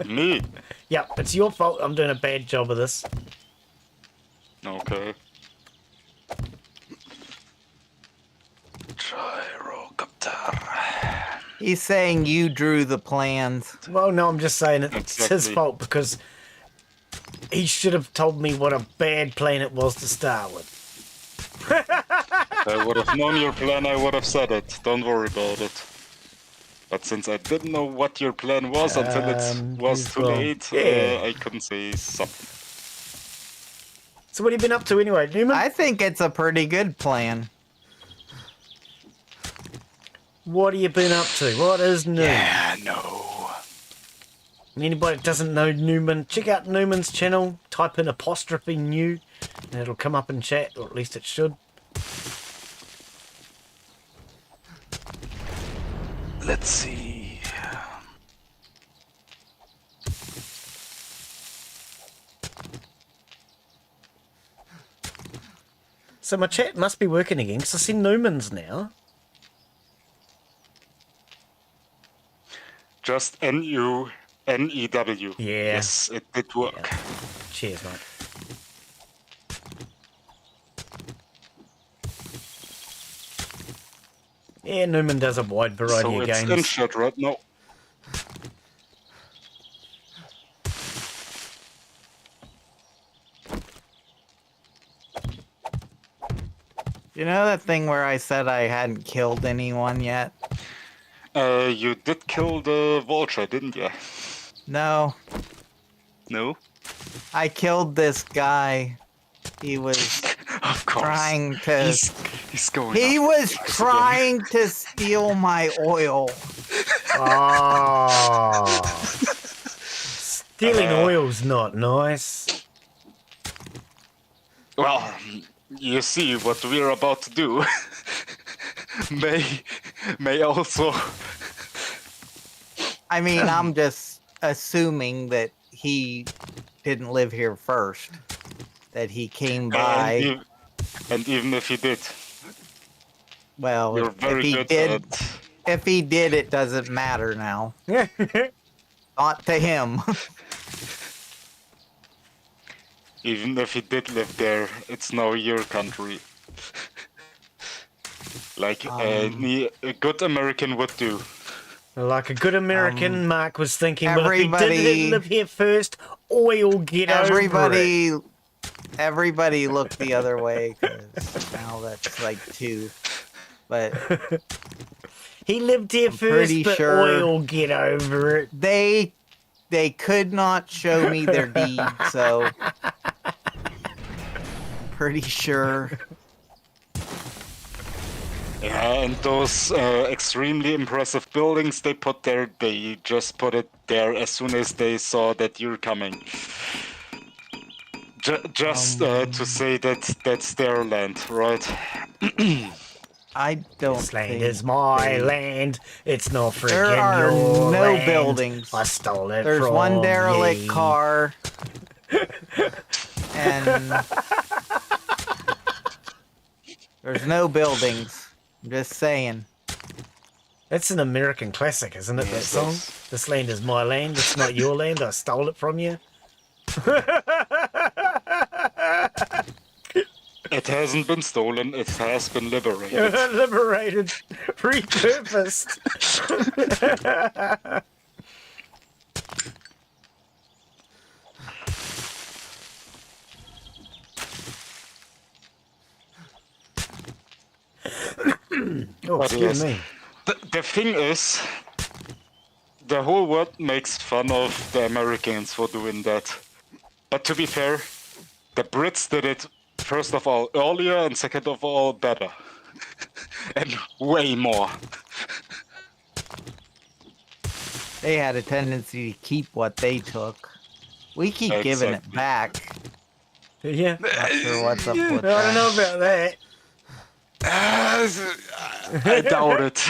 Me. Yeah, it's your fault I'm doing a bad job of this. Okay. Gyrocopter. He's saying you drew the plans. Well, no, I'm just saying it's his Exactly. fault because he should have told me what a bad plan it was to start with. I would have known your plan, I would have said it. Don't worry about it. But since I didn't know what your plan was until it was too late, I couldn't say something. So what have you been up to anyway, Newman? I think it's a pretty good plan. What have you been up to? What is new? Yeah, no. Anybody that doesn't know Newman, check out Newman's channel, type in apostrophe new, and it'll come up in chat, or at least it should. Let's see. So my chat must be working again, because I see Newman's now. Just N-U-N-E-W. Yeah. Yes, it did work. Yeah. Cheers, mate. Yeah, Newman does a wide variety So of it's games. in shot right now. You know that thing where I said I hadn't killed anyone yet? You did kill the vulture, didn't you? No. No? I killed this guy. He was Of course. trying to... He's going He up. was Again. trying to steal my oil. Oh. Stealing oil's not nice. Well, you see what we're about to do. may also... I mean, I'm just assuming that he didn't live here first. That he came by. And even if he did, Well, you're if very he good did, at... if he did, it doesn't matter now. Not to him. Even if he did live there, it's now your country. Like a good American would do. Like a good American, Mark was thinking, well, if he didn't live here first, oil get over it. Everybody looked the other way, because now that's like 2. But He lived here I'm first, pretty but sure oil get over it. they could not show me their deed, so pretty sure. Yeah, and those extremely impressive buildings they put there, they just put it there as soon as they saw that you're coming. Just to say that that's their land, right? I don't This land think is my they- land. It's not freaking There are your no land. buildings. I stole it There's from one derelict ye. car. And there's no buildings. I'm just saying. That's an American classic, isn't it, that Yes, song? yes. This land is my land. It's not your land. I stole it from you. It hasn't been stolen, it has been liberated. Liberated. Repurposed. Oh, But excuse yes, me. the thing is, the whole world makes fun of the Americans for doing that. But to be fair, the Brits did it first of all earlier and second of all better. And way more. They had a tendency to keep what they took. We keep giving it Exactly. back. Yeah. Not sure what's up with I that. don't know about that. I doubt it.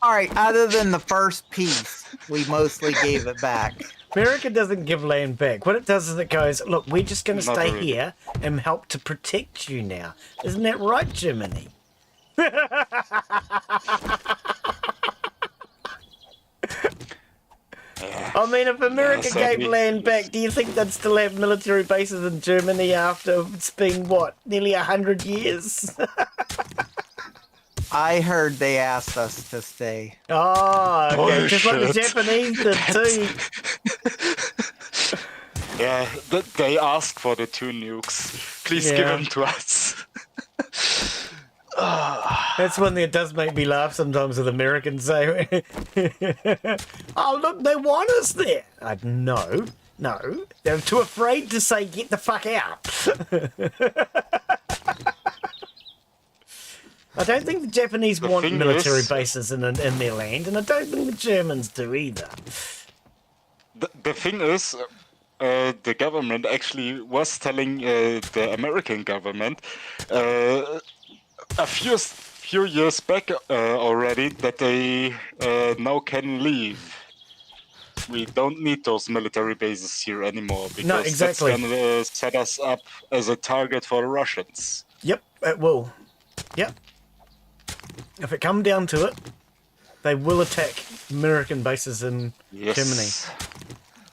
Alright, other than the first piece, we mostly gave it back. America doesn't give land back. What it does is it goes, look, we're just going to Not stay really. here and help to protect you now. Isn't that right, Germany? I mean, if America Yes, gave we- land back, do you think they'd still have military bases in Germany after it's been, what, nearly 100 years? I heard they asked us to stay. Oh, okay. Just like the Bullshit. Japanese did too. Yeah, they ask for the 2 nukes. Please give Yeah. them to us. That's one that does make me laugh sometimes with Americans say, oh, look, they want us there. No. They're too afraid to say, get the fuck out. I don't think the Japanese want military bases in their land, and I don't think the Germans do either. The thing is, the government actually was telling the American government a few years back already that they now can leave. We don't need those military bases here anymore because that's going to set us up as a target for the Russians. Yep, it will. Yep. If it come down to it, they will attack American bases in Germany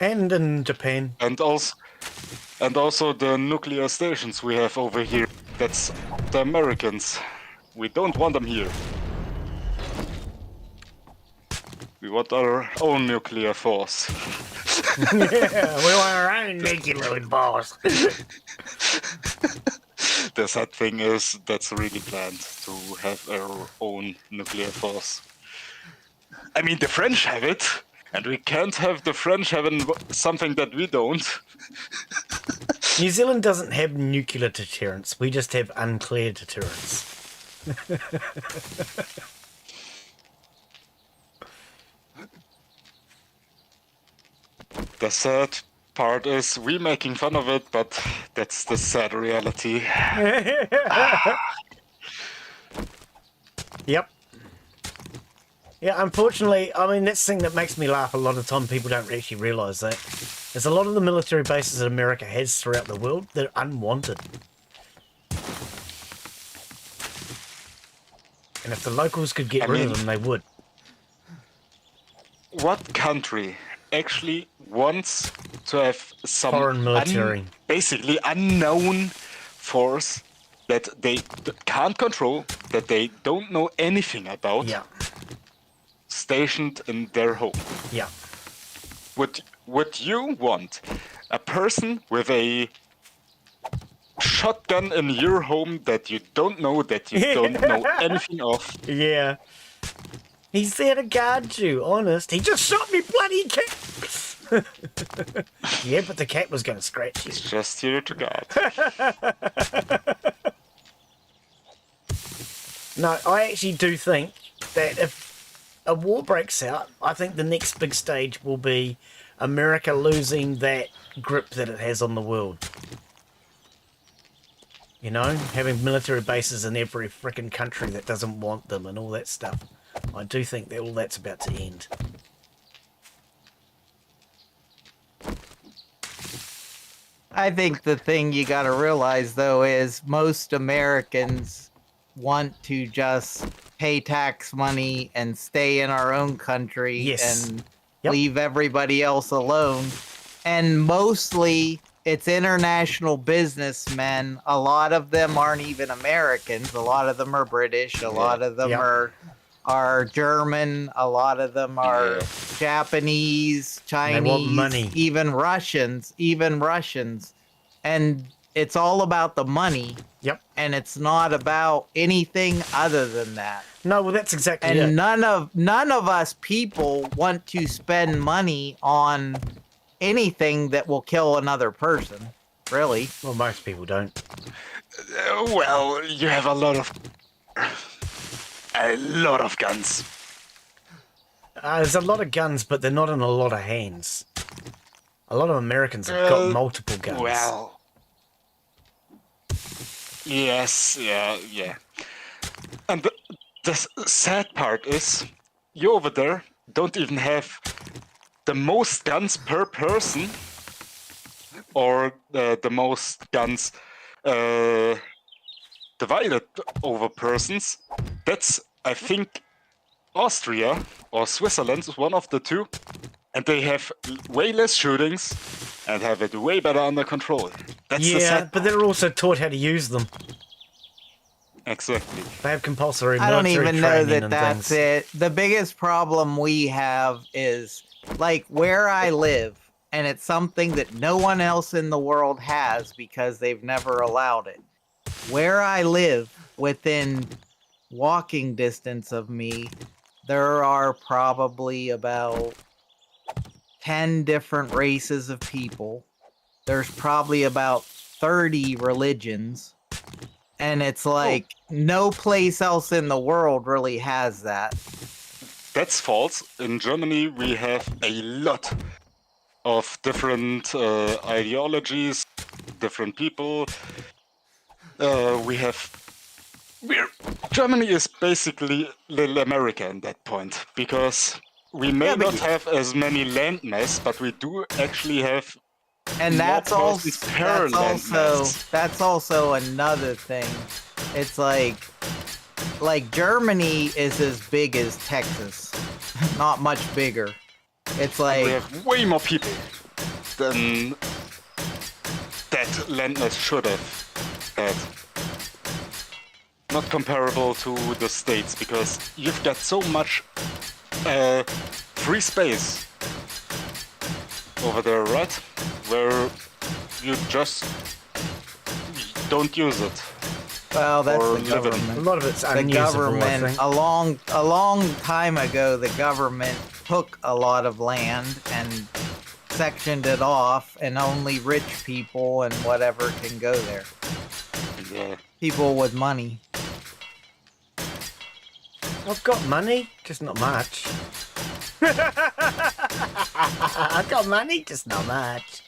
and in Japan. And also the nuclear stations we have over here. That's the Americans. We don't want them here. We want our own nuclear force. Yeah, we want our own nuclear force. The sad thing is that's really planned to have our own nuclear force. I mean, the French have it, and we can't have the French having something that we don't. New Zealand doesn't have nuclear deterrence. We just have unclear deterrence. The sad part is we making fun of it, but that's the sad reality. Yep. Yeah, unfortunately, I mean, that's the thing that makes me laugh a lot of the time. People don't actually realise that. There's a lot of the military bases that America has throughout the world that are unwanted. And if the locals could get rid of them, they would. What country actually wants to have some foreign military, basically unknown force that they can't control, that they don't know anything about, stationed in their home? Yeah. Would you want a person with a shotgun in your home that you don't know anything of? Yeah. He's there to guard you, honest. He just shot me bloody cat. Yeah, but the cat was going to scratch you. He's just here to guard. No, I actually do think that if a war breaks out, I think the next big stage will be America losing that grip that it has on the world. You know, having military bases in every frickin' country that doesn't want them and all that stuff. I do think that all that's about to end. I think the thing you got to realize, though, is most Americans want to just pay tax money and stay in our own country and leave everybody else alone. And mostly it's international businessmen. A lot of them aren't even Americans. A lot of them are British. A lot of them are German. A lot of them are Japanese, Chinese, they want money. even Russians. And it's all about the money. Yep. And it's not about anything other than that. No, well, that's exactly it. And none of us people want to spend money on anything that will kill another person, really. Well, most people don't. Well, you have a lot of guns. There's a lot of guns, but they're not in a lot of hands. A lot of Americans have got multiple guns. Well, yes, yeah. And the sad part is, you over there don't even have the most guns per person, or the most guns divided over persons. That's, I think, Austria or Switzerland is one of the two, and they have way less shootings and have it way better under control. That's the sad but they're also taught how to use them. Exactly. They have compulsory I don't military even know training that and that's things. it. The biggest problem we have is, like, where I live, and it's something that no one else in the world has because they've never allowed it. Where I live, within walking distance of me, there are probably about 10 different races of people. There's probably about 30 religions. And it's like, no place else in the world really has that. That's false. In Germany, we have a lot of different ideologies, different people. Germany is basically little America in that point, because we may not have as many landmass, but we do actually have. And that's also landmass. that's also another thing. It's like Germany is as big as Texas, not much bigger. It's like we have way more people than that landmass should have had. Not comparable to the States, because you've got so much free space over there, right? Where you just don't use it. Well, that's the government. A lot of it's the unusable, government. I think. A long time ago, the government took a lot of land and sectioned it off, and only rich people and whatever can go there. Yeah. People with money. I've got money, just not much. I've got money, just not much.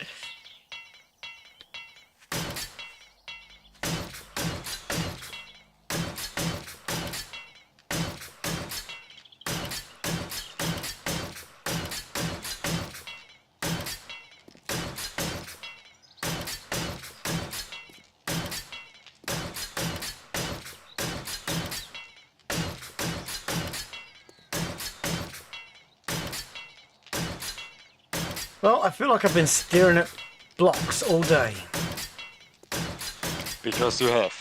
Well, I feel like I've been staring at blocks all day. Because you have.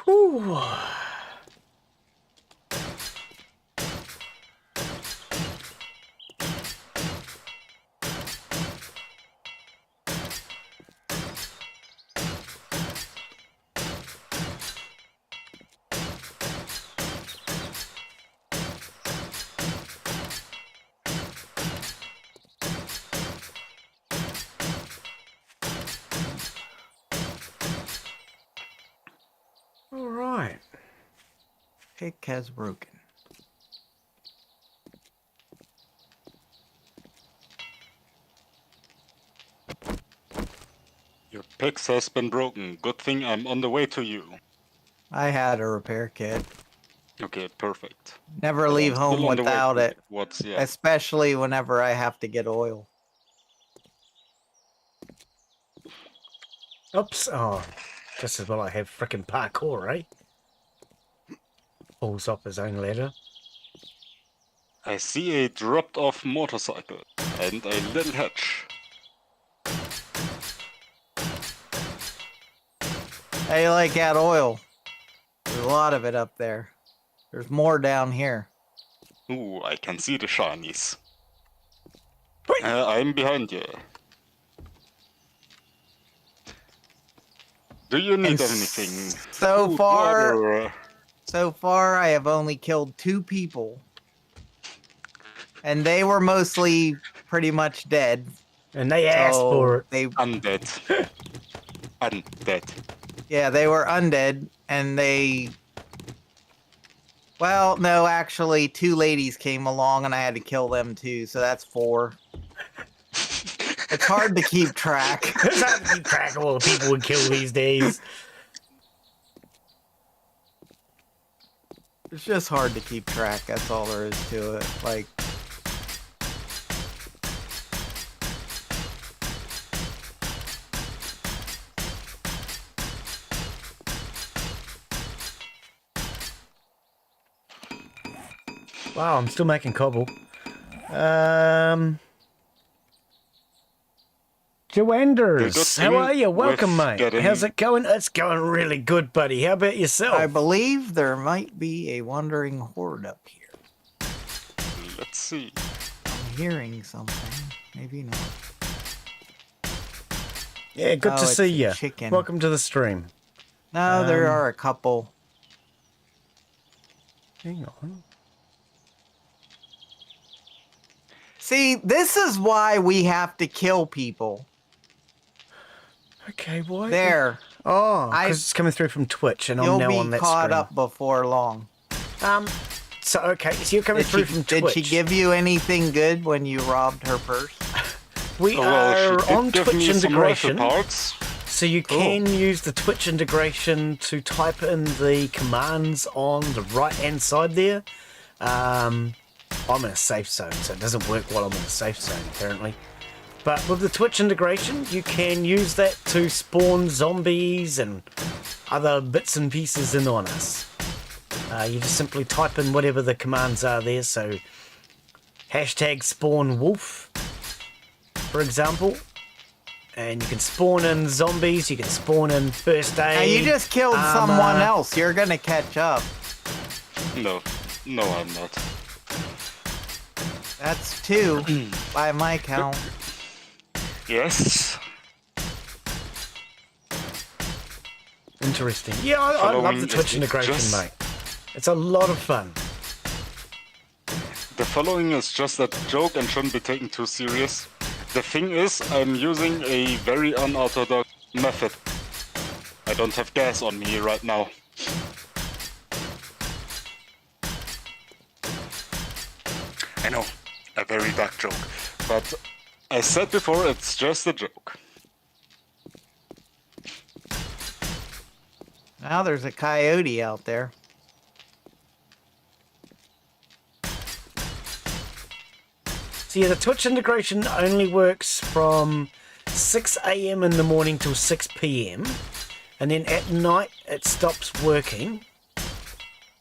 Whew. All right. Pick has broken. Your picks has been broken. Good thing I'm on the way to you. I had a repair kit. Okay, perfect. Never leave I'm home still on the way without to it. What's yeah? Especially whenever I have to get oil. Oops. Oh, just as well I have frickin' parkour, right? Falls off his own ladder. I see a dropped-off motorcycle and a little hatch. Hey, like that oil. There's a lot of it up there. There's more down here. Ooh, I can see the shinies. I'm behind you. Do you need anything? So Food, far, water? so far, I have only killed 2 people. And they were mostly pretty much dead. And they asked for it. They, Undead. Undead. yeah, they were undead, and they... Well, no, actually, 2 ladies came along, and I had to kill them too, so that's 4. It's hard to keep track. It's hard to keep track of all the people we kill these days. It's just hard to keep track, that's all there is to it. Like... Wow, I'm still making cobble. Joanders, how are you? Welcome, mate. How's it going? It's going really good, buddy. How about yourself? I believe there might be a wandering horde up here. Let's see. I'm hearing something. Maybe not. Yeah, good to it's see a you. chicken. Welcome to the stream. No, there are a couple. Hang on. See, this is why we have to kill people. Okay, why? There. Oh, because it's coming through from Twitch, and I'm You'll now be on that caught stream. up before long. So okay, so you're coming through from Twitch. Did she give you anything good when you robbed her purse? We Well, are she did on give Twitch me some rifle integration, parts. so you can use the Twitch integration to type in the commands on the right-hand side there. I'm in a safe zone, so it doesn't work while I'm in a safe zone, apparently. But with the Twitch integration, you can use that to spawn zombies and other bits and pieces in on us. You just simply type in whatever the commands are there, so hashtag spawn wolf, for example, and you can spawn in zombies, you can spawn in first aid. Now you just killed someone else. You're gonna catch up. No, I'm not. That's 2 by my count. Yes. Interesting. Yeah, I love the Following Twitch is integration, just- mate. It's a lot of fun. The following is just a joke and shouldn't be taken too serious. The thing is, I'm using a very unorthodox method. I don't have gas on me right now. I know, a very dark joke. But I said before, it's just a joke. Now there's a coyote out there. So yeah, the Twitch integration only works from 6 AM in the morning till 6 PM, and then at night it stops working.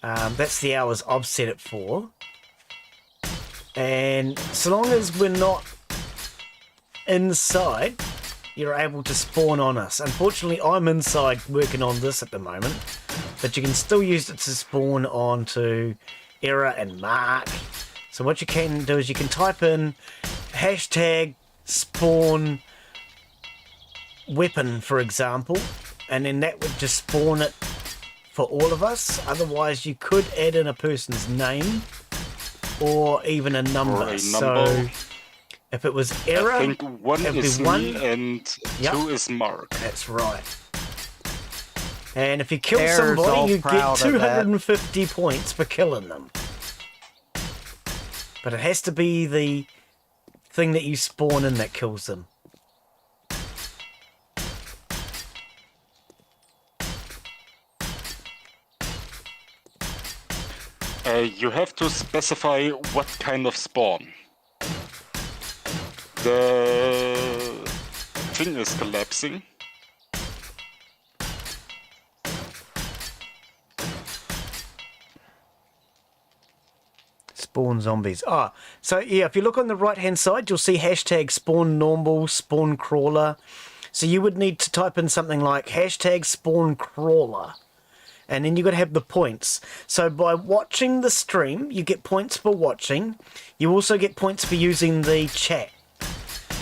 That's the hours I've set it for. And so long as we're not inside, you're able to spawn on us. Unfortunately, I'm inside working on this at the moment, but you can still use it to spawn onto Error and Mark. So what you can do is you can type in hashtag spawn weapon, for example, and then that would just spawn it for all of us. Otherwise, you could add in a person's name or even a number. So if it was Error, I think one it'd is be 1. me and Yep. 2 is Mark. That's right. And if you kill Bear's all somebody, you get proud of that. 250 points for killing them. But it has to be the thing that you spawn in that kills them. You have to specify what kind of spawn. The thing is collapsing. Spawn zombies. So yeah, if you look on the right hand side, you'll see hashtag spawn normal, spawn crawler. So you would need to type in something like hashtag spawn crawler. And then you've got to have the points. So by watching the stream, you get points for watching. You also get points for using the chat.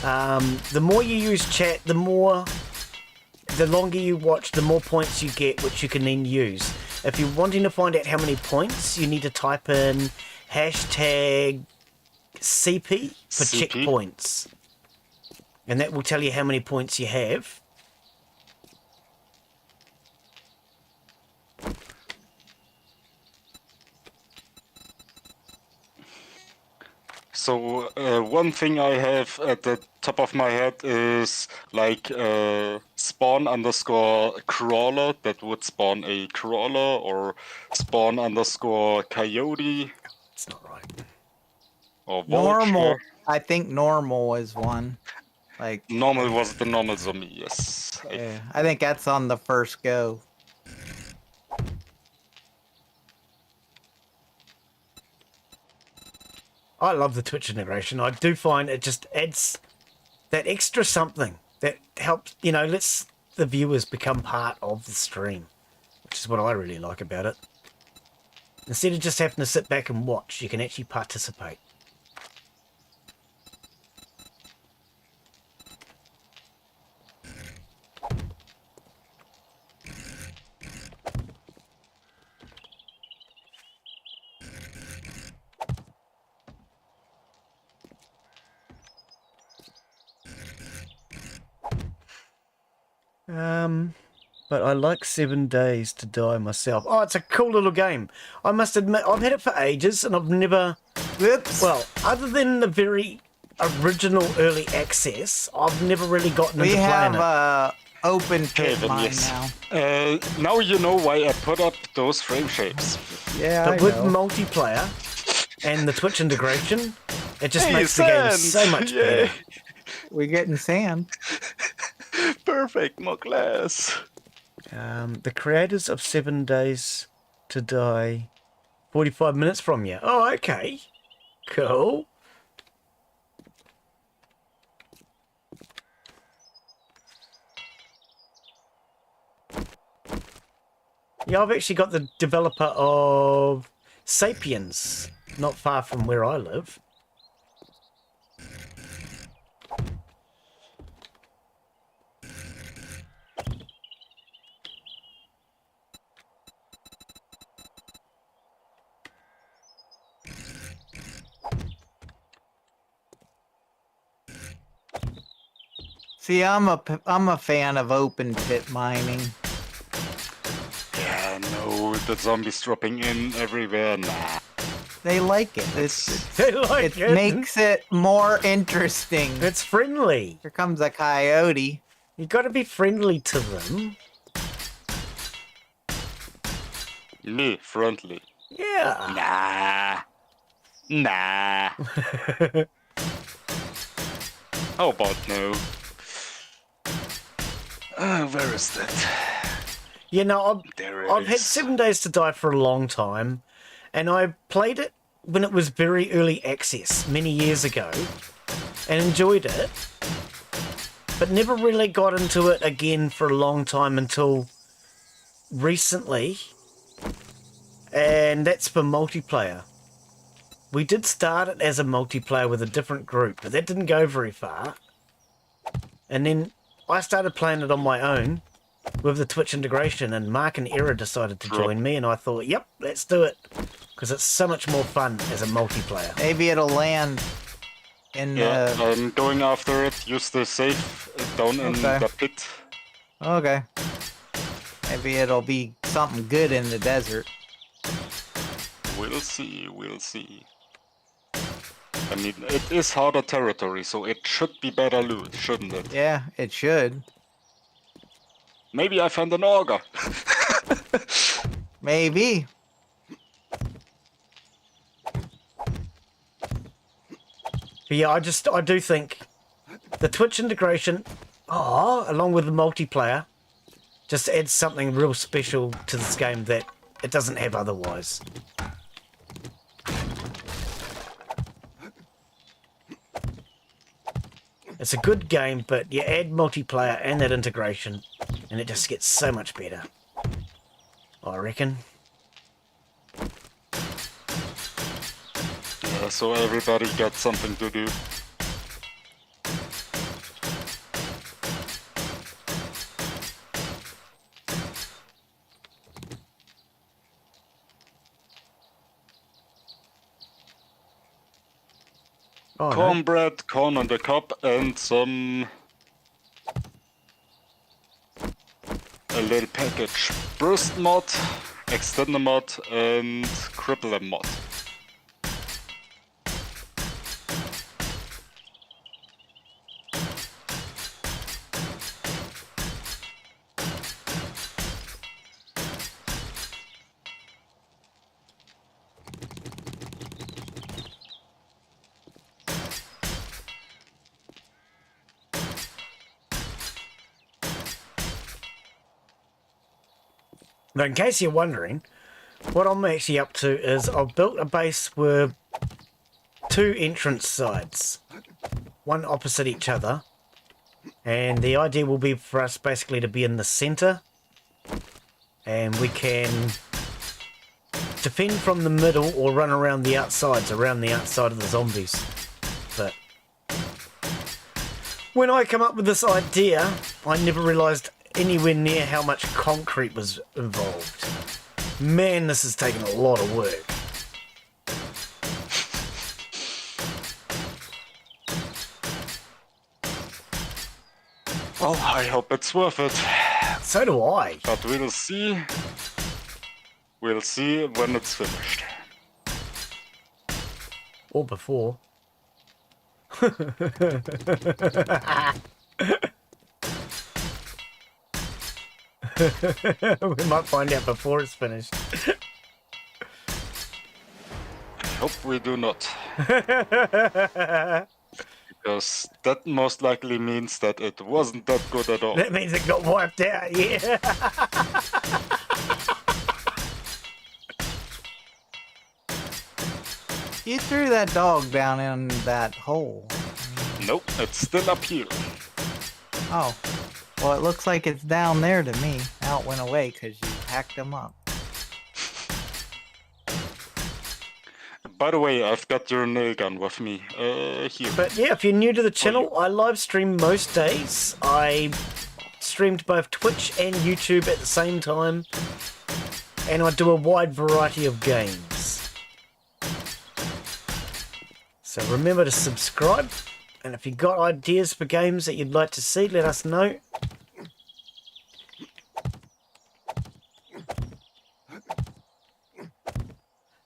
The more you use chat, the longer you watch, the more points you get, which you can then use. If you're wanting to find out how many points, you need to type in hashtag CP for CP. checkpoints. And that will tell you how many points you have. So one thing I have at the top of my head is like spawn underscore crawler. That would spawn a crawler, or spawn underscore coyote. It's not right. Or vulture. Normal. I think normal is one. Like, Normal was the normal zombie, yes. yeah, I think that's on the first go. I love the Twitch integration. I do find it just adds that extra something that helps, lets the viewers become part of the stream, which is what I really like about it. Instead of just having to sit back and watch, you can actually participate. But I like 7 Days to Die myself. Oh, it's a cool little game. I must admit, I've had it for ages and I've never... Whoops. Well, other than the very original early access, I've never really gotten into We playing it. have open pit Haven, mine yes. now. Now you know why I put up those frame shapes. Yeah, But with multiplayer and the Twitch integration, it just Hey, makes the game sand! so much Yay. better. We're getting sand. Perfect, more glass. The creators of 7 Days to Die, 45 minutes from you. Oh, okay. Cool. Yeah, I've actually got the developer of Sapiens, not far from where I live. See, I'm a fan of open pit mining. Yeah, no, the zombies dropping in everywhere. Nah. They like it. They like It makes it more interesting. It's friendly. Here comes a coyote. You got to be friendly to them. Me, friendly. Yeah. Nah. How about no? Where is that? You know, There it I've had is. 7 Days to Die for a long time, and I played it when it was very early access many years ago, and enjoyed it, but never really got into it again for a long time until recently, and that's for multiplayer. We did start it as a multiplayer with a different group, but that didn't go very far, and then I started playing it on my own with the Twitch integration, and Mark and Era decided to join me, and I thought, yep, let's do it, because it's so much more fun as a multiplayer. Maybe it'll land in Yeah, the... I'm going after it. Use the safe down in Okay. the pit. Okay. Maybe it'll be something good in the desert. We'll see, we'll see. I mean, it is harder territory, so it should be better loot, shouldn't it? Yeah, it should. Maybe I found an auger. Maybe. But yeah, I do think the Twitch integration, along with the multiplayer, just adds something real special to this game that it doesn't have otherwise. It's a good game, but you add multiplayer and that integration, and it just gets so much better, I reckon. Yeah, so everybody got something to do. Oh, no. Cornbread, corn on the cob, and some... a little package. Burst mod, extender mod, and crippler mod. Now, in case you're wondering, what I'm actually up to is I've built a base with 2 entrance sides, one opposite each other, and the idea will be for us basically to be in the center, and we can defend from the middle or run around the outsides, around the outside of the zombies. But when I come up with this idea, I never realised anywhere near how much concrete was involved. Man, this has taken a lot of work. Well, I hope it's worth it. So do I. But we'll see. We'll see when it's finished. Or before. We might find out before it's finished. I hope we do not. Because that most likely means that it wasn't that good at all. That means it got wiped out, yeah. You threw that dog down in that hole. Nope, it's still up here. Oh. Well, it looks like it's down there to me. Now it went away because you hacked them up. By the way, I've got your nail gun with me. Here. But yeah, if you're new to the channel, I live stream most days. I streamed both Twitch and YouTube at the same time. And I do a wide variety of games. So remember to subscribe. And if you've got ideas for games that you'd like to see, let us know.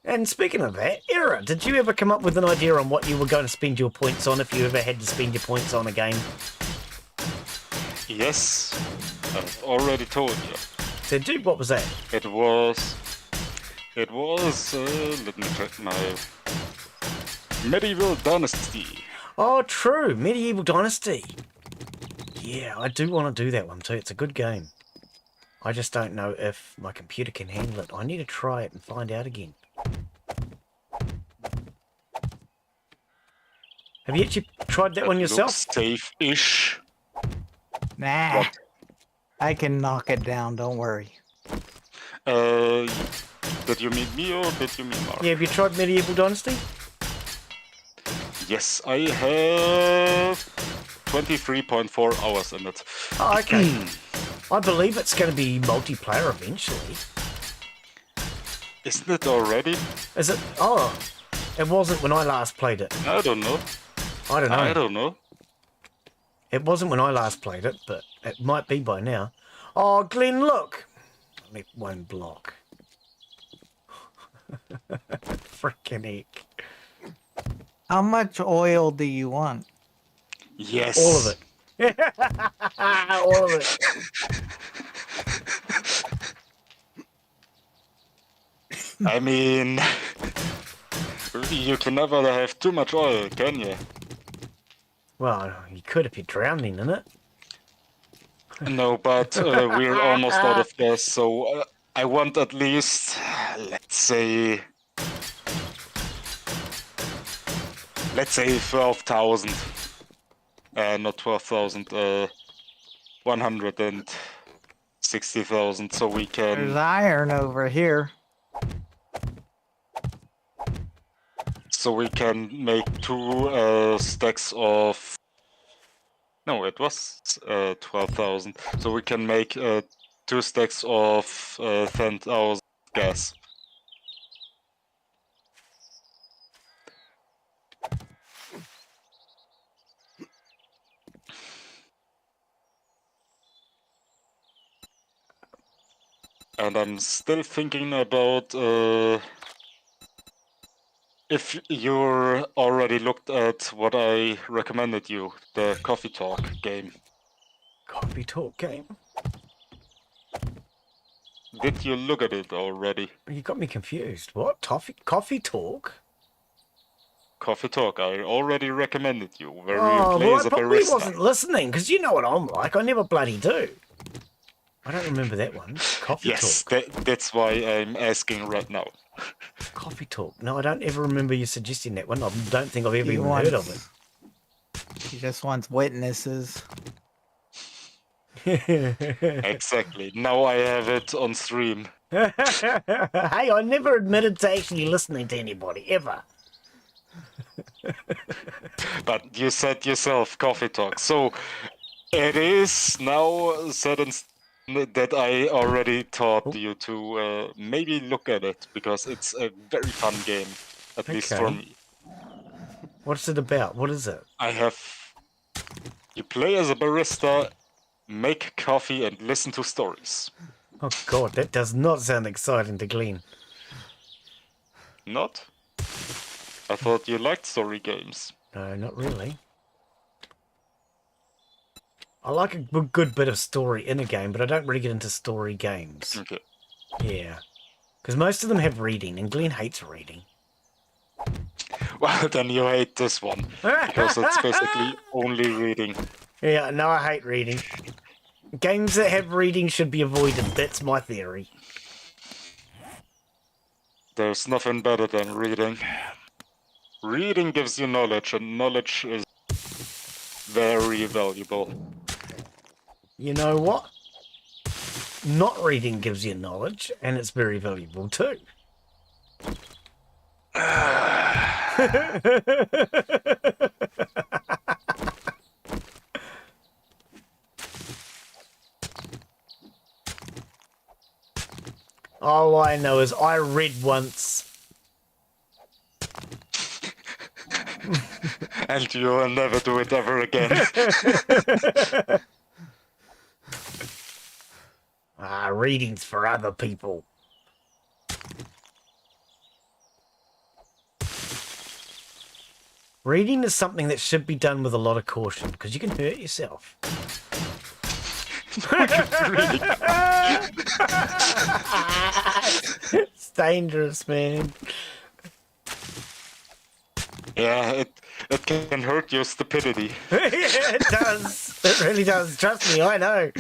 And speaking of that, Era, did you ever come up with an idea on what you were going to spend your points on if you ever had to spend your points on a game? Yes, I've already told you. So, dude, what was that? It was, let me check my Medieval Dynasty. Oh, true, Medieval Dynasty. Yeah, I do want to do that one too. It's a good game. I just don't know if my computer can handle it. I need to try it and find out again. Have you actually tried that one yourself? Looks safe-ish. Nah. What? I can knock it down, don't worry. Did you mean me or did you mean Mark? Yeah, have you tried Medieval Dynasty? Yes, I have 23.4 hours in it. Oh, okay. I believe it's going to be multiplayer eventually. Isn't it already? Is it? Oh, it wasn't when I last played it. I don't know. I don't know. I don't know. It wasn't when I last played it, but it might be by now. Oh, Glen, look! I left one block. Freaking heck. How much oil do you want? Yes. All of it. All of it. I mean, you can never have too much oil, can you? Well, you could if you're drowning in it. No, but we're almost out of gas, so I want at least, let's say 12,000. Not 12,000, 160,000, so we can... There's iron over here. So we can make 2 stacks of... No, it was 12,000. So we can make 2 stacks of 10,000 gas. And I'm still thinking about if you're already looked at what I recommended you, the Coffee Talk game. Coffee Talk game? Did you look at it already? You got me confused. What? Coffee Talk? Coffee Talk, I already recommended you, where Oh, you play well, as I a probably barista. wasn't listening, because you know what I'm like. I never bloody do. I don't remember that one. Coffee Yes, Talk. that's why I'm asking right now. Coffee Talk. No, I don't ever remember you suggesting that one. I don't think I've ever He even wants- heard of it. He just wants witnesses. Exactly. Now I have it on stream. Hey, I never admitted to actually listening to anybody, ever. But you said yourself, Coffee Talk. So it is now said and that I already taught you to maybe look at it, because it's a very fun game, at least for Okay. me. What's it about? What is it? You play as a barista make coffee, and listen to stories. Oh god, that does not sound exciting to Glen. Not? I thought you liked story games. No, not really. I like a good bit of story in a game, but I don't really get into story games. Okay. Yeah. Because most of them have reading, and Glen hates reading. Well, then you hate this one. Because it's basically only reading. Yeah, no, I hate reading. Games that have reading should be avoided. That's my theory. There's nothing better than reading. Reading gives you knowledge, and knowledge is very valuable. You know what? Not reading gives you knowledge, and it's very valuable too. All I know is I read once. And you will never do it ever again. Reading's for other people. Reading is something that should be done with a lot of caution, because you can hurt yourself. It's dangerous, man. Yeah, it can hurt your stupidity. It does. It really does. Trust me, I know.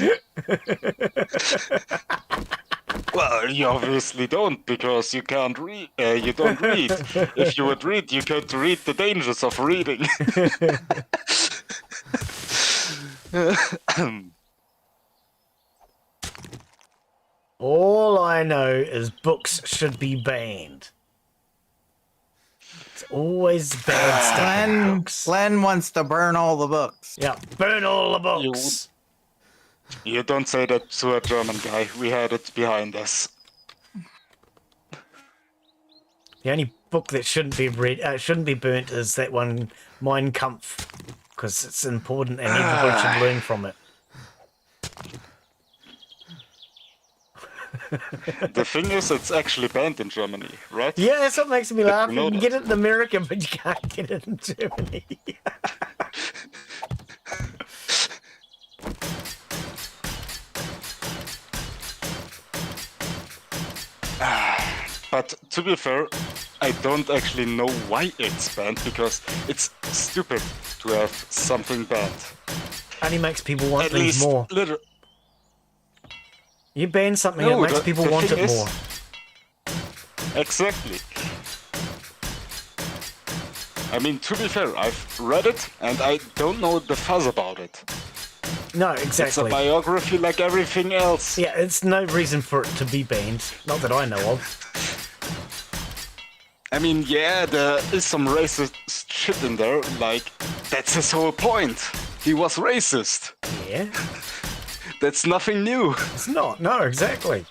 Well, you obviously don't, because you can't read. You don't read. If you would read, you could read the dangers of reading. All I know is books should be banned. It's always bad stuff in books. Glen wants to burn all the books. Yeah, burn all the books. You don't say that to a German guy. We had it behind us. The only book that shouldn't be read, shouldn't be burnt, is that one, Mein Kampf, because it's important and everybody should learn from it. The thing is, it's actually banned in Germany, right? Yeah, that's what makes me laugh. know You can that. get it in America, but you can't get it in Germany. But to be fair, I don't actually know why it's banned, because it's stupid to have something banned. Only makes people want At things least, more. You ban something, No, it makes the- people the want thing it is- more. Exactly. I mean, to be fair, I've read it, and I don't know the fuzz about it. No, It's a exactly. biography like everything else. Yeah, it's no reason for it to be banned. Not that I know of. I mean, yeah, there is some racist shit in there, like, that's his whole point. He was racist. Yeah, That's nothing new. it's not. No, exactly.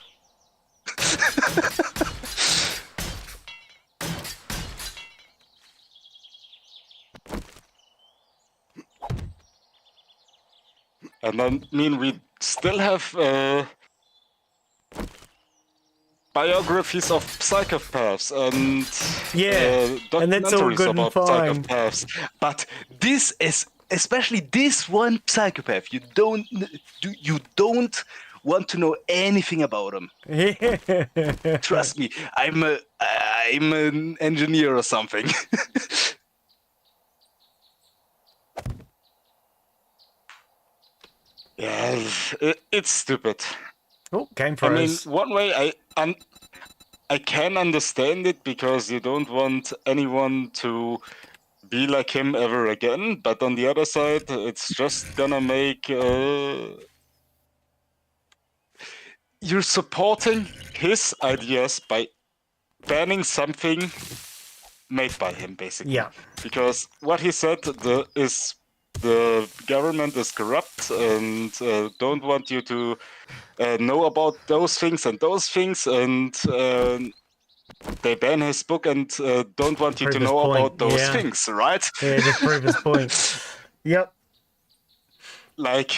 And I mean, we still have biographies of psychopaths and Yeah, and that's all documentaries good and about fine. psychopaths. But this is especially this one psychopath. You don't want to know anything about him. Yeah. Trust me, I'm an engineer or something. Yeah, it's stupid. Oh, game I mean, froze. one way I can understand it, because you don't want anyone to be like him ever again. But on the other side, it's just gonna make you're supporting his ideas by banning something made by him, basically. Yeah. Because what he said is the government is corrupt and don't want you to know about those things, and they ban his book and don't want you to Prove his know point, about those yeah. things, right? Yeah, just prove his point. Yep. Like,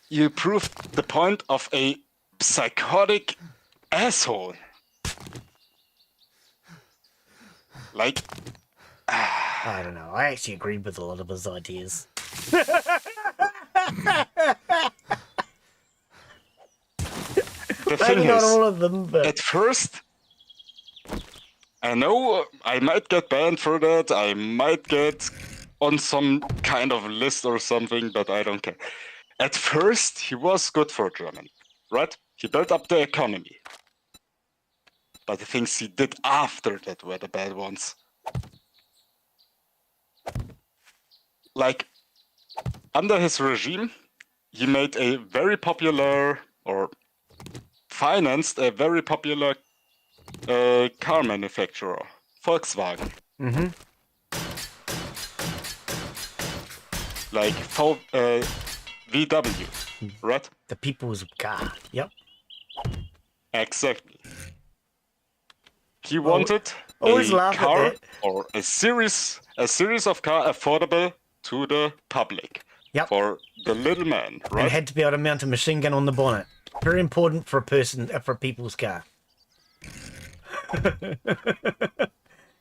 you proved the point of a psychotic asshole. Like, I don't know. I actually agreed with a lot of his ideas. the thing Maybe not is, all of them, but at first, I know I might get banned for that. I might get on some kind of list or something, but I don't care. At first, he was good for Germany, right? He built up the economy. But the things he did after that were the bad ones. Like, under his regime, he made a very popular, or financed a very popular car manufacturer, Volkswagen. mm-hmm. Like VW, right? The people's car. Yep. Exactly. He wanted always a laugh at car that. or a series of car affordable to the public. Yep. For the little man, And right? had to be able to mount a machine gun on the bonnet. Very important for a person, for people's car.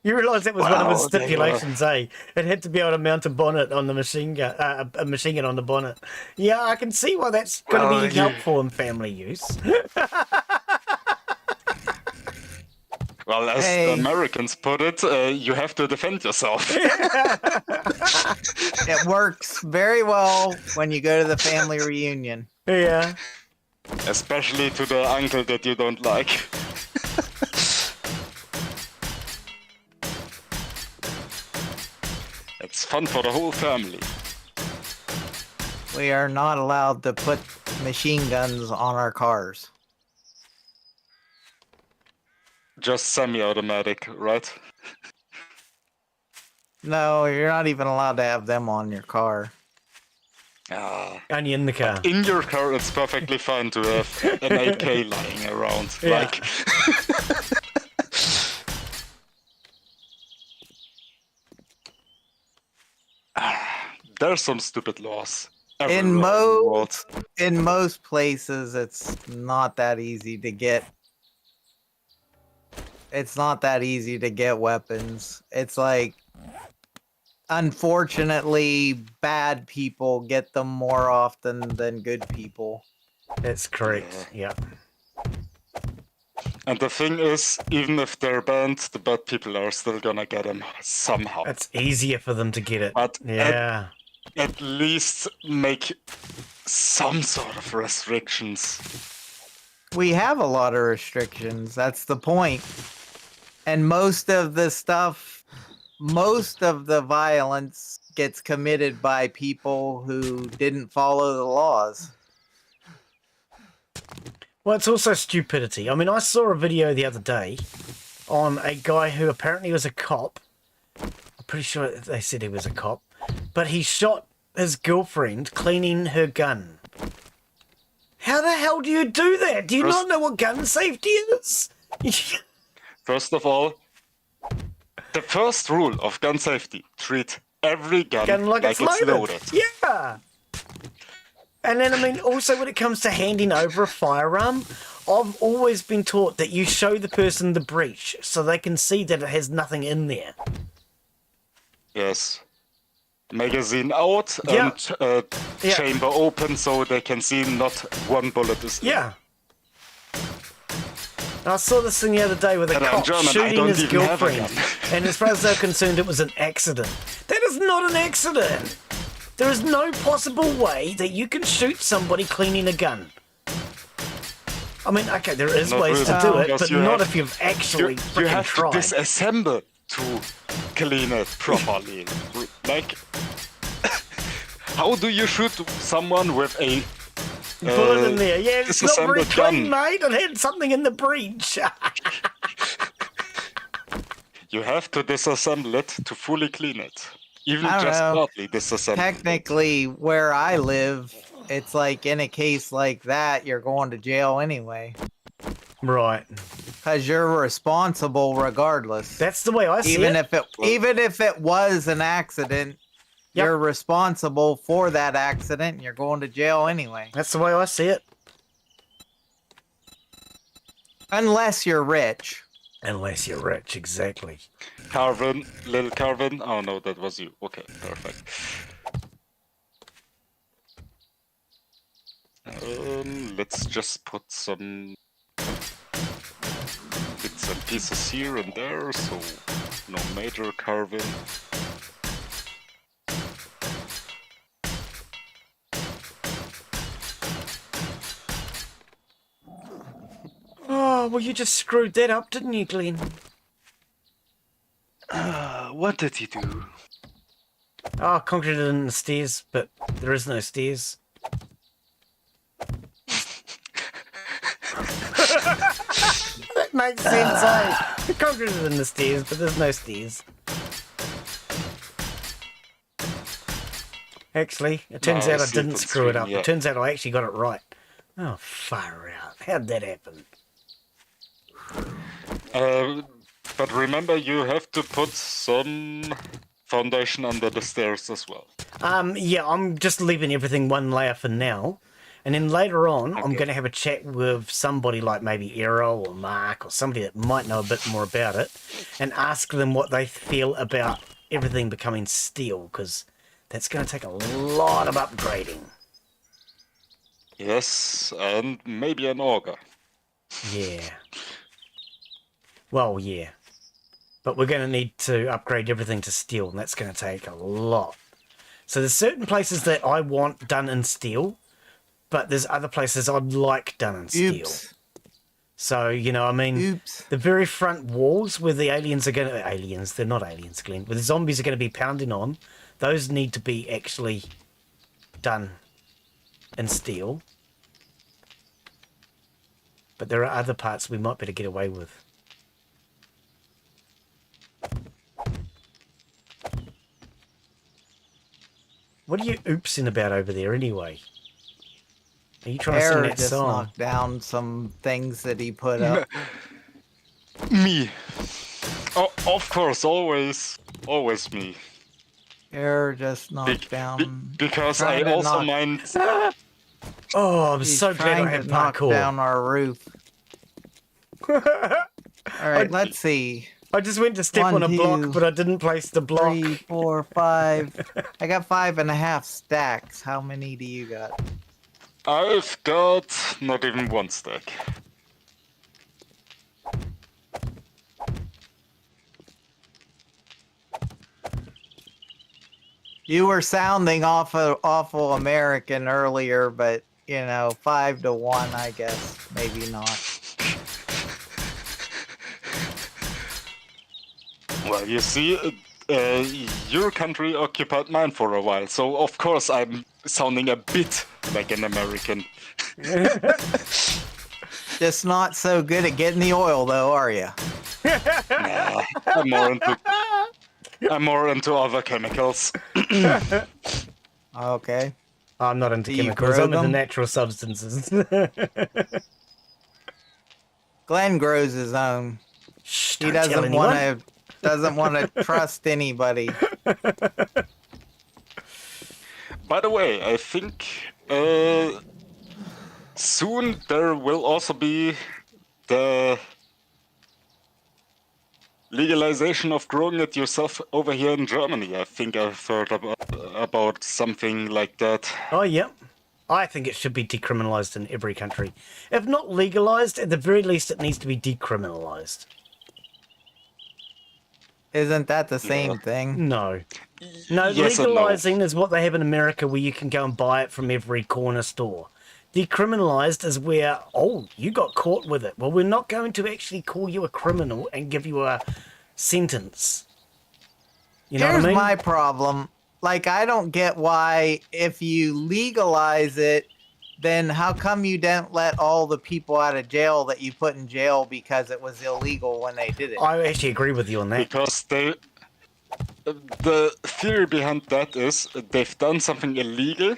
You realise that was one of his Wow, they were- stipulations, eh? It had to be able to mount a bonnet on the machine gun, a machine gun on the bonnet. Yeah, I can see why that's going to Well, be you- helpful in family use. Well, as Hey. the Americans put it, you have to defend yourself. It works very well when you go to the family reunion. Yeah. Especially to the uncle that you don't like. It's fun for the whole family. We are not allowed to put machine guns on our cars. Just semi-automatic, right? No, you're not even allowed to have them on your car. Ah. Only in the car. In your car, it's perfectly fine to have an AK lying around. Yeah. Like, there's some stupid laws. everywhere In the world. most places, it's not that easy to get. It's not that easy to get weapons. It's like, unfortunately, bad people get them more often than good people. That's correct. Yeah. And the thing is, even if they're banned, the bad people are still gonna get them somehow. It's easier for them to get it. But Yeah. At least make some sort of restrictions. We have a lot of restrictions. That's the point. And most of the stuff, most of the violence gets committed by people who didn't follow the laws. Well, it's also stupidity. I mean, I saw a video the other day on a guy who apparently was a cop. I'm pretty sure they said he was a cop. But he shot his girlfriend cleaning her gun. How the hell do you do that? Do you not know what gun safety is? First of all, the first rule of gun safety, treat every gun like it's loaded. loaded. Yeah. And then, I mean, also when it comes to handing over a firearm, I've always been taught that you show the person the breech so they can see that it has nothing in there. Yes. Magazine out Yeah. and Yeah. chamber open so they can see not one bullet is in. Yeah. I saw this thing the other day with a And I'm cop German, I shooting don't his even have a girlfriend. gun. And as far as they're concerned, it was an accident. That is not an accident. There is no possible way that you can shoot somebody cleaning a gun. I mean, okay, there is Not ways to really, do it, because but you not have- if you've actually You freaking have tried. to disassemble to clean it properly. Like, how do you shoot someone with a Bullet in there. Yeah, it's not very disassembled clean, gun? mate. It had something in the breech. You have to disassemble it to fully clean it. Even I don't just know. partly disassemble. Technically, where I live, it's like in a case like that, you're going to jail anyway. Right. Because you're responsible regardless. That's the way I see even it. Even if it was an accident, you're responsible for that accident and you're going to jail anyway. That's the way I see it. Unless you're rich. Unless you're rich, exactly. Carvin, little Carvin. Oh no, that was you. Okay, perfect. Let's just put some bits and pieces here and there, so no major carving. Oh, well, you just screwed that up, didn't you, Glen? What did he do? Oh, concreted in the stairs, but there is no stairs. That makes sense, eh? Concreted in the stairs, but there's no stairs. Actually, it turns out I didn't screw it up. Yeah. It turns out I actually got it right. Oh, far out. How'd that happen? But remember, you have to put some foundation under the stairs as well. Yeah, I'm just leaving everything one layer for now. And then later on, I'm going to have a chat with somebody like maybe Errol or Mark or somebody that might know a bit more about it and ask them what they feel about everything becoming steel, because that's going to take a lot of upgrading. Yes, and maybe an auger. Yeah. Well, yeah. But we're going to need to upgrade everything to steel, and that's going to take a lot. So there's certain places that I want done in steel, but there's other places I'd like done in steel. Oops. So, you know, I mean, Oops. the very front walls where the aliens are going to... Aliens, they're not aliens, Glen. Where the zombies are going to be pounding on, those need to be actually done in steel. But there are other parts we might better get away with. What are you oopsing about over there anyway? Are you trying to sing that just song? knocked down some things that he put up. Me. Oh, of course, always me. Error just knocked down. Because I trying to also knock- mind. Oh, I'm He's so glad I trying have to knock parkour. down our roof. All right, let's see. I just went to step 1, on a 2, block, but I didn't place the block. 3, 4, 5. I got 5.5 stacks. How many do you got? I've got not even one stack. You were sounding awful American earlier, but you know, 5 to 1, I guess. Maybe not. Well, you see, your country occupied mine for a while, so of course I'm sounding a bit like an American. Just not so good at getting the oil, though, are you? Nah, I'm more into other chemicals. Okay. I'm not into Do you chemicals, grow I'm into them? natural substances. Glenn grows his own. Shh, He don't tell anyone. doesn't want to trust anybody. By the way, I think soon there will also be the legalization of growing it yourself over here in Germany. I think I've heard about something like that. Oh, yeah. I think it should be decriminalised in every country. If not legalised, at the very least it needs to be decriminalised. Isn't that the same thing? No. No, Yes and no. legalising is what they have in America, where you can go and buy it from every corner store. Decriminalised is where, oh, you got caught with it. Well, we're not going to actually call you a criminal and give you a sentence. You know Here's what I mean? my problem. Like, I don't get why, if you legalize it, then how come you didn't let all the people out of jail that you put in jail because it was illegal when they did it? I actually agree with you on that. Because the theory behind that is they've done something illegal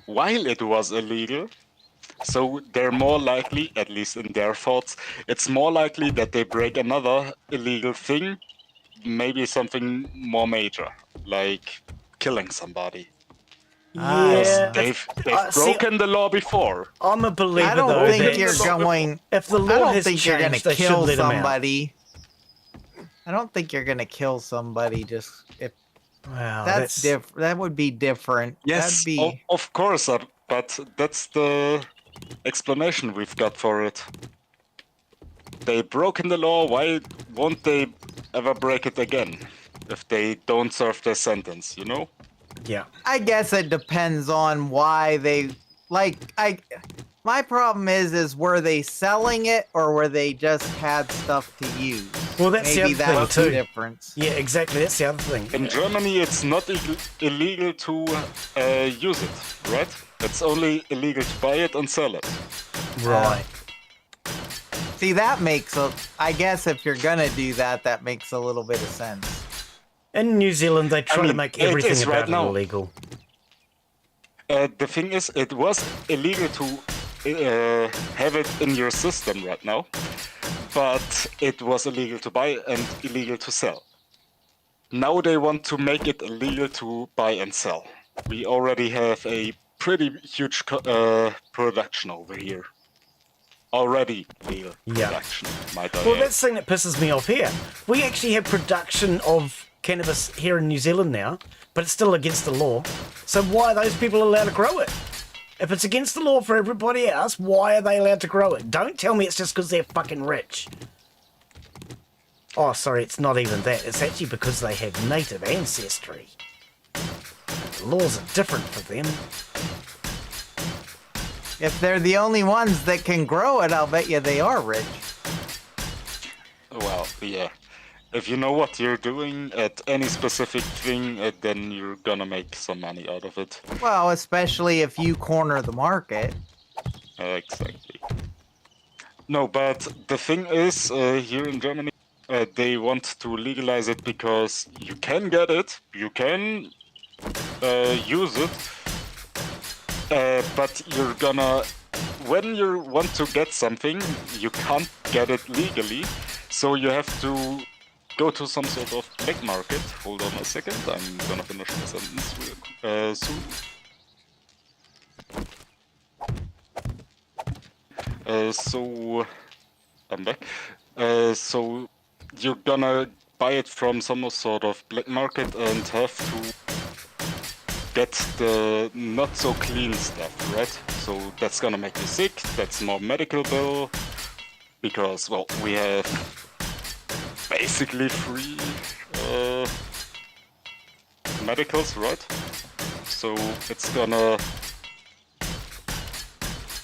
while it was illegal, So they're more likely, at least in their thoughts, it's more likely that they break another illegal thing, maybe something more major, like killing somebody. I don't Yeah, know. They've broken the law before. I'm a I believer don't though think that you're going. if the I law don't has think you're gonna changed, they should kill let him out. somebody. I don't think you're gonna kill somebody just if Wow, that's different. That would be different. Yes, That'd be. of course, but that's the explanation we've got for it. They've broken the law, why won't they ever break it again if they don't serve their sentence, you know? Yeah. I guess it depends on why they like. My problem is were they selling it or were they just had stuff to use? Well, that's Maybe the other that's thing the too. difference. Yeah, exactly. That's the other thing. In Germany, it's not illegal to use it, right? It's only illegal to buy it and sell it. Right. See, that makes I guess if you're gonna do that, that makes a little bit of sense. In New Zealand, they try to make everything is about right it now. illegal. The thing is, it was illegal to have it in your system right now, but it was illegal to buy and illegal to sell. Now they want to make it illegal to buy and sell. We already have a pretty huge production over here. Already legal production, might I Well, add. that's the thing that pisses me off here. We actually have production of cannabis here in New Zealand now, but it's still against the law. So why are those people allowed to grow it? If it's against the law for everybody else, why are they allowed to grow it? Don't tell me it's just because they're fucking rich. Oh, sorry, it's not even that. It's actually because they have native ancestry. The laws are different for them. If they're the only ones that can grow it, I'll bet you they are rich. Well, yeah. If you know what you're doing at any specific thing, then you're gonna make some money out of it. Well, especially if you corner the market. Exactly. No, but the thing is, here in Germany, they want to legalize it because you can get it, you can use it, but you're gonna, when you want to get something, you can't get it legally, so you have to go to some sort of black market. Hold on a second, I'm gonna finish my sentence soon. So I'm back. So you're gonna buy it from some sort of black market and have to get the not so clean stuff, right? So that's gonna make you sick. That's more medical bill because, well, we have basically free medicals, right? So it's gonna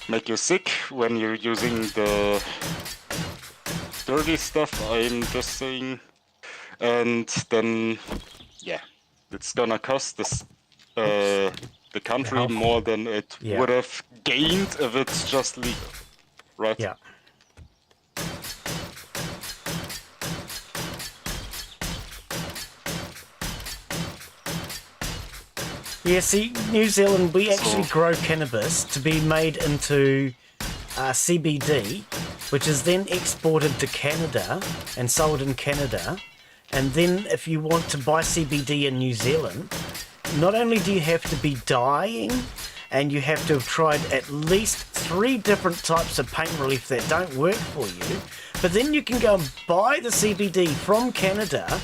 make you sick when you're using the dirty stuff, I'm just saying. And then, yeah, it's gonna cost this the country more than it would have gained if it's just legal, right? Yeah. Yeah, see, New Zealand, we actually grow cannabis to be made into CBD, which is then exported to Canada and sold in Canada. And then if you want to buy CBD in New Zealand, not only do you have to be dying, and you have to have tried at least 3 different types of pain relief that don't work for you, but then you can go and buy the CBD from Canada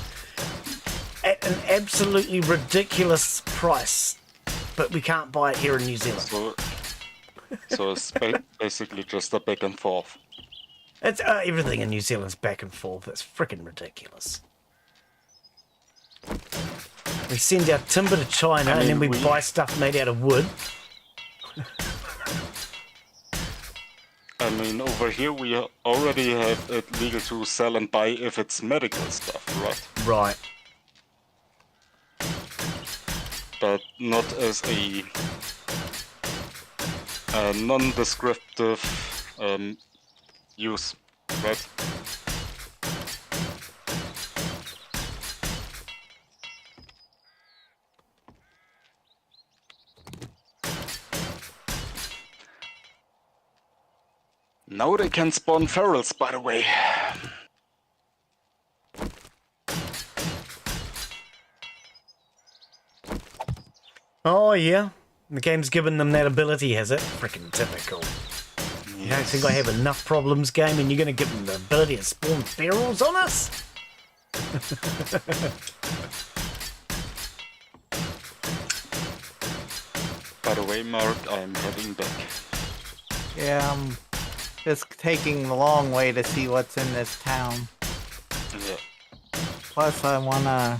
at an absolutely ridiculous price, but we can't buy it here in New Zealand. So it's basically just a back and forth. It's everything in New Zealand's back and forth. It's freaking ridiculous. We send our timber to China, and then we buy stuff made out of wood. I mean, over here we already have it legal to sell and buy if it's medical stuff, right? Right. But not as a non-descriptive use, right? Now they can spawn ferals, by the way. Oh, yeah. The game's given them that ability, has it? Freaking typical. You don't think I have enough problems, game, and you're going to give them the ability to spawn ferals on us? By the way, Mark, I'm heading back. Yeah, I'm just taking the long way to see what's in this town. Yeah. Plus, I wanna...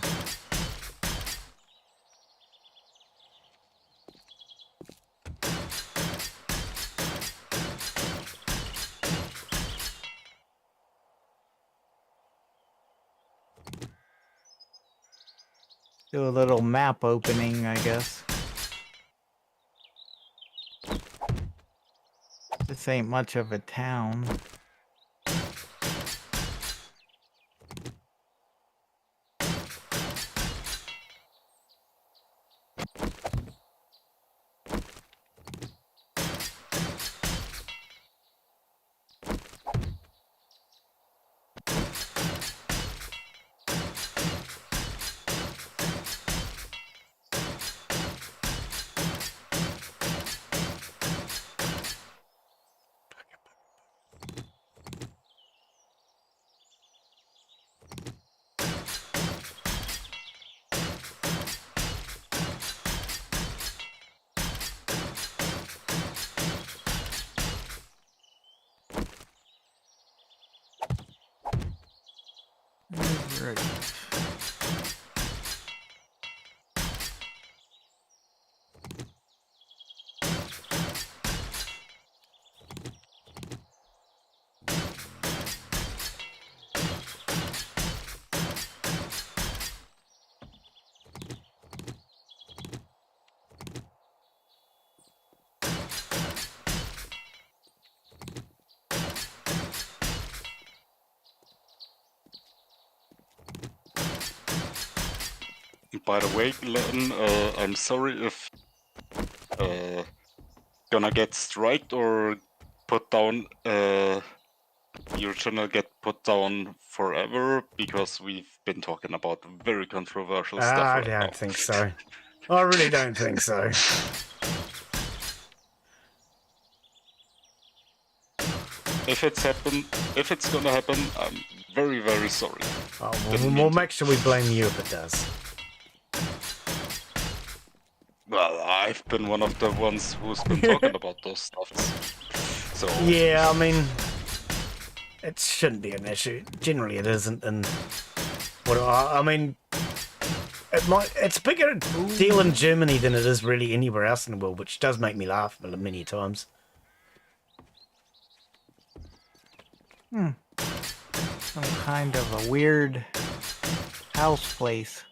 do a little map opening, I guess. This ain't much of a town. Right. By the way, Glen, I'm sorry if gonna get striked or put down. Your channel get put down forever because we've been talking about very controversial stuff. I right don't now. think so. I really don't think so. If it's gonna happen, I'm very, very sorry. Oh, we'll make sure we blame you if it does. Well, I've been one of the ones who's been talking about those stuffs. So Yeah, I mean, it shouldn't be an issue. Generally, it isn't. And what I mean, it's a bigger deal in Germany than it is really anywhere else in the world, which does make me laugh many times. Some kind of a weird house place.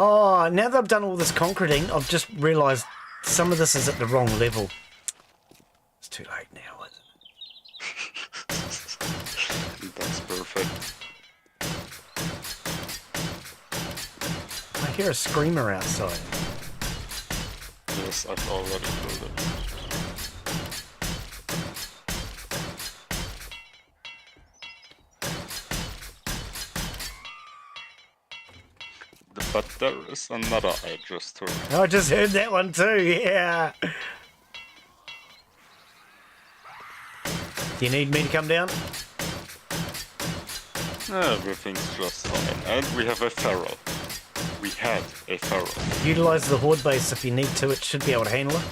Oh, now that I've done all this concreting, I've just realised some of this is at the wrong level. It's too late now, isn't it? that's perfect. I hear a screamer outside. Yes, I've already heard it. But there is another I just heard. I just heard that one too, yeah. Do you need me to come down? Everything's just fine. And we have a feral. We had a feral. Utilise the horde base if you need to, it should be able to handle it.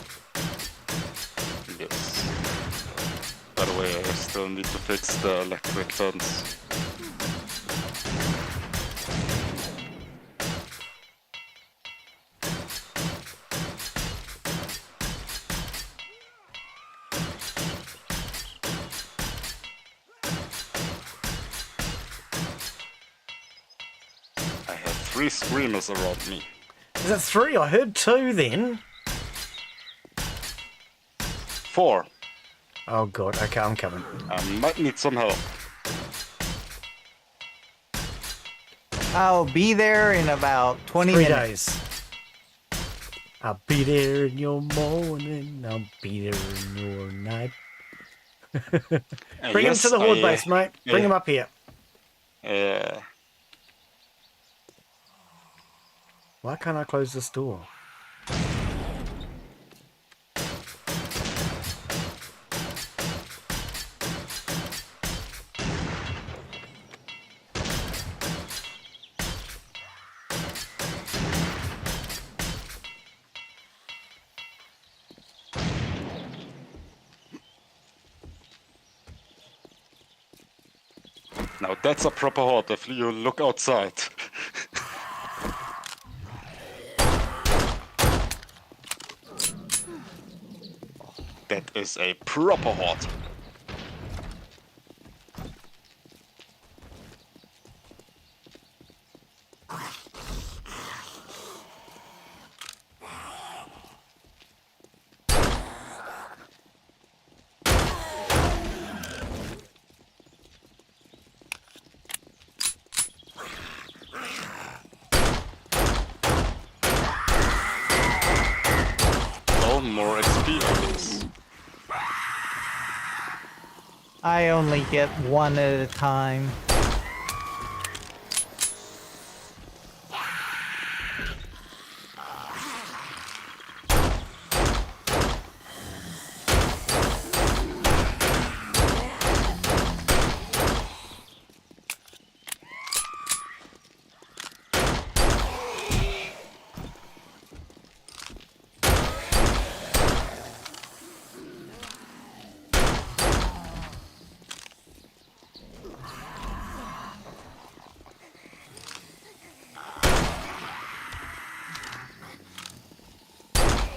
Yes. By the way, I still need to fix the electric fence. I have 3 screamers around me. Is it 3? I heard 2 then. 4. Oh god, okay, I'm coming. I might need some help. I'll be there in about 20 3 minutes. days. I'll be there in your morning. I'll be there in your night. Bring him to the horde base, mate. Bring him up here. Why can't I close this door? Now that's a proper horde if you look outside. That is a proper horde. More XP, I guess. I only get one at a time.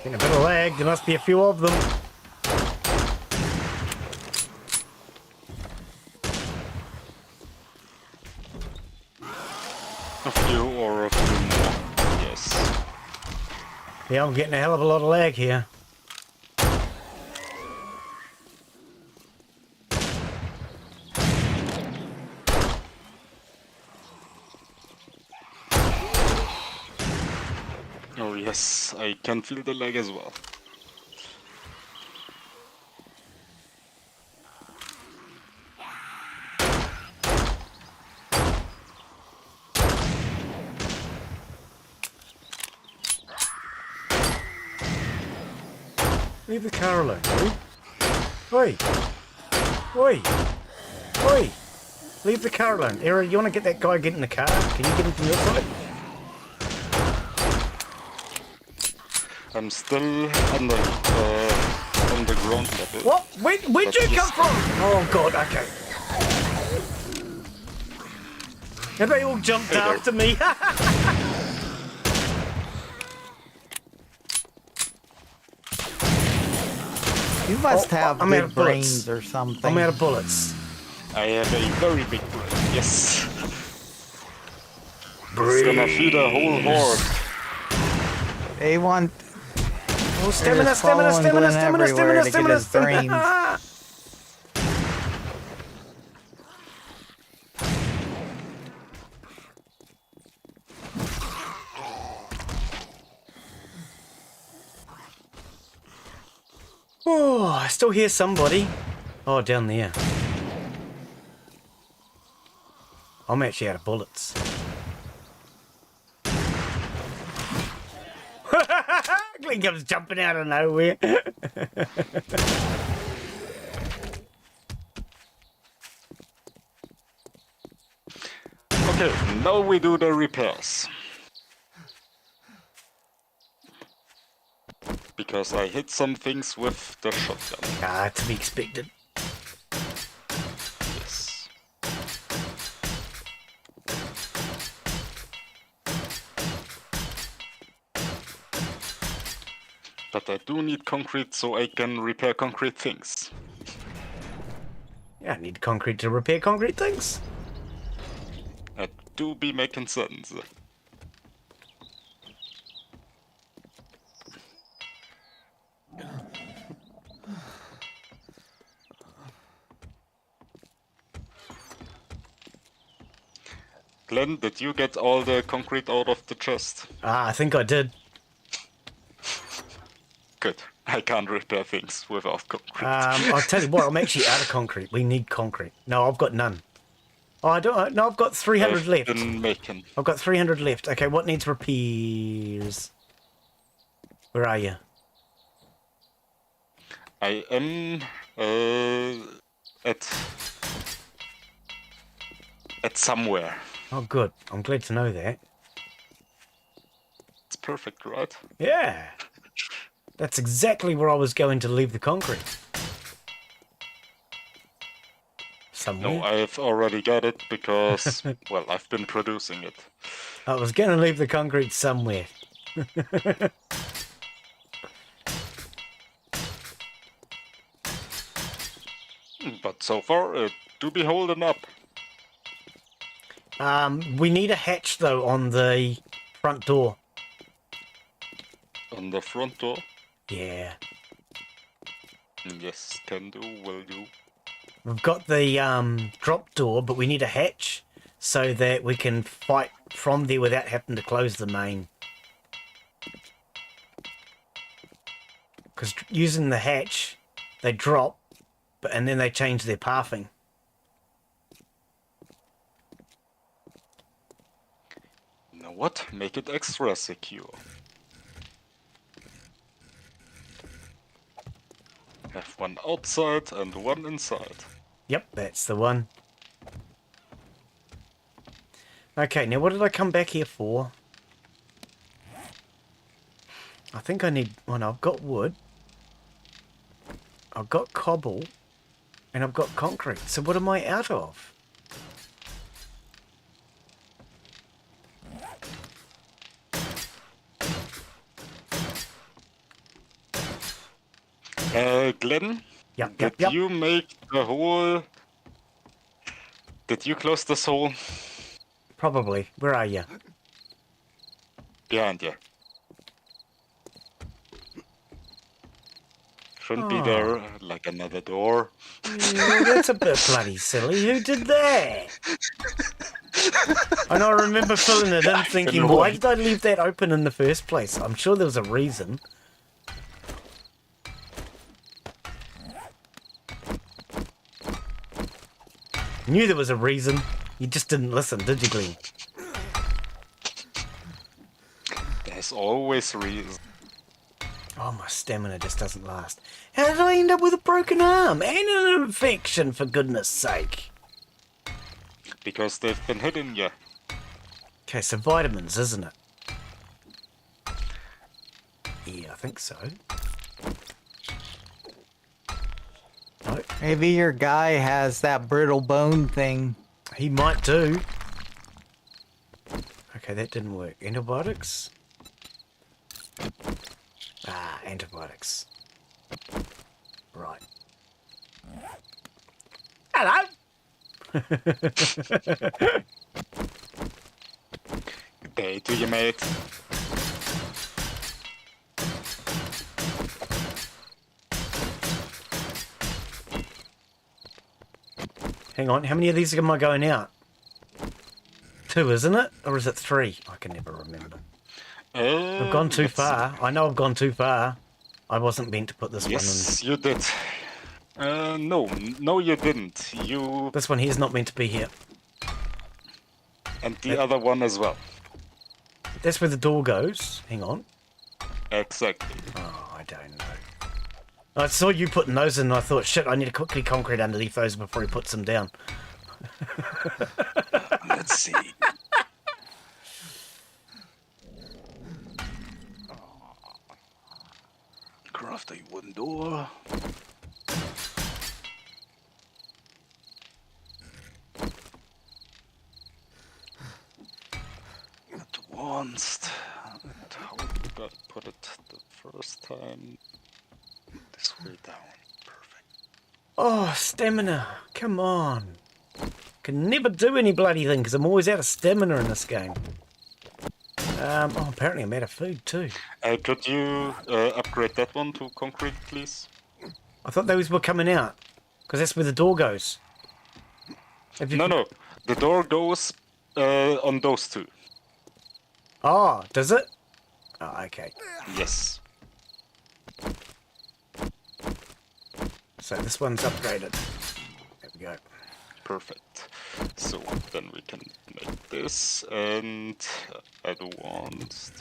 Getting a bit of lag. There must be a few of them. A few or a few more. Yes. Yeah, I'm getting a hell of a lot of lag here. Oh yes, I can feel the lag as well. Leave the car alone, eh? Oi! Oi! Oi! Leave the car alone. Era, you want to get that guy get in the car? Can you get him from your side? I'm still on the ground level. What? Where'd you come from? Oh god, okay. Have they all jumped after me? You must have I'm out big of bullets. brains or something. I'm out of bullets. I have a very big brain, yes. It's gonna feed a whole horde. They want. Oh, stamina, stamina, stamina, stamina, stamina, stamina, stamina. Oh, I still hear somebody. Oh, down there. I'm actually out of bullets. Glen comes jumping out of nowhere. Okay, now we do the repairs. Because I hit some things with the shotgun. Ah, to be expected. Yes. But I do need concrete so I can repair concrete things. Yeah, I need concrete to repair concrete things. That do be making sense. Glen, did you get all the concrete out of the chest? Ah, I think I did. Good. I can't repair things without concrete. I'll tell you what, I'm actually out of concrete. We need concrete. No, I've got none. Oh, I don't. No, I've got 300 left. Been making. I've got 300 left. Okay, what needs repairs? Where are you? I am at somewhere. Oh, good. I'm glad to know that. It's perfect, right? Yeah. That's exactly where I was going to leave the concrete. Somewhere. No, I've already got it because, well, I've been producing it. I was going to leave the concrete somewhere. But so far, it do be holding up. We need a hatch, though, on the front door. On the front door? Yeah. Yes, can do, will do. We've got the drop door, but we need a hatch so that we can fight from there without having to close the main. Because using the hatch, they drop, and then they change their pathing. You know what? Make it extra secure. Have one outside and one inside. Yep, that's the one. Okay, now what did I come back here for? I think I need... Well, no, I've got wood. I've got cobble. And I've got concrete. So what am I out of? Glen? Yep, Did you make the hole? Did you close this hole? Probably. Where are you? Behind you. Shouldn't be there, like another door. Well, that's a bit bloody silly. Who did that? And I remember filling it in thinking, why did I leave that open in the first place? I'm sure there was a reason. Knew there was a reason. You just didn't listen, did you, Glen? There's always reason. Oh, my stamina just doesn't last. How did I end up with a broken arm and an infection, for goodness sake? Because they've been hitting you. Okay, so vitamins, isn't it? Yeah, I think so. No, Maybe your guy has that brittle bone thing. he might do. Okay, that didn't work. Antibiotics? Ah, antibiotics. Right. Hello! Good day to you, mate. Hang on, how many of these am I going out? 2, isn't it? Or is it 3? I can never remember. I've gone too far. I know I've gone too far. I wasn't meant to put this Yes, you did. No, you didn't. one. This one here's not meant to be here. And the other one as well. That's where the door goes. Hang on. Exactly. Oh, I don't know. I saw you putting those in and I thought, shit, I need to quickly concrete underneath those before he puts them down. Let's see. Craft a wooden door. Advanced. How did I put it the first time? This way down. Perfect. Oh, stamina. Come on. Can never do any bloody thing because I'm always out of stamina in this game. Oh, apparently I'm out of food too. Could you upgrade that one to concrete, please? I thought those were coming out because that's where the door goes. No. The door goes on those two. Oh, does it? Oh, okay. Yes. So this one's upgraded. There we go. Perfect. So then we can make this and advanced.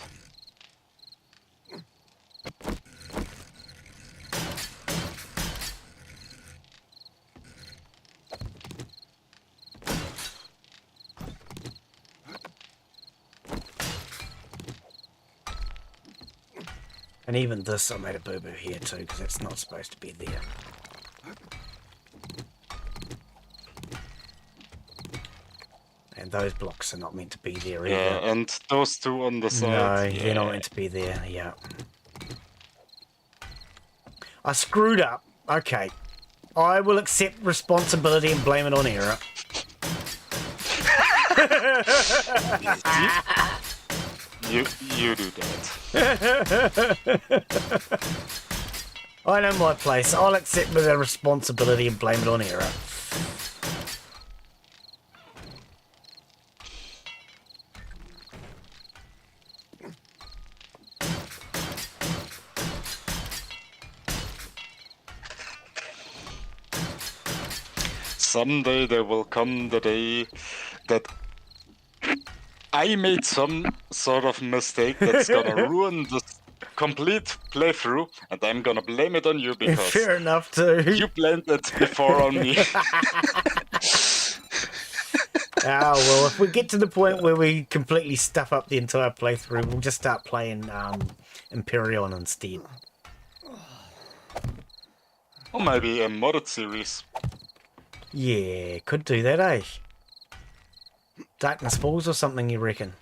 And even this, I made a boo-boo here too, because it's not supposed to be there. And those blocks are not meant to be there either. Yeah, and those two on the side. No, yeah. they're not meant to be there, yeah. I screwed up. Okay. I will accept responsibility and blame it on error. You do that. I know my place. I'll accept the responsibility and blame it on error. Someday there will come the day that I made some sort of mistake that's gonna ruin the complete playthrough, and I'm gonna blame it on you because Fair enough too. you blamed it before on me. Ah, well, if we get to the point where we completely stuff up the entire playthrough, we'll just start playing Imperion instead. Or maybe a modded series. Yeah, could do that, eh? Darkness Falls or something, you reckon?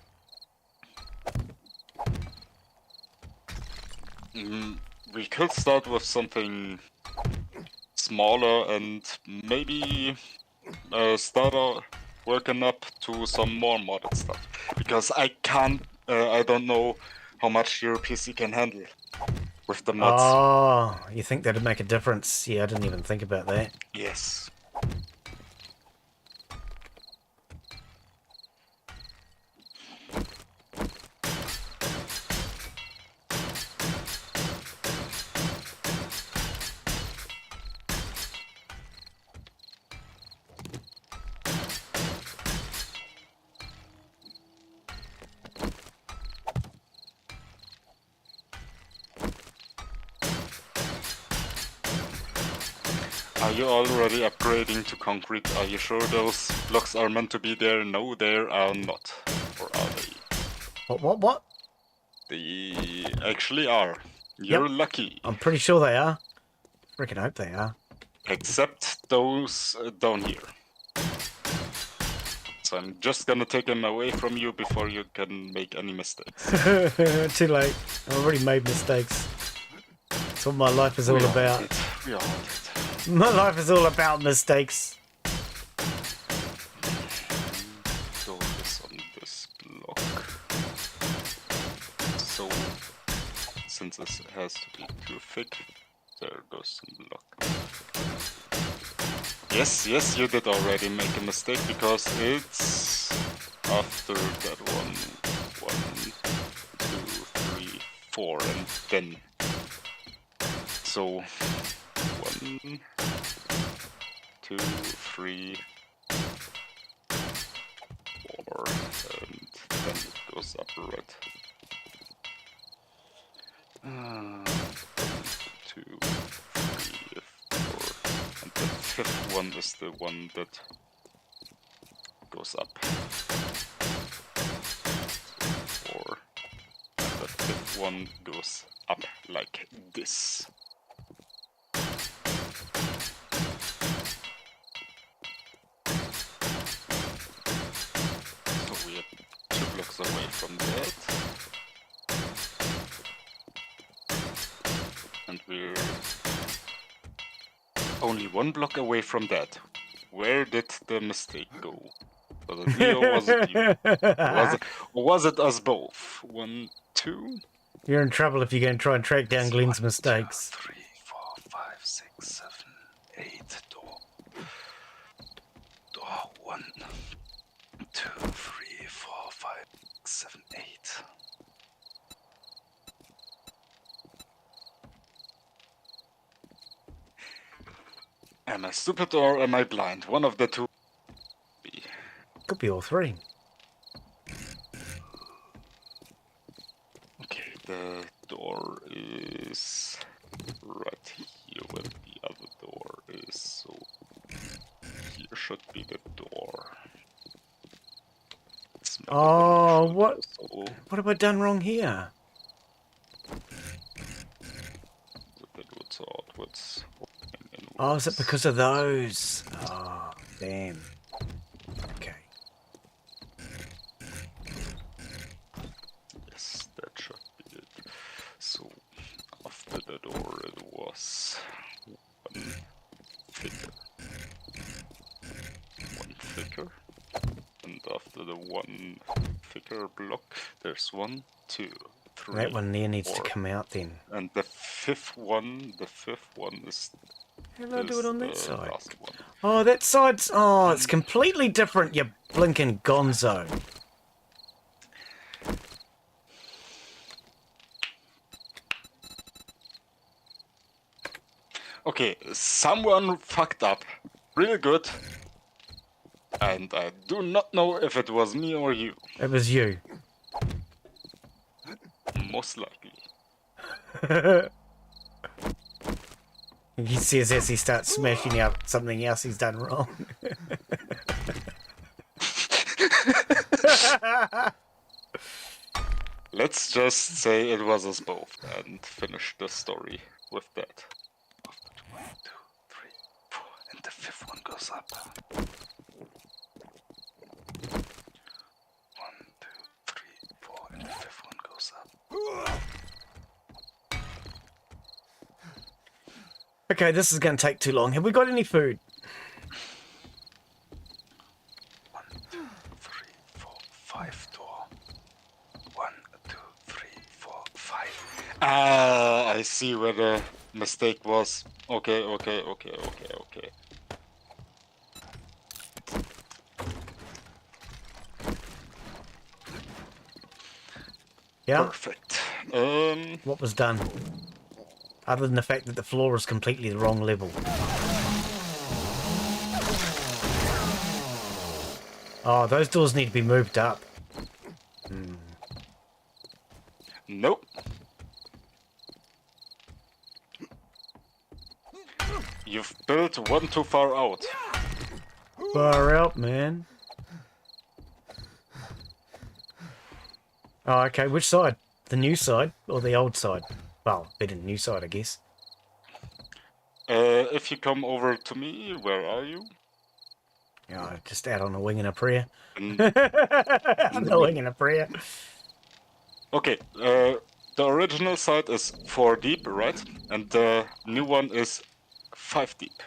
We could start with something smaller and maybe start working up to some more modded stuff. Because I don't know how much your PC can handle with the mods. Oh, you think that'd make a difference? Yeah, I didn't even think about that. Yes. Are you already upgrading to concrete? Are you sure those blocks are meant to be there? No, they are not. Or are they? What? They actually are. You're Yep. lucky. I'm pretty sure they are. Freaking hope they are. Except those down here. So I'm just gonna take them away from you before you can make any mistakes. Too late. I've already made mistakes. That's what my life is all about. We all did. My life is all about mistakes. Door is on this block. So, since this has to be too thick, there goes some block. Yes, you did already make a mistake because it's after that one. 1, 2, 3, 4, and then. So, 1, 2, 3, 4, and then it goes up red. 1, 2, 3, 4, and the fifth one is the one that goes up. 4, and the fifth one goes up like this. So we are 2 blocks away from that. And we're only 1 block away from that. Where did the mistake go? Was it me or was it you? Was it us both? 1, 2? You're in trouble if you're going to try and track down Glen's mistakes. 3, 4, 5, 6, 7, 8. Door 1, 2, 3, 4, 5, 6, 7, 8. Am I stupid or am I blind? One of the two. Could be all three. Okay, the door is right here where the other door is, so here should be the door. Oh, what? So What have I done wrong here? inwards or outwards. Oh, is it because of those? Oh, damn. Okay. Yes, that should be it. So after the door it was one figure. One figure. And after the one figure block, there's 1, 2, 3. That one there needs 4. to come out then. And the fifth one is How do I do it on that the side? last one. Oh, that side's... Oh, it's completely different, you blinking gonzo. Okay, someone fucked up real good. And I do not know if it was me or you. It was you. Most likely. He says as he starts smashing out something else he's done wrong. Let's just say it was us both and finish the story with that. After 1, 2, 3, 4, and the fifth one goes up. 1, 2, 3, 4, and the fifth one goes up. Okay, this is going to take too long. Have we got any food? 1, 2, 3, 4, 5 door. 1, 2, 3, 4, 5. Ah, I see where the mistake was. Okay. Yeah? Perfect. What was done? Other than the fact that the floor is completely the wrong level. Oh, those doors need to be moved up. Nope. You've built one too far out. Far out, man. Oh, okay. Which side? The new side or the old side? Well, better the new side, I guess. If you come over to me, where are you? Oh, just out on a wing and a prayer. And- On a wing and a prayer. Okay, the original side is 4 deep, right? And the new one is 5 deep.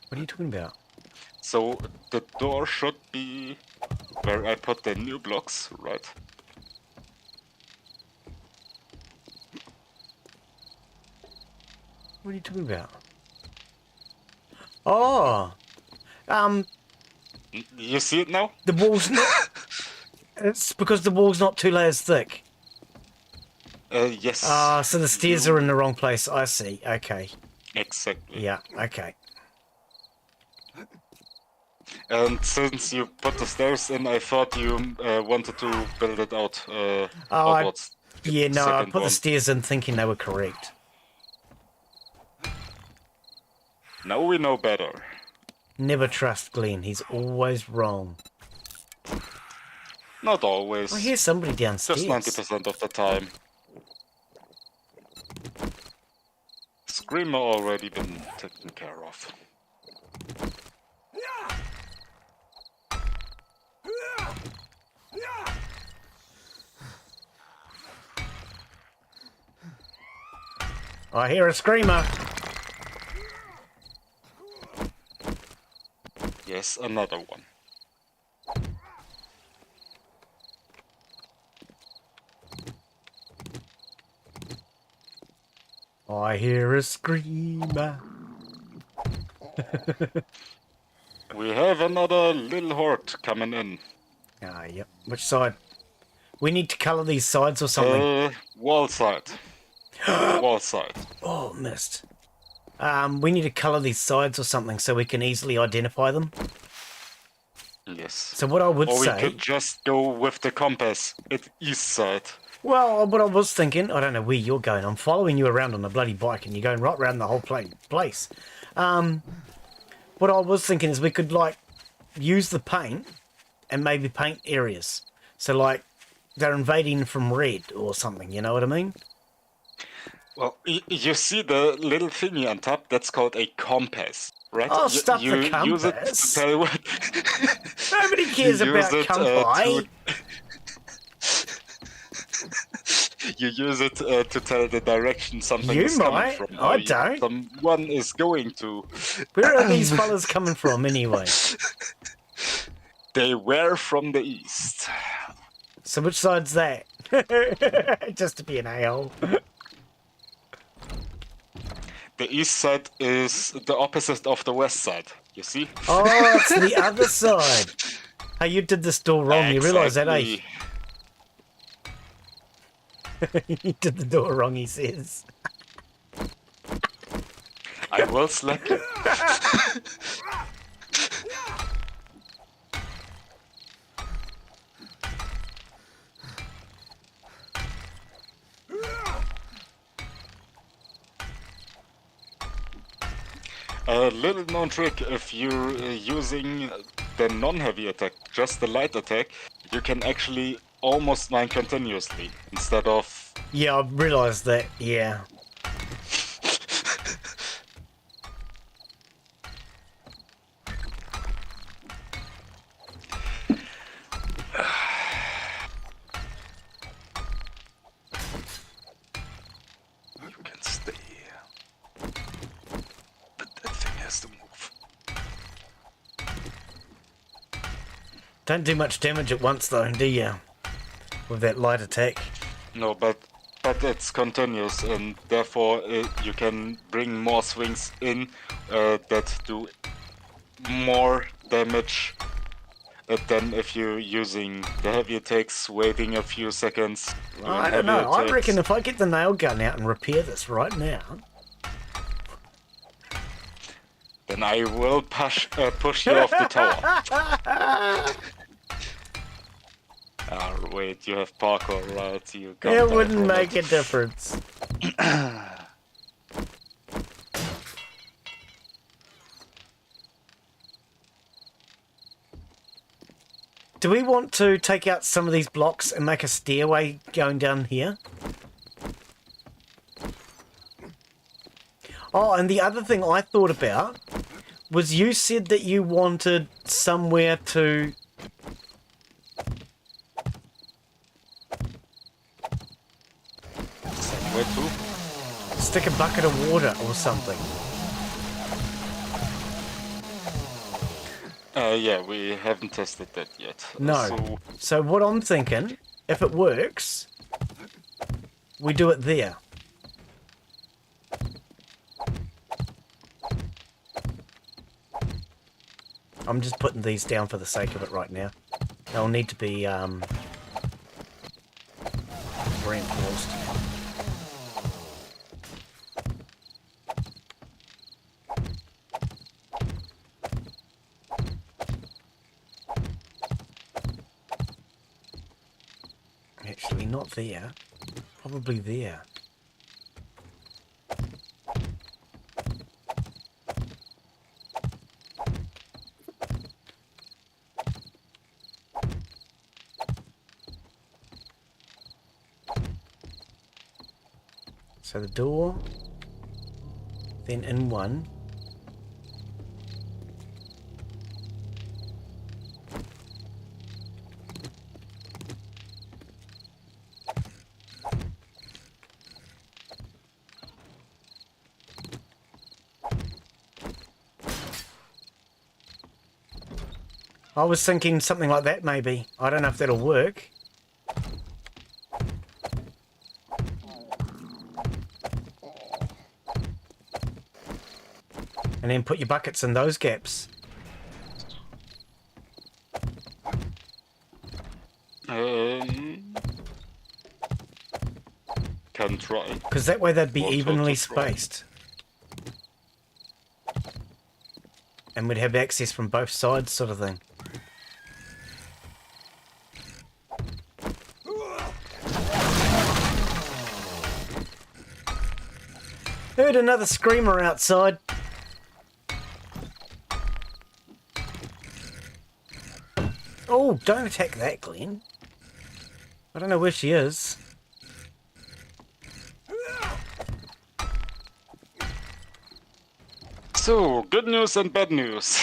What are you talking about? So the door should be where I put the new blocks, right? What are you talking about? Oh, You see it now? the wall's not. It's because the wall's not 2 layers thick. Yes. Ah, so the stairs are in the wrong place. I see. Okay. Exactly. Yeah. Okay. And since you put the stairs in, I thought you wanted to build it out outwards. Yeah. No, I Second put the one. stairs in thinking they were correct. Now we know better. Never trust Glen. He's always wrong. Not always. I hear somebody downstairs. Just 90% of the time. Screamer already been taken care of. I hear a screamer. Yes, another one. I hear a screamer. We have another little horde coming in. Ah, yep. Which side? We need to colour these sides or something. Wall side. Wall side. Oh, missed. we need to colour these sides or something so we can easily identify them. Yes. So what I would or we say... could just go with the compass at east side. Well, what I was thinking, I don't know where you're going. I'm following you around on a bloody bike and you're going right around the whole place. What I was thinking is we could, like, use the paint and maybe paint areas. So, like, they're invading from red or something, you know what I mean? Well, you see the little thingy on top? That's called a compass, right? Oh, stuff the Use it to compass. tell what... Nobody cares about compass. You use it to tell the direction something is coming from. I don't. Someone is going to. Where are these fellas coming from anyway? They were from the east. So which side's that? Just to be an a-hole. The east side is the opposite of the west side, you see? Oh, it's the other side. Hey, you did this door wrong. You realise that, eh? You did the door wrong, he says. I will slap you. A little known trick, if you're using the non-heavy attack, just the light attack, you can actually almost mine continuously instead of... Yeah, I realised that, yeah. You can stay here. But that thing has to move. Don't do much damage at once though, do you? With that light attack. No, but it's continuous, and therefore you can bring more swings in that do more damage than if you're using the heavy attacks, waiting a few seconds. I don't know. I reckon if I get the nail gun out and repair this right now... Then I will push you off the tower. Oh, wait, you have parkour, right? You can't It die wouldn't from make it. a difference. Do we want to take out some of these blocks and make a stairway going down here? Oh, and the other thing I thought about was you said that you wanted somewhere to... Where to? stick a bucket of water or something. Yeah, we haven't tested that yet. No. So what I'm thinking, if it works, we do it there. I'm just putting these down for the sake of it right now. They'll need to be reinforced. Actually, not there. Probably there. So the door, then in one. I was thinking something like that maybe. I don't know if that'll work. And then put your buckets in those gaps. Can try. Because that way they'd be Or evenly to try. spaced. And we'd have access from both sides, sort of thing. Heard another screamer outside. Oh, don't attack that, Glen. I don't know where she is. So, good news and bad news.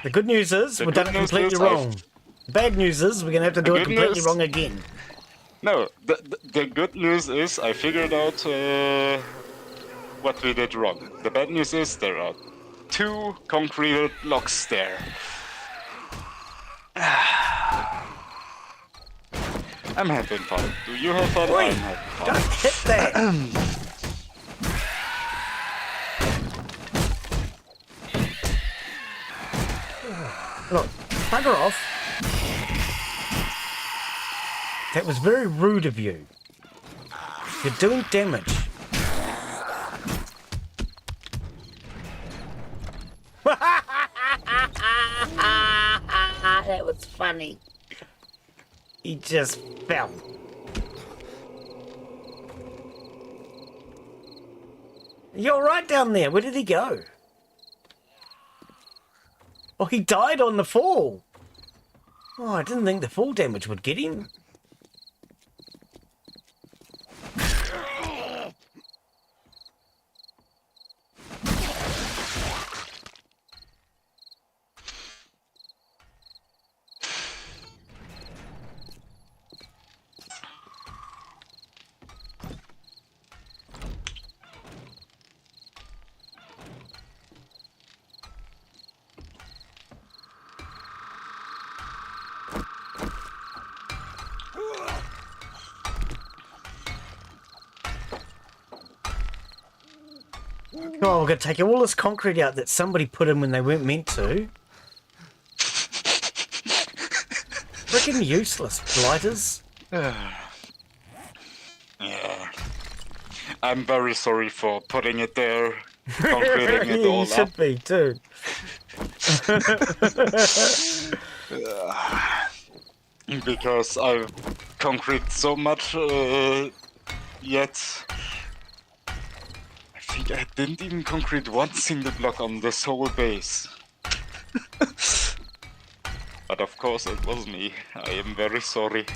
The good news is we've done it completely wrong. The bad news is we're going to have to do it completely wrong again. No, the good news is I figured out what we did wrong. The bad news is there are 2 concrete blocks there. I'm having fun. Do you have fun? Wait, I'm having fun. don't hit that. Look, bugger off. That was very rude of you. You're doing damage. That was funny. He just fell. You're right down there. Where did he go? Oh, he died on the fall. Oh, I didn't think the fall damage would get him. Oh, we're going to take all this concrete out that somebody put in when they weren't meant to. Freaking useless, blighters. Yeah. I'm very sorry for putting it there, concreting it all You should up. be, too. Because I've concrete so much yet. I think I didn't even concrete one single block on this whole base. But of course it was me. I am very sorry.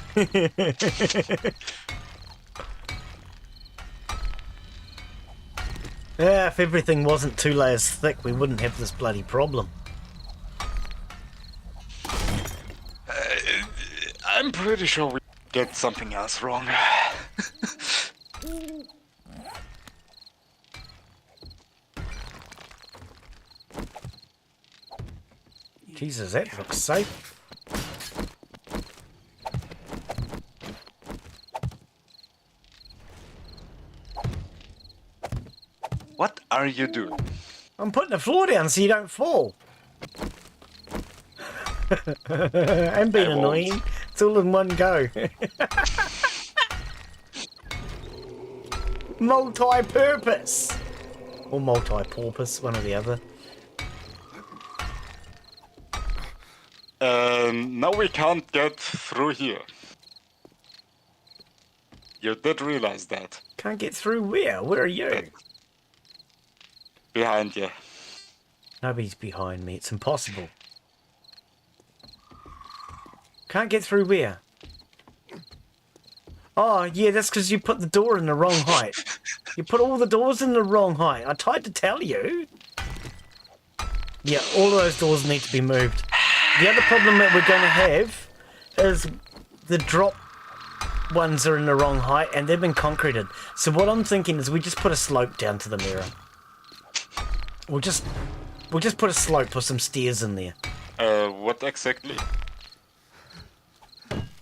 Yeah, if everything wasn't 2 layers thick, we wouldn't have this bloody problem. I'm pretty sure we did something else wrong. Jesus, that looks safe. What are you doing? I'm putting the floor down so you don't fall. I'm being annoying. It's all in one go. Multi-purpose. Or multi-porpoise, one or the other. Now we can't get through here. You did realize that. Can't get through where? Where are you? Behind you. Nobody's behind me. It's impossible. Can't get through where? Oh, yeah, that's because you put the door in the wrong height. You put all the doors in the wrong height. I tried to tell you. Yeah, all of those doors need to be moved. The other problem that we're going to have is the drop ones are in the wrong height and they've been concreted. So what I'm thinking is we just put a slope down to the mirror. We'll just put a slope with some stairs in there. What exactly?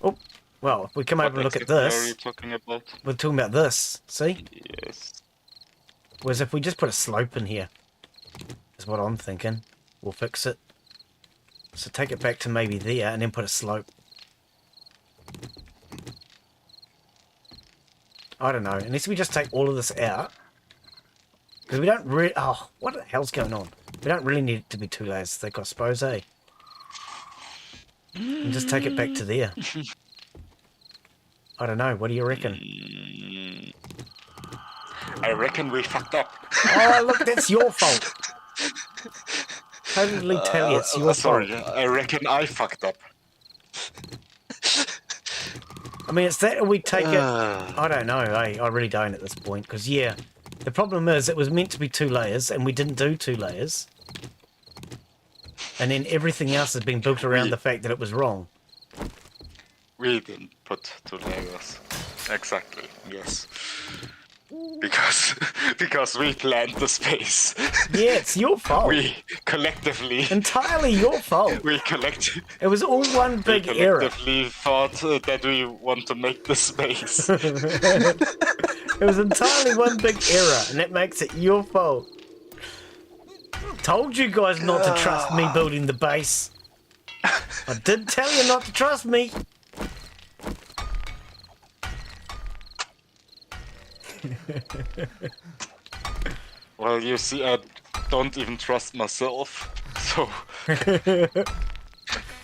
Oh, well, if we come over and look at What are this, you talking about? we're talking about this, see? Yes. Whereas if we just put a slope in here, is what I'm thinking. We'll fix it. So take it back to maybe there and then put a slope. I don't know, unless we just take all of this out. Because we don't really... Oh, what the hell's going on? We don't really need it to be 2 layers thick, I suppose, eh? And just take it back to there. I don't know. What do you reckon? I reckon we fucked up. Oh, look, that's your fault. Totally tell you, it's your sorry, fault. I reckon I fucked up. I mean, it's that we take it... I don't know, eh? I really don't at this point, because, yeah, the problem is it was meant to be 2 layers, and we didn't do 2 layers. And then everything else has been built around the fact that it was wrong. We didn't put 2 layers. Exactly, yes. Because we planned the space. Yeah, it's your fault. We collectively... Entirely your fault. It was all one big error. We collectively thought that we want to make the space. It was entirely one big error, and that makes it your fault. Told you guys not to trust me building the base. I did tell you not to trust me. Well, you see, I don't even trust myself, so...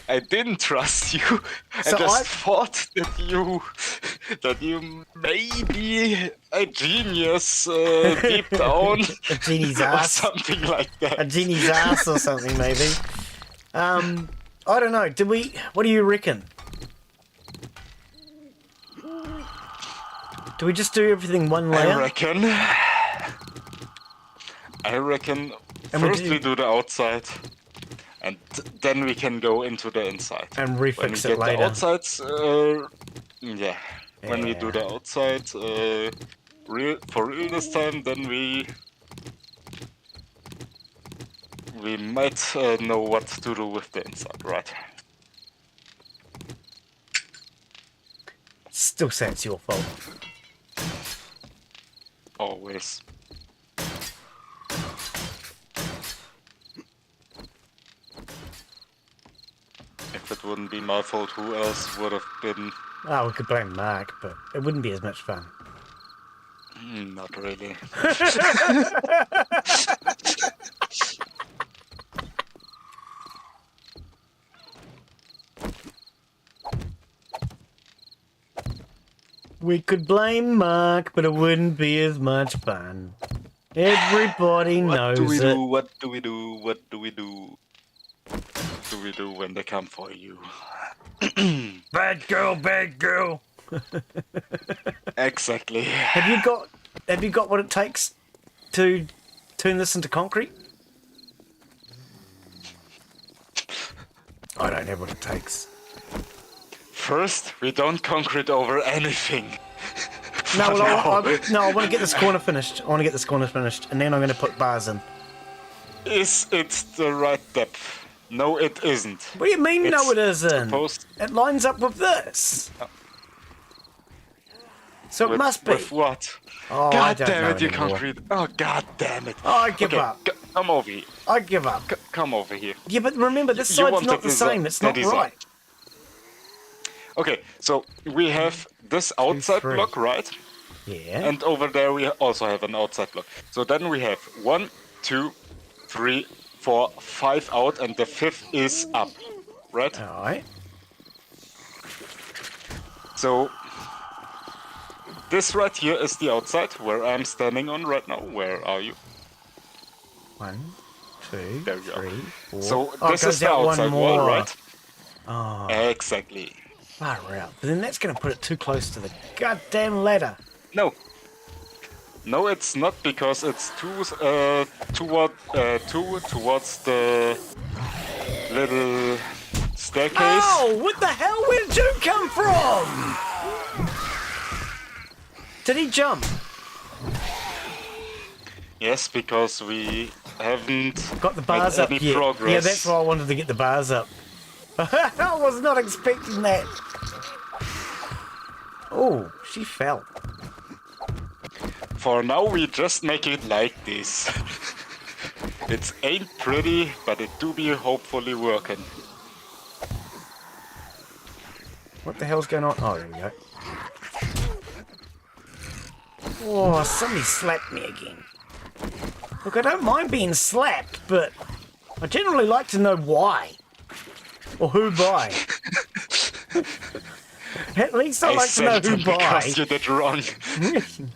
I didn't trust you. So I just thought that you may be a genius deep down. A genie's Or ass. something like that. A genie's ass or something, maybe. I don't know. What do you reckon? Do we just do everything one layer? I reckon And first we do the outside, and then we can go into the inside. And When we refix get it later. the outsides, yeah. When we do the outside, for real this time, then we might know what to do with the inside, right? Still say it's your fault. Always. If it wouldn't be my fault, who else would have been? Oh, we could blame Mark, but it wouldn't be as much fun. Not really. We could blame Mark, but it wouldn't be as much fun. Everybody knows it. What do we do? What do we do? What do we do when they come for you? Bad girl, bad girl. Exactly. Have you got what it takes to turn this into concrete? I don't have what it takes. First, we don't concrete over anything. No, well, I want to get this corner finished. And then I'm going to put bars in. Is it the right depth? No, it isn't. What do you mean, no, it isn't? Supposed... It lines up with this. So it must be. With what? Oh, God I don't damn know it, you anymore. concrete. Oh, god damn it. Oh, I give up. Come over here. I give up. Come over here. Yeah, but remember, this You side's wanted not the same. It's not design. right. Okay, so we have this outside three. block, right? Yeah. And over there we also have an outside block. So then we have 1, 2, 3, 4, 5 out, and the 5th is up, right? All right. So this right here is the outside where I'm standing on right now. Where are you? 1, 2, There we go. 3, 4. So Oh, this it is goes the out one outside wall, more. right? Oh, Exactly. far out. But then that's going to put it too close to the goddamn ladder. No. No, it's not, because it's towards the little staircase. Oh, what the hell? Where did you come from? Did he jump? Yes, because we haven't Got the bars made up any yet. progress. Yeah, that's why I wanted to get the bars up. I was not expecting that. Oh, she fell. For now, we just make it like this. It ain't pretty, but it do be hopefully working. What the hell's going on? Oh, there we go. Oh, somebody slapped me again. Look, I don't mind being slapped, but I generally like to know why. Or who by. At least I like to know who by. Because you did wrong.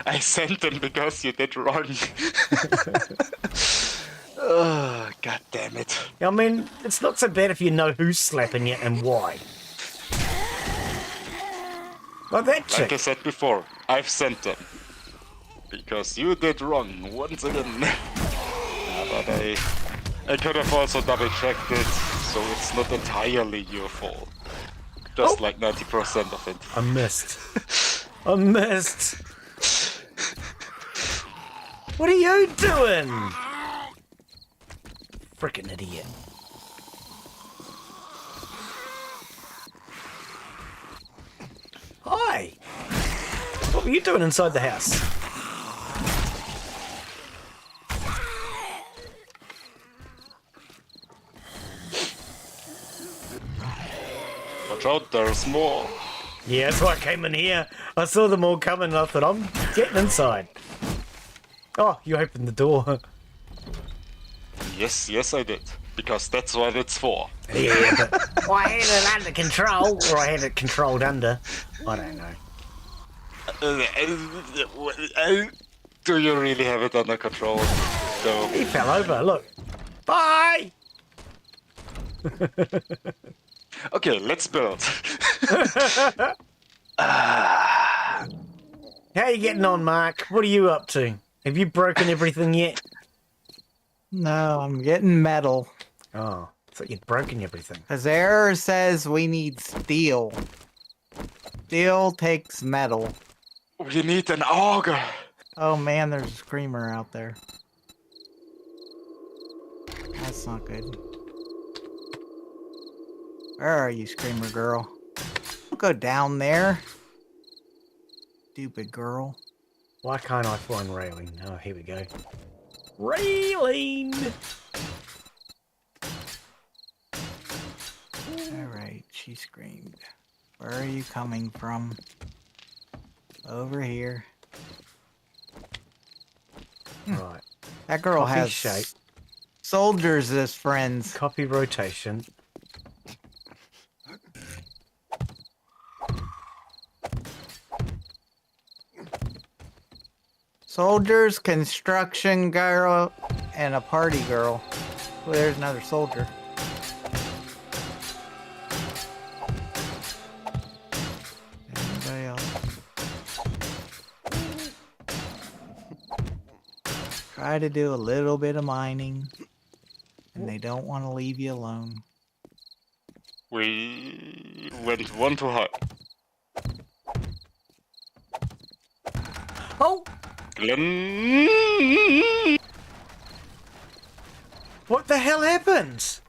I sent them because you did wrong. Oh, God damn it. I mean, it's not so bad if you know who's slapping you and why. Like that chick. Like I said before, I've sent them. Because you did wrong once again. But I could have also double checked it, so it's not entirely your fault. Just like 90% of it. I missed. I missed. What are you doing? Frickin' idiot. Hi. What were you doing inside the house? Watch out, there's more. Yeah, that's why I came in here. I saw them all coming and I thought, I'm getting inside. Oh, you opened the door. Yes, I did. Because that's what it's for. Yeah, but I had it under control, or I had it controlled under. I don't know. Do you really have it under control? No. He fell over, look. Bye! Okay, let's build. How you getting on, Mark? What are you up to? Have you broken everything yet? No, I'm getting metal. Oh, I thought you'd broken everything. Because error says we need steel. Steel takes metal. We need an auger. Oh man, there's a screamer out there. That's not good. Where are you, screamer girl? Don't go down there. Stupid girl. Why can't I find railing? Oh, here we go. Railing! Alright, she screamed. Where are you coming from? Over here. Right. That girl Copy has shape. soldiers as friends. Copy rotation. Soldiers, construction girl, and a party girl. Oh, there's another soldier. Anybody else? Try to do a little bit of mining, and they don't want to leave you alone. We went one too high. Oh! Glen. What the hell happened?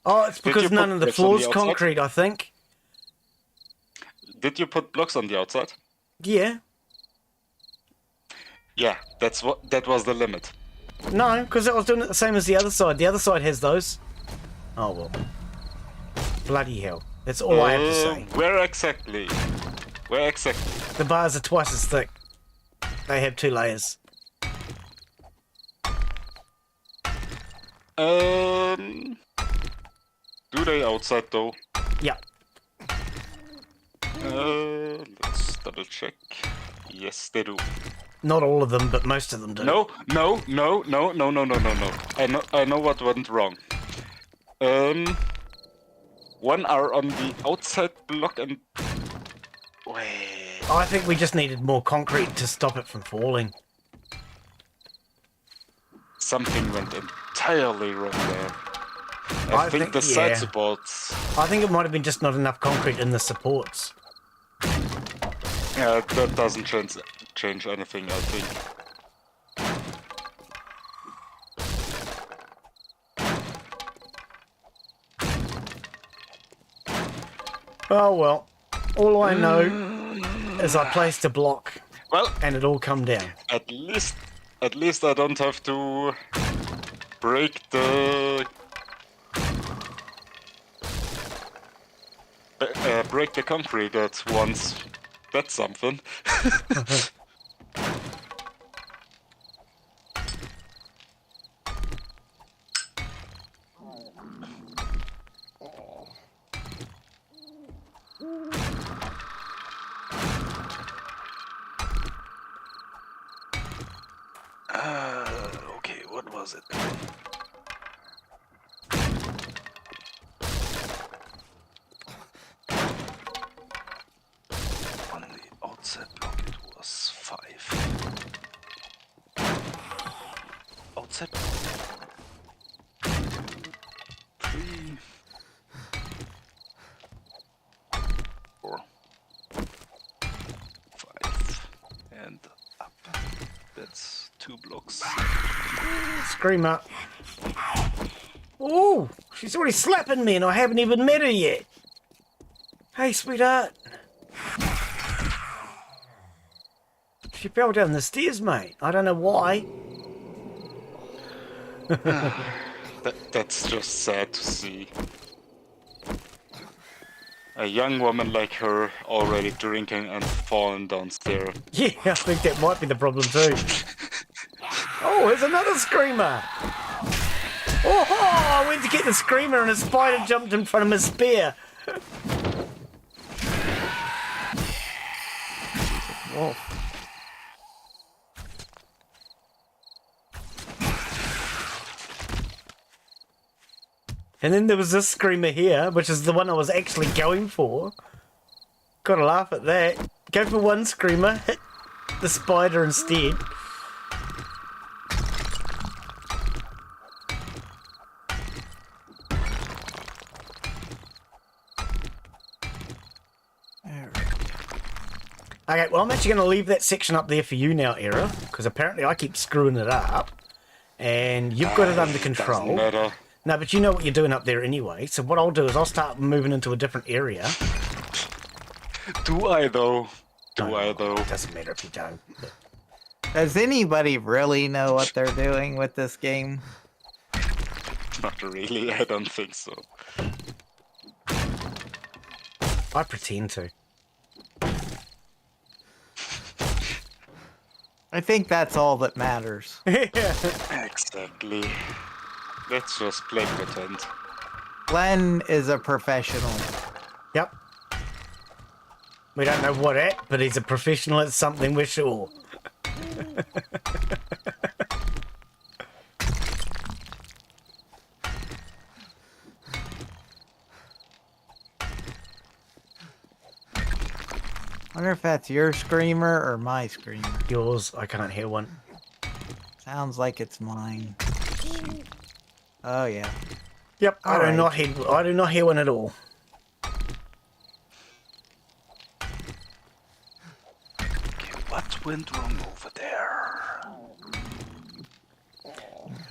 Oh, it's Did because you none put of the blocks on floor's the outside? concrete, I think. Did you put blocks on the outside? Yeah. Yeah, that was the limit. No, because I was doing it the same as the other side. The other side has those. Oh, well. Bloody hell. That's all I have to say. Where exactly? Where exactly? The bars are twice as thick. They have 2 layers. Do they outside though? Yeah. Let's double check. Yes, they do. Not all of them, but most of them do. No. I know what went wrong. One are on the outside block and... Wait... I think we just needed more concrete to stop it from falling. Something went entirely wrong there. I think the side supports... I think it might have been just not enough concrete in the supports. Yeah, that doesn't change anything, I think. Oh well. All I know is I placed a block. Well, and it all come down. At least I don't have to break the concrete at once. That's something. Okay, what was it? On the outside block it was 5. Outside block 3, 4, 5, and up. That's 2 blocks. Screamer. Oh, she's already slapping me and I haven't even met her yet. Hey, sweetheart. She fell down the stairs, mate. I don't know why. That's just sad to see. A young woman like her already drinking and falling downstairs. Yeah, I think that might be the problem too. Oh, here's another screamer. Oh, I went to get the screamer and a spider jumped in front of my spear. Wolf. And then there was this screamer here, which is the one I was actually going for. Gotta laugh at that. Go for one screamer, hit the spider instead. Okay, well, I'm actually going to leave that section up there for you now, Era, because apparently I keep screwing it up, and you've got it under control. Doesn't matter. No, but you know what you're doing up there anyway, so what I'll do is I'll start moving into a different area. Do I though? It doesn't matter if you don't. Does anybody really know what they're doing with this game? Not really, I don't think so. I pretend to. I think that's all that matters. Exactly. Let's just play pretend. Glen is a professional. Yep. We don't know what at, but he's a professional at something, we're sure. I wonder if that's your screamer or my screamer. Yours, I can't hear one. Sounds like it's mine. Oh yeah. Yep, I do Alright. not hear one at all. Okay, what went wrong over there?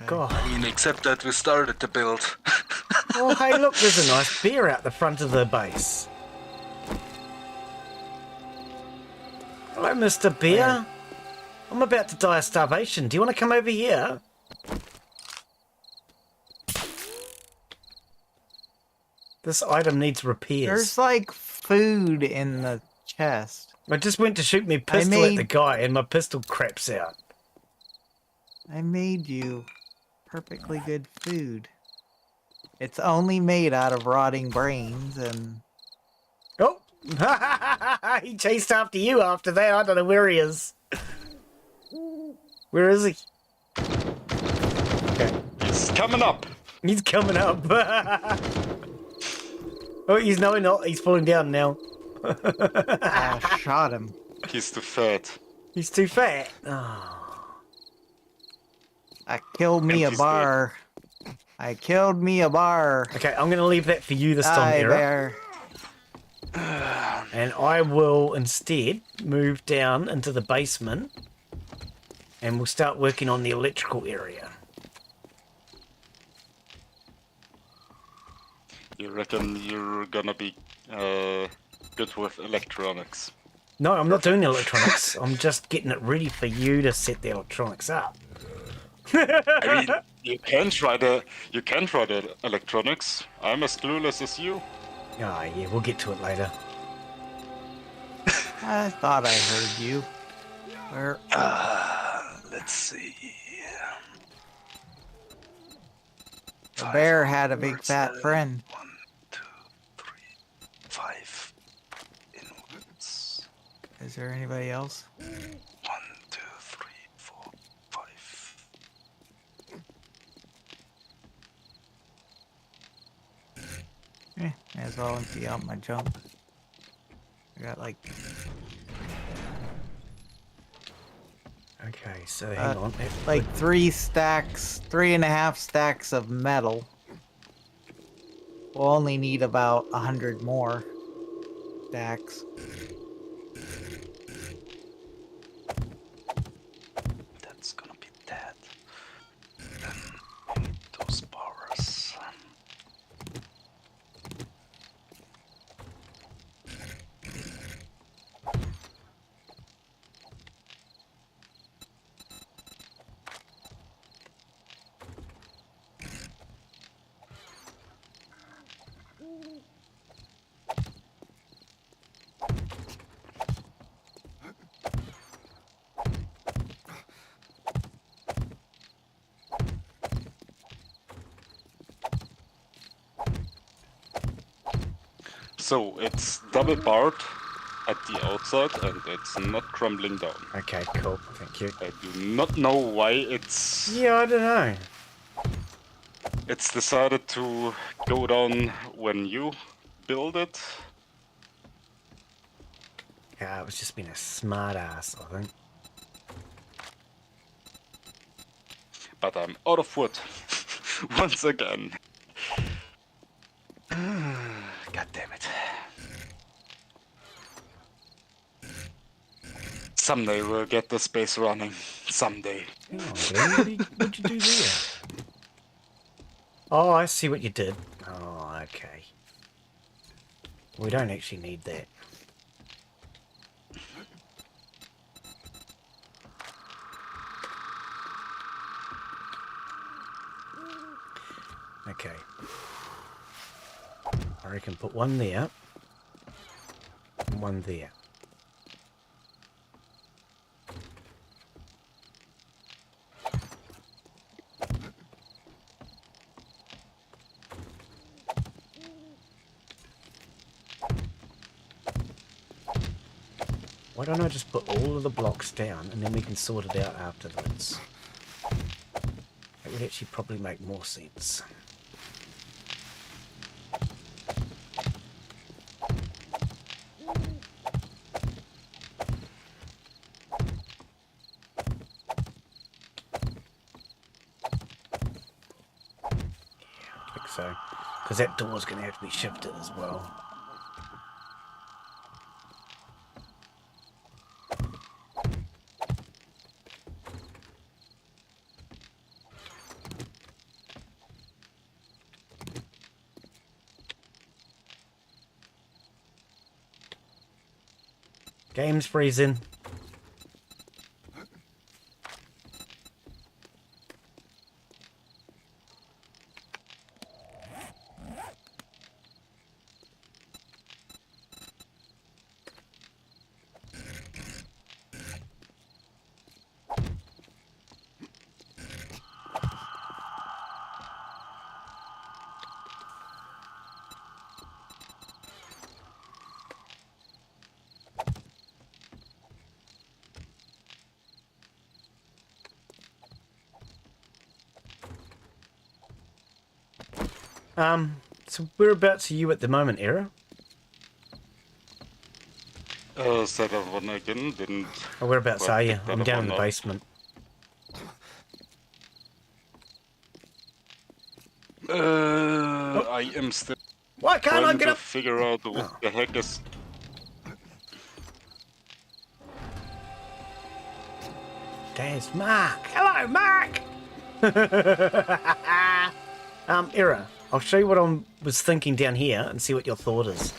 God. I mean, except that we started the build. Oh, hey, look, there's a nice bear out the front of the base. Hello, Mr. Bear. I'm about to die of starvation. Do you want to come over here? This item needs repairs. There's like food in the chest. I just went to shoot my pistol at the guy and my pistol craps out. I made you perfectly good food. It's only made out of rotting brains and... Oh! He chased after you after that. I don't know where he is. Where is he? Okay. He's coming up! He's coming up. Oh, he's not. He's falling down now. I shot him. He's too fat. He's too fat. Oh. I killed me a Empty bar. I killed me a bar. Okay, I'm going to leave that for you this time, Hi Era. there. And I will instead move down into the basement and we'll start working on the electrical area. You reckon you're gonna be good with electronics? No, I'm not doing electronics. I'm just getting it ready for you to set the electronics up. I mean, you can try the electronics. I'm as clueless as you. Ah, yeah, we'll get to it later. I thought I heard you. Where? Let's see. The bear had a big fat friend. 1, 2, 3, 5 inwards. Is there anybody else? 1, 2, 3, 4, 5. as well empty out my junk. I got like... Okay, so hang on. Like 3.5 stacks of metal. We'll only need about 100 more stacks. That's gonna be that. Then we need those bars. So it's double barred at the outside and it's not crumbling down. Okay, cool. Thank you. I do not know why it's... Yeah, I don't know. It's decided to go down when you build it. Yeah, it was just being a smart ass, I think. But I'm out of wood. Once again. God damn it. Someday we'll get the space running. Someday. Hang on, Glen, what'd you do there? Oh, I see what you did. Oh, okay. We don't actually need that. Okay. I reckon put one there. And one there. Why don't I just put all of the blocks down and then we can sort it out afterwards? That would actually probably make more sense. So, because that door's going to have to be shifted as well. Game's freezing. So whereabouts are you at the moment, Era? Said that one again, didn't... Oh, whereabouts well, are you? pick that I'm up down or in the not. basement. I am still Why can't I trying get to up? figure out what the heck is... There's Mark. Hello, Mark! Era, I'll show you what I was thinking down here and see what your thought is.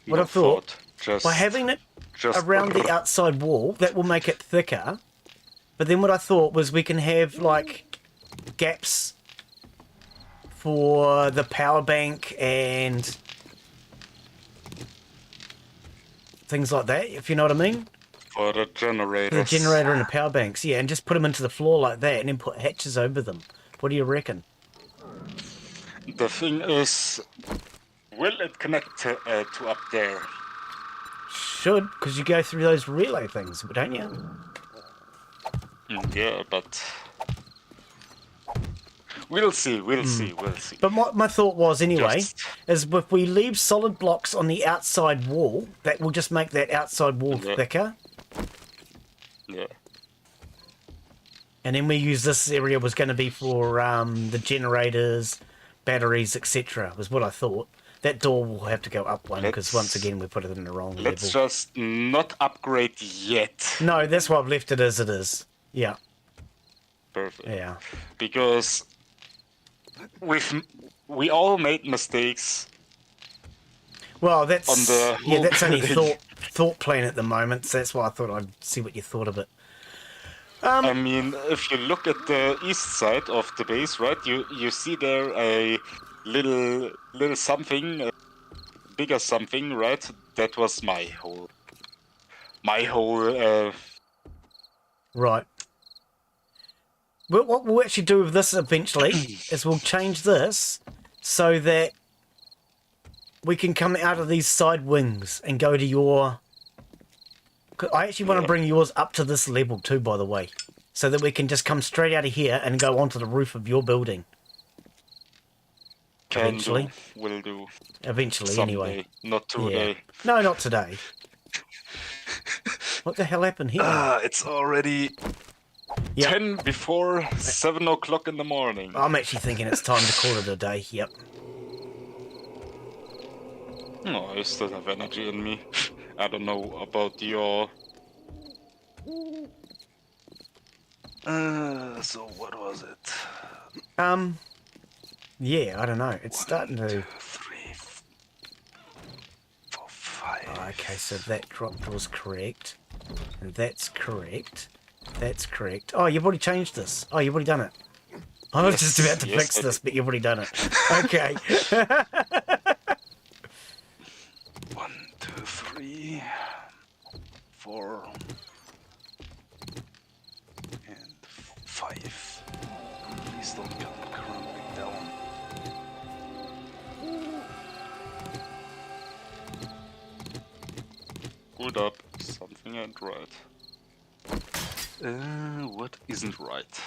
What No I thought, just, by having it just around the outside wall, that will make it thicker. But then what I thought was we can have, like, gaps for the power bank and things like that, if you know what I mean. for the generator. The generator and the power banks, yeah, and just put them into the floor like that and then put hatches over them. What do you reckon? The thing is, will it connect to up there? Should, because you go through those relay things, don't you? Yeah, but We'll see. We'll see. But my thought was, anyway, Just- is if we leave solid blocks on the outside wall, that will just make that outside wall Yeah. thicker. Yeah. And then we use this area was going to be for the generators, batteries, etc. was what I thought. That door will have to go up one because once again we put it in the wrong Let's level. just not upgrade yet. No, that's why I've left it as it is. Yeah, Perfect. yeah. Because we all made mistakes. Well, that's On the yeah, that's only whole thought plan at the moment. So that's why I thought I'd see what you thought of it. I mean, if you look at the east side of the base, right, you see there a little something, a bigger something, right? That was my whole. Right. Well, what we'll actually do with this eventually is we'll change this so that we can come out of these side wings and go to your... I actually want to bring yours up to this level too, by the way, so that we can just come straight out of here and go onto the roof of your building. Eventually. Will do. Eventually, Someday, anyway. not today. Yeah. No, not today. What the hell happened here? It's already Yep. 10 before 7 o'clock in the morning. I'm actually thinking it's time to call it a day. Yep. No, I still have energy in me. I don't know about your... So what was it? Yeah, I don't know. It's starting to... 3, 4, 5. Oh, okay, so that drop was correct. And that's correct. That's correct. Oh, you've already changed this. Oh, you've already done it. I was just about to fix this, but you've already done it. Okay. 1, 2, 3, 4, and 5. Please don't come crumbling down. Hold up, something ain't right. What isn't right?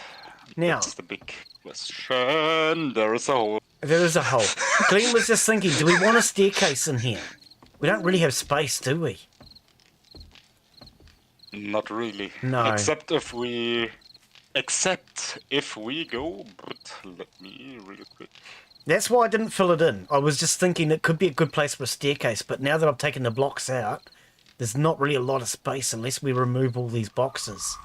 Now, That's the big question. There is a hole. there is a hole. Glen was just thinking, do we want a staircase in here? We don't really have space, do we? Not really. No. Except if we go, but let me real quick. That's why I didn't fill it in. I was just thinking it could be a good place for a staircase, but now that I've taken the blocks out, there's not really a lot of space unless we remove all these boxes.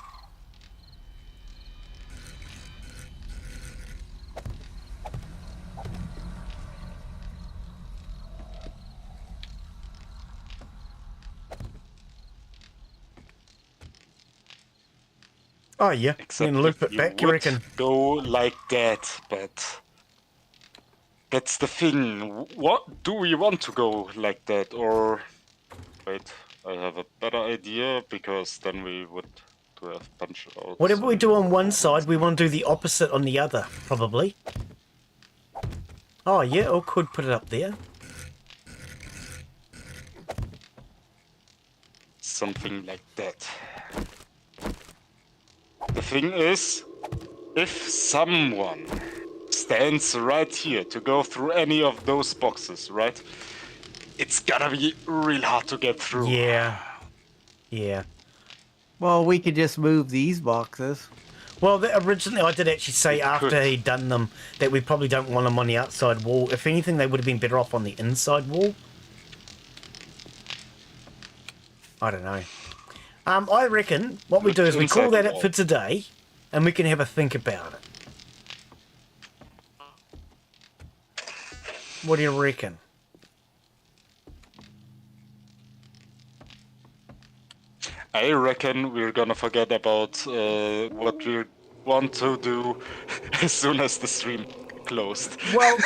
Oh yeah, Except then loop if it back, you would reckon? go like that, but that's the thing. What do we want to go like that, or wait? I have a better idea because then we would to have punch out. Whatever we do on one side, we want to do the opposite on the other, probably. Oh yeah, or could put it up there. Something like that. The thing is, if someone stands right here to go through any of those boxes, right? It's gonna be real hard to get through. Yeah. Yeah. Well, we could just move these boxes. Well, originally I did actually say after could. he'd done them that we probably don't want them on the outside wall. If anything, they would have been better off on the inside wall. I don't know. I reckon what we do is we call that it for today, and we can have a think about it. What do you reckon? I reckon we're gonna forget about what we want to do as soon as the stream closed. Well,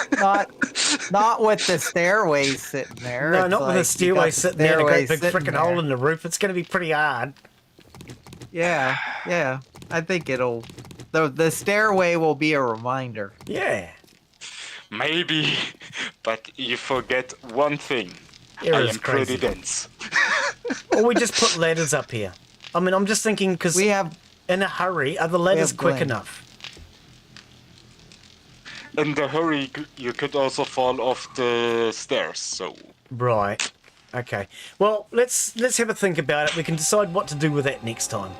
not with the stairways sitting there. No, It's not with like a stairway you got the sitting there and a great stairway big sitting freaking hole there. in the roof. It's going to be pretty hard. Yeah. I think it'll. The stairway will be a reminder. Yeah. Maybe, but you forget one thing. It I is am pretty crazy. dense. Or we just put ladders up here. I mean, I'm just thinking because We have. in a hurry, are the ladders have quick Glen. enough? in the hurry, you could also fall off the stairs. So Right. Okay. Well, let's have a think about it. We can decide what to do with that next time.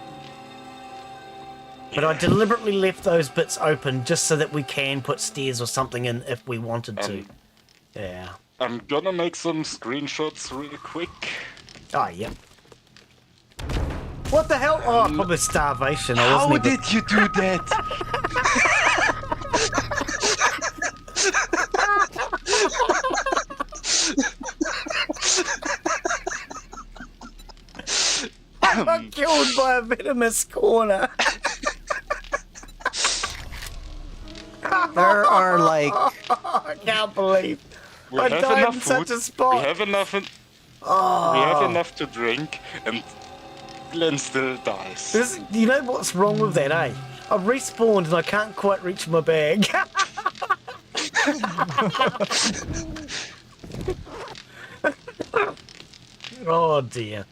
But I deliberately left those bits open just so that we can put stairs or something in if we wanted to. Yeah. I'm gonna make some screenshots real quick. Oh, yep. What the hell? Oh, probably starvation. I How wasn't even... did you do that? I got killed by a venomous corner. There are like I can't believe We I have died enough in food. such a spot. We have enough. We have enough to drink, and Glen still dies. This, you know what's wrong with that, eh? I respawned and I can't quite reach my bag. Oh dear.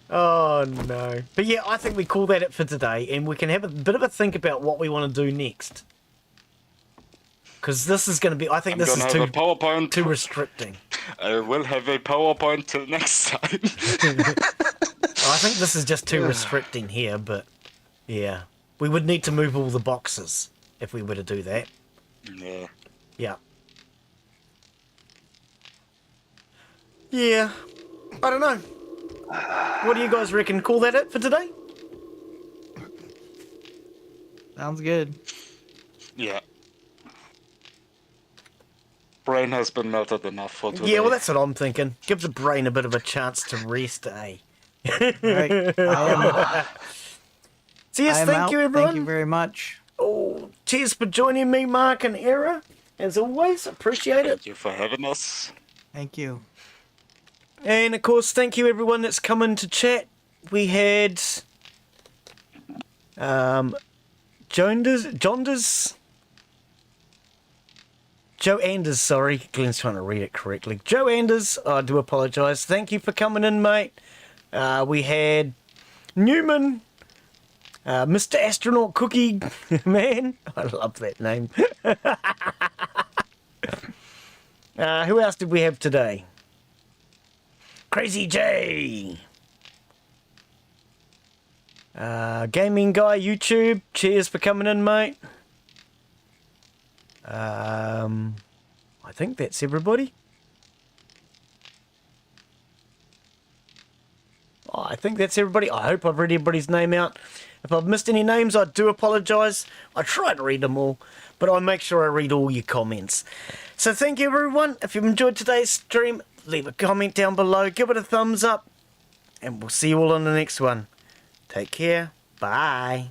Oh no. But yeah, I think we call that it for today, and we can have a bit of a think about what we want to do next. Because this is going to be, I think this is Have a PowerPoint. too restricting. I will have a PowerPoint till next time. I think this is just too restricting here, but yeah. We would need to move all the boxes if we were to do that. Yeah. Yeah. Yeah. I don't know. What do you guys reckon? Call that it for today? sounds good. Yeah. Brain has been melted enough for today. Yeah, well, that's what I'm thinking. Give the brain a bit of a chance to rest, eh? Right. So yes, thank you, everyone. Thank you very much. Oh, cheers for joining me, Mark and Era. As always, appreciate it. Thank you for having us. Thank you. And of course, thank you everyone that's come in to chat. We had Joe Anders, sorry, Glen's trying to read it correctly. Joe Anders, I do apologise. Thank you for coming in, mate. We had Newman, Mr. Astronaut Cookie Man. I love that name. Who else did we have today? Crazy J. Gaming Guy YouTube. Cheers for coming in, mate. I think that's everybody. Oh, I think that's everybody. I hope I've read everybody's name out. If I've missed any names, I do apologise. I try to read them all, but I'll make sure I read all your comments. So thank you, everyone. If you've enjoyed today's stream, leave a comment down below. Give it a thumbs up. And we'll see you all on the next one. Take care. Bye.